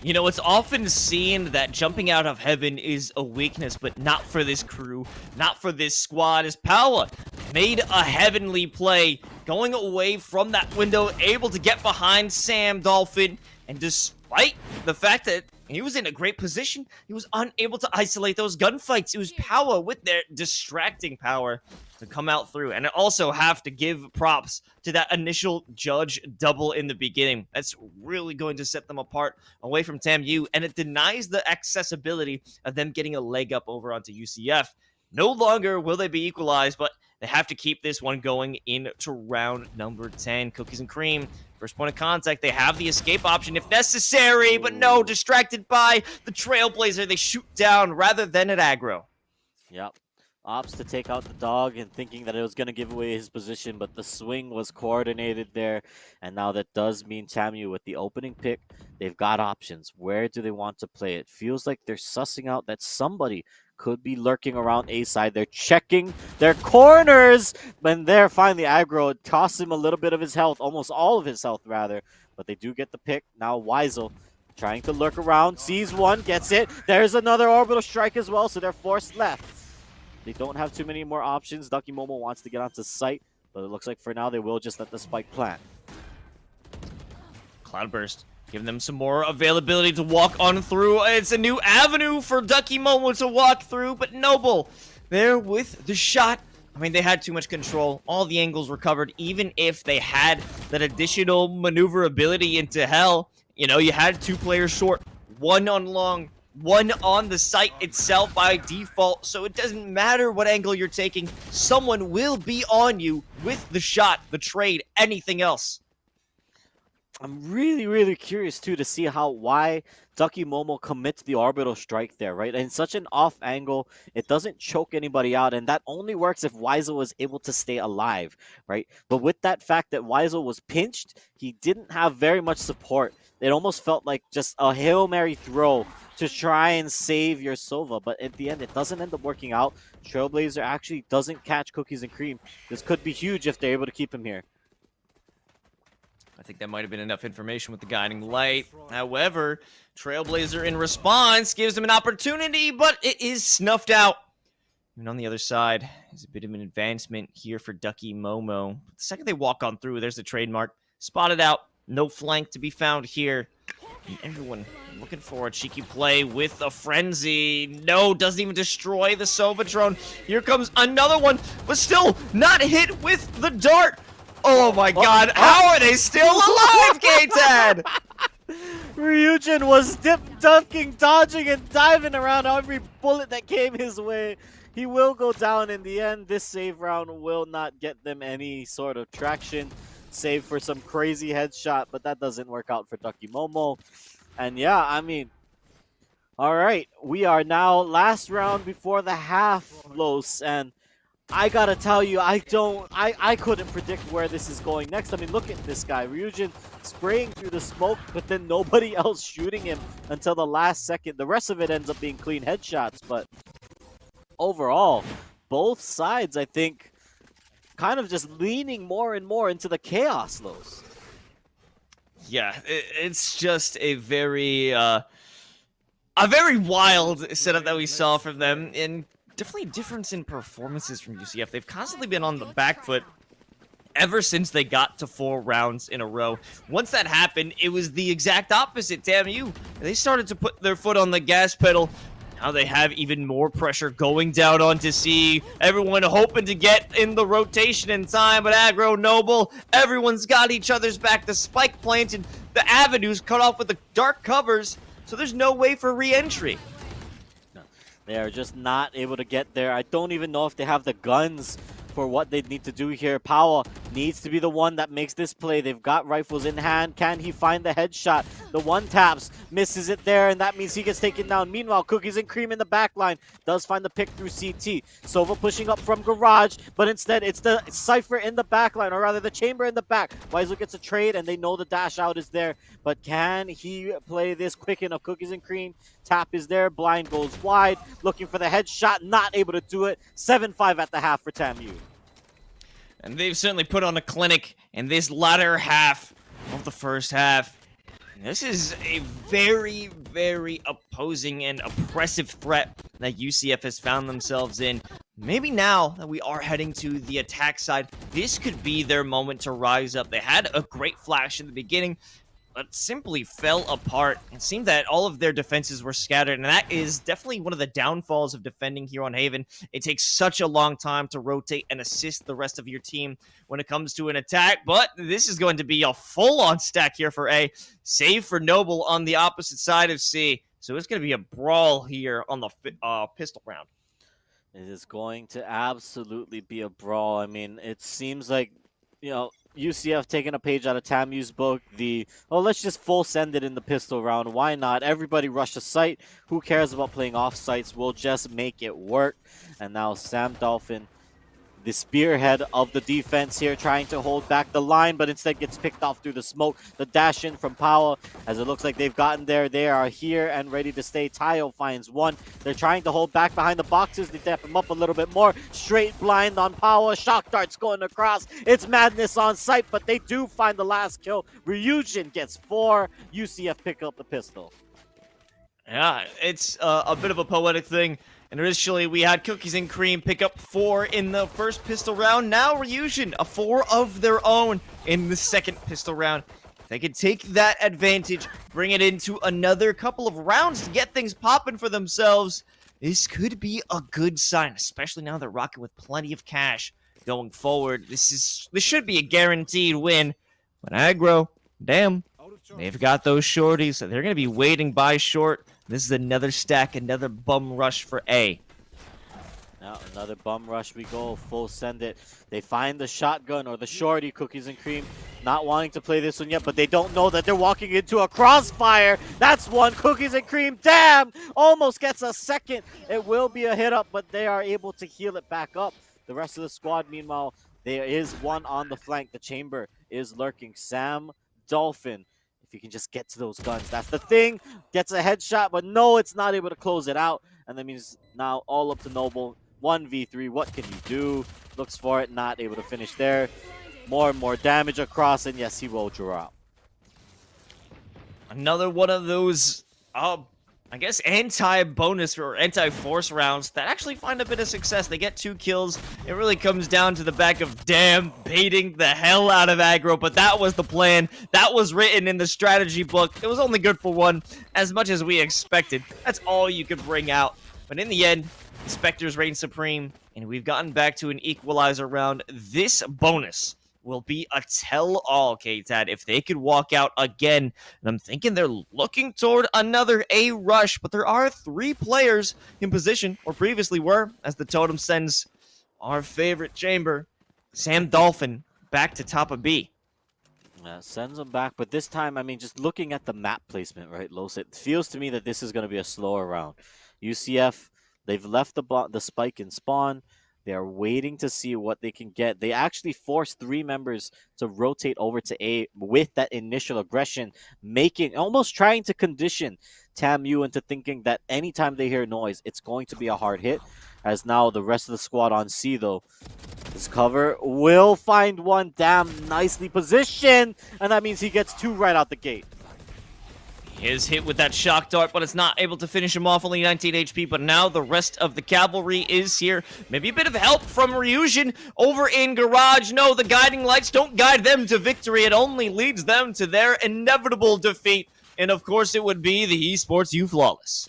Speaker 3: You know, it's often seen that jumping out of heaven is a weakness, but not for this crew, not for this squad, as Paula made a heavenly play, going away from that window, able to get behind Sam Dolphin, and despite the fact that He was in a great position. He was unable to isolate those gunfights. It was Power with their distracting power to come out through. And I also have to give props to that initial Judge double in the beginning. That's really going to set them apart away from TAMU, and it denies the accessibility of them getting a leg up over onto UCF. No longer will they be equalized, but they have to keep this one going into round number 10. Cookies and Cream, first point of contact. They have the escape option if necessary, but no, distracted by the Trailblazer. They shoot down rather than at aggro.
Speaker 5: Yep. Opts to take out the dog and thinking that it was going to give away his position, but the swing was coordinated there. And now that does mean TAMU with the opening pick, they've got options. Where do they want to play it? Feels like they're sussing out that somebody could be lurking around A side. They're checking their corners. When they're finally aggro, it costs him a little bit of his health, almost all of his health rather. But they do get the pick. Now Weisel trying to lurk around, sees one, gets it. There's another orbital strike as well, so they're forced left. They don't have too many more options. Ducky Momo wants to get onto site, but it looks like for now they will just let the spike plant.
Speaker 3: Cloudburst, giving them some more availability to walk on through. It's a new avenue for Ducky Momo to walk through, but Noble there with the shot. I mean, they had too much control. All the angles were covered, even if they had that additional maneuverability into hell. You know, you had 2 players short, 1 on long, 1 on the site itself by default, so it doesn't matter what angle you're taking. Someone will be on you with the shot, the trade, anything else.
Speaker 5: I'm really curious too to see why Ducky Momo commits the orbital strike there, right? In such an off angle, it doesn't choke anybody out, and that only works if Weisel was able to stay alive, right? But with that fact that Weisel was pinched, he didn't have very much support. It almost felt like just a Hail Mary throw to try and save your Sova, but at the end, it doesn't end up working out. Trailblazer actually doesn't catch Cookies and Cream. This could be huge if they're able to keep him here.
Speaker 3: I think that might have been enough information with the guiding light. However, Trailblazer in response gives them an opportunity, but it is snuffed out. And on the other side, there's a bit of an advancement here for Ducky Momo. The second they walk on through, there's the trademark. Spotted out. No flank to be found here. And everyone looking for a cheeky play with a frenzy. No, doesn't even destroy the Sova drone. Here comes another one, but still not hit with the dart. Oh my god, how are they still alive, K-Tad?
Speaker 5: Ryujin was ducking, dodging, and diving around every bullet that came his way. He will go down in the end. This save round will not get them any sort of traction, save for some crazy headshot, but that doesn't work out for Ducky Momo. And yeah, I mean, all right, we are now last round before the half, Los, and I gotta tell you, I couldn't predict where this is going next. I mean, look at this guy, Ryujin spraying through the smoke, but then nobody else shooting him until the last second. The rest of it ends up being clean headshots, but overall, both sides, I think, kind of just leaning more and more into the chaos, Los.
Speaker 3: Yeah, it's just a very wild setup that we saw from them, and definitely a difference in performances from UCF. They've constantly been on the back foot ever since they got to 4 rounds in a row. Once that happened, it was the exact opposite. TAMU, they started to put their foot on the gas pedal. Now they have even more pressure going down onto C. Everyone hoping to get in the rotation in time, but Aggro, Noble, everyone's got each other's back. The spike planted, the avenues cut off with the dark covers, so there's no way for re-entry.
Speaker 5: They are just not able to get there. I don't even know if they have the guns for what they need to do here. Power needs to be the one that makes this play. They've got rifles in hand. Can he find the headshot? The one taps, misses it there, and that means he gets taken down. Meanwhile, Cookies and Cream in the back line does find the pick through CT. Sova pushing up from Garage, but instead it's the Cypher in the back line, or rather the Chamber in the back. Weisel gets a trade, and they know the dash out is there, but can he play this quick enough? Cookies and Cream, tap is there, blind goes wide, looking for the headshot, not able to do it. 7-5 at the half for TAMU.
Speaker 3: And they've certainly put on a clinic in this latter half of the first half. And this is a very, very opposing and oppressive threat that UCF has found themselves in. Maybe now that we are heading to the attack side, this could be their moment to rise up. They had a great flash in the beginning. but simply fell apart. It seemed that all of their defenses were scattered, and that is definitely one of the downfalls of defending here on Haven. It takes such a long time to rotate and assist the rest of your team when it comes to an attack, but this is going to be a full-on stack here for A, save for Noble on the opposite side of C. So it's going to be a brawl here on the pistol round.
Speaker 5: It is going to absolutely be a brawl. I mean, it seems like, UCF taking a page out of TAMU's book. Let's just full send it in the pistol round. Why not? Everybody rush the site. Who cares about playing off sites? We'll just make it work. And now Sam Dolphin, the spearhead of the defense here, trying to hold back the line, but instead gets picked off through the smoke. The dash in from Powell, as it looks like they've gotten there. They are here and ready to stay. Tayo finds one. They're trying to hold back behind the boxes. They tap him up a little bit more. Straight blind on Powell. Shock darts going across. It's madness on site, but they do find the last kill. Ryujin gets 4. UCF pick up the pistol.
Speaker 3: Yeah, it's a bit of a poetic thing. And initially, we had Cookies and Cream pick up 4 in the first pistol round. Now Ryujin, a 4 of their own in the second pistol round. If they could take that advantage, bring it into another couple of rounds to get things popping for themselves, this could be a good sign, especially now they're rocking with plenty of cash going forward. This should be a guaranteed win. But Aggro, damn, they've got those shorties. So they're going to be waiting by short. This is another stack, another bum rush for A.
Speaker 5: Now another bum rush we go, full send it. They find the shotgun or the shorty, Cookies and Cream, not wanting to play this one yet, but they don't know that they're walking into a crossfire. That's one, Cookies and Cream, damn! Almost gets a second. It will be a hit up, but they are able to heal it back up. The rest of the squad, meanwhile, there is one on the flank. The chamber is lurking. Sam Dolphin, if you can just get to those guns, that's the thing. Gets a headshot, but no, it's not able to close it out. And that means now all up to Noble. 1v3, what can you do? Looks for it, not able to finish there. More and more damage across, and yes, he will drop.
Speaker 3: Another one of those, I guess, anti-bonus or anti-force rounds that actually find a bit of success. They get 2 kills. It really comes down to the back of damn baiting the hell out of Aggro, but that was the plan. That was written in the strategy book. It was only good for 1, as much as we expected. That's all you could bring out. But in the end, the Spectres reign supreme, and we've gotten back to an equalizer round. This bonus will be a tell-all, K-Tad, if they could walk out again. And I'm thinking they're looking toward another A rush, but there are 3 players in position, or previously were, as the totem sends our favorite chamber, Sam Dolphin, back to top of B.
Speaker 5: Sends them back, but this time, I mean, just looking at the map placement, right, Los, it feels to me that this is going to be a slower round. UCF, they've left the spike in spawn. They are waiting to see what they can get. They actually forced 3 members to rotate over to A with that initial aggression, almost trying to condition TAMU into thinking that anytime they hear noise, it's going to be a hard hit. As now the rest of the squad on C, though, this cover will find one. Damn, nicely positioned, and that means he gets 2 right out the gate.
Speaker 3: He is hit with that shock dart, but it's not able to finish him off, only 19 HP, but now the rest of the cavalry is here. Maybe a bit of help from Ryujin over in Garage. No, the guiding lights don't guide them to victory. It only leads them to their inevitable defeat. And of course, it would be the Esports U Flawless.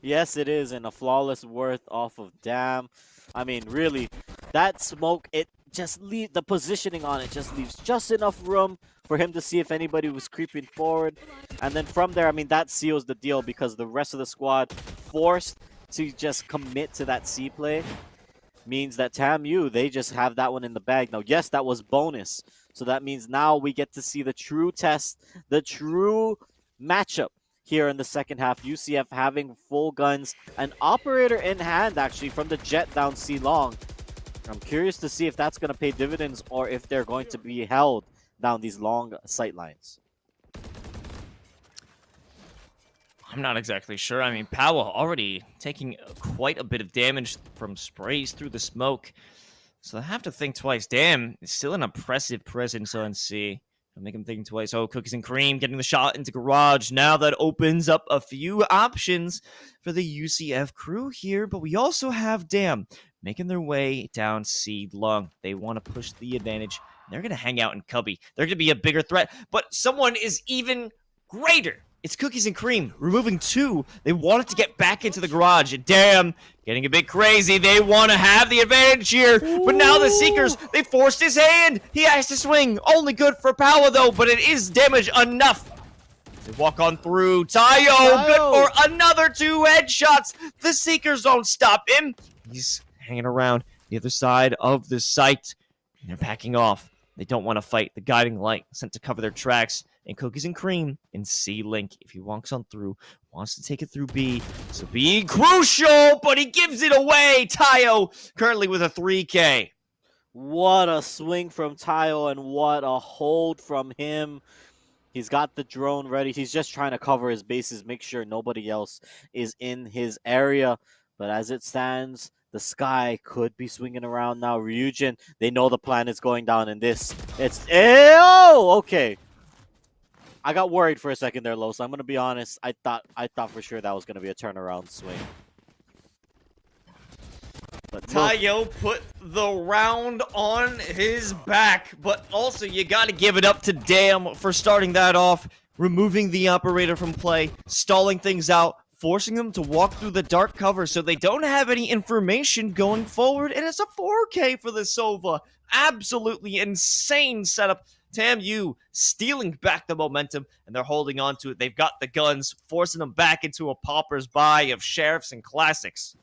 Speaker 5: Yes, it is, and a flawless worth off of Damn. I mean, really, that smoke, it just leaves the positioning on it, just leaves just enough room for him to see if anybody was creeping forward. And then from there, I mean, that seals the deal because the rest of the squad forced to just commit to that C play means that TAMU, they just have that one in the bag. Now, yes, that was bonus. So that means now we get to see the true test, the true matchup here in the second half. UCF having full guns, an operator in hand, actually, from the jet down C long. I'm curious to see if that's going to pay dividends or if they're going to be held down these long sight lines.
Speaker 3: I'm not exactly sure. I mean, Powell already taking quite a bit of damage from sprays through the smoke. So I have to think twice. Damn, it's still an impressive presence on C. I'll make him think twice. Oh, Cookies and Cream getting the shot into Garage. Now that opens up a few options for the UCF crew here. But we also have Damn making their way down C long. They want to push the advantage They're going to hang out in Cubby. They're going to be a bigger threat. But someone is even greater. It's Cookies and Cream, removing 2. They wanted to get back into the garage. And damn, getting a bit crazy. They want to have the advantage here. But now the Seekers, they forced his hand. He has to swing. Only good for power, though, but it is damage enough. They walk on through. Tayo, good for another 2 headshots. The Seekers don't stop him. He's hanging around the other side of the site. And they're backing off. They don't want to fight. The guiding light sent to cover their tracks. And Cookies and Cream in C-Link. If he walks on through, wants to take it through B. So B crucial, but he gives it away. Tayo currently with a 3K.
Speaker 5: What a swing from Tayo and what a hold from him. He's got the drone ready. He's just trying to cover his bases, make sure nobody else is in his area. But as it stands, the Sky could be swinging around now. Ryujin, they know the plan is going down in this. Okay. I got worried for a second there, Los. I'm gonna be honest. I thought for sure that was gonna be a turnaround swing. But
Speaker 3: Tayo put the round on his back, but also you gotta give it up to Dam for starting that off, removing the operator from play, stalling things out, forcing them to walk through the dark cover so they don't have any information going forward, and it's a 4K for the Sova. Absolutely insane setup. TAMU stealing back the momentum, and they're holding on to it. They've got the guns, forcing them back into a pauper's buy of Sheriffs and Classics.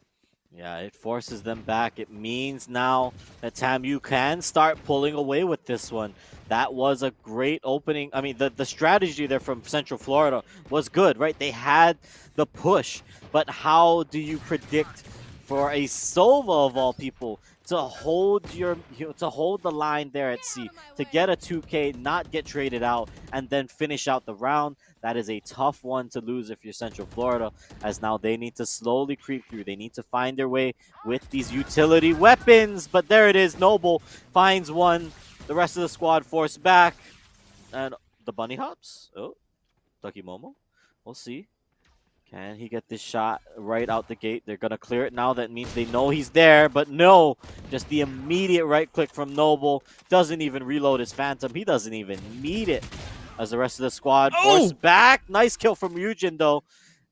Speaker 5: yeah, it forces them back. It means now that TAMU can start pulling away with this one. That was a great opening. I mean, the strategy there from Central Florida was good, right? They had the push, but how do you predict for a Sova of all people to hold the line there at C, to get a 2K, not get traded out, and then finish out the round? That is a tough one to lose if you're Central Florida, as now they need to slowly creep through. They need to find their way with these utility weapons. But there it is. Noble finds one. The rest of the squad forced back. And the bunny hops. Oh, Ducky Momo. We'll see. Can he get this shot right out the gate? They're going to clear it now. That means they know he's there, but no. Just the immediate right click from Noble. Doesn't even reload his Phantom. He doesn't even need it. As the rest of the squad forced back. Nice kill from Ryujin, though.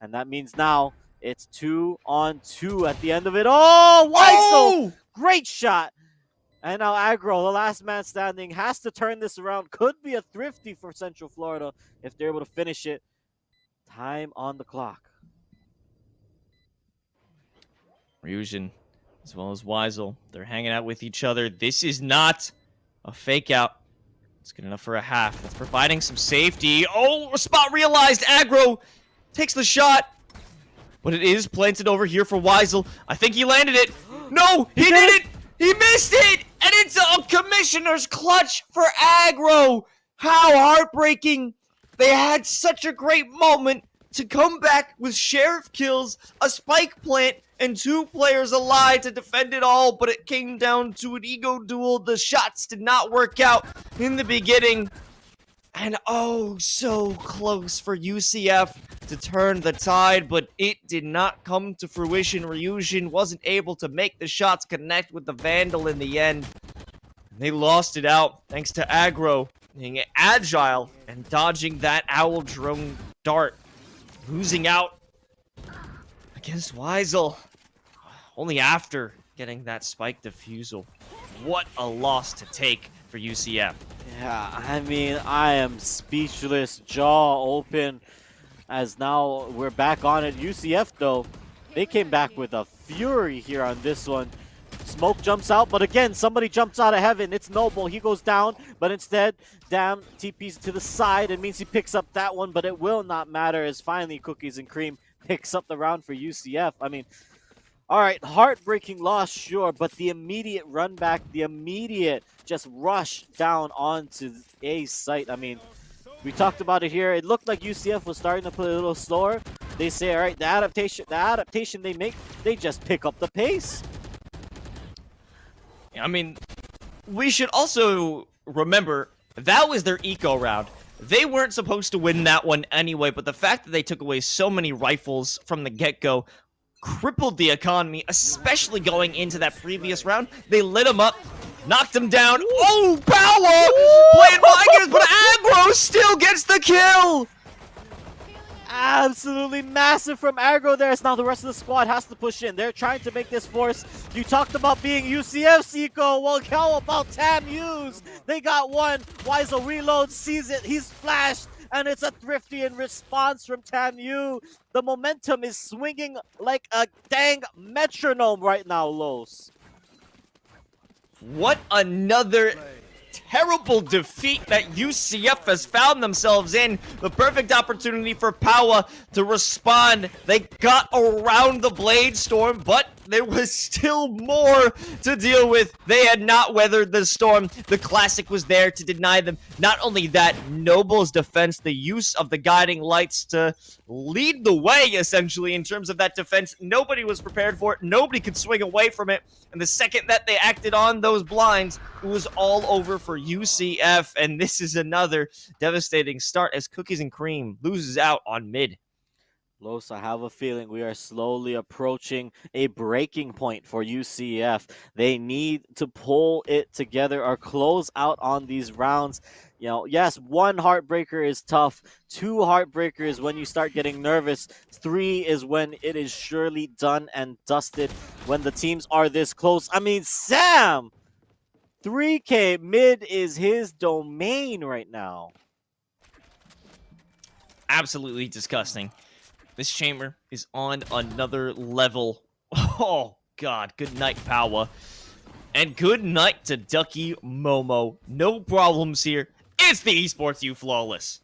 Speaker 5: And that means now it's 2-on-2 at the end of it. Oh, Weisel! Great shot. And now Aggro, the last man standing, has to turn this around. Could be a thrifty for Central Florida if they're able to finish it. Time on the clock.
Speaker 3: Ryujin, as well as Weisel, they're hanging out with each other. This is not a fake out. It's good enough for a half. That's providing some safety. Oh, spot realized. Aggro takes the shot. But it is planted over here for Weisel. I think he landed it. No, he did it. He missed it. And it's a commissioner's clutch for Aggro. How heartbreaking. They had such a great moment to come back with Sheriff kills, a spike plant, and 2 players alive to defend it all, but it came down to an ego duel. The shots did not work out in the beginning. And oh, so close for UCF to turn the tide, but it did not come to fruition. Ryujin wasn't able to make the shots connect with the Vandal in the end. They lost it out thanks to Aggro being agile and dodging that Owl drone dart. Losing out against Weisel only after getting that spike defusal. What a loss to take for UCF.
Speaker 5: Yeah, I mean, I am speechless, jaw open, as now we're back on it. UCF, though, they came back with a fury here on this one. Smoke jumps out, but again, somebody jumps out of heaven. It's Noble. He goes down, but instead, Dam TP's to the side. It means he picks up that one, but it will not matter as finally Cookies and Cream picks up the round for UCF. I mean, all right, heartbreaking loss, sure, but the immediate run back, the immediate just rush down onto A's site. I mean, we talked about it here. It looked like UCF was starting to play a little slower. They say, all right, the adaptation they make, they just pick up the pace.
Speaker 3: I mean, we should also remember that was their eco round. They weren't supposed to win that one anyway, but the fact that they took away so many rifles from the get-go crippled the economy, especially going into that previous round. They lit them up, Knocked him down. Oh, Power! Playing Vikings, but Aggro still gets the kill!
Speaker 5: Absolutely massive from Aggro there. So now the rest of the squad has to push in. They're trying to make this force. You talked about being UCF, Seiko. Well, how about TAMU's? They got one. Weisel reloads, sees it. He's flashed, and it's a thrifty in response from TAMU. The momentum is swinging like a dang metronome right now, Los.
Speaker 3: What another terrible defeat that UCF has found themselves in. The perfect opportunity for Power to respond. They got around the Blade Storm, but there was still more to deal with. They had not weathered the storm. The Classic was there to deny them. Not only that, Noble's defense, the use of the guiding lights to lead the way, essentially, in terms of that defense. Nobody was prepared for it. Nobody could swing away from it. And the second that they acted on those blinds, it was all over for UCF. And this is another devastating start as Cookies and Cream loses out on mid.
Speaker 5: Los, I have a feeling we are slowly approaching a breaking point for UCF. They need to pull it together or close out on these rounds. You know, yes, one heartbreaker is tough. Two heartbreakers when you start getting nervous. Three is when it is surely done and dusted when the teams are this close. I mean, Sam! 3K mid is his domain right now.
Speaker 3: Absolutely disgusting. This chamber is on another level. Oh, God. Good night, Power. And good night to Ducky Momo. No problems here. It's the Esports U Flawless.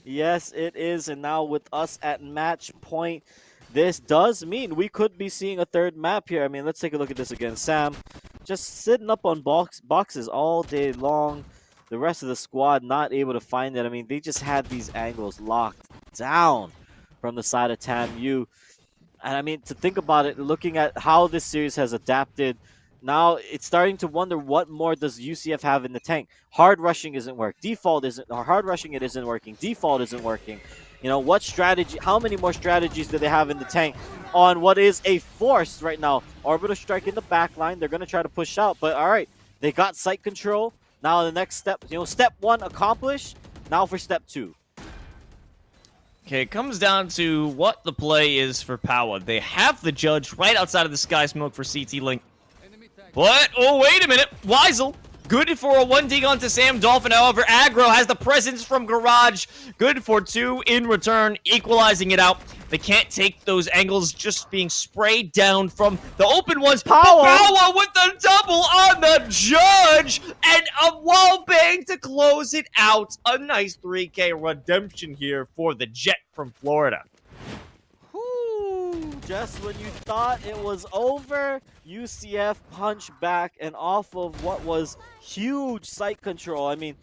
Speaker 5: Yes, it is. And now with us at match point, this does mean we could be seeing a third map here. I mean, let's take a look at this again. Sam just sitting up on boxes all day long. The rest of the squad not able to find it. I mean, they just had these angles locked down from the side of TAMU. And I mean, to think about it, looking at how this series has adapted, now it's starting to wonder what more does UCF have in the tank. Hard rushing isn't working. Default isn't, or hard rushing it isn't working. Default isn't working. You know, what strategy, how many more strategies do they have in the tank on what is a force right now? Orbital strike in the back line. They're going to try to push out, but all right, they got site control. Now the next step, you know, step one accomplished. Now for step two.
Speaker 3: Okay, it comes down to what the play is for Power. They have the judge right outside of the Sky Smoke for CT Link. But, oh, wait a minute. Weisel, good for a 1D onto Sam Dolphin. However, Aggro has the presence from Garage. Good for 2 in return, equalizing it out. They can't take those angles just being sprayed down from the open ones.
Speaker 5: Power
Speaker 3: with the double on the judge and a wall bang to close it out. A nice 3K redemption here for the Jet from Florida.
Speaker 5: Just when you thought it was over, UCF punched back and off of what was huge site control. I mean,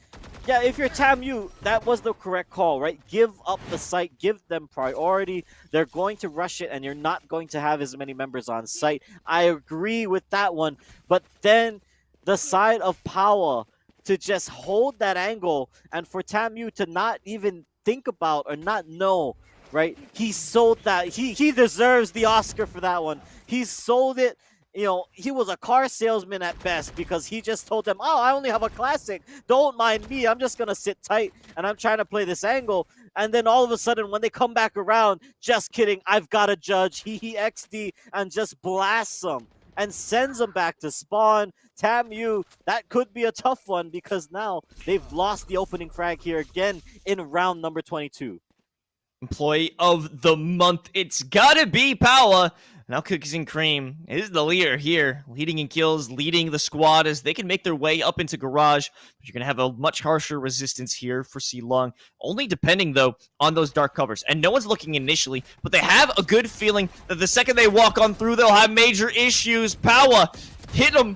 Speaker 5: yeah, if you're TAMU, that was the correct call, right? Give up the site, give them priority. They're going to rush it, and you're not going to have as many members on site. I agree with that one. But then the side of Power to just hold that angle and for TAMU to not even think about or not know, right? He sold that. He deserves the Oscar for that one. He sold it. You know, he was a car salesman at best because he just told them, oh, I only have a classic. Don't mind me. I'm just going to sit tight and I'm trying to play this angle. And then all of a sudden when they come back around, just kidding, I've got a judge. He XD and just blasts them and sends them back to spawn. TAMU, that could be a tough one because now they've lost the opening frag here again in round number 22.
Speaker 3: Employee of the month. It's gotta be Power. Now Cookies and Cream is the leader here, leading in kills, leading the squad as they can make their way up into Garage. But you're going to have a much harsher resistance here for C-Long, only depending, though, on those dark covers. And no one's looking initially, but they have a good feeling that the second they walk on through, they'll have major issues. Power, hit them.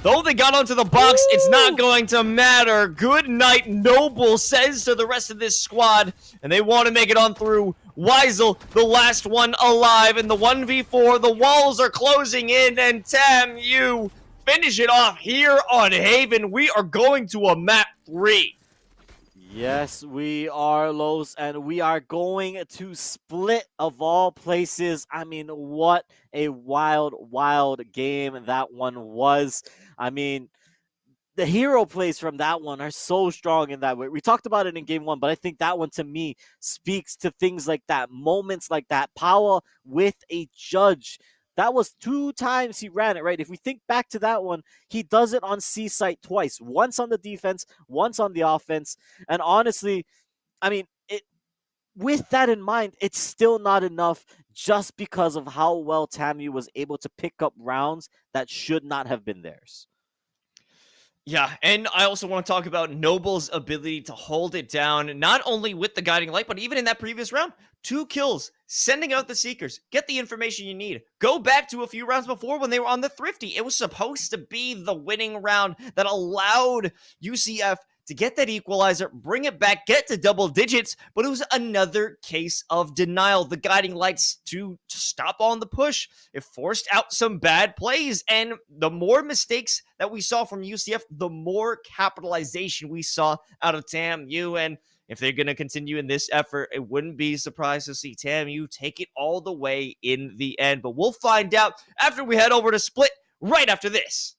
Speaker 3: Though they got onto the box, it's not going to matter. Good night, Noble says to the rest of this squad, and they want to make it on through. Weisel, the last one alive in the 1v4. The walls are closing in, and TAMU finish it off here on Haven. We are going to a map 3.
Speaker 5: Yes, we are, Los, and we are going to Split of all places. I mean, what a wild, wild game that one was. I mean, the hero plays from that one are so strong in that way. We talked about it in game one, but I think that one to me speaks to things like that, moments like that, power with a judge. That was 2 times he ran it, right? If we think back to that one, he does it on C site twice, once on the defense, once on the offense. And honestly, I mean, with that in mind, it's still not enough just because of how well Tamu was able to pick up rounds that should not have been theirs.
Speaker 3: Yeah, and I also want to talk about Noble's ability to hold it down, not only with the guiding light, but even in that previous round. 2 kills, sending out the Seekers, get the information you need. Go back to a few rounds before when they were on the Thrifty. It was supposed to be the winning round that allowed UCF to get that equalizer, bring it back, get to double digits, but it was another case of denial. The guiding lights to stop on the push. It forced out some bad plays, and the more mistakes that we saw from UCF, the more capitalization we saw out of TAMU, and if they're going to continue in this effort, it wouldn't be surprised to see TAMU take it all the way in the end, but we'll find out after we head over to Split right after this.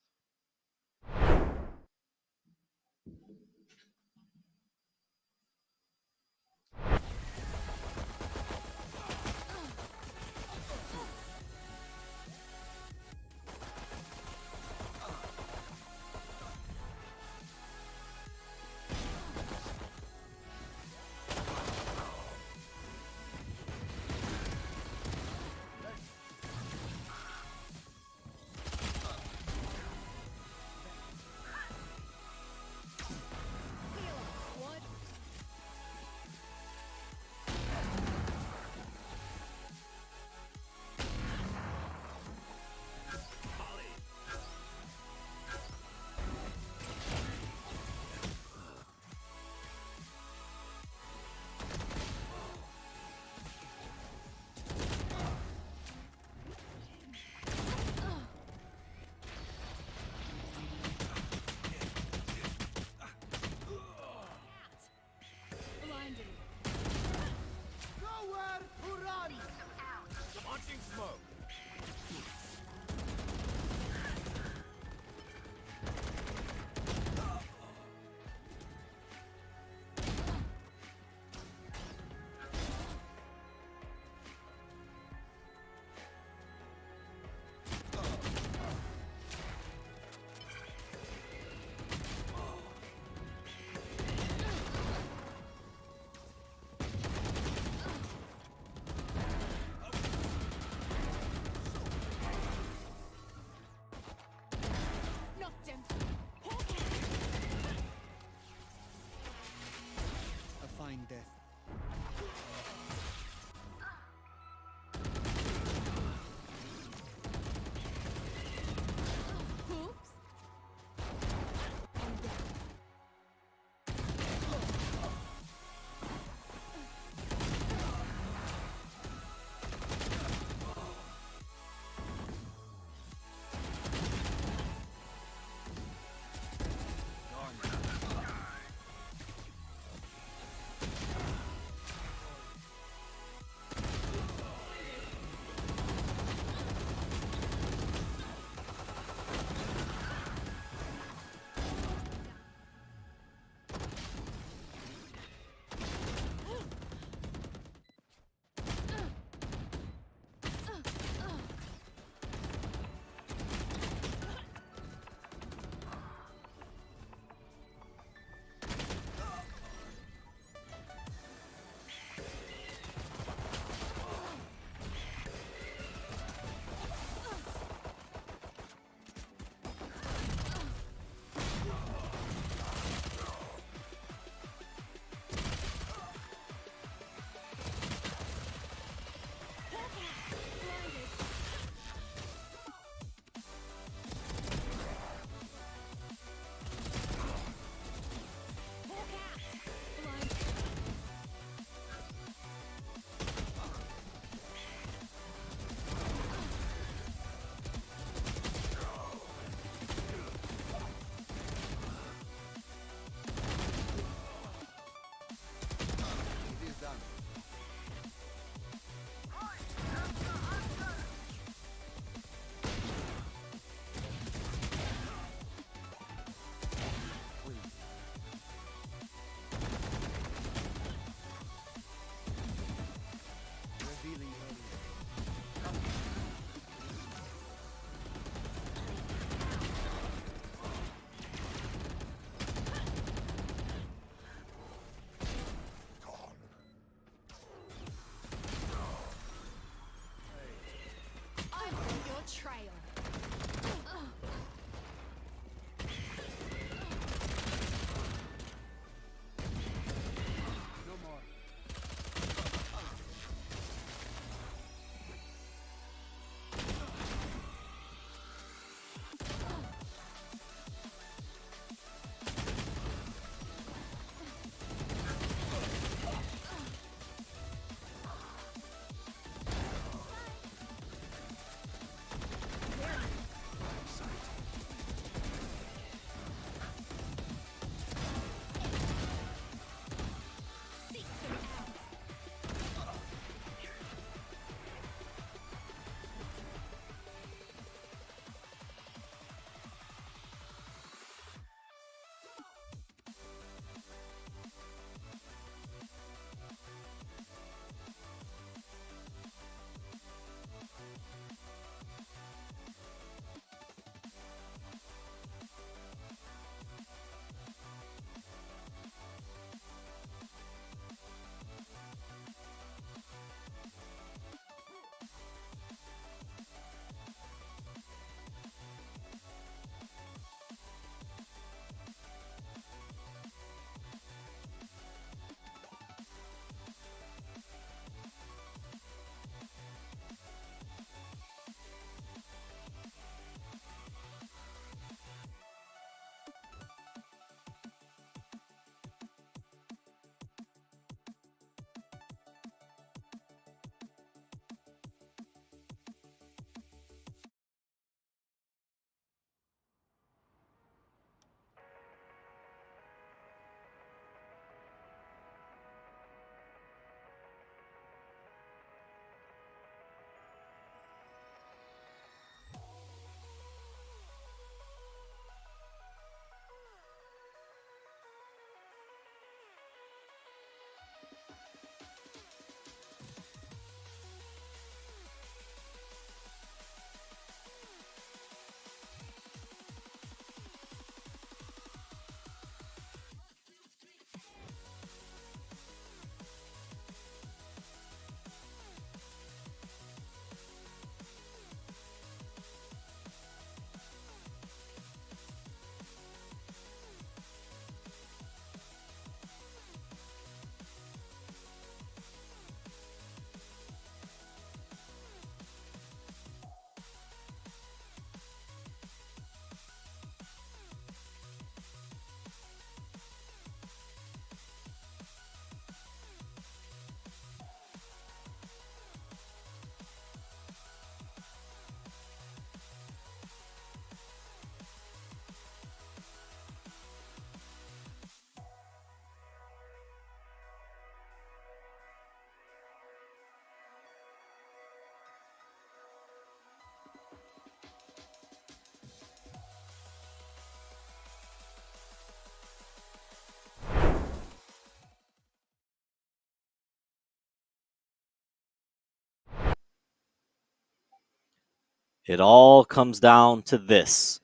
Speaker 5: It all comes down to this.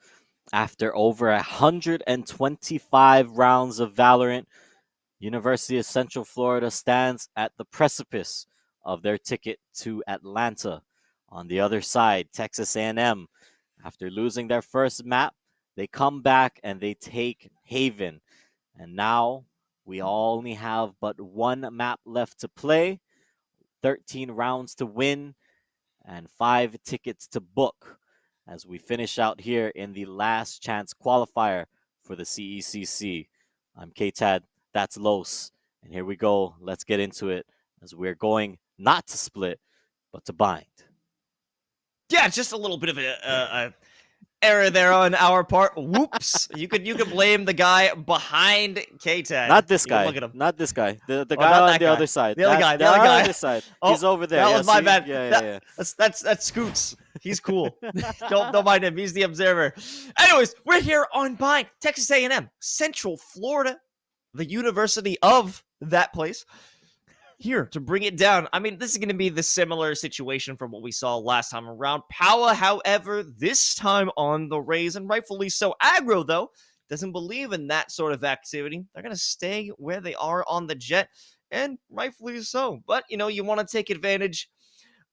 Speaker 5: After over 125 rounds of Valorant, University of Central Florida stands at the precipice of their ticket to Atlanta. On the other side, Texas A&M, after losing their first map, they come back and they take Haven. And now we only have but one map left to play, 13 rounds to win, and 5 tickets to book as we finish out here in the last chance qualifier for the CECC. I'm K-Tad, that's Los, and here we go. Let's get into it as we're going not to split, but to bind.
Speaker 3: Yeah, just a little bit of a error there on our part. Whoops. You could blame the guy behind K-Tad.
Speaker 5: Not this guy.
Speaker 3: Look at him.
Speaker 5: Not this guy. The
Speaker 3: Oh,
Speaker 5: guy
Speaker 3: not
Speaker 5: on
Speaker 3: that
Speaker 5: the
Speaker 3: guy.
Speaker 5: other side.
Speaker 3: The other guy. The
Speaker 5: on
Speaker 3: other guy.
Speaker 5: other side.
Speaker 3: Oh,
Speaker 5: He's over there.
Speaker 3: That was my
Speaker 5: see?
Speaker 3: bad.
Speaker 5: Yeah.
Speaker 3: That's Scoots. He's cool. don't mind him. He's the observer. Anyways, we're here on Bind, Texas A&M, Central Florida, the university of that place. Here to bring it down. I mean, this is going to be the similar situation from what we saw last time around. Power, however, this time on the Rays, and rightfully so. Aggro, though, doesn't believe in that sort of activity. They're going to stay where they are on the Jet, and rightfully so. But, you know, you want to take advantage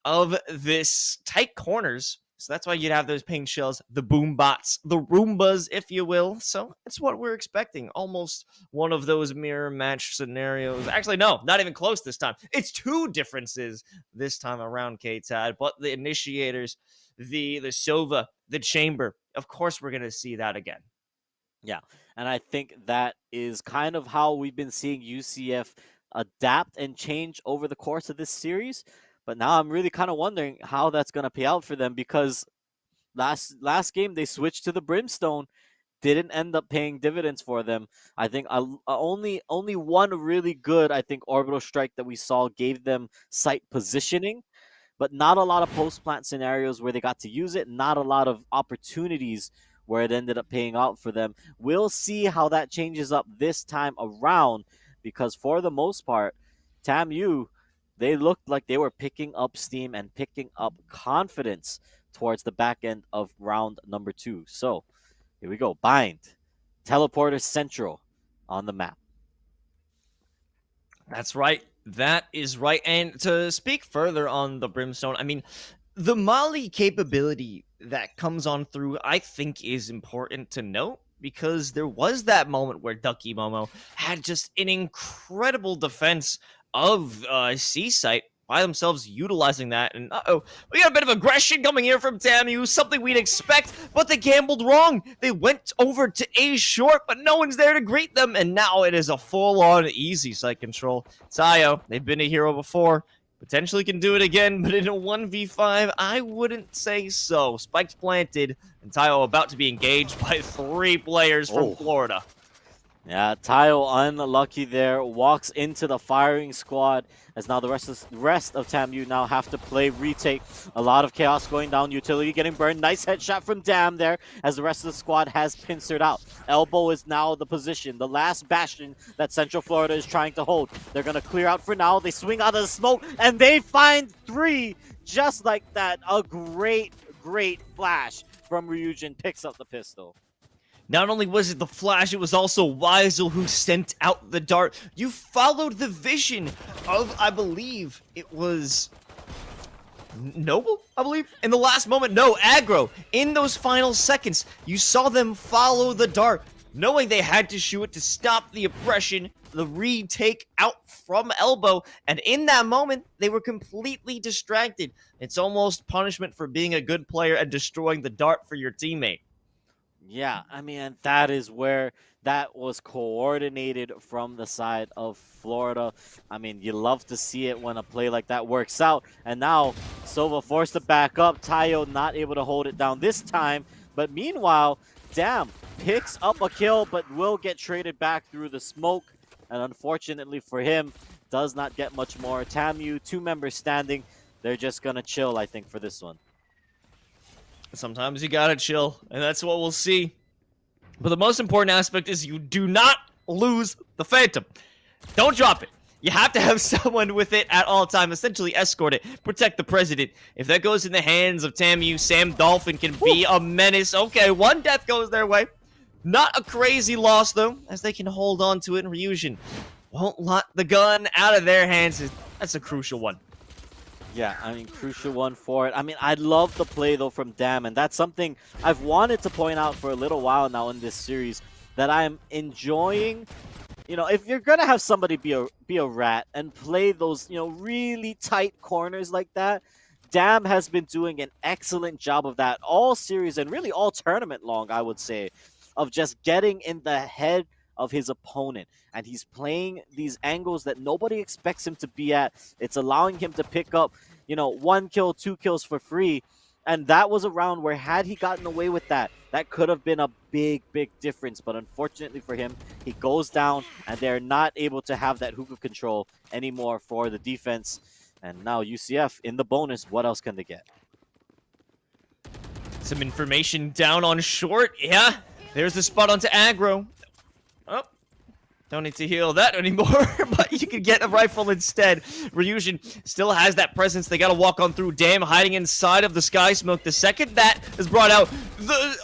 Speaker 3: of this tight corners. So that's why you'd have those ping shells, the boom bots, the Roombas, if you will. So it's what we're expecting. Almost one of those mirror match scenarios. Actually, no, not even close this time. It's 2 differences this time around, K-Tad. But the initiators, the Sova, the Chamber, of course we're going to see that again.
Speaker 5: Yeah, and I think that is kind of how we've been seeing UCF adapt and change over the course of this series. But now I'm really kind of wondering how that's going to pay out for them, because last game they switched to the Brimstone, didn't end up paying dividends for them. I think only one really good, I think, orbital strike that we saw gave them site positioning, but not a lot of post-plant scenarios where they got to use it, not a lot of opportunities where it ended up paying out for them. We'll see how that changes up this time around, because for the most part, TAMU, they looked like they were picking up steam and picking up confidence towards the back end of round number 2. So here we go. Bind. Teleporter Central on the map.
Speaker 3: That's right. That is right. And to speak further on the Brimstone, I mean, the Molly capability that comes on through, I think, is important to note, because there was that moment where Ducky Momo had just an incredible defense of C-Site by themselves utilizing that. And we got a bit of aggression coming here from TAMU, something we'd expect, but they gambled wrong. They went over to A short, but no one's there to greet them, and now it is a full-on easy site control. Tayo, they've been a hero before, potentially can do it again, but in a 1v5, I wouldn't say so. Spikes planted, and Tayo about to be engaged by 3 players from Florida.
Speaker 5: Yeah, Tayo unlucky there, walks into the firing squad, as now the rest of TAMU now have to play retake. A lot of chaos going down, utility getting burned. Nice headshot from Dam there, as the rest of the squad has pincered out. Elbow is now the position, the last bastion that Central Florida is trying to hold. They're going to clear out for now. They swing out of the smoke, and they find 3 just like that. A great flash from Ryujin, picks up the pistol.
Speaker 3: Not only was it the flash, it was also Weisel who sent out the dart. You followed the vision of, I believe, it was Noble, I believe? In the last moment, no, Aggro. In those final seconds, you saw them follow the dart, knowing they had to shoot it to stop the oppression, the retake out from Elbow, and in that moment, they were completely distracted. It's almost punishment for being a good player and destroying the dart for your teammate.
Speaker 5: Yeah, I mean, that is where that was coordinated from the side of Florida. I mean, you love to see it when a play like that works out. And now, Sova forced to back up. Tayo not able to hold it down this time. But meanwhile, Dam picks up a kill, but will get traded back through the smoke. And unfortunately for him, does not get much more. TAMU, 2 members standing. They're just going to chill, I think, for this one.
Speaker 3: Sometimes you gotta chill, and that's what we'll see. But the most important aspect is you do not lose the Phantom. Don't drop it. You have to have someone with it at all time, essentially escort it, protect the president. If that goes in the hands of TAMU, Sam Dolphin can be a menace. Okay, 1 death goes their way. Not a crazy loss, though, as they can hold on to it, and Ryujin won't let the gun out of their hands. That's a crucial one.
Speaker 5: Yeah, I mean, crucial one for it. I mean, I love the play, though, from Dam, and that's something I've wanted to point out for a little while now in this series, that I'm enjoying. You know, if you're going to have somebody be a rat and play those, you know, really tight corners like that, Dam has been doing an excellent job of that all series and really all tournament long, I would say, of just getting in the head of his opponent, and he's playing these angles that nobody expects him to be at. It's allowing him to pick up, you know, 1 kill, 2 kills for free, and that was a round where had he gotten away with that, that could have been a big difference. But unfortunately for him, he goes down, and they're not able to have that hookah control anymore for the defense. And now UCF in the bonus. What else can they get?
Speaker 3: Some information down on short. Yeah, there's the spot onto aggro. Oh, don't need to heal that anymore, but you can get a rifle instead. Ryujin still has that presence. They got to walk on through. Dam hiding inside of the sky smoke. The second that is brought out, the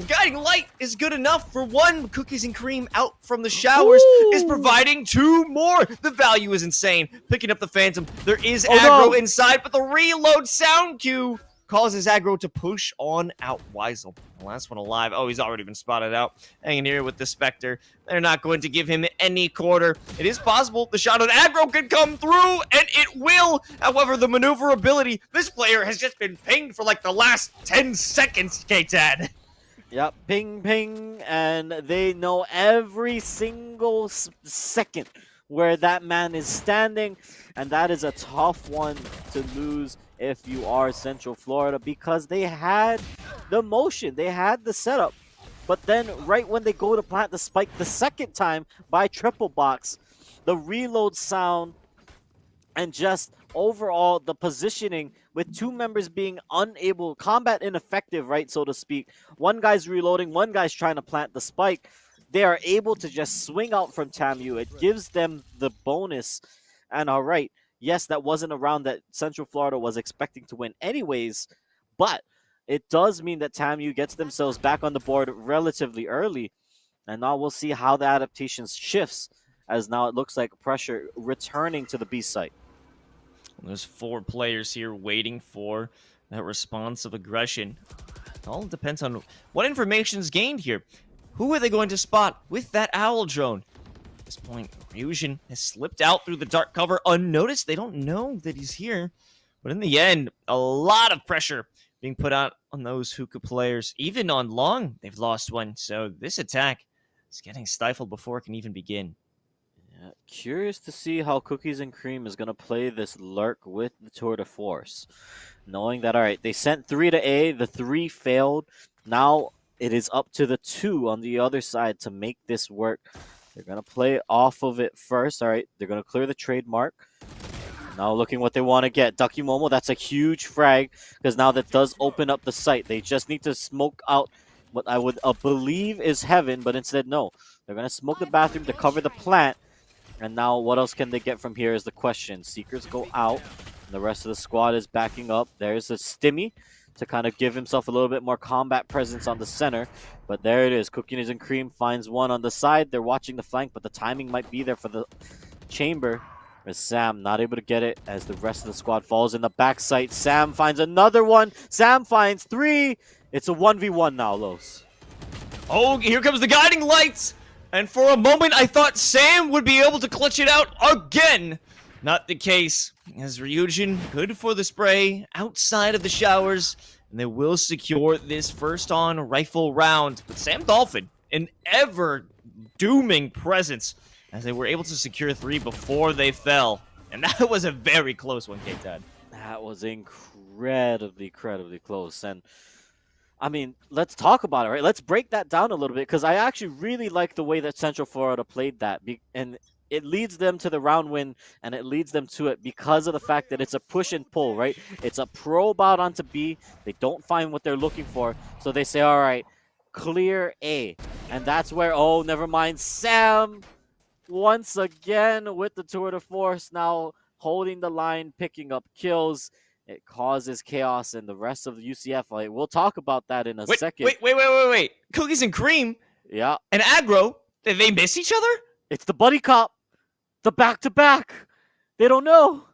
Speaker 3: guiding light is good enough for 1. Cookies and cream out from the showers is providing 2 more. The value is insane. Picking up the Phantom. There is aggro inside, but the reload sound cue causes aggro to push on out. Weisel, the last one alive. Oh, he's already been spotted out. Hanging here with the Spectre. They're not going to give him any quarter. It is possible the shot on aggro can come through, and it will. However, the maneuverability, this player has just been pinged for like the last 10 seconds, K-Tad.
Speaker 5: Yep, ping, ping, and they know every single second where that man is standing, and that is a tough one to lose if you are Central Florida, because they had the motion, they had the setup, but then right when they go to plant the spike the second time by triple box, the reload sound and just overall the positioning with 2 members being unable, combat ineffective, right, so to speak. One guy's reloading, one guy's trying to plant the spike. They are able to just swing out from TAMU. It gives them the bonus. And all right, yes, that wasn't a round that Central Florida was expecting to win anyways, but it does mean that TAMU gets themselves back on the board relatively early. And now we'll see how the adaptation shifts, as now it looks like pressure returning to the B site.
Speaker 3: There's 4 players here waiting for that response of aggression. It all depends on what information is gained here. Who are they going to spot with that owl drone? At this point, Ryujin has slipped out through the dark cover unnoticed. They don't know that he's here. But in the end, a lot of pressure being put out on those hookah players. Even on long, they've lost one. So this attack is getting stifled before it can even begin.
Speaker 5: Yeah, curious to see how Cookies and Cream is going to play this lurk with the Tour de Force. Knowing that, all right, they sent 3 to A, the 3 failed. Now it is up to the 2 on the other side to make this work. They're going to play off of it first. All right, they're going to clear the trademark. Now looking what they want to get. Ducky Momo, that's a huge frag, because now that does open up the site. They just need to smoke out what I would believe is heaven, but instead, no. They're going to smoke the bathroom to cover the plant. And now what else can they get from here is the question. Seekers go out. The rest of the squad is backing up. There's a Stimmy to kind of give himself a little bit more combat presence on the center. But there it is. Cookies and Cream finds one on the side. They're watching the flank, but the timing might be there for the chamber. As Sam not able to get it as the rest of the squad falls in the back site. Sam finds another one. Sam finds 3. It's a 1v1 now, Los.
Speaker 3: Oh, here comes the guiding lights. And for a moment, I thought Sam would be able to clutch it out again. Not the case, as Ryujin, good for the spray, outside of the showers, and they will secure this first on rifle round. But Sam Dolphin, an ever-dooming presence, as they were able to secure 3 before they fell. And that was a very close one, K-Tad.
Speaker 5: That was incredibly close. And I mean, let's talk about it, right? Let's break that down a little bit, because I actually really like the way that Central Florida played that. And it leads them to the round win, and it leads them to it because of the fact that it's a push and pull, right? It's a probe out onto B. They don't find what they're looking for, so they say, all right, clear A. And that's where, oh, never mind, Sam once again with the tour de force, now holding the line, picking up kills. It causes chaos in the rest of the UCF. Like, we'll talk about that in a second.
Speaker 3: Wait. Cookies and Cream
Speaker 5: Yeah,
Speaker 3: and Aggro, did they miss each other?
Speaker 5: it's the buddy cop, the back-to-back. They don't know.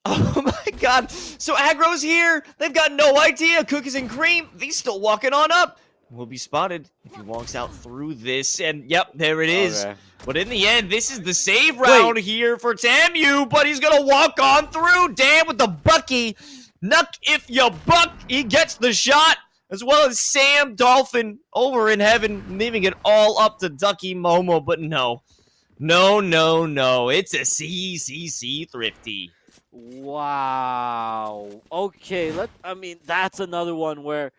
Speaker 3: Oh my god. So Aggro's here. They've got no idea. Cookies and Cream, he's still walking on up. Will be spotted if he walks out through this. And yep, there it is.
Speaker 5: Okay.
Speaker 3: But in the end, this is the save round here for Tamu. But he's going to walk on through. Dan with the Bucky. Nuck if you buck. He gets the shot. As well as Sam Dolphin over in heaven. Leaving it all up to Ducky Momo. But no. No. It's a CECC Thrifty.
Speaker 5: Wow. Okay, that's another one where,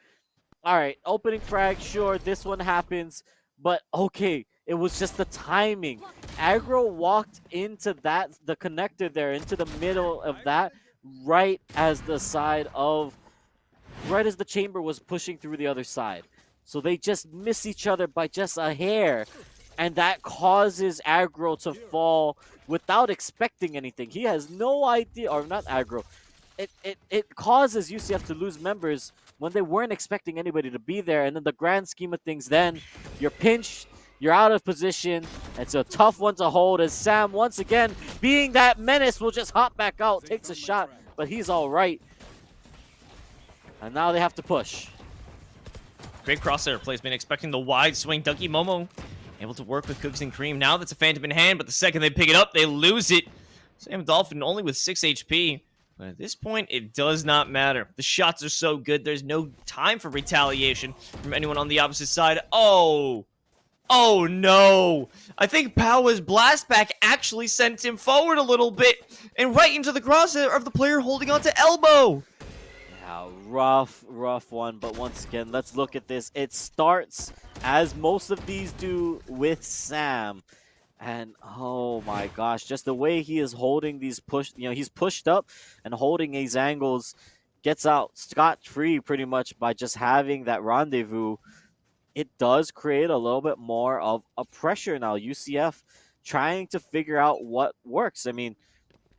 Speaker 5: all right, opening frag, sure, this one happens, but okay, it was just the timing. Aggro walked into the connector there, into the middle of that, right as the chamber was pushing through the other side. So they just miss each other by just a hair, and that causes Aggro to fall without expecting anything. He has no idea, or not Aggro. It causes UCF to lose members when they weren't expecting anybody to be there. And in the grand scheme of things, then you're pinched, you're out of position. It's a tough one to hold as Sam, once again, being that menace, will just hop back out, takes a shot, but he's all right. And now they have to push.
Speaker 3: Great crosshair placement, expecting the wide swing. Ducky Momo able to work with Cookies and Cream. Now that's a Phantom in hand, but the second they pick it up, they lose it. Sam Dolphin only with 6 HP. But at this point, it does not matter. The shots are so good, there's no time for retaliation from anyone on the opposite side. Oh no. I think Power's blast back actually sent him forward a little bit and right into the crosshair of the player holding onto elbow.
Speaker 5: Yeah, rough one. But once again, let's look at this. It starts, as most of these do, with Sam. And oh my gosh, just the way he is holding these he's pushed up and holding these angles, gets out scot-free pretty much by just having that rendezvous. It does create a little bit more of a pressure now. UCF trying to figure out what works. I mean,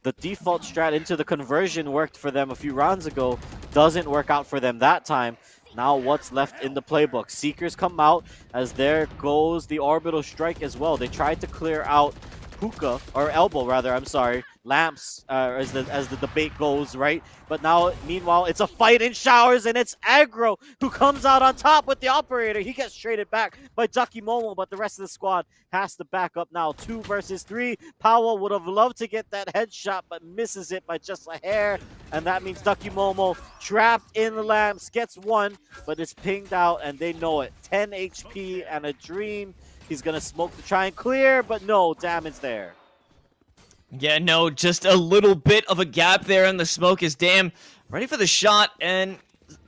Speaker 5: the default strat into the conversion worked for them a few rounds ago. Doesn't work out for them that time. Now what's left in the playbook? Seekers come out, as there goes the orbital strike as well. They tried to clear out hookah, or elbow rather, I'm sorry, lamps, as the debate goes, right? But now, meanwhile, it's a fight in showers, and it's Aggro who comes out on top with the operator. He gets traded back by Ducky Momo, but the rest of the squad has to back up now. 2 versus 3. Powell would have loved to get that headshot, but misses it by just a hair, and that means Ducky Momo, trapped in the lamps, gets 1, but it's pinged out, and they know it. 10 HP and a dream. He's going to smoke to try and clear, but no damage there.
Speaker 3: Yeah, no, just a little bit of a gap there, and the smoke is damn ready for the shot, and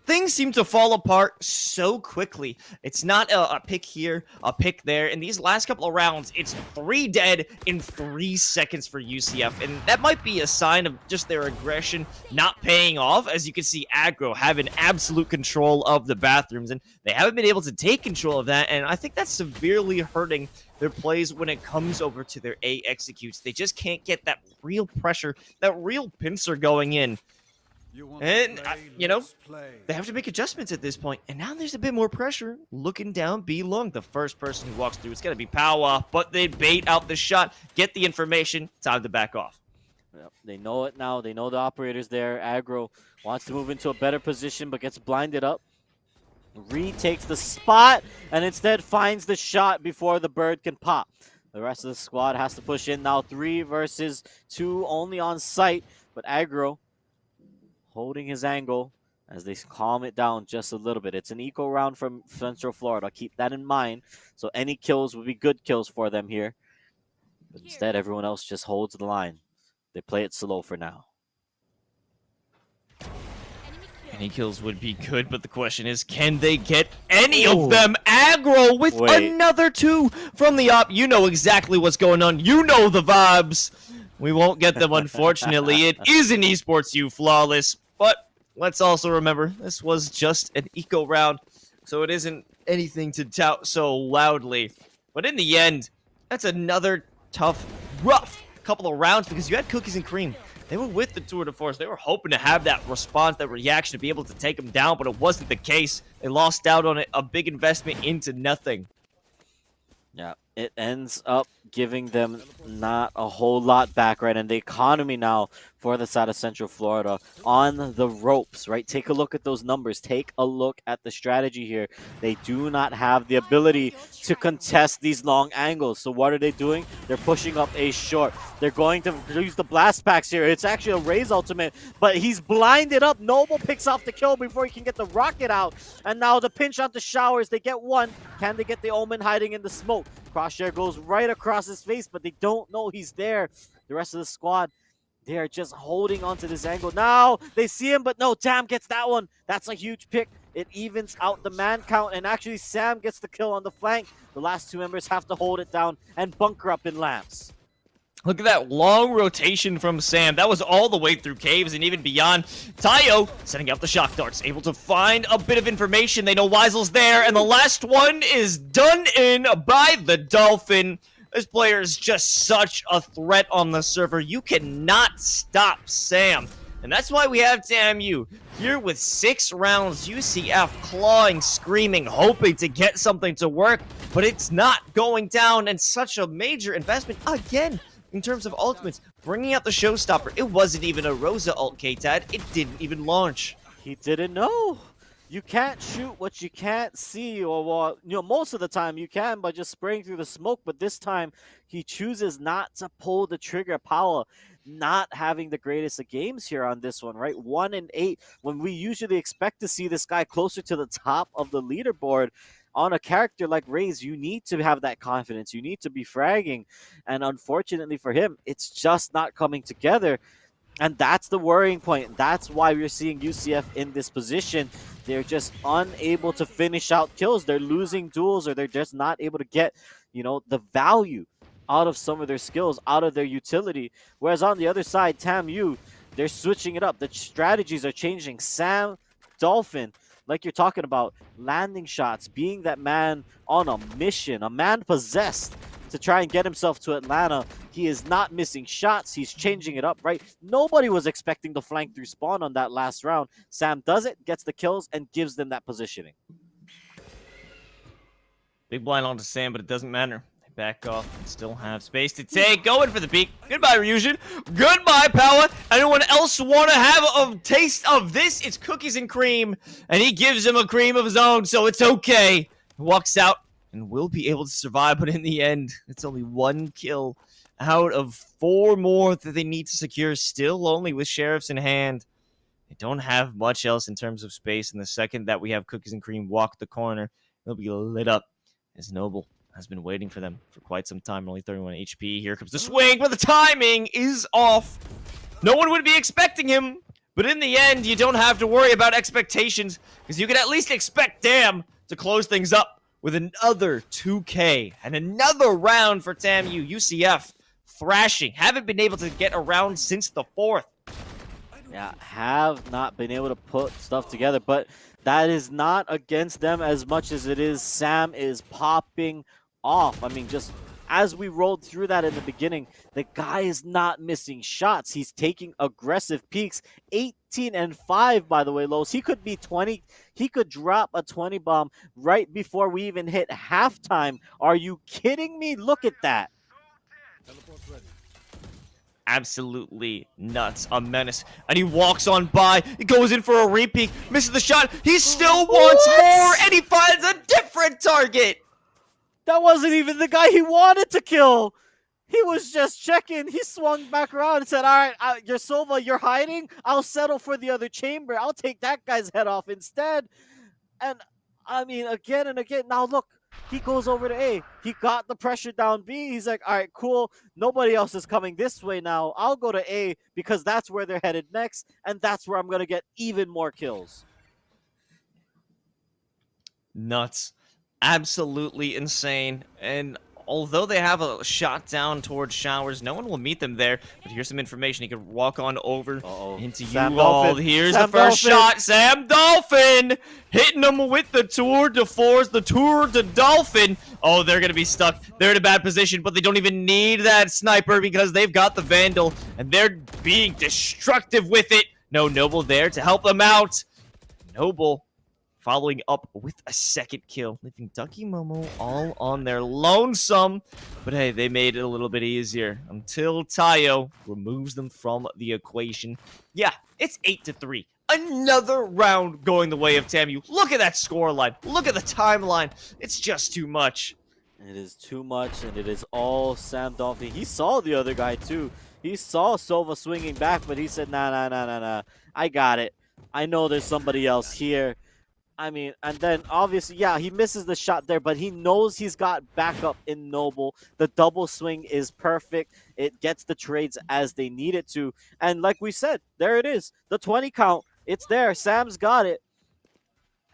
Speaker 3: things seem to fall apart so quickly. It's not a pick here, a pick there. In these last couple of rounds, it's 3 dead in 3 seconds for UCF, and that might be a sign of just their aggression not paying off. As you can see, Aggro having absolute control of the bathrooms, and they haven't been able to take control of that, and I think that's severely hurting their plays when it comes over to their A executes. They just can't get that real pressure, that real pincer going in. And, they have to make adjustments at this point. And now there's a bit more pressure. Looking down B long. The first person who walks through, it's going to be Power. But they bait out the shot, get the information. Time to back off.
Speaker 5: Yep, they know it now. They know the operator's there. Aggro wants to move into a better position, but gets blinded up. Retakes the spot and instead finds the shot before the bird can pop. The rest of the squad has to push in now. 3 versus 2 only on site, but Aggro holding his angle as they calm it down just a little bit. It's an eco round from Central Florida. Keep that in mind. So any kills would be good kills for them here. But instead, everyone else just holds the line. They play it slow for now.
Speaker 3: Any kills would be good, but the question is, can they get any of them? Aggro with another 2 from the op. You know exactly what's going on. You know the vibes. We won't get them, unfortunately. It is an Esports U flawless, but let's also remember, this was just an eco round, so it isn't anything to tout so loudly. But in the end, that's another tough, rough couple of rounds because you had Cookies and Cream. They were with the Tour de Force. They were hoping to have that response, that reaction, to be able to take them down, but it wasn't the case. They lost out on it, a big investment into nothing.
Speaker 5: Yeah, it ends up giving them not a whole lot back, right? And the economy now for the side of Central Florida on the ropes, right? Take a look at those numbers. Take a look at the strategy here. They do not have the ability to contest these long angles. So what are they doing? They're pushing up a short. They're going to use the blast packs here. It's actually a Ray's ultimate, but he's blinded up. Noble picks off the kill before he can get the rocket out. And now the pinch onto Showers. They get one. Can they get the Omen hiding in the smoke? Crosshair goes right across his face, but they don't know he's there. The rest of the squad, they are just holding onto this angle. Now they see him, but no, Tam gets that one. That's a huge pick. It evens out the man count, and actually Sam gets the kill on the flank. The last two members have to hold it down and bunker up in lamps.
Speaker 3: Look at that long rotation from Sam. That was all the way through caves and even beyond. Tayo setting up the shock darts, able to find a bit of information. They know Weisel's there, and the last one is done in by the Dolphin. This player is just such a threat on the server. You cannot stop Sam. And that's why we have TAMU here with 6 rounds. UCF clawing, screaming, hoping to get something to work, but it's not going down. And such a major investment again. In terms of ultimates, bringing out the showstopper, it wasn't even a Rosa ult, K-Tad. It didn't even launch.
Speaker 5: He didn't know. You can't shoot what you can't see, or well, most of the time you can by just spraying through the smoke, but this time he chooses not to pull the trigger. Power not having the greatest of games here on this one, right? 1 and 8, when we usually expect to see this guy closer to the top of the leaderboard. On a character like Raze, you need to have that confidence. You need to be fragging. And unfortunately for him, it's just not coming together. And that's the worrying point. That's why we're seeing UCF in this position. They're just unable to finish out kills. They're losing duels, or they're just not able to get, the value out of some of their skills, out of their utility. Whereas on the other side, TAMU, they're switching it up. The strategies are changing. Sam, Dolphin, like you're talking about, landing shots, being that man on a mission, a man possessed to try and get himself to Atlanta. He is not missing shots. He's changing it up, right? Nobody was expecting to flank through spawn on that last round. Sam does it, gets the kills, and gives them that positioning.
Speaker 3: Big blind onto Sam, but it doesn't matter. They back off and still have space to take. Going for the peak. Goodbye, Ryujin. Goodbye, Power. Anyone else want to have a taste of this? It's Cookies and Cream, and he gives him a cream of his own, so it's okay. He walks out and will be able to survive, but in the end, it's only 1 kill out of 4 more that they need to secure. Still only with Sheriffs in hand. They don't have much else in terms of space, and the second that we have Cookies and Cream walk the corner, they'll be lit up, as Noble has been waiting for them for quite some time. Only 31 HP. Here comes the swing, but the timing is off. No one would be expecting him, but in the end, you don't have to worry about expectations, because you can at least expect Dam to close things up with another 2K and another round for TAMU. UCF thrashing. Haven't been able to get around since the 4th.
Speaker 5: Yeah, have not been able to put stuff together, but that is not against them as much as it is Sam is popping off. I mean, just as we rolled through that in the beginning, the guy is not missing shots. He's taking aggressive peaks. 18 and 5, by the way, Los. He could be 20. He could drop a 20 bomb right before we even hit halftime. Are you kidding me? Look at that.
Speaker 3: Absolutely nuts. A menace. And he walks on by. He goes in for a repeat. Misses the shot. He still wants more. And he finds a different target.
Speaker 5: That wasn't even the guy he wanted to kill. He was just checking. He swung back around and said, all right, you're Sova, you're hiding. I'll settle for the other chamber. I'll take that guy's head off instead. And, I mean, again and again. Now, look, he goes over to A. He got the pressure down B. He's like, all right, cool. Nobody else is coming this way now. I'll go to A because that's where they're headed next, and that's where I'm going to get even more kills.
Speaker 3: Nuts. Absolutely insane. And although they have a shot down towards Showers, no one will meet them there. But here's some information. He can walk on over into
Speaker 5: Sam
Speaker 3: U-All.
Speaker 5: Dolphin.
Speaker 3: Here's
Speaker 5: Sam
Speaker 3: the first
Speaker 5: Dolphin.
Speaker 3: shot. Sam Dolphin hitting them with the Tour de Force, the Tour de Dolphin. Oh, they're going to be stuck. They're in a bad position, but they don't even need that sniper because they've got the Vandal, and they're being destructive with it. No Noble there to help them out. Noble following up with a second kill, leaving Ducky Momo all on their lonesome. But hey, they made it a little bit easier until Tayo removes them from the equation. Yeah, it's 8-3. Another round going the way of TAMU. Look at that scoreline. Look at the timeline. It's just too much.
Speaker 5: It is too much, and it is all Sam Dolphin. He saw the other guy, too. He saw Sova swinging back, but he said, nah. I got it. I know there's somebody else here. I mean, and then obviously, yeah, he misses the shot there, but he knows he's got backup in Noble. The double swing is perfect. It gets the trades as they need it to. And like we said, there it is. The 20 count. It's there. Sam's got it.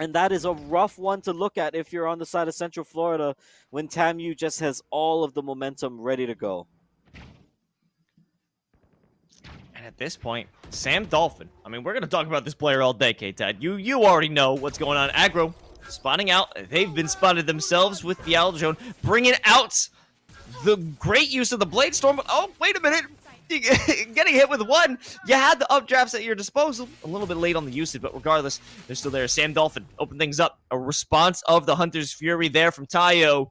Speaker 5: And that is a rough one to look at if you're on the side of Central Florida when TAMU just has all of the momentum ready to go.
Speaker 3: And at this point, Sam Dolphin. I mean, we're going to talk about this player all day, K-Tad. You already know what's going on. Aggro spotting out. They've been spotted themselves with the Aldrone, bringing out the great use of the Blade Storm. Oh, wait a minute. Getting hit with one. You had the updrafts at your disposal. A little bit late on the usage, but regardless, they're still there. Sam Dolphin open things up. A response of the Hunter's Fury there from Tayo.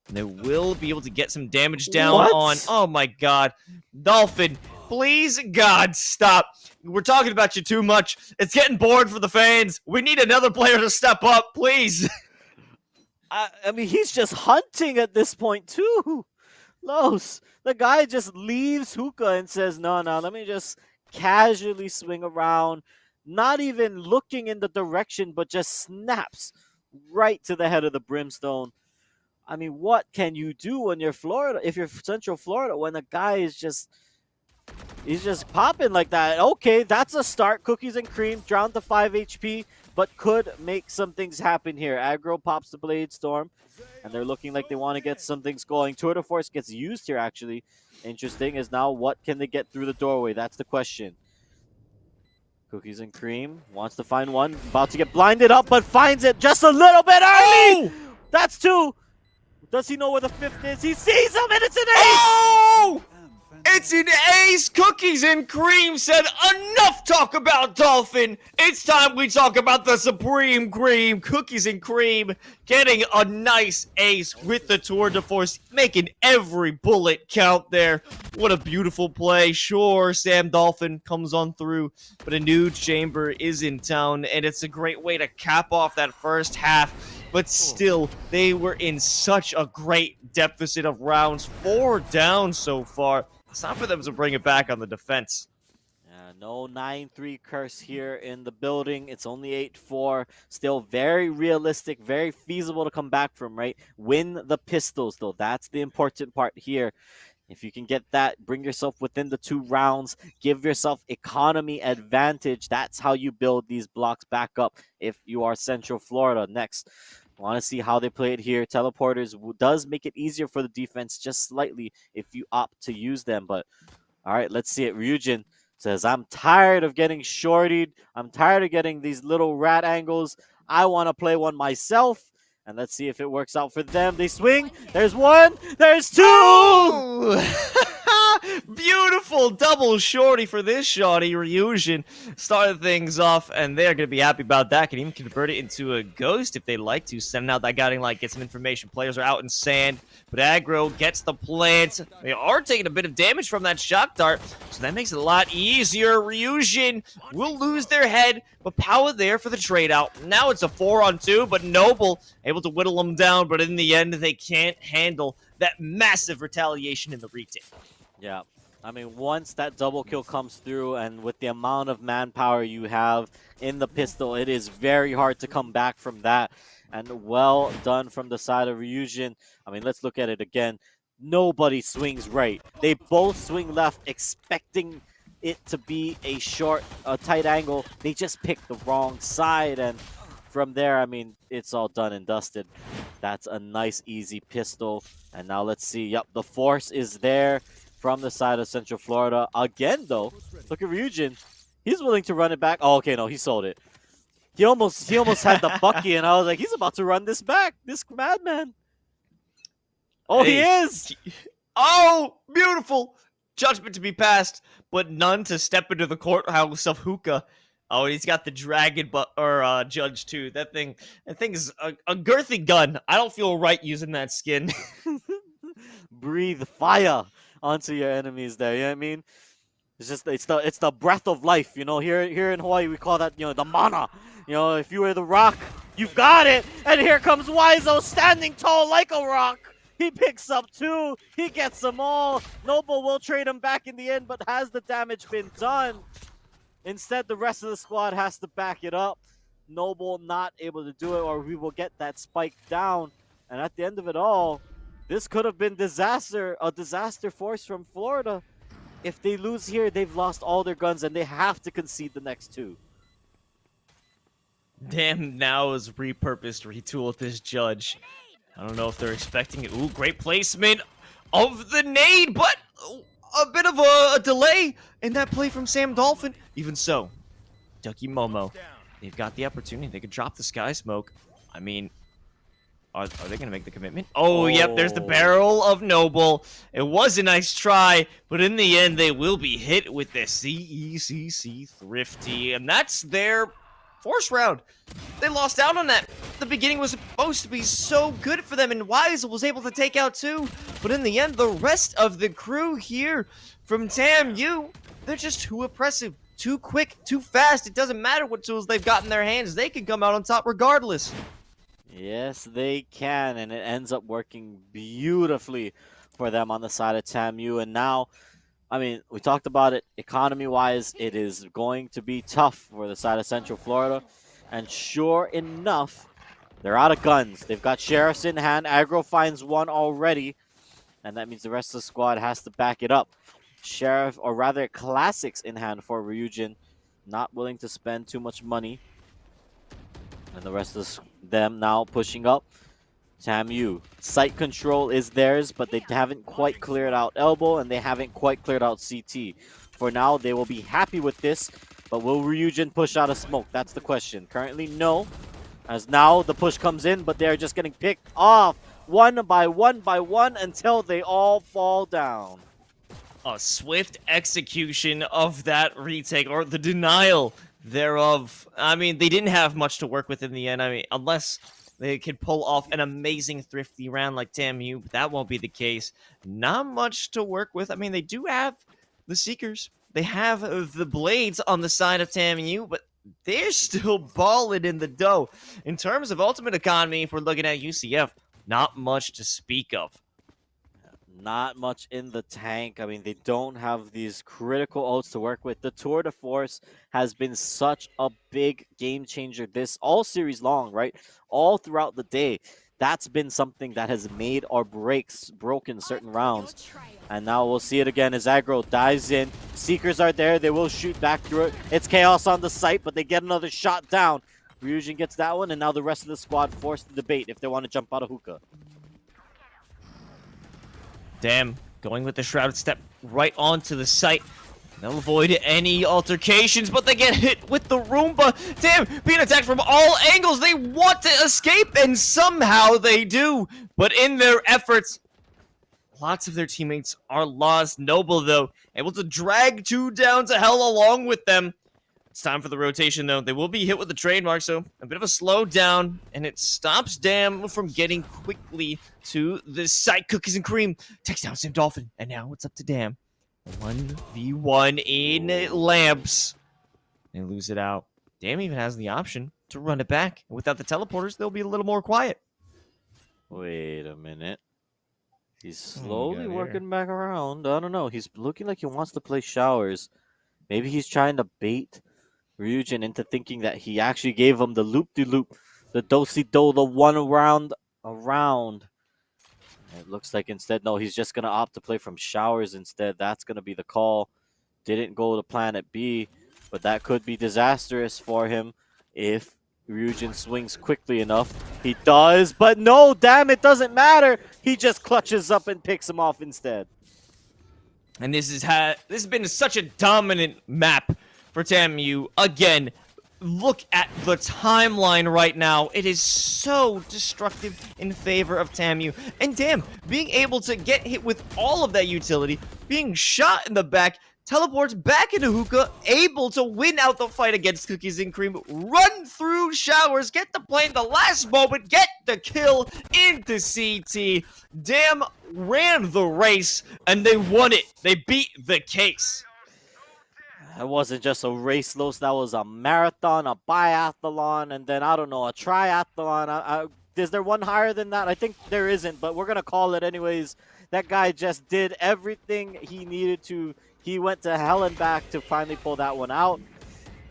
Speaker 3: And they will be able to get some damage down on... Oh, my God. Dolphin, please, God, stop. We're talking about you too much. It's getting bored for the fans. We need another player to step up, please.
Speaker 5: I mean, he's just hunting at this point, too. Los, the guy just leaves hookah and says, no, let me just casually swing around, not even looking in the direction, but just snaps right to the head of the Brimstone. I mean, what can you do when you're Florida, if you're Central Florida, when a guy is he's just popping like that? Okay, that's a start. Cookies and Cream, down to 5 HP, but could make some things happen here. Aggro pops the Blade Storm, and they're looking like they want to get some things going. Tour de Force gets used here, actually. Interesting is now what can they get through the doorway? That's the question. Cookies and Cream wants to find one. About to get blinded up, but finds it just a little bit early! Oh! That's two! Does he know where the fifth is? He sees him, and it's an ace!
Speaker 3: Oh! It's an ace! Cookies and Cream said, enough talk about Dolphin. It's time we talk about the Supreme Cream. Cookies and Cream getting a nice ace with the Tour de Force, making every bullet count there. What a beautiful play. Sure, Sam Dolphin comes on through, but a new chamber is in town, and it's a great way to cap off that first half. But still, they were in such a great deficit of rounds. 4 down so far. It's time for them to bring it back on the defense.
Speaker 5: No 9-3 curse here in the building. It's only 8-4. Still very realistic, very feasible to come back from, right? Win the pistols, though. That's the important part here. If you can get that, bring yourself within the 2 rounds, give yourself economy advantage. That's how you build these blocks back up if you are Central Florida. Next, want to see how they play it here. Teleporters does make it easier for the defense just slightly if you opt to use them. But all right, let's see it. Ryujin says, I'm tired of getting shortied. I'm tired of getting these little rat angles. I want to play one myself. And let's see if it works out for them. They swing. There's one. There's two.
Speaker 3: Oh! Beautiful double shorty for this shorty. Ryujin started things off, and they're going to be happy about that. Can even convert it into a ghost if they like to. Send out that guiding light, get some information. Players are out in sand, but Aggro gets the plant. They are taking a bit of damage from that shock dart, so that makes it a lot easier. Ryujin will lose their head, but power there for the trade out. Now it's a 4-on-2, but Noble able to whittle them down, but in the end, they can't handle that massive retaliation in the retake.
Speaker 5: Yeah, I mean, once that double kill comes through, and with the amount of manpower you have in the pistol, it is very hard to come back from that. And well done from the side of Ryujin. I mean, let's look at it again. Nobody swings right. They both swing left, expecting it to be a tight angle. They just picked the wrong side, and from there, I mean, it's all done and dusted. That's a nice, easy pistol. And now let's see. Yep, the force is there from the side of Central Florida. Again, though, look at Ryujin. He's willing to run it back. Oh, okay, no, he sold it. He almost had the Bucky, and I was like, he's about to run this back. This madman. Oh,
Speaker 3: Hey.
Speaker 5: he is.
Speaker 3: Oh, beautiful. Judgment to be passed, but none to step into the courthouse of Hookah. Oh, he's got the dragon judge too. That thing is a girthy gun. I don't feel right using that skin.
Speaker 5: Breathe fire onto your enemies there. You know what I mean? It's the breath of life. You know, here in Hawaii we call that, you know, the mana. You know, if you were the rock, you've got it. And here comes Wizo standing tall like a rock. He picks up 2. He gets them all. Noble will trade him back in the end, but has the damage been done? Instead, the rest of the squad has to back it up. Noble not able to do it, or we will get that spike down. And at the end of it all, this could have been a disaster force from Florida. If they lose here, they've lost all their guns, and they have to concede the next 2.
Speaker 3: Damn, now is repurposed, retooled this judge. I don't know if they're expecting it. Ooh, great placement of the nade, but a bit of a delay in that play from Sam Dolphin. Even so, Ducky Momo, they've got the opportunity. They could drop the Sky Smoke. I mean, are they going to make the commitment? Oh, yep, there's the barrel of Noble. It was a nice try, but in the end, they will be hit with the CECC Thrifty, and that's their force round. They lost out on that. The beginning was supposed to be so good for them, and Wise was able to take out 2. But in the end, the rest of the crew here from TAMU, they're just too oppressive, too quick, too fast. It doesn't matter what tools they've got in their hands. They can come out on top regardless.
Speaker 5: Yes, they can, and it ends up working beautifully for them on the side of TAMU. And now, I mean, we talked about it, economy-wise, it is going to be tough for the side of Central Florida. And sure enough, they're out of guns. They've got sheriffs in hand. Aggro finds 1 already, and that means the rest of the squad has to back it up. Sheriff, or rather Classics in hand for Ryujin, not willing to spend too much money. And the rest of them now pushing up. TAMU, site control is theirs, but they haven't quite cleared out Elbow, and they haven't quite cleared out CT. For now, they will be happy with this, but will Ryujin push out a smoke? That's the question. Currently, no. As now the push comes in, but they're just getting picked off one by one until they all fall down.
Speaker 3: A swift execution of that retake, or the denial thereof. I mean, they didn't have much to work with in the end. I mean, unless they could pull off an amazing thrifty round like TAMU, but that won't be the case. Not much to work with. I mean, they do have the Seekers. They have the Blades on the side of TAMU, but they're still balling in the dough. In terms of ultimate economy, if we're looking at UCF, not much to speak of.
Speaker 5: Not much in the tank. I mean, they don't have these critical ults to work with. The Tour de Force has been such a big game changer this all series long, right? All throughout the day. That's been something that has made or broken certain rounds. And now we'll see it again as Aggro dives in. Seekers are there. They will shoot back through it. It's chaos on the site, but they get another shot down. Ryujin gets that one, and now the rest of the squad forced to debate if they want to jump out of hookah.
Speaker 3: Damn, going with the shrouded step right onto the site. They'll avoid any altercations, but they get hit with the Roomba. Damn, being attacked from all angles. They want to escape, and somehow they do. But in their efforts, lots of their teammates are lost. Noble, though, able to drag 2 down to hell along with them. It's time for the rotation, though. They will be hit with the trademark, so a bit of a slowdown, and it stops Dam from getting quickly to the site. Cookies and Cream takes down Sam Dolphin, and now it's up to Dam. 1v1 in lamps. They lose it out. Dam even has the option to run it back. And without the teleporters, they'll be a little more quiet.
Speaker 5: Wait a minute. He's slowly working back around. I don't know. He's looking like he wants to play showers. Maybe he's trying to bait Ryujin into thinking that he actually gave him the loop-de-loop, the do-si-do, the one round around. It looks like instead, no, he's just going to opt to play from showers instead. That's going to be the call. Didn't go to planet B, but that could be disastrous for him if Ryujin swings quickly enough. He does, but no, damn, it doesn't matter. He just clutches up and picks him off instead.
Speaker 3: And this has been such a dominant map for TAMU. Again, look at the timeline right now. It is so destructive in favor of TAMU. And damn, being able to get hit with all of that utility, being shot in the back, teleports back into Hookah, able to win out the fight against Cookies and Cream, run through showers, get the play in the last moment, get the kill into CT. Damn, ran the race, and they won it. They beat the case.
Speaker 5: It wasn't just a race, Los. That was a marathon, a biathlon, and then, I don't know, a triathlon. Is there one higher than that? I think there isn't, but we're going to call it anyways. That guy just did everything he needed to. He went to hell and back to finally pull that one out.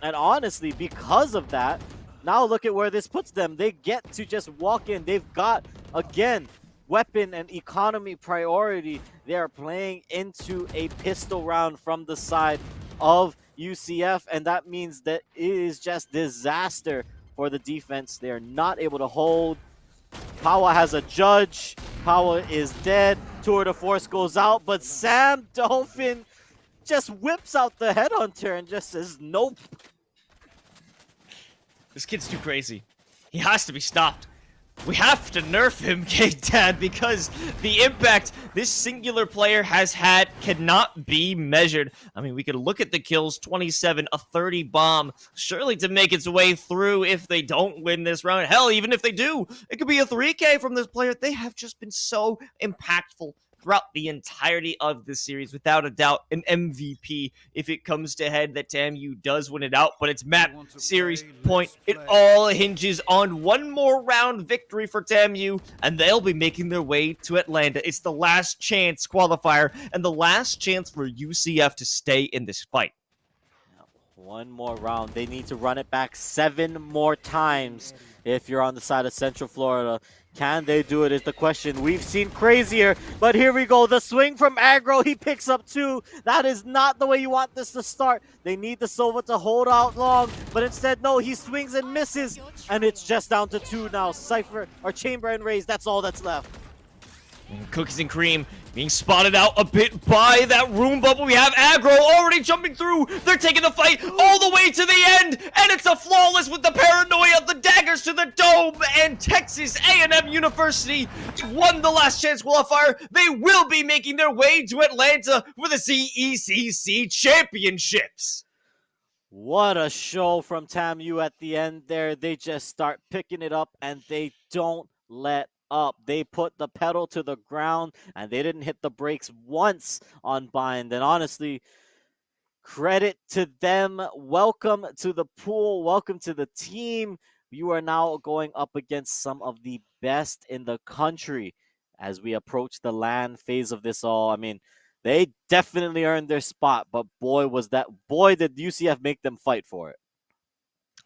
Speaker 5: And honestly, because of that, now look at where this puts them. They get to just walk in. They've got, again, weapon and economy priority. They are playing into a pistol round from the side of UCF, and that means that it is just disaster for the defense. They are not able to hold. Pawa has a judge. Pawa is dead. Tour de Force goes out, but Sam Dolphin just whips out the headhunter and just says nope.
Speaker 3: This kid's too crazy. He has to be stopped. We have to nerf him, K-Dad, because the impact this singular player has had cannot be measured. I mean, we could look at the kills, 27, a 30 bomb, surely to make its way through if they don't win this round. Hell, even if they do, it could be a 3K from this player. They have just been so impactful throughout the entirety of this series. Without a doubt, an MVP if it comes to head that TAMU does win it out, but it's map, series, point. It all hinges on one more round victory for TAMU, and they'll be making their way to Atlanta. It's the last chance qualifier and the last chance for UCF to stay in this fight.
Speaker 5: One more round. They need to run it back 7 more times if you're on the side of Central Florida. Can they do it is the question. We've seen crazier, but here we go. The swing from Aggro. He picks up 2. That is not the way you want this to start. They need the Sova to hold out long, but instead, no, he swings and misses, and it's just down to 2 now. Cypher, or Chamber and Raze, that's all that's left.
Speaker 3: And Cookies and Cream being spotted out a bit by that room bubble. We have Aggro already jumping through. They're taking the fight all the way to the end, and it's a flawless with the paranoia, the daggers to the dome, and Texas A&M University won the last chance qualifier. They will be making their way to Atlanta for the CECC Championships.
Speaker 5: What a show from TAMU at the end there. They just start picking it up, and they don't let up. They put the pedal to the ground, and they didn't hit the brakes once on Bind. And honestly, credit to them. Welcome to the pool. Welcome to the team. You are now going up against some of the best in the country as we approach the LAN phase of this all. I mean, they definitely earned their spot, but boy, did UCF make them fight for it.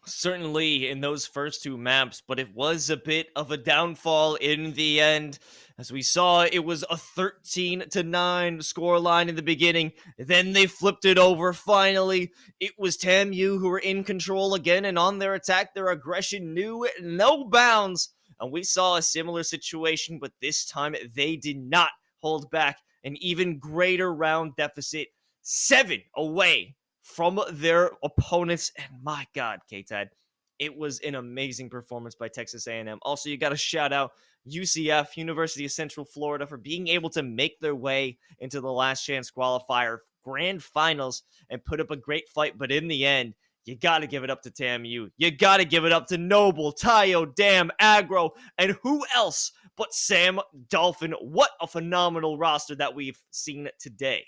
Speaker 3: Certainly in those first 2 maps, but it was a bit of a downfall in the end. As we saw, it was a 13-9 scoreline in the beginning. Then they flipped it over finally. It was TAMU who were in control again, and on their attack, their aggression knew no bounds. And we saw a similar situation, but this time they did not hold back. An even greater round deficit, 7 away from their opponents. And my God, K-Tad, it was an amazing performance by Texas A&M. Also, you got to shout out UCF, University of Central Florida, for being able to make their way into the last chance qualifier grand finals and put up a great fight. But in the end, you got to give it up to TAMU. You got to give it up to Noble, Tayo, Dam, Aggro, and who else but Sam Dolphin. What a phenomenal roster that we've seen today.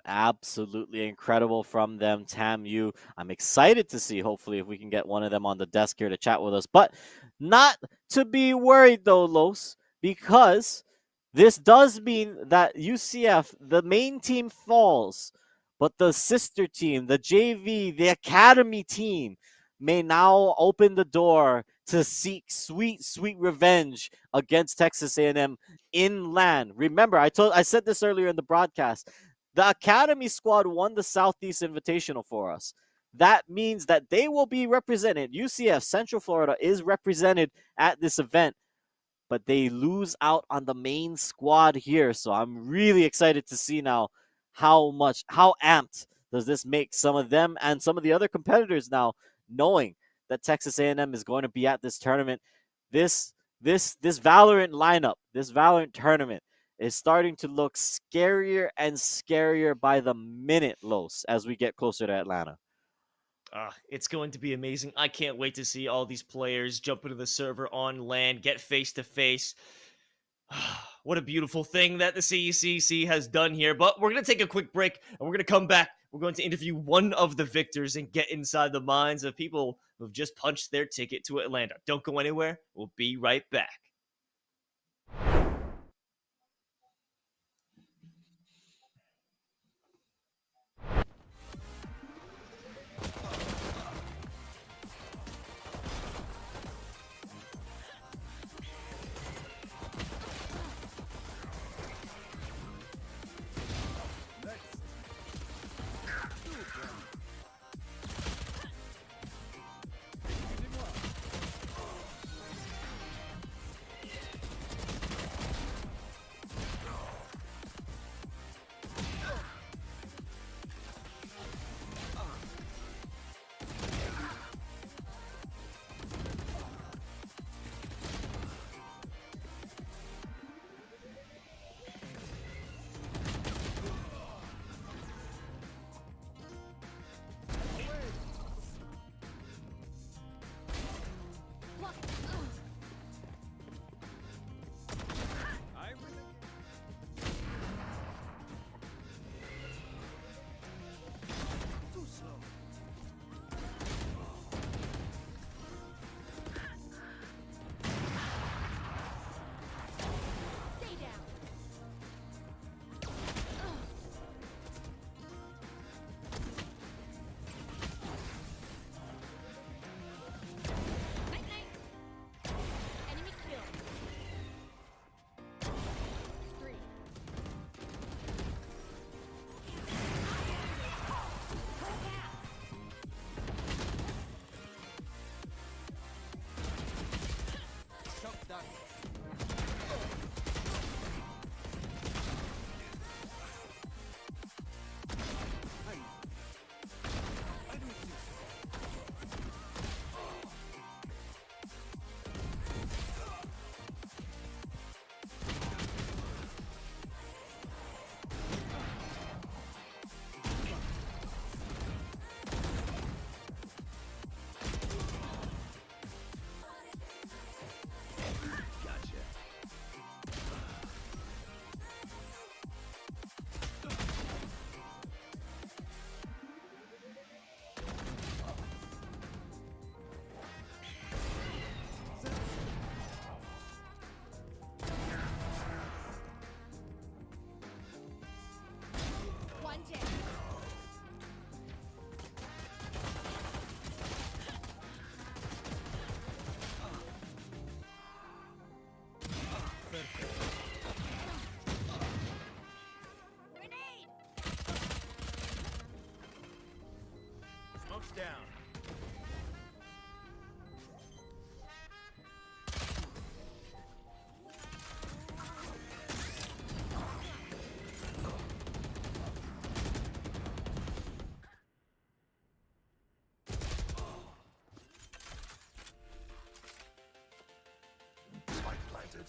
Speaker 5: Absolutely incredible from them, TAMU. I'm excited to see, hopefully, if we can get one of them on the desk here to chat with us. But not to be worried, though, Los, because this does mean that UCF, the main team, falls, but the sister team, the JV, the academy team, may now open the door to seek sweet, sweet revenge against Texas A&M in LAN. Remember, I said this earlier in the broadcast. The Academy squad won the Southeast Invitational for us. that means that they will be represented. UCF, Central Florida, is represented at this event, but they lose out on the main squad here. So I'm really excited to see now how amped does this make some of them and some of the other competitors now, knowing that Texas A&M is going to be at this tournament. This Valorant lineup, this Valorant tournament is starting to look scarier and scarier by the minute, Los, as we get closer to Atlanta.
Speaker 3: It's going to be amazing. I can't wait to see all these players jump into the server on LAN, get face to face. What a beautiful thing that the CECC has done here. But we're going to take a quick break and we're going to come back. We're going to interview one of the victors and get inside the minds of people who've just punched their ticket to Atlanta. Don't go anywhere. We'll be right back.
Speaker 6: Down. Spike planted.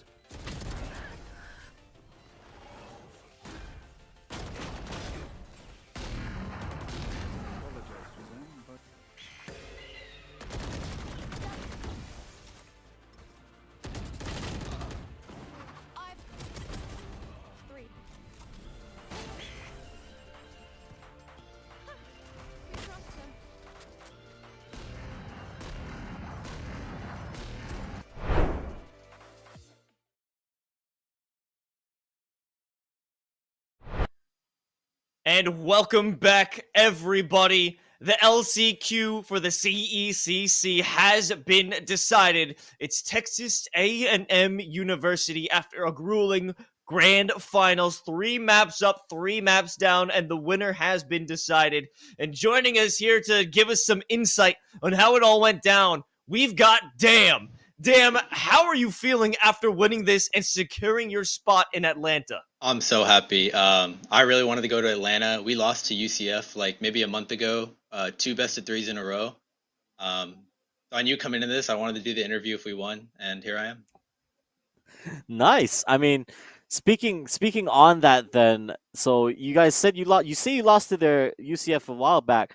Speaker 3: And welcome back, everybody. The LCQ for the CECC has been decided. It's Texas A&M University after a grueling grand finals. 3 maps up, 3 maps down, and the winner has been decided. And joining us here to give us some insight on how it all went down, we've got Dam. Dam, how are you feeling after winning this and securing your spot in Atlanta?
Speaker 6: I'm so happy. I really wanted to go to Atlanta. We lost to UCF like maybe a month ago, 2 best of 3s in a row. So I knew coming into this, I wanted to do the interview if we won, and here I am.
Speaker 5: Nice. I mean, speaking on that, then. So you guys said you lost. You say you lost to their UCF a while back,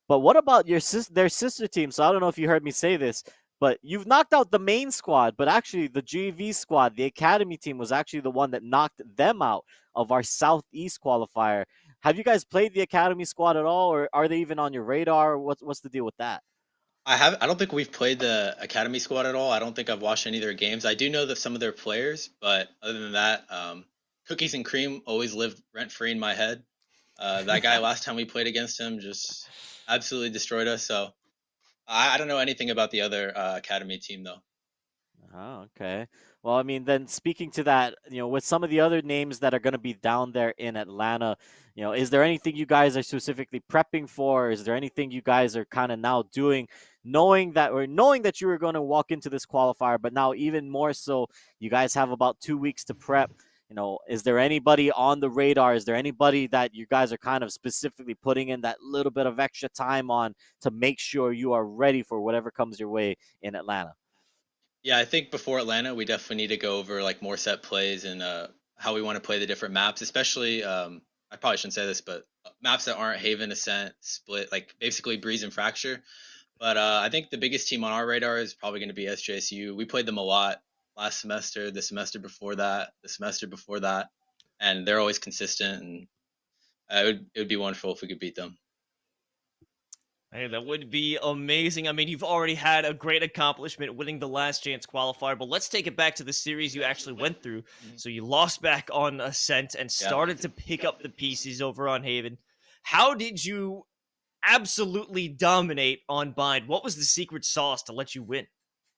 Speaker 5: but what about their sister team? So I don't know if you heard me say this, but you've knocked out the main squad, but actually the GV squad, the academy team, was actually the one that knocked them out of our Southeast qualifier. Have you guys played the academy squad at all, or are they even on your radar? What's the deal with that?
Speaker 6: I don't think we've played the academy squad at all. I don't think I've watched any of their games. I do know that some of their players, but other than that, Cookies and Cream always lived rent free in my head. That guy last time we played against him just absolutely destroyed us. So I don't know anything about the other academy team though.
Speaker 5: Oh, okay. Well, I mean, then speaking to that, with some of the other names that are going to be down there in Atlanta, is there anything you guys are specifically prepping for? Is there anything you guys are kind of now doing, knowing that you were going to walk into this qualifier, but now even more so, you guys have about 2 weeks to prep. Is there anybody on the radar? Is there anybody that you guys are kind of specifically putting in that little bit of extra time on to make sure you are ready for whatever comes your way in Atlanta?
Speaker 6: Yeah, I think before Atlanta, we definitely need to go over like more set plays and how we want to play the different maps, especially I probably shouldn't say this, but maps that aren't Haven, Ascent, Split, like basically Breeze and Fracture. But I think the biggest team on our radar is probably going to be SJSU. We played them a lot last semester, the semester before that, and they're always consistent, and it would be wonderful if we could beat them.
Speaker 3: Hey, that would be amazing. I mean, you've already had a great accomplishment winning the last chance qualifier, but let's take it back to the series you actually went through. So you lost back on Ascent and started to pick up the pieces over on Haven. How did you absolutely dominate on Bind? What was the secret sauce to let you win?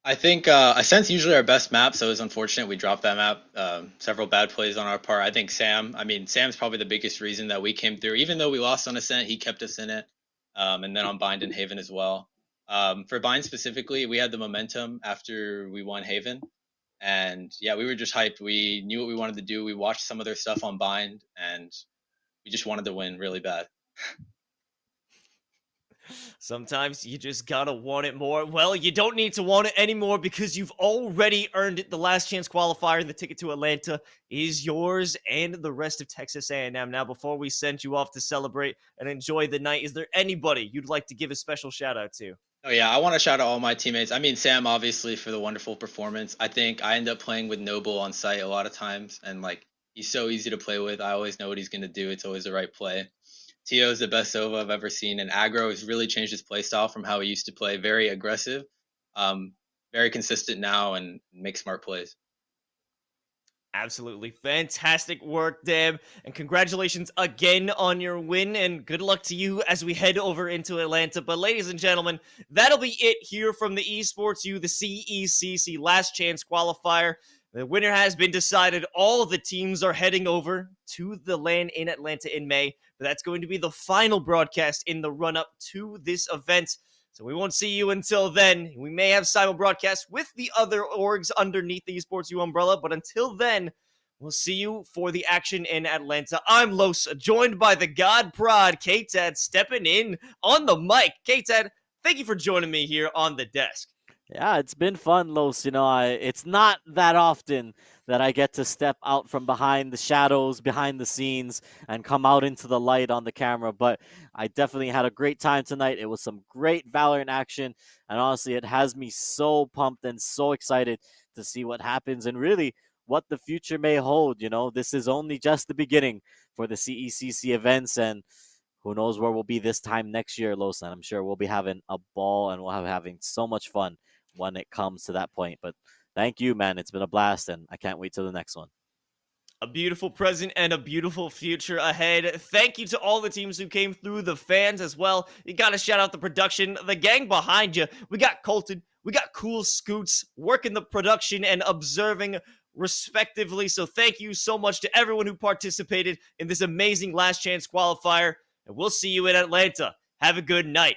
Speaker 6: I think Ascent's usually our best map, so it was unfortunate we dropped that map. Several bad plays on our part. I think Sam's probably the biggest reason that we came through. Even though we lost on Ascent, he kept us in it. And then on Bind and Haven as well. For Bind specifically, we had the momentum after we won Haven. And yeah, we were just hyped. We knew what we wanted to do. We watched some of their stuff on Bind, and we just wanted to win really bad.
Speaker 3: Sometimes you just gotta want it more. Well, you don't need to want it anymore because you've already earned it. The last chance qualifier and the ticket to Atlanta is yours and the rest of Texas A&M. Now, before we send you off to celebrate and enjoy the night, is there anybody you'd like to give a special shout out to?
Speaker 6: Oh yeah, I want to shout out all my teammates. I mean, Sam obviously for the wonderful performance. I think I end up playing with Noble on site a lot of times, and like he's so easy to play with. I always know what he's gonna do. It's always the right play. Tio is the best Sova I've ever seen, and Aggro has really changed his play style from how he used to play. Very aggressive, very consistent now, and make smart plays.
Speaker 3: Absolutely fantastic work, Deb, and congratulations again on your win, and good luck to you as we head over into Atlanta. But ladies and gentlemen, that'll be it here from the Esports U, the CECC Last Chance Qualifier. The winner has been decided. All the teams are heading over to the LAN in Atlanta in May, but that's going to be the final broadcast in the run-up to this event. So we won't see you until then. We may have simul broadcasts with the other orgs underneath the Esports U umbrella, but until then, we'll see you for the action in Atlanta. I'm Los, joined by the God Prod, K-Tad, stepping in on the mic. K-Tad, thank you for joining me here on the desk.
Speaker 5: Yeah, it's been fun, Los. It's not that often that I get to step out from behind the shadows, behind the scenes, and come out into the light on the camera. But I definitely had a great time tonight. It was some great Valorant action. And honestly, it has me so pumped and so excited to see what happens and really what the future may hold. This is only just the beginning for the CECC events, and who knows where we'll be this time next year, Los. And I'm sure we'll be having a ball and we'll have having so much fun when it comes to that point. But thank you, man. It's been a blast, and I can't wait till the next one.
Speaker 3: A beautiful present and a beautiful future ahead. Thank you to all the teams who came through, the fans as well. You gotta shout out the production, the gang behind you. We got Colton, we got Cool Scoots working the production and observing respectively. So thank you so much to everyone who participated in this amazing last chance qualifier, and we'll see you in Atlanta. Have a good night.